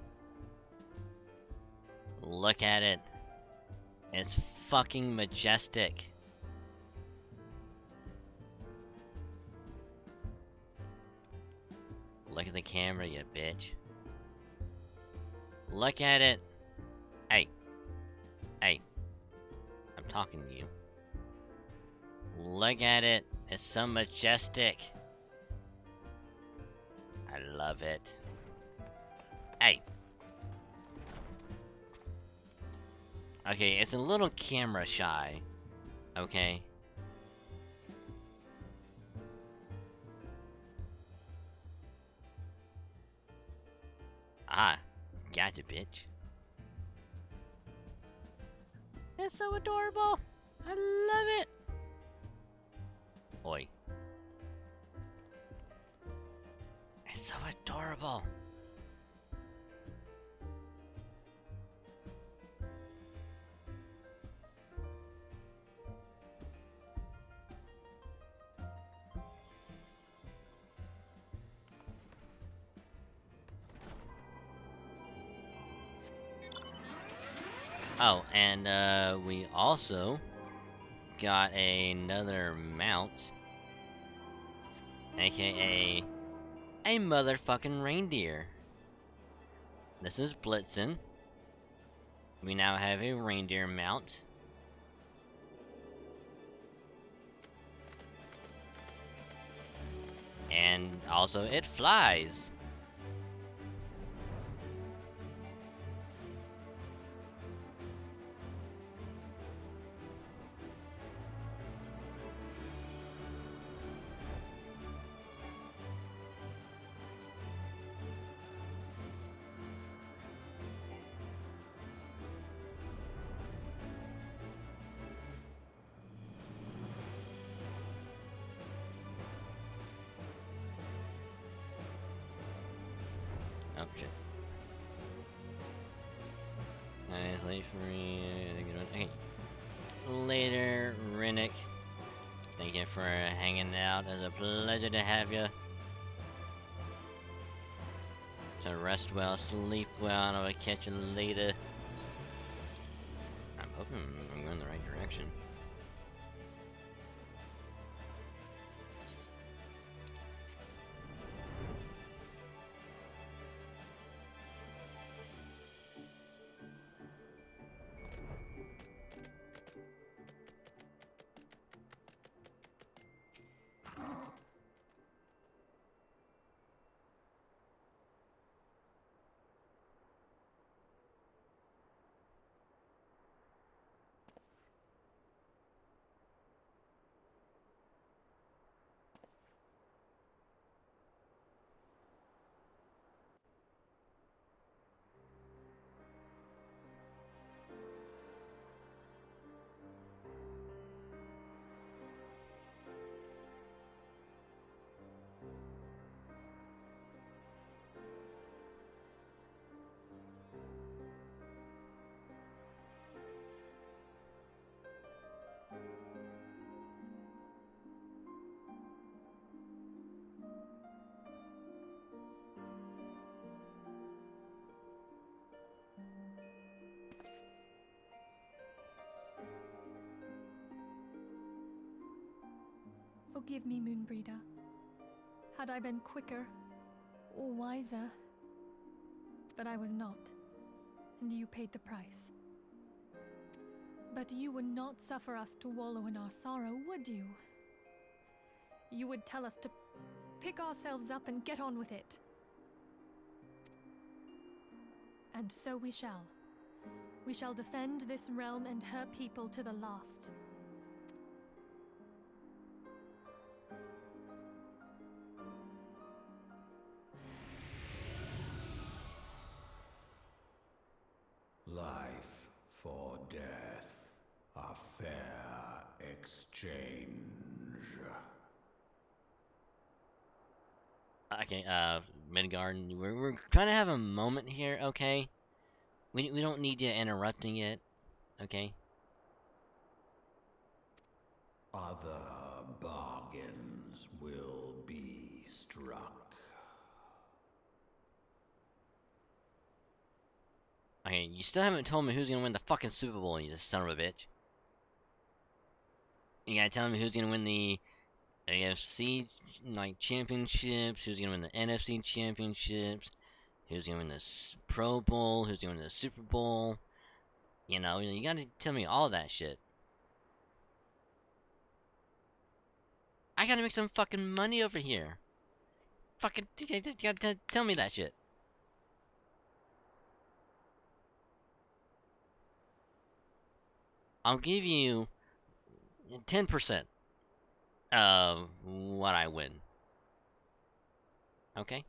Look at it. It's fucking majestic. Look at the camera, you bitch. Look at it. Hey. Hey. I'm talking to you. Look at it. It's so majestic. I love it. Hey. Okay, it's a little camera shy. Okay. Ah, gotcha, bitch. It's so adorable. I love it. Oi. It's so adorable. Oh, and we also got another mount, aka a motherfucking reindeer. This is Blitzen. We now have a reindeer mount. And also it flies. Oh shit. Nice, late for me. Okay. Later, Rennick. Thank you for hanging out. It's a pleasure to have you. So rest well, sleep well, and I will catch you later. I'm hoping I'm going in the right direction. Forgive me, Moonbreeder. Had I been quicker or wiser, but I was not, and you paid the price. But you would not suffer us to wallow in our sorrow, would you? You would tell us to pick ourselves up and get on with it. And so we shall. We shall defend this realm and her people to the last. Life for death, a fair exchange. Okay, Midgard, we're trying to have a moment here, okay? We don't need you interrupting it, okay? Other bargains will be struck. Okay, you still haven't told me who's gonna win the fucking Super Bowl, you son of a bitch. You gotta tell me who's gonna win the AFC like championships, who's gonna win the NFC championships, who's gonna win the Pro Bowl, who's gonna win the Super Bowl. You know, you gotta tell me all that shit. I gotta make some fucking money over here. Fucking, you gotta tell me that shit. I'll give you 10% of what I win. Okay?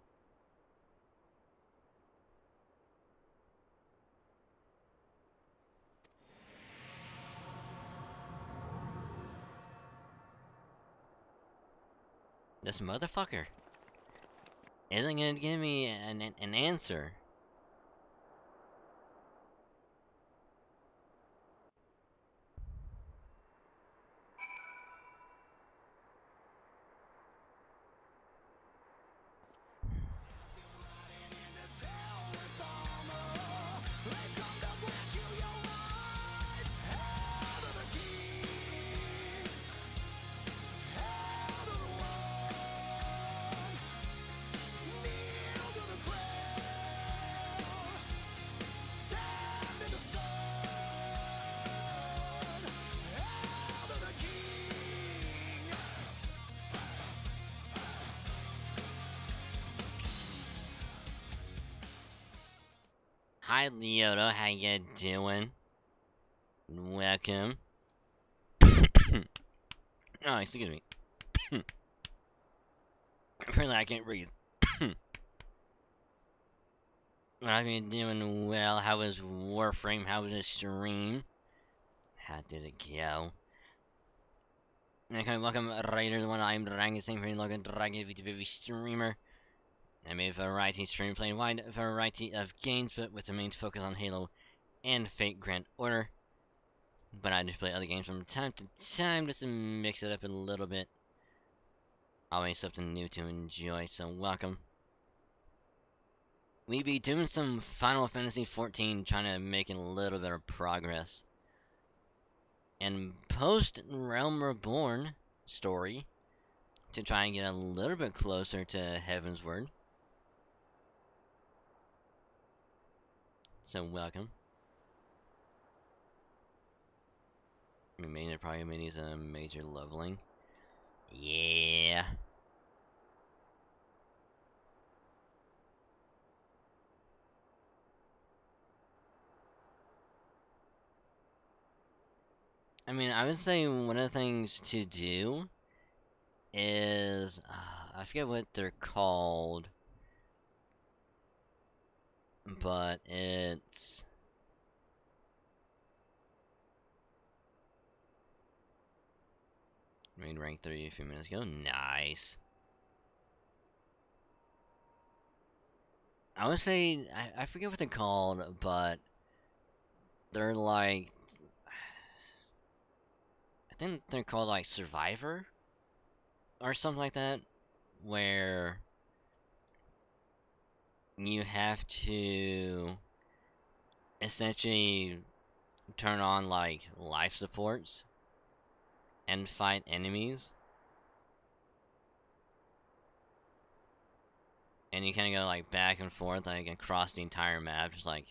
This motherfucker isn't gonna give me an answer. Hi Leota, how you doing? Welcome. Oh, excuse me. Apparently I can't breathe. I've been doing well. How was Warframe? How was the stream? How did it go? Okay, welcome Raiders. The one I'm Dragon, same for Logan Dragon, VStreamer. I made a variety stream, playing a wide variety of games, but with the main focus on Halo and Fate Grand Order. But I just play other games from time to time just to mix it up a little bit. Always something new to enjoy, so welcome. We be doing some Final Fantasy XIV, trying to make a little bit of progress. And post Realm Reborn story to try and get a little bit closer to Heavensward. So welcome. I mean, it probably needs a major leveling. Yeah. I mean, I would say one of the things to do is, I forget what they're called, but it's, made rank 30 a few minutes ago. Nice. I would say, I forget what they're called, but they're like, I think they're called like Survivor or something like that, where you have to essentially turn on like life supports and fight enemies. and you kind of go like back and forth like across the entire map, just like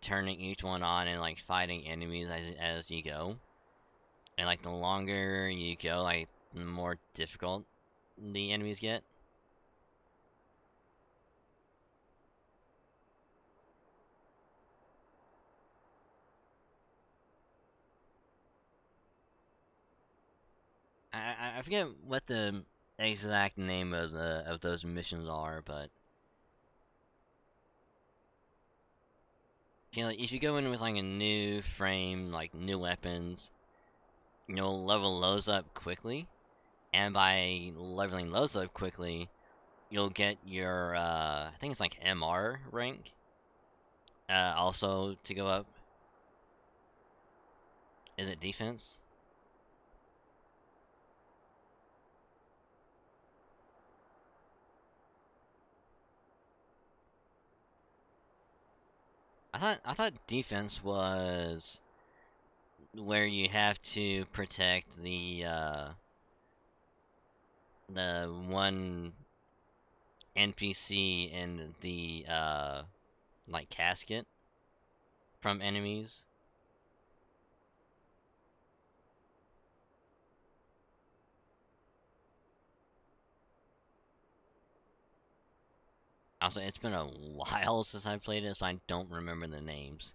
turning each one on and like fighting enemies as you go. And like the longer you go, like the more difficult the enemies get. I forget what the exact name of those missions are, but you know, if you go in with like a new frame, like new weapons, you'll level those up quickly, and by leveling those up quickly, you'll get your I think it's like MR rank also to go up. Is it defense? I thought defense was where you have to protect the one NPC in the like casket from enemies. Also, it's been a while since I played it, so I don't remember the names.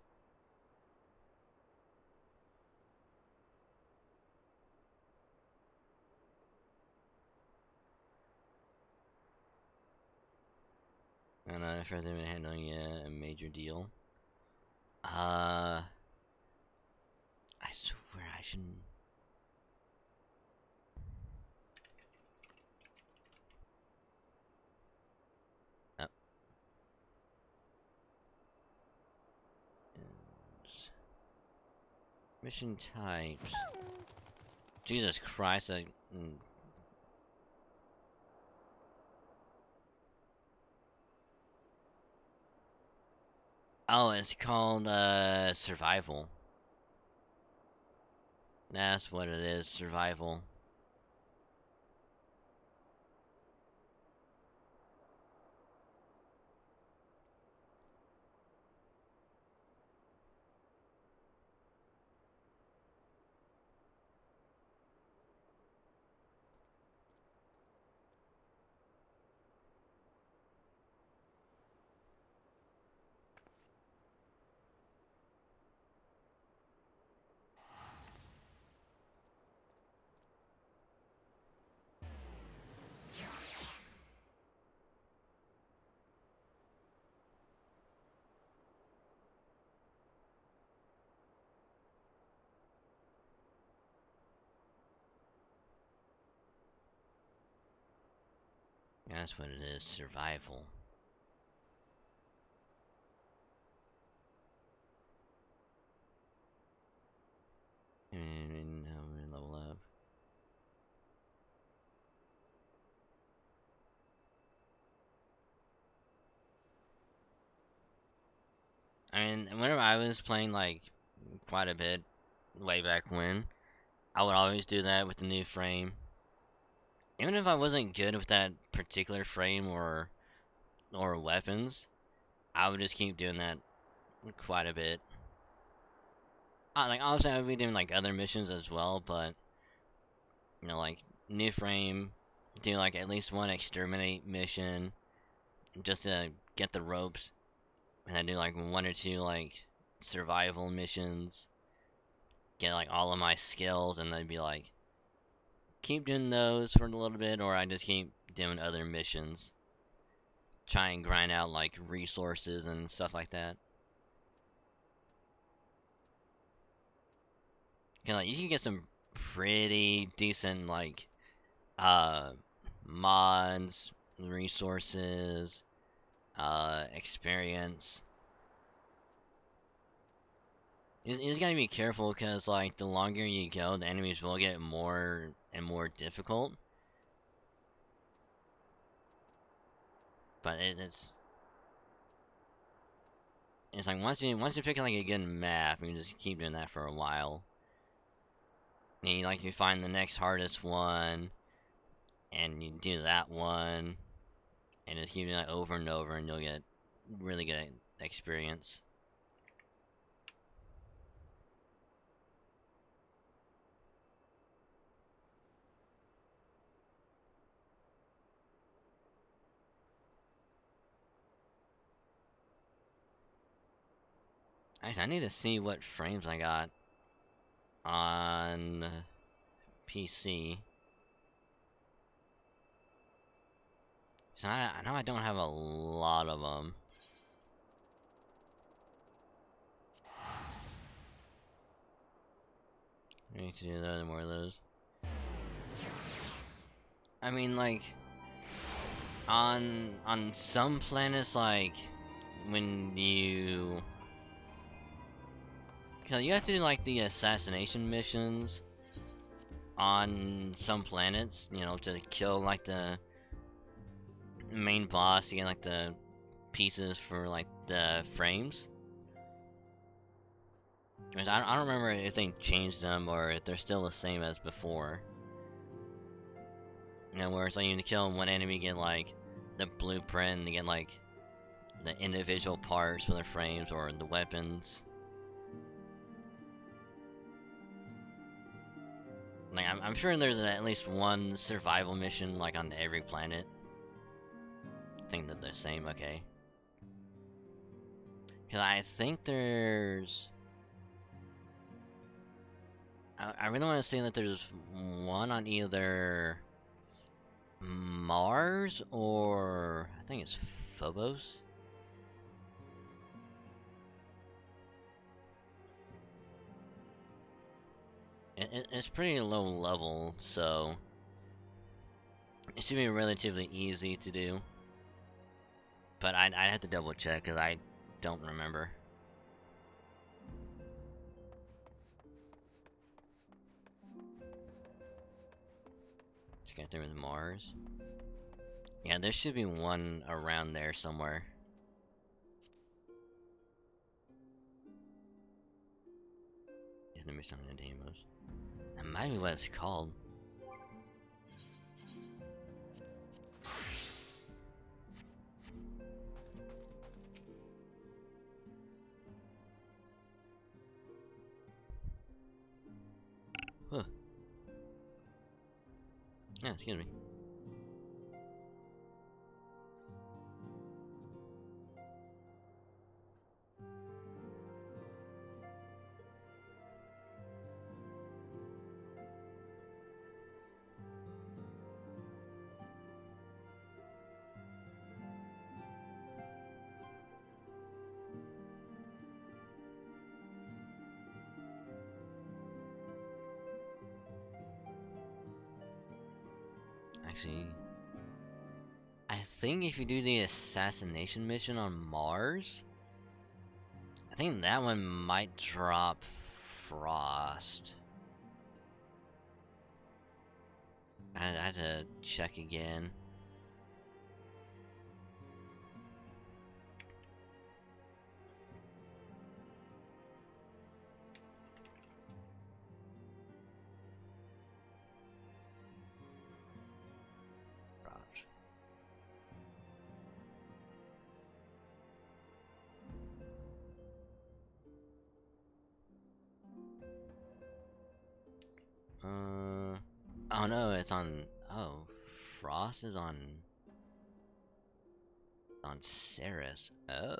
And I'm sure they've been handling a major deal. I swear I shouldn't. Oh. Mission types. Jesus Christ! Oh, it's called survival. That's what it is, survival. That's what it is, survival. And now we level up. I mean, whenever I was playing like quite a bit way back when, I would always do that with the new frame. Even if I wasn't good with that particular frame or weapons, I would just keep doing that quite a bit. Like obviously I would be doing like other missions as well, but you know, like new frame, do like at least one exterminate mission just to get the ropes, and then do like one or two like survival missions, get like all of my skills, and then be like keep doing those for a little bit, or I just keep doing other missions, try and grind out like resources and stuff like that. Like you can get some pretty decent like mods, resources, experience. You just gotta be careful because like the longer you go, the enemies will get more and more difficult. But it's like once you pick like a good map, you can just keep doing that for a while. And you find the next hardest one, and you do that one, And just keep doing that over and over, and you'll get really good experience. Actually, I need to see what frames I got on PC. So I know I don't have a lot of them. I need to do those, more of those. I mean, like, on some planets, like, when you... Cause you have to do, like, the assassination missions on some planets, you know, to kill, like, the main boss, you get, like, the pieces for, like, the frames. I don't remember if they changed them or if they're still the same as before. You know, where it's like you kill one enemy, you get like the blueprint, you get like the individual parts for their frames or the weapons. Like I'm sure there's at least one survival mission like on every planet. I think that they're the same, okay. Cause I think there's... I really want to say that there's one on either Mars or I think it's Phobos. It's pretty low level, so it should be relatively easy to do. But I'd have to double check because I don't remember. Let's get there with Mars. Yeah, there should be one around there somewhere. Is there something in the demos? That might be what it's called. Huh. Yeah, excuse me. Actually, I think if you do the assassination mission on Mars, I think that one might drop Frost. I had to check again. Oh no, it's on. Oh, Frost is on Ceres. Oh.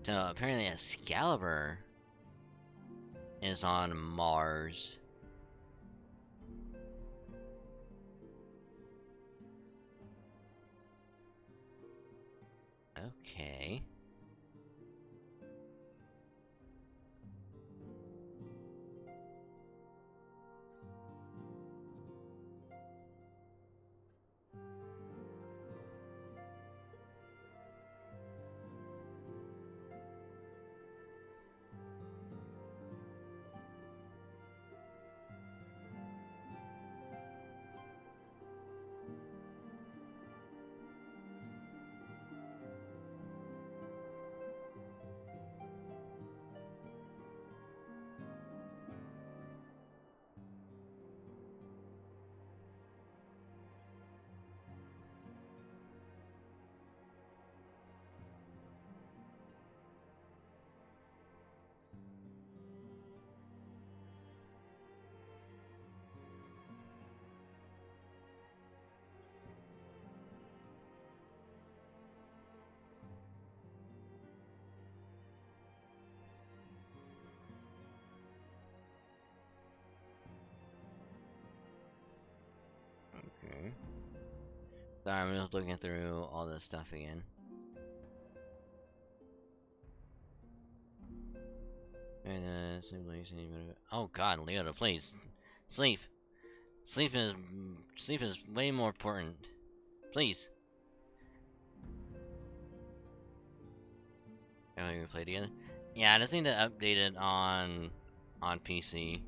So apparently Excalibur is on Mars. Okay. Sorry, I'm just looking through all this stuff again. And oh God, Leota, please sleep. Sleep is way more important. Please. Oh, we play together. Yeah, I just need to update it on PC.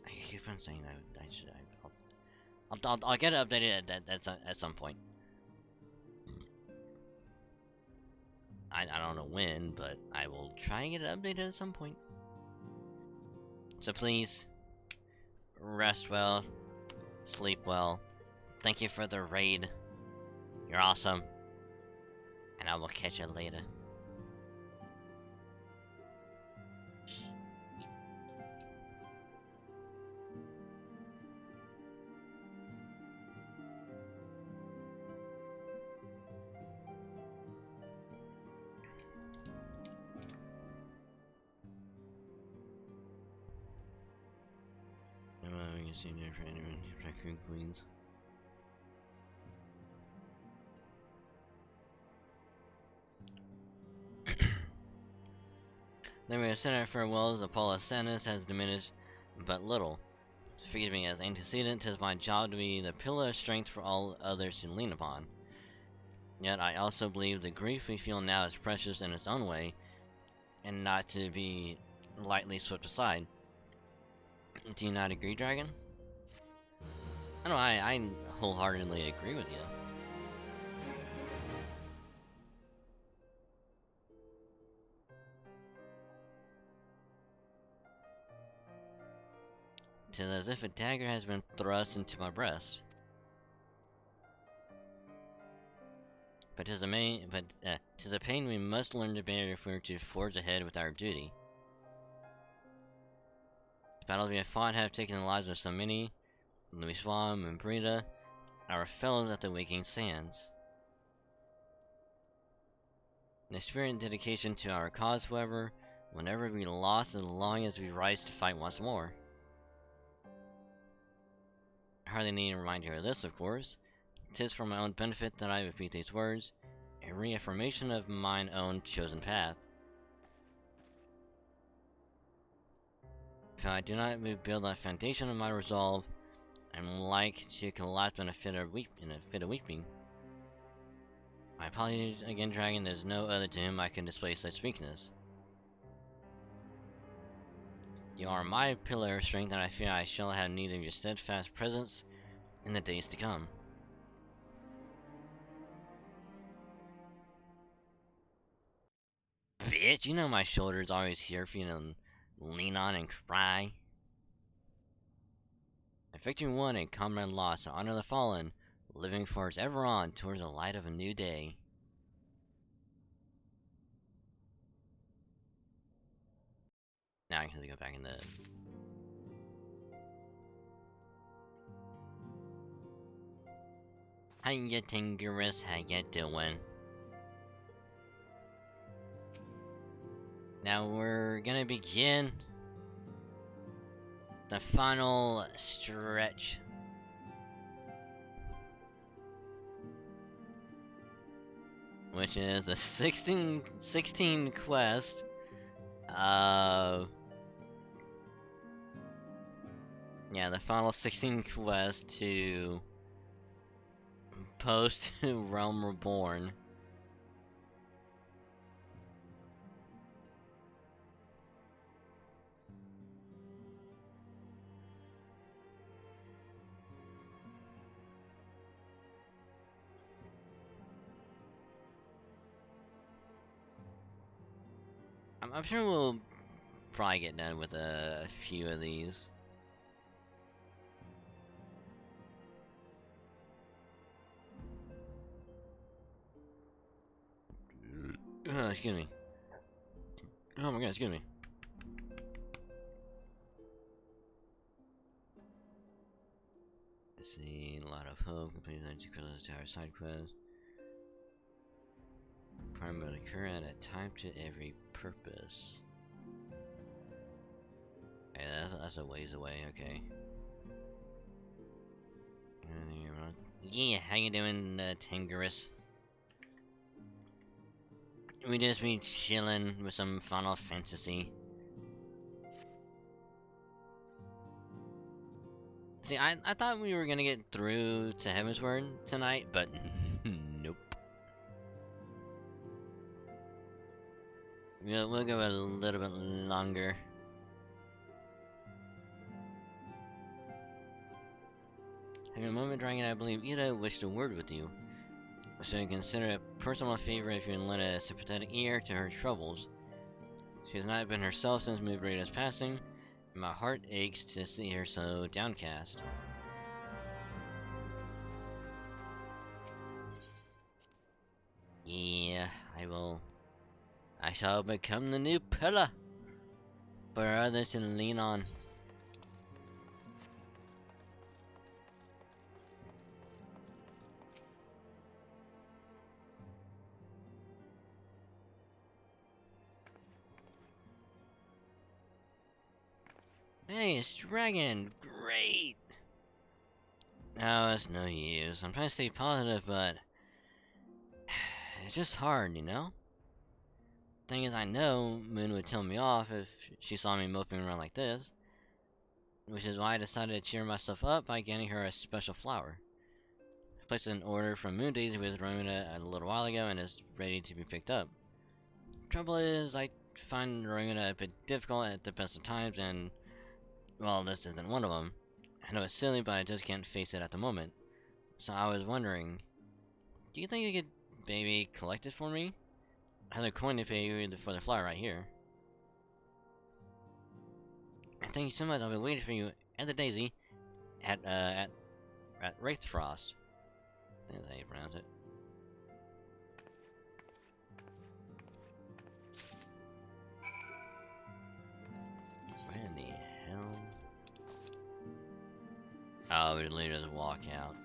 I keep on saying that I should. I'll get it updated at some point. I don't know when, but I will try and get it updated at some point. So please, rest well, sleep well. Thank you for the raid. You're awesome. And I will catch you later. We can see there for anyone raccoon queens. Then we have sent our farewells. Apollo Sanus has diminished but little. Forgive me, as antecedent, 'tis my job to be the pillar of strength for all others to lean upon. Yet I also believe the grief we feel now is precious in its own way, and not to be lightly swept aside. Do you not agree, Dragon? I wholeheartedly agree with you. Tis as if a dagger has been thrust into my breast. But 'tis a pain we must learn to bear if we are to forge ahead with our duty. The battles we have fought have taken the lives of so many, Louiswa and Brita, our fellows at the Waking Sands. The spirit and dedication to our cause, however, will never be lost as long as we rise to fight once more. I hardly need to remind you of this, of course. 'Tis for my own benefit that I repeat these words, a reaffirmation of mine own chosen path. If I do not rebuild the foundation of my resolve, I am like to collapse in a fit of weeping. My apologies again, Dragon. There's no other to whom I can display such weakness. You are my pillar of strength, and I fear I shall have need of your steadfast presence in the days to come. Bitch, you know my shoulder's always here for you to lean on and cry. A victory won and comrade lost to honor the fallen, living force ever on towards the light of a new day. Now I can go back in the... How ya Tingerus, how ya doing? Now we're gonna begin the final stretch. Which is the 16 quest of... Yeah, the final 16 quest to post Realm Reborn. I'm sure we'll probably get done with a few of these. Excuse me. Oh my god, excuse me. Let's see, a lot of hope, complete the tower side quest. Primarily occur at a time to every purpose. Hey, that's a ways away, okay. Yeah, how you doing, Tangerus? We just be chilling with some Final Fantasy. See, I thought we were gonna get through to Heavensward tonight, but nope. We'll go a little bit longer. Having a moment, Dragon, I believe Ida wished a word with you. So you consider it a personal favor if you lend a sympathetic ear to her troubles. She has not been herself since Moonbraid's passing, and my heart aches to see her so downcast. Yeah, I shall become the new pillar for others to lean on. Hey, it's Dragon! Great! No, it's no use. I'm trying to stay positive, but it's just hard, you know? Thing is, I know Moon would tell me off if she saw me moping around like this, which is why I decided to cheer myself up by getting her a special flower. I placed an order from Moon Daisy with Rowena a little while ago and is ready to be picked up. Trouble is, I find Rowena a bit difficult at the best of times, and well, this isn't one of them. I know it's silly, but I just can't face it at the moment. So I was wondering, do you think you could maybe collect it for me? I have a coin to pay you for the flower right here. And thank you so much. I'll be waiting for you at the Daisy at Wraithfrost. I think that's how you pronounce it. Where in the hell? Oh, we literally just walk out.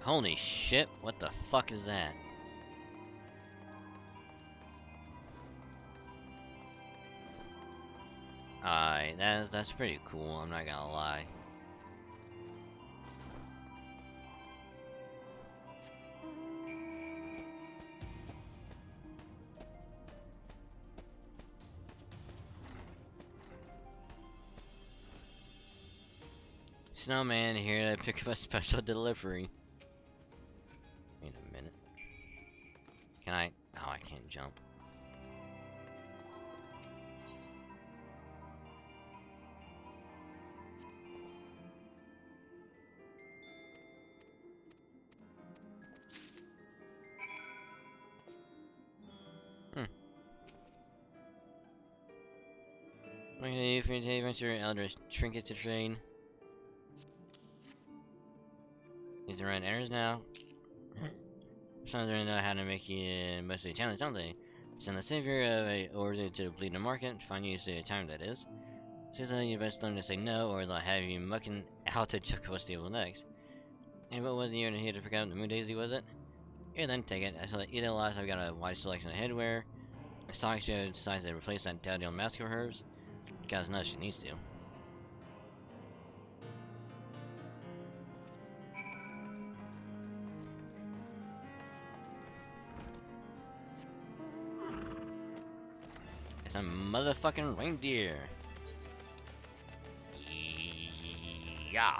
Holy shit, what the fuck is that? Alright, that's pretty cool, I'm not gonna lie. Snowman here to pick up a special delivery. Wait a minute. Can I? Oh, I can't jump. What can I do for you today, Adventure? Elders trinket to trade. Need to run errors now. Sometimes I know how to make you mostly challenge, don't they? Send the savior of a order to bleed the market, find you a time that is. So you best learn to say no, or they'll have you mucking out to check what's stable next. And what was the year here to pick up the Moon Daisy, was it? Here then, take it. I saw that Ida last I've got a wide selection of headwear. I saw she decides to replace that daddy mask of hers. God knows she needs to. It's a motherfucking reindeer. Yeah.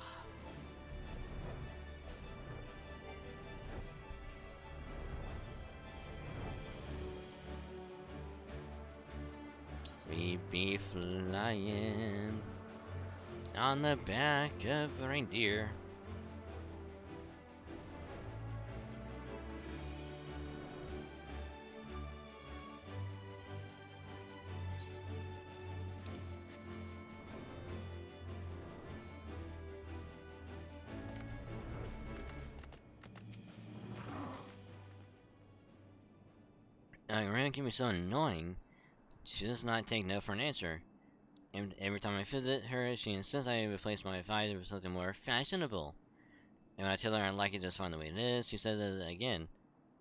We be flying on the back of a reindeer. Rand can be so annoying. She does not take no for an answer. And every time I visit her, she insists I replace my advisor with something more fashionable. And when I tell her I like it just fine the way it is, she says it again,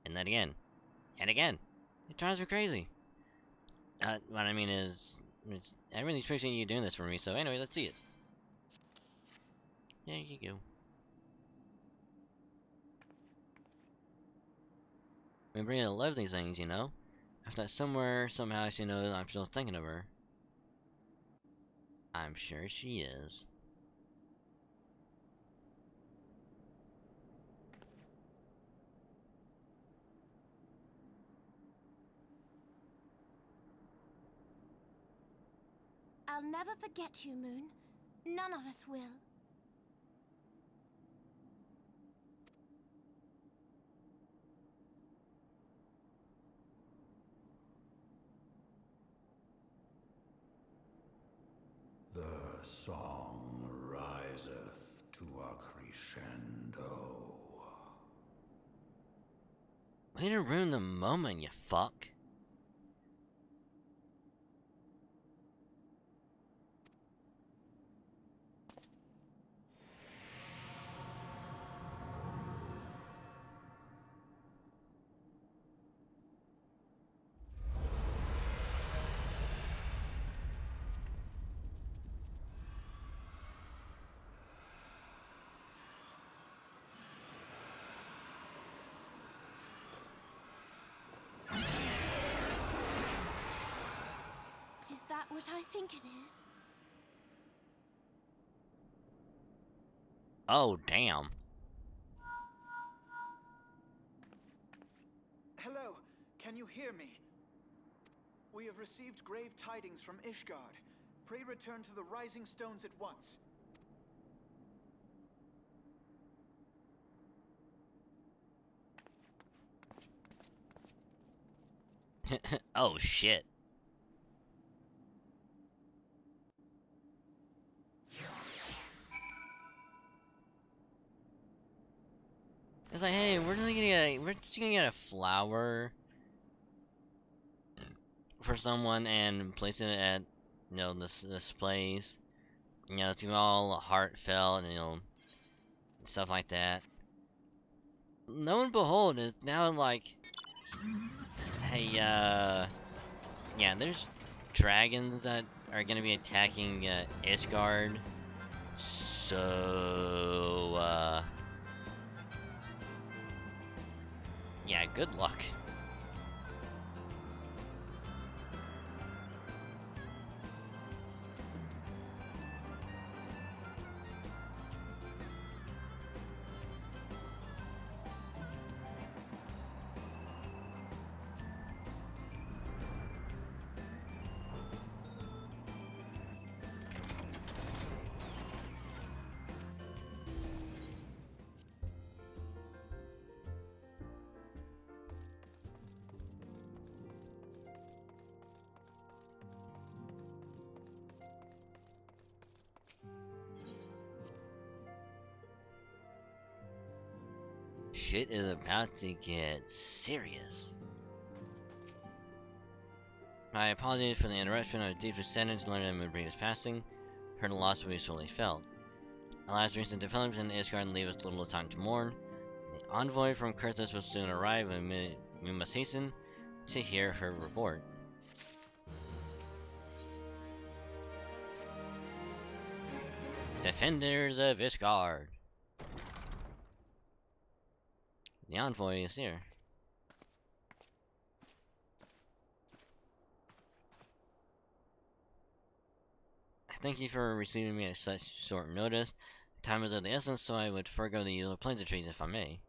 and then again, and again. It drives her crazy. What I mean is, I really appreciate you doing this for me, so anyway, let's see it. There you go. I really love these things, you know? I thought somewhere, somehow she knows I'm still thinking of her. I'm sure she is. I'll never forget you, Moon. None of us will. The song riseth to a crescendo. Way to ruin the moment, you fuck. Is that what I think it is? Oh, damn. Hello, can you hear me? We have received grave tidings from Ishgard. Pray return to the Rising Stones at once. Oh, shit. It's like, hey, we're just gonna get a flower for someone and place it at, you know, this place. You know, it's all heartfelt and, you know, stuff like that. Lo and behold, it's now like, hey, yeah, there's dragons that are gonna be attacking Ishgard. So, yeah, good luck. Shit is about to get serious. My apologies for the interruption. I was deeply saddened to learn of Mabrina's passing. Her loss will be sorely felt. Alas, recent developments in Ishgard leave us little time to mourn. The envoy from Kurthus will soon arrive, and we must hasten to hear her report. Defenders of Ishgard. The envoy is here. I thank you for receiving me at such short notice. Time is of the essence, so I would forego the usual pleasantries if I may.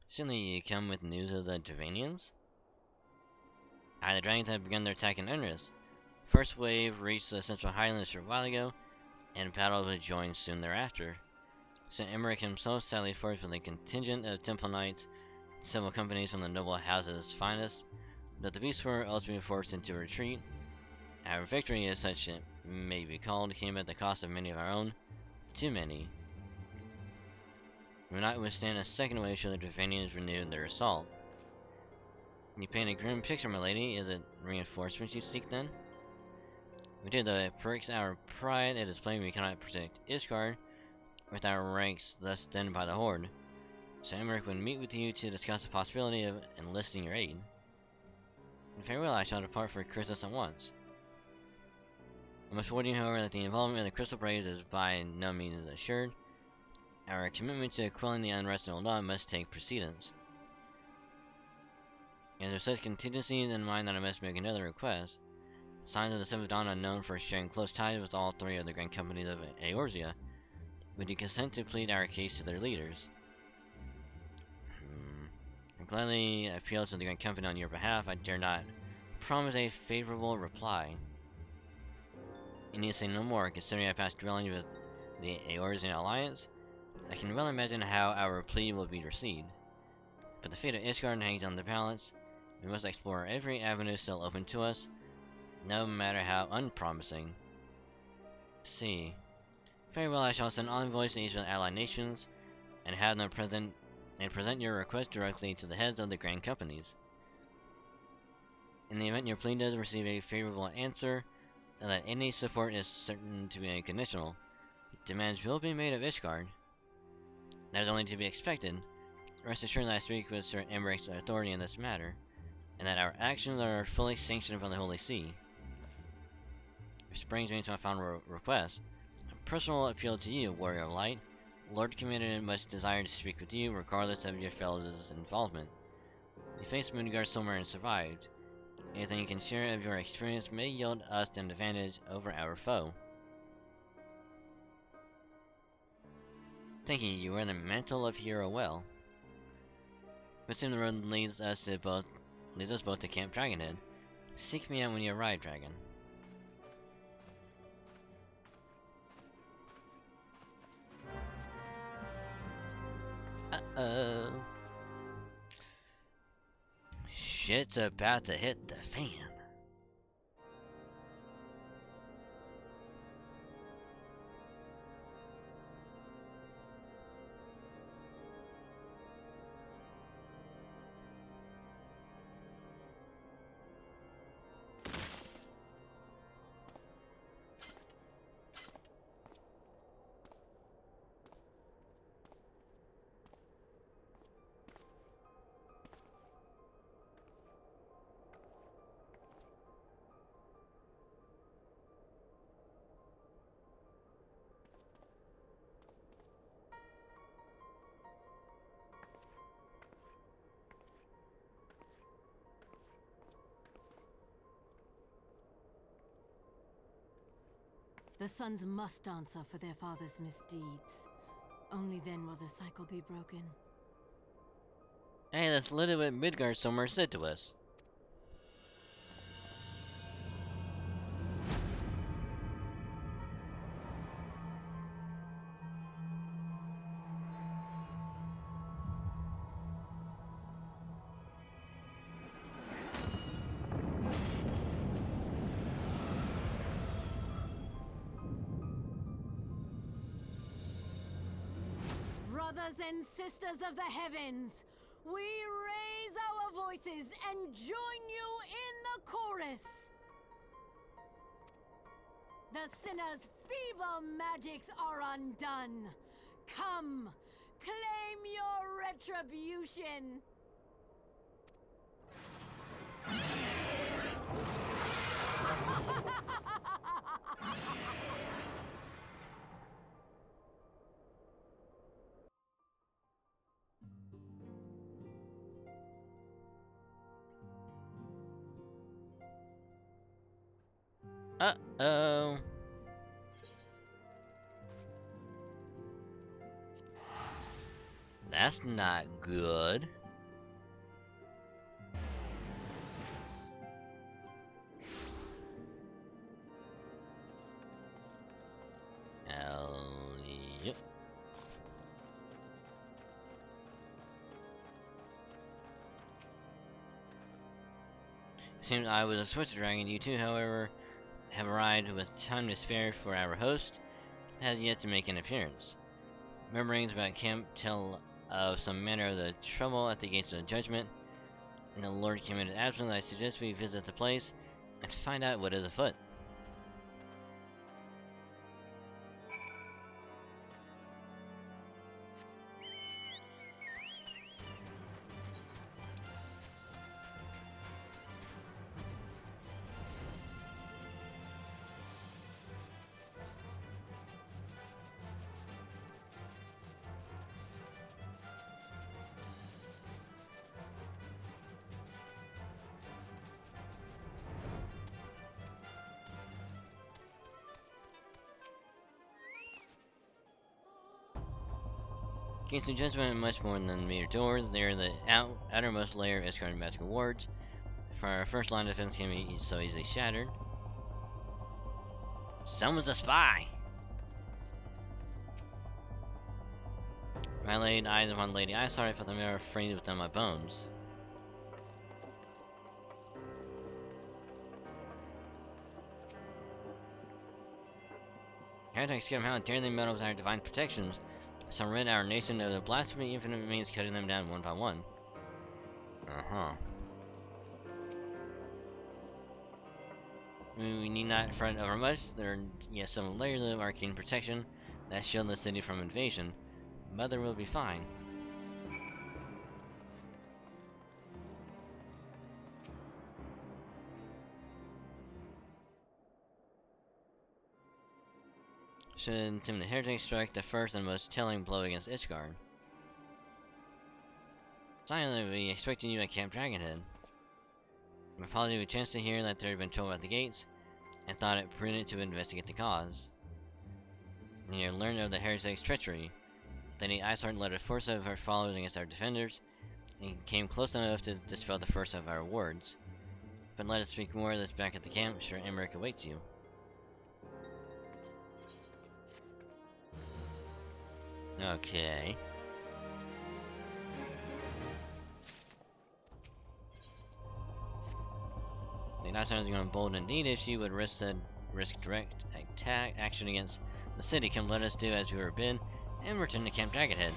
Certainly you come with news of the Dravanians? Aye, the dragons have begun their attack in earnest. First wave reached the central highlands a short while ago, and battle was joined soon thereafter. St. Emmerich himself sallied forth with a contingent of Temple Knights, several companies from the noble house's finest, but the beasts were ultimately forced into retreat. Our victory, as such it may be called, came at the cost of many of our own. Too many. We will not withstand a second wave should the Dravanians renew their assault. You paint a grim picture, my lady. Is it reinforcements you seek, then? We did the pricks our pride. It is plain we cannot protect Ishgard with our ranks thus thinned by the Horde. So Emmerich would meet with you to discuss the possibility of enlisting your aid. And farewell, I shall depart for Christmas at once. I must warn you, however, that the involvement of the Crystal Braves is by no means assured. Our commitment to quelling the unrest in Ul'dah must take precedence. And with such contingencies in mind that I must make another request. Signs of the Seventh Dawn are known for sharing close ties with all three of the grand companies of Eorzea. Would you consent to plead our case to their leaders? I gladly appeal to the grand company on your behalf. I dare not promise a favorable reply. You need to say no more, considering our past dwellings with the Eorzean Alliance. I can well imagine how our plea will be received. But the fate of Ishgard hangs on the balance. We must explore every avenue still open to us, no matter how unpromising. See. Very well, I shall send envoys to each of the allied nations, and have them present your request directly to the heads of the grand companies. In the event your plea does receive a favorable answer, and that any support is certain to be unconditional, demands will be made of Ishgard. That is only to be expected. Rest assured that I speak with Sir Emmerich's authority in this matter, and that our actions are fully sanctioned from the Holy See. Which brings me to my final request. A personal appeal to you, Warrior of Light. Lord Commander must desire to speak with you, regardless of your fellow's involvement. You faced Midgard somewhere and survived. Anything you can share of your experience may yield us an advantage over our foe. Thank you, you wear the mantle of hero well. But soon the road leads us both to Camp Dragonhead. Seek me out when you arrive, Dragon. Uh-oh. Shit's about to hit the fan. The sons must answer for their father's misdeeds. Only then will the cycle be broken. Hey, that's literally what Midgard somewhere said to us. Brothers and sisters of the heavens, we raise our voices and join you in the chorus. The sinner's feeble magics are undone. Come, claim your retribution. Uh-oh. That's not good. Yep. Seems I was a Swiss dragon. You two, however, have arrived with time to spare, for our host has yet to make an appearance. Murmurings about camp tell of some manner of the trouble at the gates of the judgment. In the Lord Commander's absence, I suggest we visit the place and find out what is afoot. Gates of Judgment much more than mere doors. They are the outermost layer of escorting magical wards. For our first line of defense can be so easily shattered. Someone's a spy! I laid eyes upon Lady Isar, I felt the mirror freeze within my bones. Heretics get how dare they meddle with our divine protections. Some rid our nation of the blasphemy, even if it means cutting them down one by one. We need not fret over much. There are yet some layers of arcane protection that shield the city from invasion. Mother will be fine. Should the heretics strike the first and most telling blow against Ishgard? Silently, we expected you at Camp Dragonhead. My apology, we chanced to hear that there had been trouble at the gates, and thought it prudent to investigate the cause. And you learned of the heretics' treachery. Lady Isard led a force of her followers against our defenders, and came close enough to dispel the first of our wards. But let us speak more of this back at the camp. Sure, Emmerich awaits you. Okay. The Night Siren is going bold indeed if she would risk direct attack action against the city. Come, let us do as we were bid, and return to Camp Dragonhead.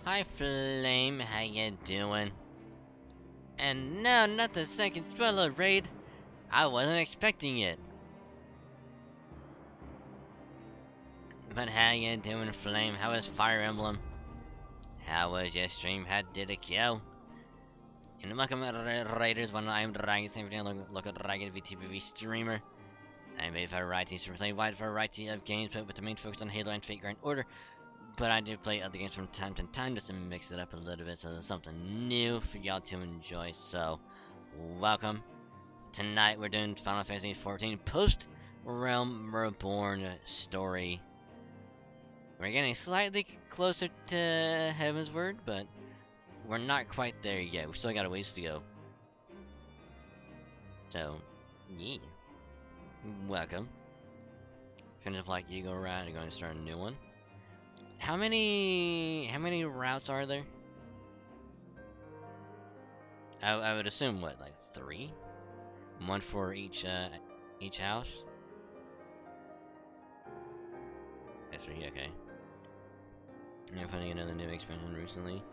Hi Flame, how you doing? And no, not the second Dweller raid. I wasn't expecting it. But how you doing, Flame? How was Fire Emblem? How was your stream? How did it go? And welcome Raiders, when I'm Dragon, same video, look at Dragon VTPV streamer. I made a variety to play a wide variety of games, but with the main focus on Halo and Fate Grand Order. But I do play other games from time to time just to mix it up a little bit, so there's something new for y'all to enjoy. So, welcome. Tonight we're doing Final Fantasy XIV Post-Realm Reborn story. We're getting slightly closer to Heavensward, but we're not quite there yet. We still got a ways to go. So, yeah. Welcome. Finish up like you go around, you're going to start a new one. How many routes are there? I would assume what, like 3? One for each house? That's 3, okay. I'm finding another new expansion recently.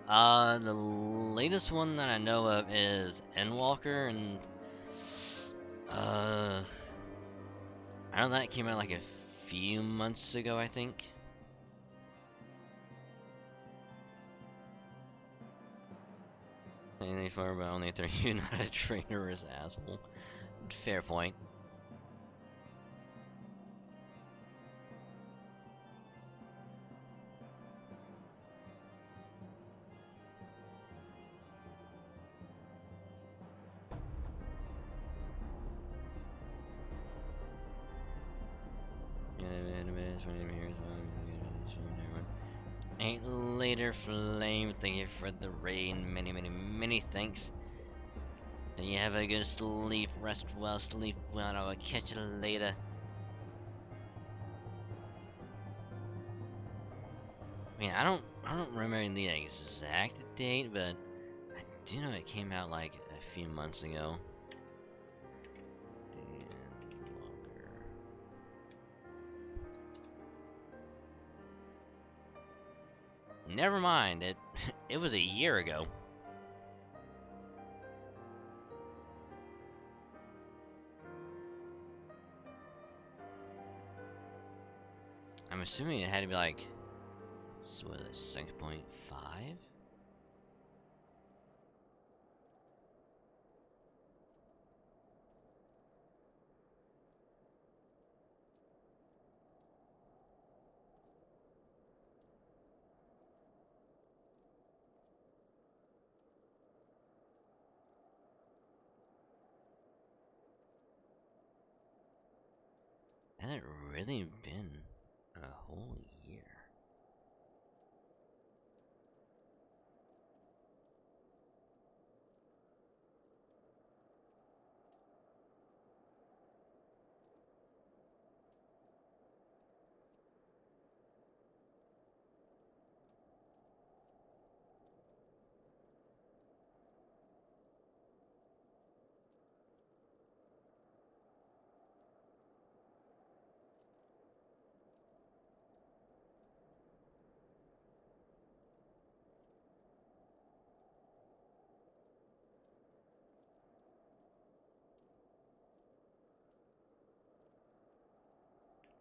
The latest one that I know of is Endwalker, and I know that came out like a few months ago, I think. Anything far, but only 3. You're not a traitorous asshole. Fair point. Ain't later, Flame. Thank you for the rain. Many thanks. And you have a good sleep. Rest well, sleep well. I will catch you later. I mean, I don't remember the exact date, but I do know it came out like a few months ago. Never mind, it was a year ago. I'm assuming it had to be like it's what, 6.5? Has it really been a whole year?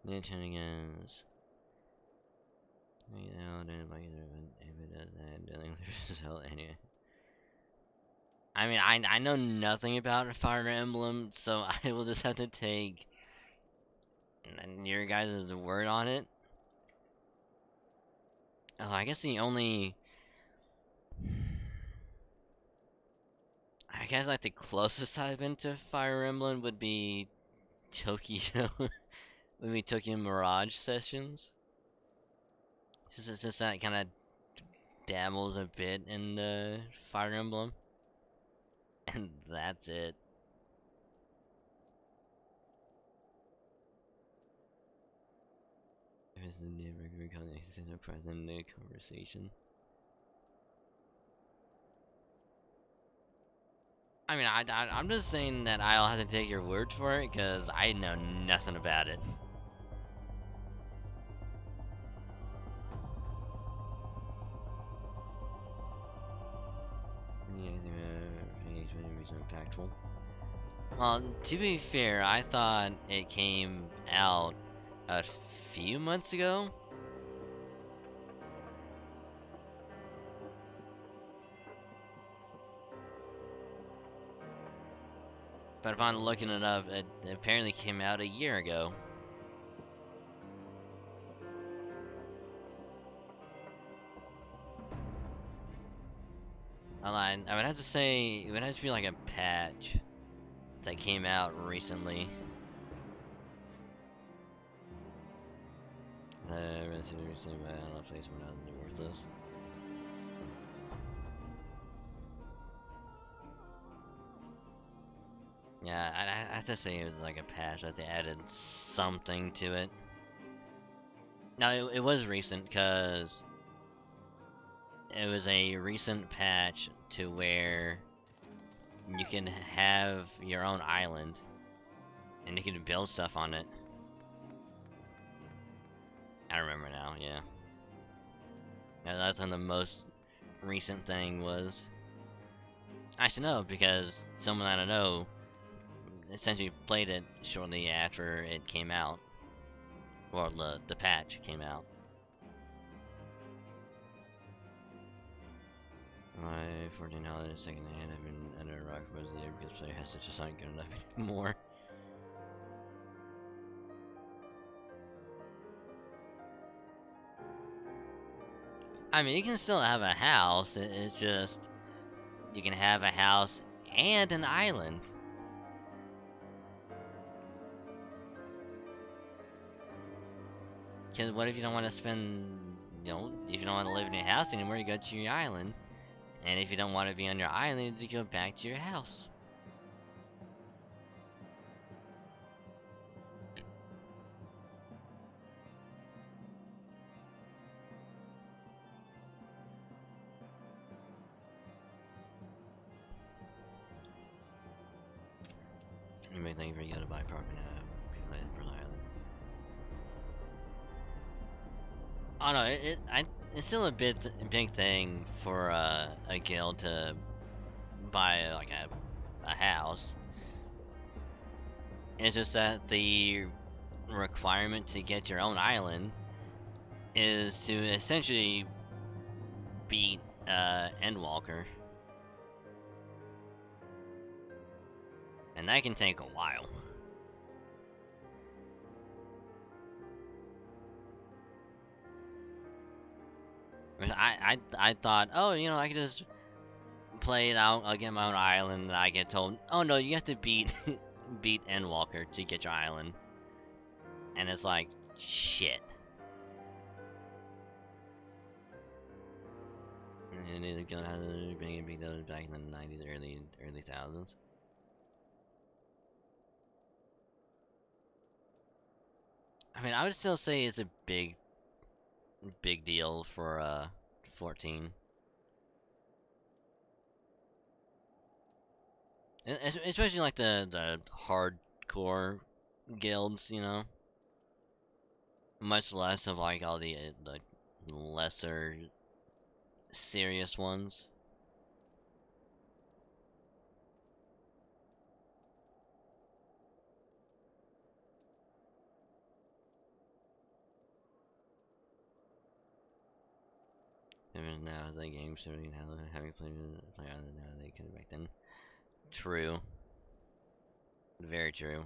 Nintendo against. You know, if it does that, dealing with result anyway. I mean, I know nothing about Fire Emblem, so I will just have to take your guys' word on it. I guess the only, I guess like the closest I've been to Fire Emblem would be Tokyo, would be Tokyo Mirage Sessions. Just that kind of dabbles a bit in the Fire Emblem, and that's it. Is the neighbor conversation present in the conversation? I mean, I'm just saying that I'll have to take your word for it because I know nothing about it. Impactful. Well, to be fair, I thought it came out a few months ago. But upon looking it up, it apparently came out a year ago. I would have to say, it would have to be like a patch that came out recently. Relatively recently, but I don't know if it's worthless. Yeah, I have to say it was like a patch that they added something to it. No, it was recent because it was a recent patch to where you can have your own island and you can build stuff on it. I remember now, yeah. Yeah, that's when the most recent thing was. I should know because someone I don't know essentially played it shortly after it came out. Or the patch came out. My 14 holiday second hand, I've been under a rock because the because player has such a not good enough anymore. I mean, you can still have a house, it's just you can have a house and an island. Because what if you don't want to spend, you know, if you don't want to live in your house anymore, you go to your island. And if you don't want to be on your island, you go back to your house. You may think you gotta buy property now. For the island. Oh no, it's still a big thing for a guild to buy like a house. It's just that the requirement to get your own island is to essentially beat Endwalker. And that can take a while. I thought, oh, you know, I could just play it out, I'll get my own island, and I get told, oh no, you have to beat beat Endwalker to get your island. And it's like, shit. And it's gonna have to beat those back in the 90s, early thousands. I mean, I would still say it's a big deal for 14. Especially like the hardcore guilds, you know. Much less of like all the lesser serious ones. Even now the game starting having played play on it now they could back then. True. Very true.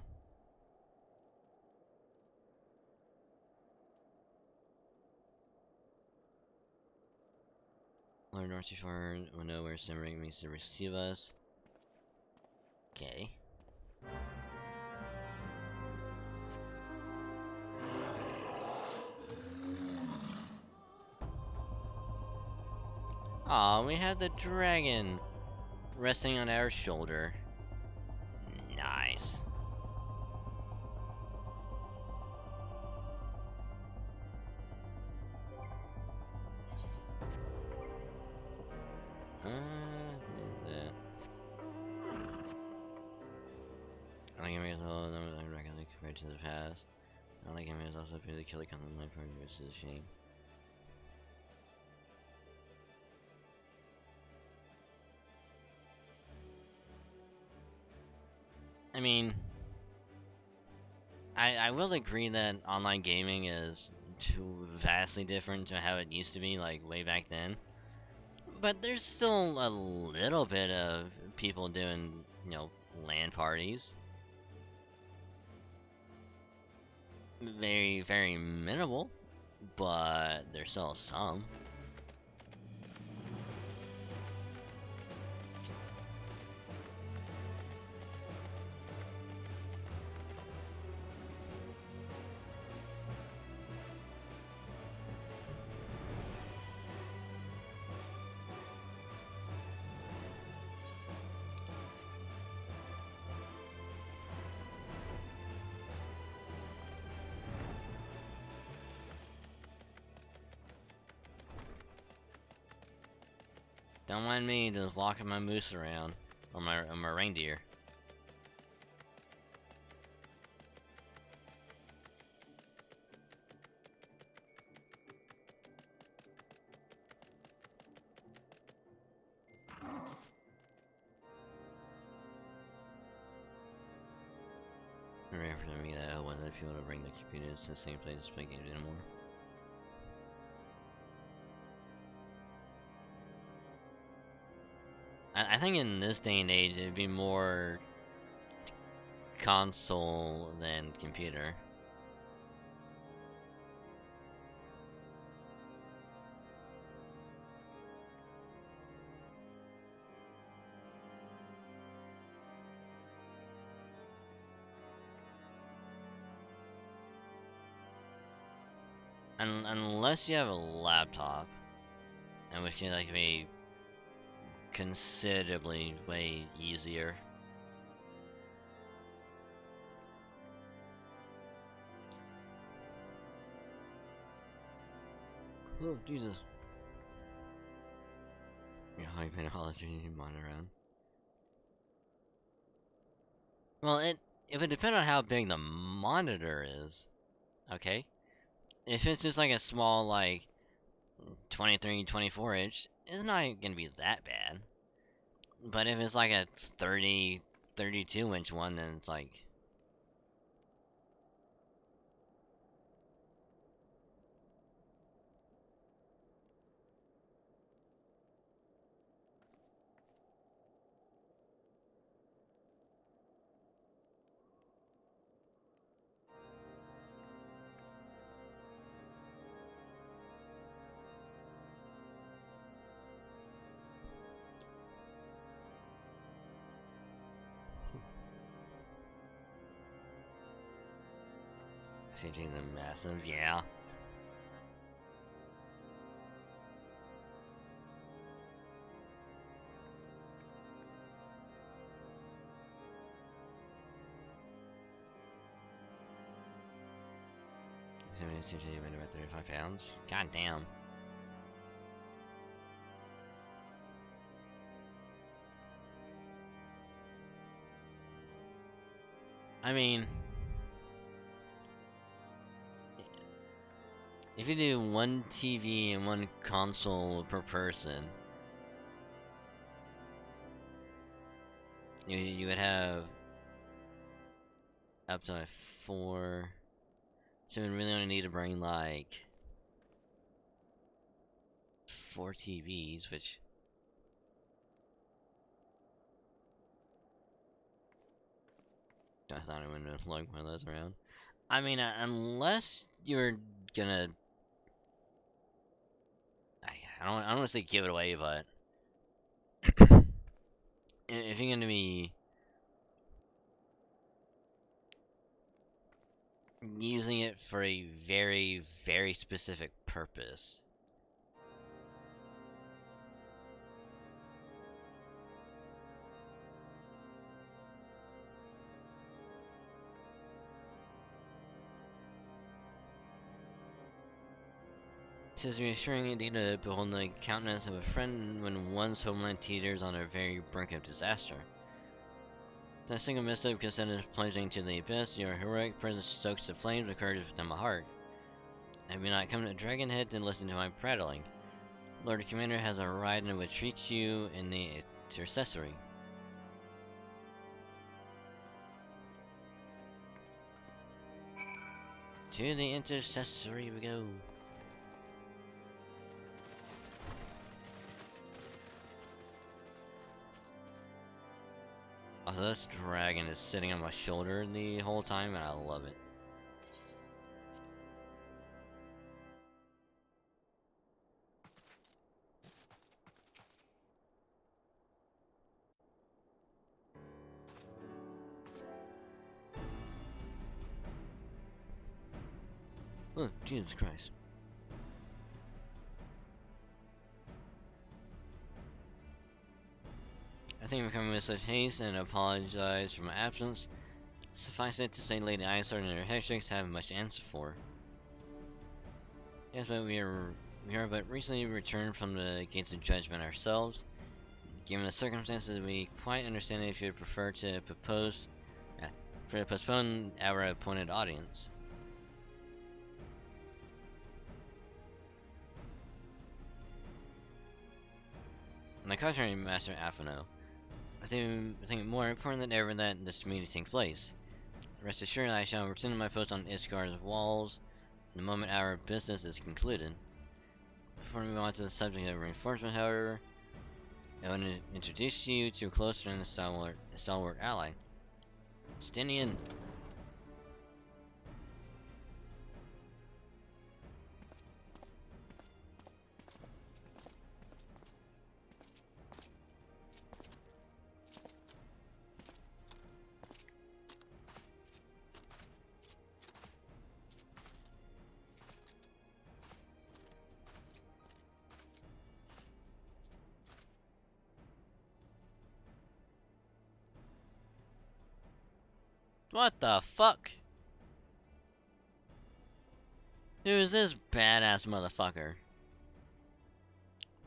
Lord North Far will know where Simmering means to receive us. Okay. Aw, we have the dragon resting on our shoulder. Nice. I think it all regularly compared to the past. I like him is also pretty killer content my part versus a shame. I mean, I will agree that online gaming is too vastly different to how it used to be, like way back then. But there's still a little bit of people doing, you know, LAN parties. Very, very minimal, but there's still some. Don't mind me just walking my moose around, or my reindeer. Remember to me that I wasn't able to bring the computers to the same place to play games anymore. I think in this day and age it'd be more console than computer. Unless you have a laptop, in which case that could be considerably way easier. Oh, Jesus. Yeah, high pathology monitor around. Well, it would depend on how big the monitor is. Okay? If it's just like a small, like, 23, 24 inch, it's not gonna be that bad. But if it's like a 30, 32 inch one, then it's like... Exchanging the massive, yeah. Exchanging about 35 pounds. God damn. I mean, if you do one TV and one console per person, you would have up to 4. So we really only need to bring like 4 TVs, which that's not even gonna lug one of those around. I mean, unless you're gonna, I don't want to say give it away, but if you're gonna be using it for a very, very specific purpose. It says reassuring indeed to behold the countenance of a friend when one's homeland teeters on a very brink of disaster. A single misstep can send us plunging to the abyss. Your heroic presence stokes the flames of courage within my heart. Have you not come to Dragonhead to listen to my prattling? Lord Commander has arrived and will treat you in the intercessory. To the intercessory we go. Also, this dragon is sitting on my shoulder the whole time, and I love it. Oh, Jesus Christ. I think I'm coming with such haste and apologize for my absence. Suffice it to say, Lady Isard and her hextricks have much to answer for. Yes, but we are but recently returned from the gates of judgment ourselves. Given the circumstances, we quite understand if you prefer to postpone our appointed audience. On the contrary, Master Afano, I think more important than ever that this meeting takes place. Rest assured, I shall return my post on Iskar's walls the moment our business is concluded. Before we move on to the subject of reinforcement, however, I want to introduce you to a closer and stalwart ally, Stinian. What the fuck? Who is this badass motherfucker?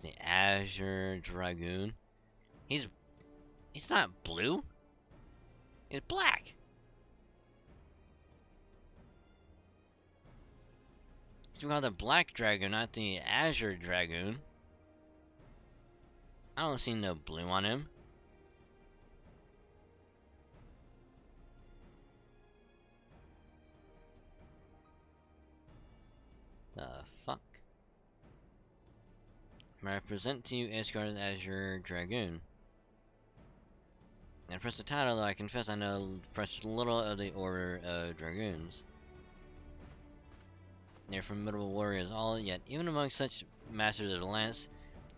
The Azure Dragoon. He's not blue. He's black. He's called the Black Dragoon, not the Azure Dragoon. I don't see no blue on him. The fuck? May I present to you Iskar's Azure Dragoon? And press the title, though I confess I know precious little of the Order of Dragoons. They're formidable warriors all, yet even among such masters of the lance,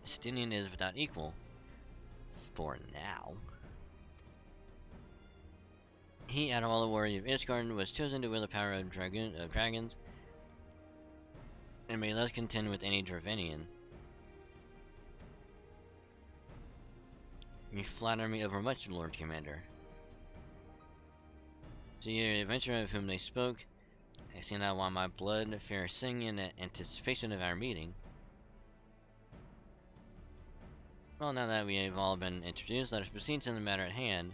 Stinian is without equal. For now. He, out of all the warriors of Ishgard, was chosen to wield the power of dragons, and may less contend with any Dravenian. You flatter me overmuch, Lord Commander. To your adventurer of whom they spoke, I see now why my blood fair sing in anticipation of our meeting. Well, now that we have all been introduced, let us proceed to the matter at hand.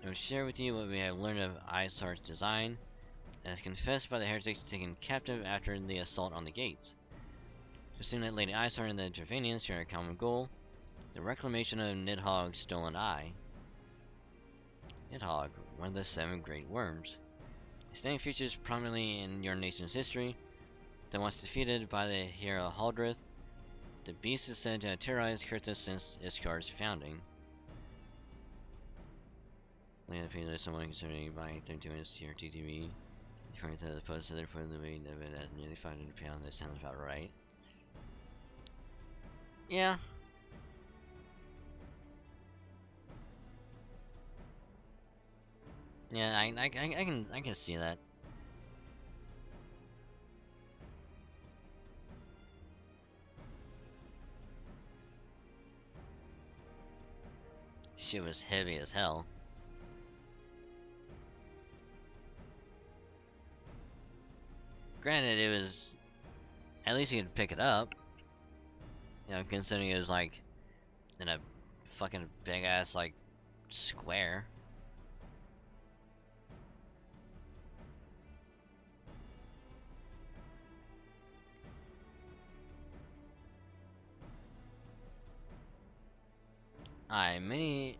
I will share with you what we have learned of Isar's design, as confessed by the heretics taken captive after the assault on the gates. It seems that Lady Isar and the Dravenians share a common goal, the reclamation of Nidhogg's stolen eye. Nidhogg, one of the 7 great worms. His name features prominently in your nation's history, that once defeated by the hero Haldrith, the beast is said to have terrorized Kurthus since Ishgard's founding. Lay the pain of someone concerning buying 32 minutes to your TTV. According to the post, they reported the weight of it as nearly 500 pounds. That sounds about right. Yeah. Yeah, I can see that. Shit was heavy as hell. Granted, it was... At least you could pick it up. You know, considering it was like... in a fucking big ass, like, square. Aye, many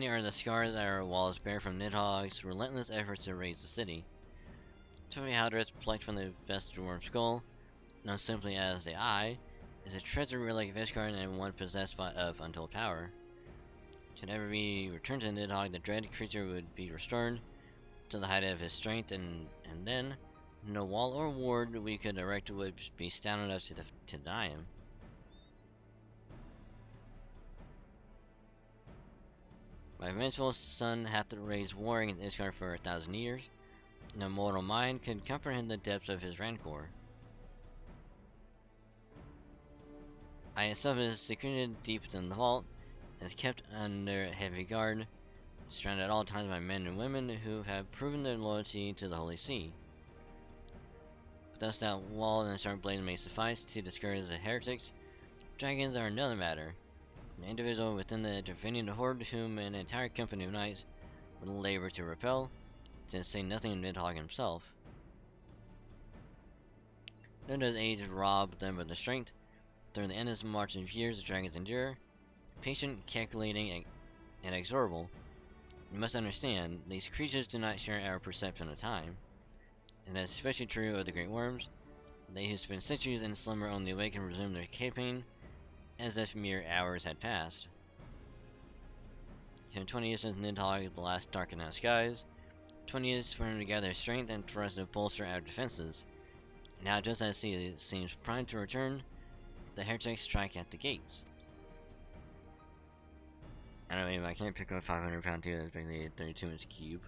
are the scars that our walls bear from Nidhogg's relentless efforts to raise the city. Tony Haldrith, plucked from the Vestworm skull, known simply as the Eye, is a treasure relic of Ishgard and one possessed of untold power. Should ever be returned to Nidhogg, the dread creature would be restored to the height of his strength, and then no wall or ward we could erect would be stout enough to deny him. My vengeful son hath raised war against Ishgard for 1,000 years. No mortal mind could comprehend the depths of his rancor. I itself is secreted deep within the vault, and is kept under heavy guard, surrounded at all times by men and women who have proven their loyalty to the Holy See. But thus that wall and sharp blade may suffice to discourage the heretics. Dragons are another matter. An individual within the Dravenian horde whom an entire company of knights would labor to repel, to say nothing of Nidhogg himself. Nor does age rob them of the strength. Through the endless march of years the dragons endure, patient, calculating, and inexorable. You must understand, these creatures do not share our perception of time. And that is especially true of the great worms. They who spend centuries in slumber only awake and resume their campaign as if mere hours had passed. In 20 years since Nidhogg the last darkened our skies, 20 years for him to gather strength and for us to bolster our defenses. Now, just as he seems primed to return, the heretics strike at the gates. Anyway, I can't pick up a 500-pound dude that's basically a 32-inch cube.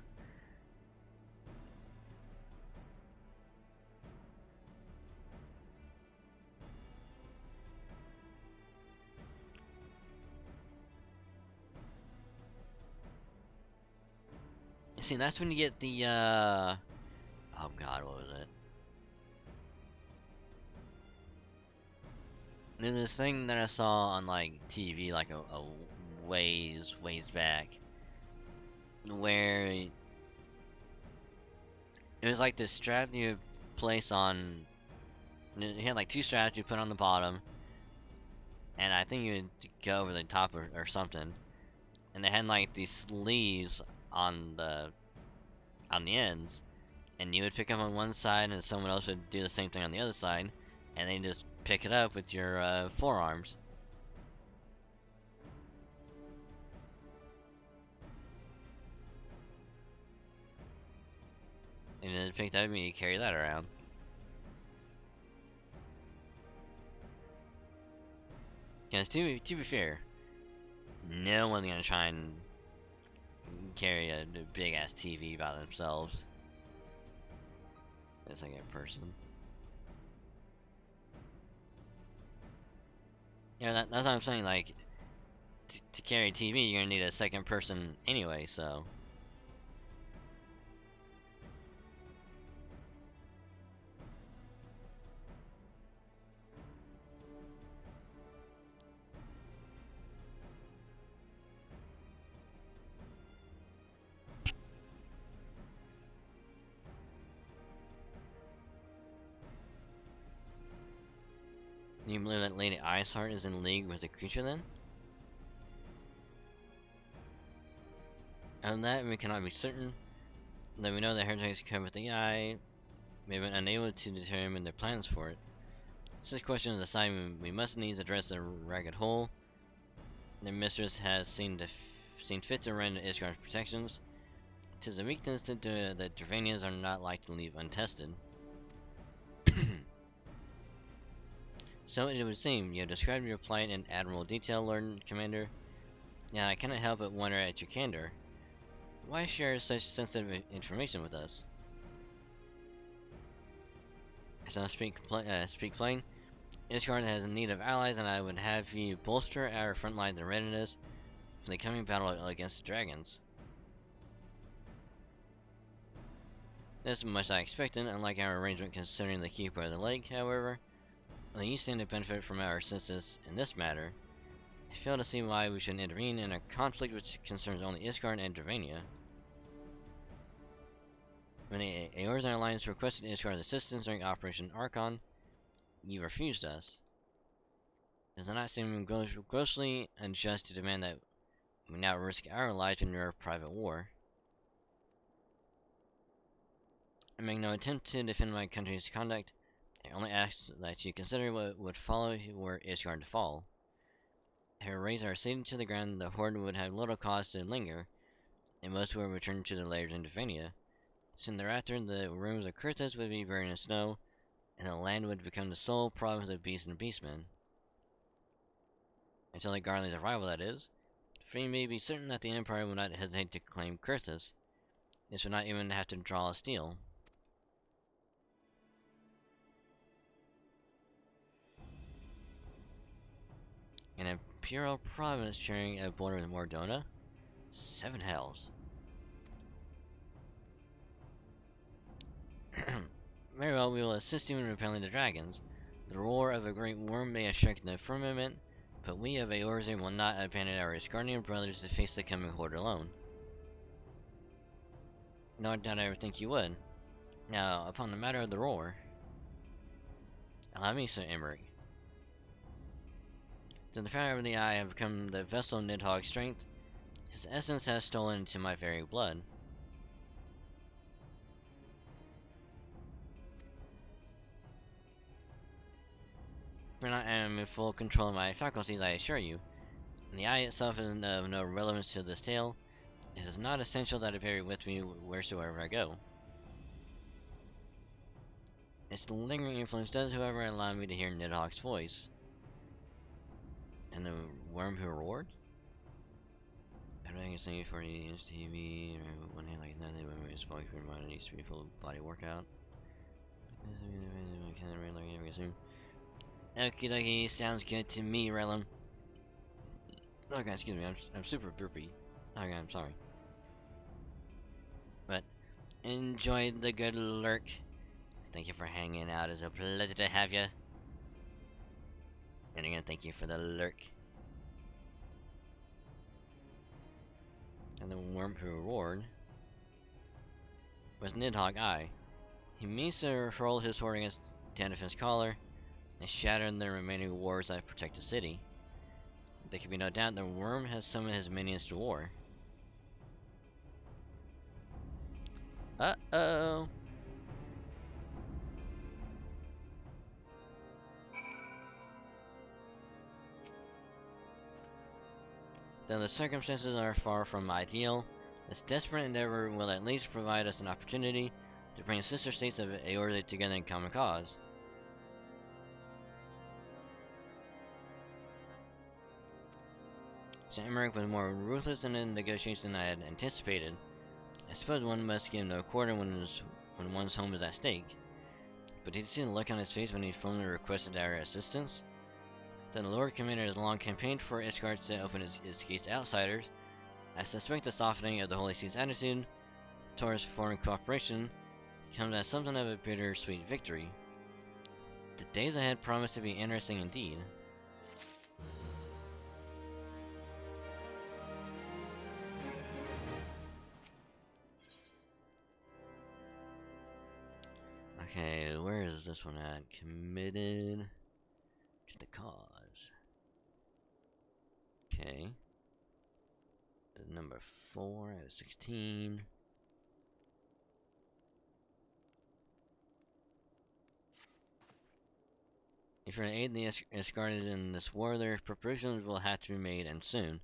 See, that's when you get the, oh god, what was it? There's this thing that I saw on, like, TV, like, a ways back, where it was like this strap you place on, you had, like, 2 straps you put on the bottom, and I think you would go over the top or something, and they had, like, these sleeves on the ends, and you would pick up on one side and someone else would do the same thing on the other side, and then just pick it up with your forearms. And then pick that up and you carry that around. Because to be fair, no one's gonna try and carry a big ass TV by themselves. It's like a person. Yeah, that's what I'm saying. Like, to carry a TV, you're gonna need a second person anyway. So. You believe that Lady Iceheart is in league with the creature then? On that we cannot be certain, though we know that heretics come with the eye, we have been unable to determine their plans for it. This question is a sign we must needs address the ragged hole. Their mistress has seen fit to render Ishgar's protections. 'Tis a weakness that the Dravanians are not like to leave untested. So it would seem, you have described your plight in admirable detail, Lord Commander. Yet I cannot help but wonder at your candor. Why share such sensitive information with us? As I speak plain, Ishgard has need of allies, and I would have you bolster our front lines in readiness for the coming battle against the dragons. This much I expected, unlike our arrangement concerning the keeper of the lake, however. Although you stand to benefit from our assistance in this matter, I fail to see why we should intervene in a conflict which concerns only Ishgard and Dravania. When the Eorzan Alliance requested Ishgard's assistance during Operation Archon, you refused us. Does it not seem grossly unjust to demand that we now risk our lives in your private war? I make no attempt to defend my country's conduct. I only ask that you consider what would follow were Ishgard to fall. If her rays are seeded to the ground, the horde would have little cause to linger, and most would return to their lairs in Dravania. Soon thereafter, the rooms of Kurthas would be buried in snow, and the land would become the sole province of beasts and beastmen. Until the Garland's arrival, that is. For you may be certain that the Empire would not hesitate to claim Kurthas. This would not even have to draw a steel. An imperial province sharing a border with Mordona? 7 hells. Very well, we will assist you in repelling the dragons. The roar of a great worm may have shaken the firmament, but we of Eorzan will not abandon our Asgardian brothers to face the coming horde alone. No doubt I ever think you would. Now, upon the matter of the roar, allow me, Sir Emmerich. To the power of the eye have become the vessel of Nidhogg's strength. His essence has stolen into my very blood. When I am in full control of my faculties, I assure you. And the eye itself is of no relevance to this tale. It is not essential that it be with me wheresoever I go. Its lingering influence does, however, allow me to hear Nidhogg's voice. And the worm who roared? I don't think it's thinking for the TV, or one hand like that, when we spoke for mind, it needs to be full body workout. Okie dokie, sounds good to me, Relum. Okay, excuse me, I'm super burpy. Okay, I'm sorry. But, enjoy the good lurk. Thank you for hanging out, it's a pleasure to have you. And again, thank you for the lurk. And the worm who roared was Nidhogg Eye. He means to hurl his sword against Danifen's collar and shatter the remaining wards that protect the city. There can be no doubt the worm has summoned his minions to war. Uh-oh. Though the circumstances are far from ideal, this desperate endeavor will at least provide us an opportunity to bring sister states of Eorzan together in common cause. Emmerich was more ruthless in the negotiation than I had anticipated. I suppose one must give no quarter when one's home is at stake. But did you see the look on his face when he formally requested our assistance? The Lord Commander has long campaigned for Ishgard to open its gates to outsiders. I suspect the softening of the Holy See's attitude towards foreign cooperation comes as something of a bittersweet victory. The days ahead promise to be interesting indeed. Okay, where is this one at? Committed to the cause. Okay. The number 4 out of 16. If you're to aid the Ishgard in this war, their preparations will have to be made, and soon.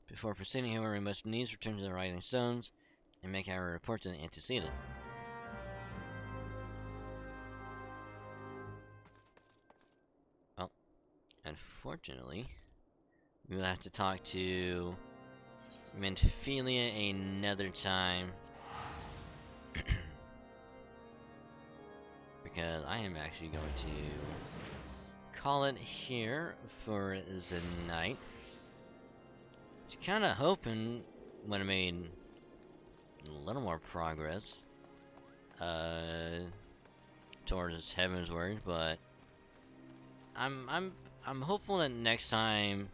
Before proceeding, however, we must needs return to the Rising Stones and make our report to the antecedent. Well, unfortunately, we will have to talk to Mentphilia another time. Because I am actually going to call it here for the night. I was kind of hoping when I made a little more progress towards Heavensward, but I'm hopeful that next time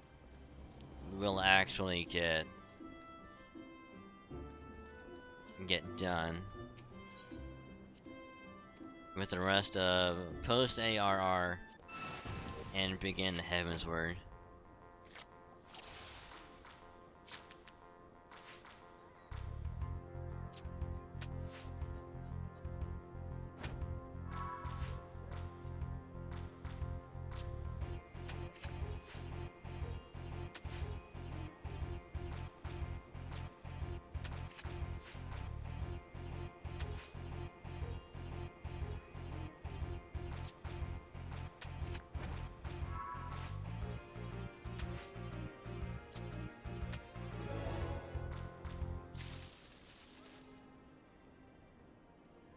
we'll actually get done with the rest of post ARR and begin Heavensward.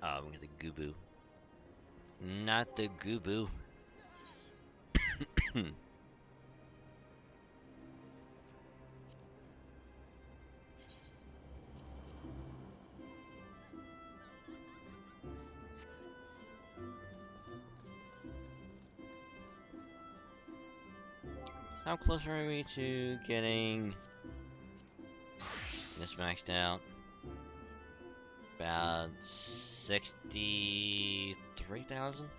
Oh, I'm the Gooboo. Not the Gooboo. How close are we to getting this maxed out? About 63,000?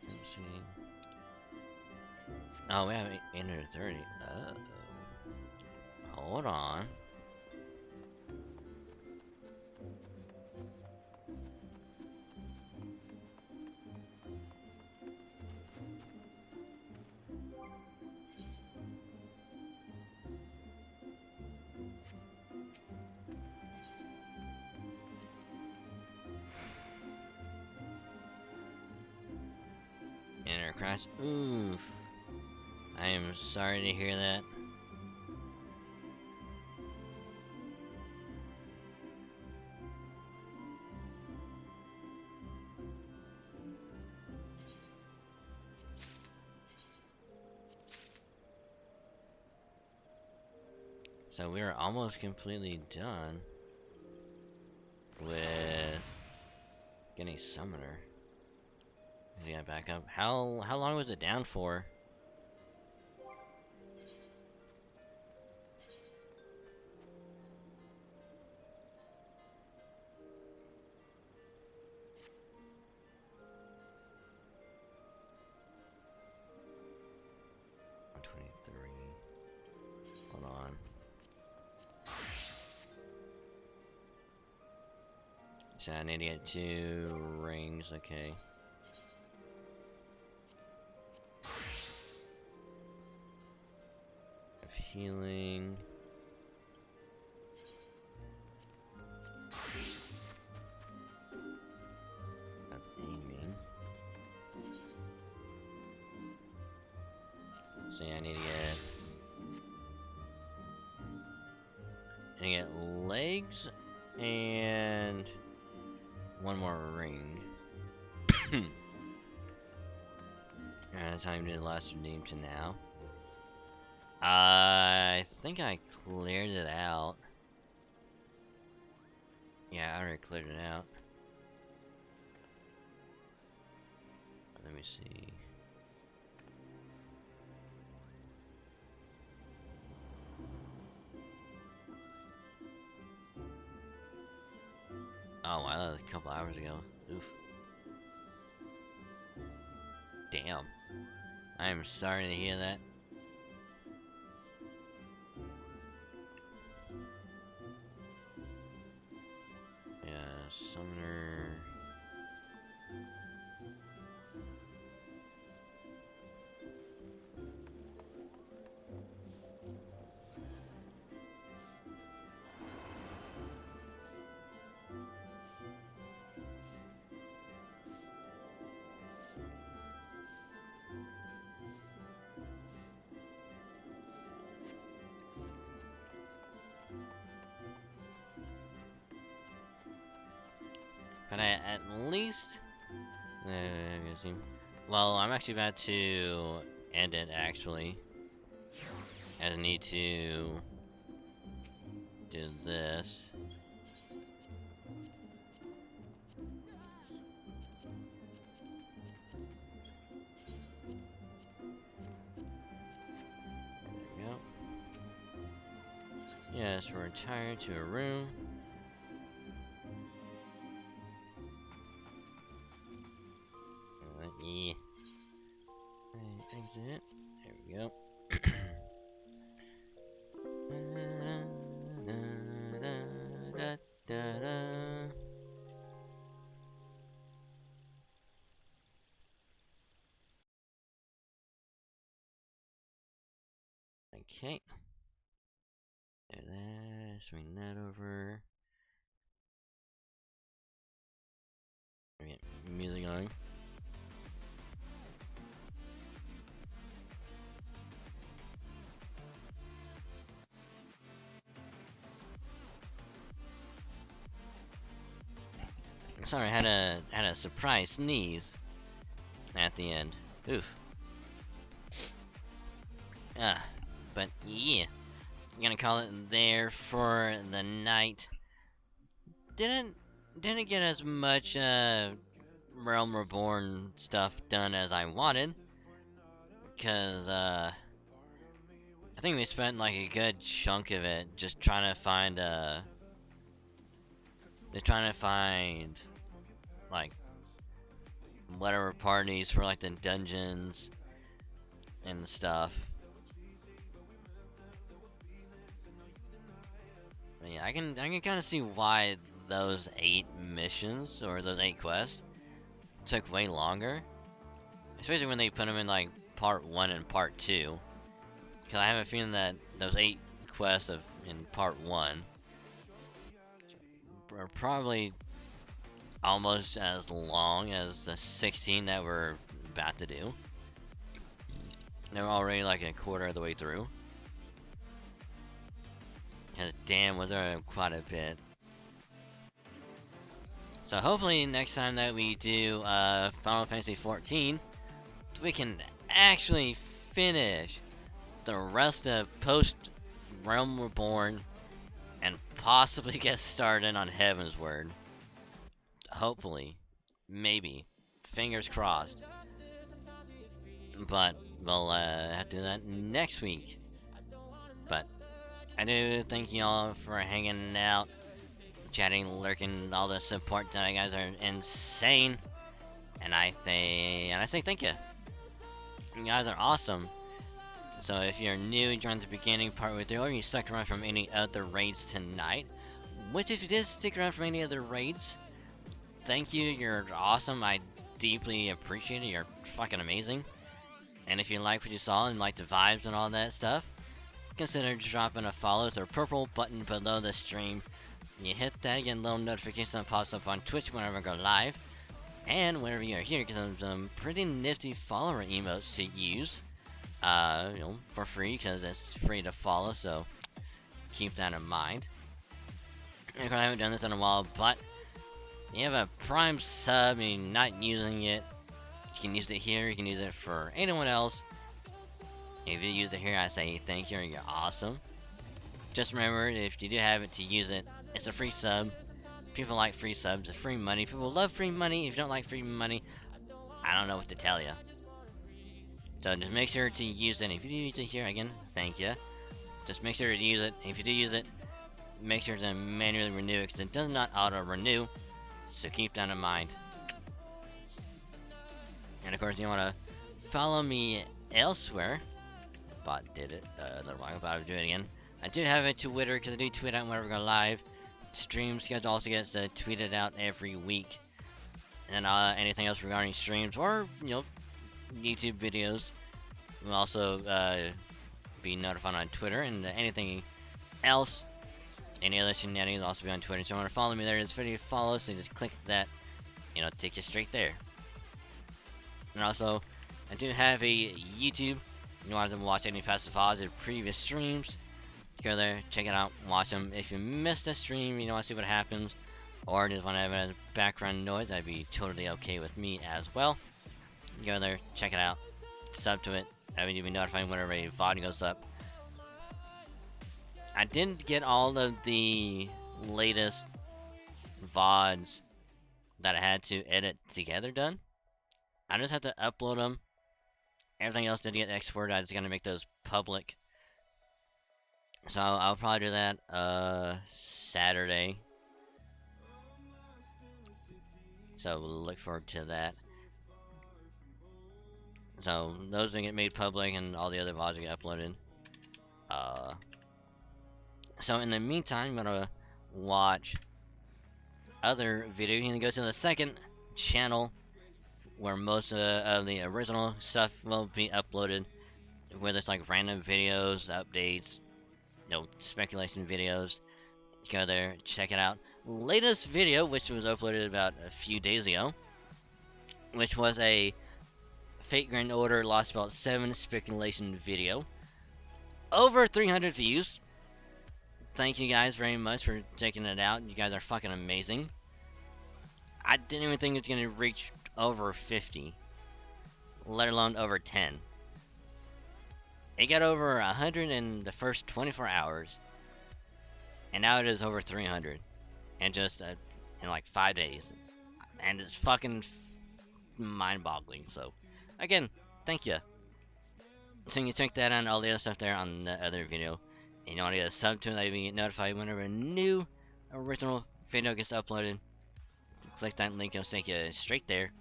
Let's see. Oh, we have 830. Hold on. Inner crash. Oof. I am sorry to hear that. So we're almost completely done with getting Summoner. Is he gonna back up? How long was it down for? Hold on. So I need to get 2 rings, okay. Of healing. Of aiming. So yeah, I need to get legs and 1 more ring. That's how I did the last name to now. I think I cleared it out. Yeah, I already cleared it out. Let me see. Oh wow, that was a couple hours ago. Oof. Damn. I am sorry to hear that. Yeah, summoner. Can I at least? Well, I'm actually about to end it actually. I need to do this. There we go. Yes, we're retired to a room. Yeah. Exit. There we go. Okay. There, swing that over. Get music going. Sorry, I had a surprise sneeze at the end. Oof. But yeah, I'm gonna call it there for the night. Didn't get as much Realm Reborn stuff done as I wanted, because I think we spent like a good chunk of it just trying to find like whatever parties for like the dungeons and stuff. But yeah, I can kind of see why those 8 missions or those 8 quests took way longer, especially when they put them in like part 1 and part 2. Because I have a feeling that those 8 quests in part 1 are probably almost as long as the 16 that we're about to do. They're already like a quarter of the way through. And damn, was there quite a bit. So hopefully next time that we do Final Fantasy 14, we can actually finish the rest of post Realm Reborn and possibly get started on Heavensward. Hopefully. Maybe. Fingers crossed. But we'll have to do that next week. But I do thank y'all for hanging out, chatting, lurking, all the support tonight. You guys are insane. And I say thank you. You guys are awesome. So if you're new, join the beginning part with you, or you stuck around from any other raids tonight, which if you did stick around from any other raids, thank you. You're awesome. I deeply appreciate it. You're fucking amazing. And if you like what you saw and like the vibes and all that stuff, consider dropping a follow. It's a purple button below the stream. You hit that, you get a little notification that pops up on Twitch whenever I go live. And whenever you're here, you get some pretty nifty follower emotes to use. You know, for free, because it's free to follow, so keep that in mind. And of course, I haven't done this in a while, but you have a Prime sub and you're not using it, you can use it here, you can use it for anyone else. If you use it here, I say thank you, you're awesome. Just remember, if you do have it, to use it. It's a free sub. People like free subs, it's free money. People love free money. If you don't like free money, I don't know what to tell you. So just make sure to use it. If you do use it here, again, thank you. Just make sure to use it. If you do use it, make sure to manually renew it, because it does not auto-renew. So keep that in mind. And of course, you want to follow me elsewhere. Bot did it a little while ago, but I'll do it again. I do have a Twitter, because I do tweet out whenever I go live. Streams also gets tweeted out every week. And anything else regarding streams or, you know, YouTube videos will also be notified on Twitter, and anything else, any other shenanigans will also be on Twitter. So if you want to follow me there, it's free to follow, so just click that, you know, take you straight there. And also, I do have a YouTube. If you want to watch any past VODs or previous streams, go there, check it out, watch them. If you missed a stream, you know, want to see what happens, or just want to have it as background noise, that'd be totally okay with me as well. Go there, check it out, sub to it. That way you'll be notified whenever a VOD goes up. I didn't get all of the latest VODs that I had to edit together done. I just had to upload them. Everything else did get exported. I just gotta make those public. So I'll probably do that Saturday. So we'll look forward to that. So those will get made public, and all the other VODs will get uploaded. So in the meantime, I'm gonna watch other videos. You can go to the second channel, where most of the original stuff will be uploaded, where there's like random videos, updates, you know, speculation videos. Go there, check it out. Latest video, which was uploaded about a few days ago, which was a Fate Grand Order Lost Belt 7 speculation video. Over 300 views. Thank you guys very much for checking it out. You guys are fucking amazing. I didn't even think it was gonna reach over 50, let alone over 10. It got over 100 in the first 24 hours, and now it is over 300 in just in like 5 days, and it's fucking mind-boggling. So again, thank you. So you can check that out and all the other stuff there on the other video. And you want to get a sub to it, that you get notified whenever a new original video gets uploaded. Click that link, it'll take you straight there.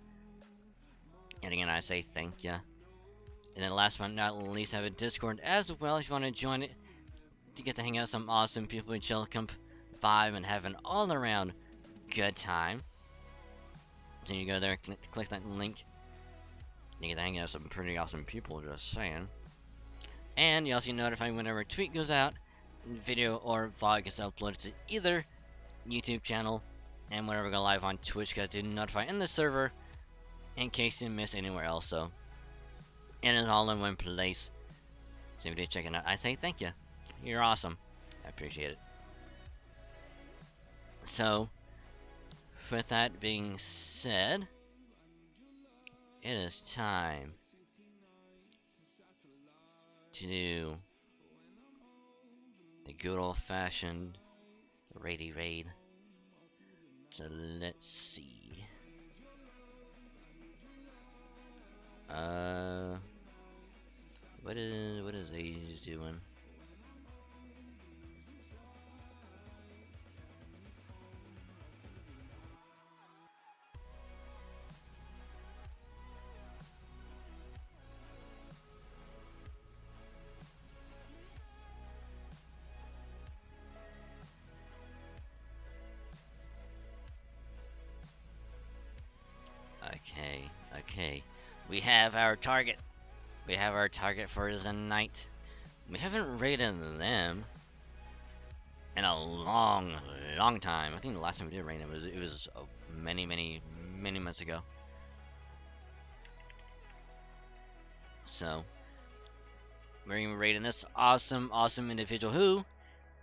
And again, I say thank you. And then last but not least, I have a Discord as well if you want to join it, to get to hang out with some awesome people and chill, come vibe, and have an all-around good time. So you go there, click that link, and you get to hang out with some pretty awesome people, just saying. And you also get notified whenever a tweet goes out, video or vlog gets uploaded to either YouTube channel, and whenever we go live on Twitch, you get notified in the server, in case you miss anywhere else. So it is all in one place. So if you do check it out, I say thank you. You're awesome. I appreciate it. So with that being said, it is time to do the good old-fashioned raid. So let's see. What is A's doing? Okay, we have our target. We have our target for the night. We haven't raided them in a long time. I think the last time we did raid them was many months ago. So we're gonna be raiding this awesome individual who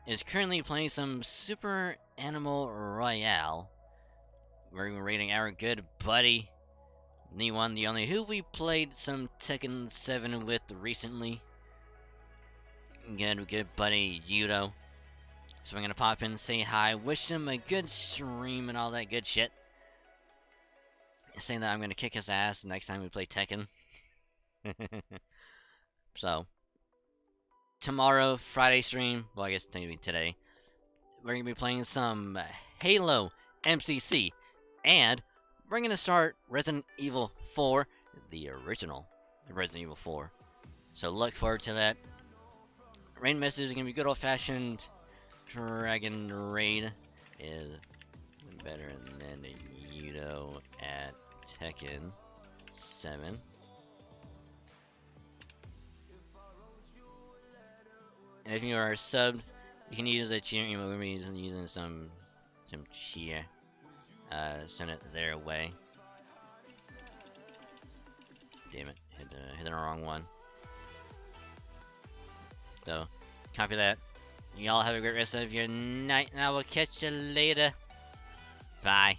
is currently playing some Super Animal Royale. We're gonna be raiding our good buddy, the one, the only, who we played some Tekken 7 with recently. Good buddy Yudo. So we're gonna pop in, say hi, wish him a good stream and all that good shit. Saying that I'm gonna kick his ass next time we play Tekken. So tomorrow, Friday stream, well I guess maybe today, we're gonna be playing some Halo MCC, and we're gonna start Resident Evil 4, the original Resident Evil 4. So look forward to that. Raid message is gonna be good old-fashioned Dragon Raid. Is better than Yudo at Tekken 7. And if you are subbed, you can use a cheer emote. We're using some cheer. Send it their way. Damn it, hit the wrong one. So, copy that. Y'all have a great rest of your night, and I will catch you later. Bye.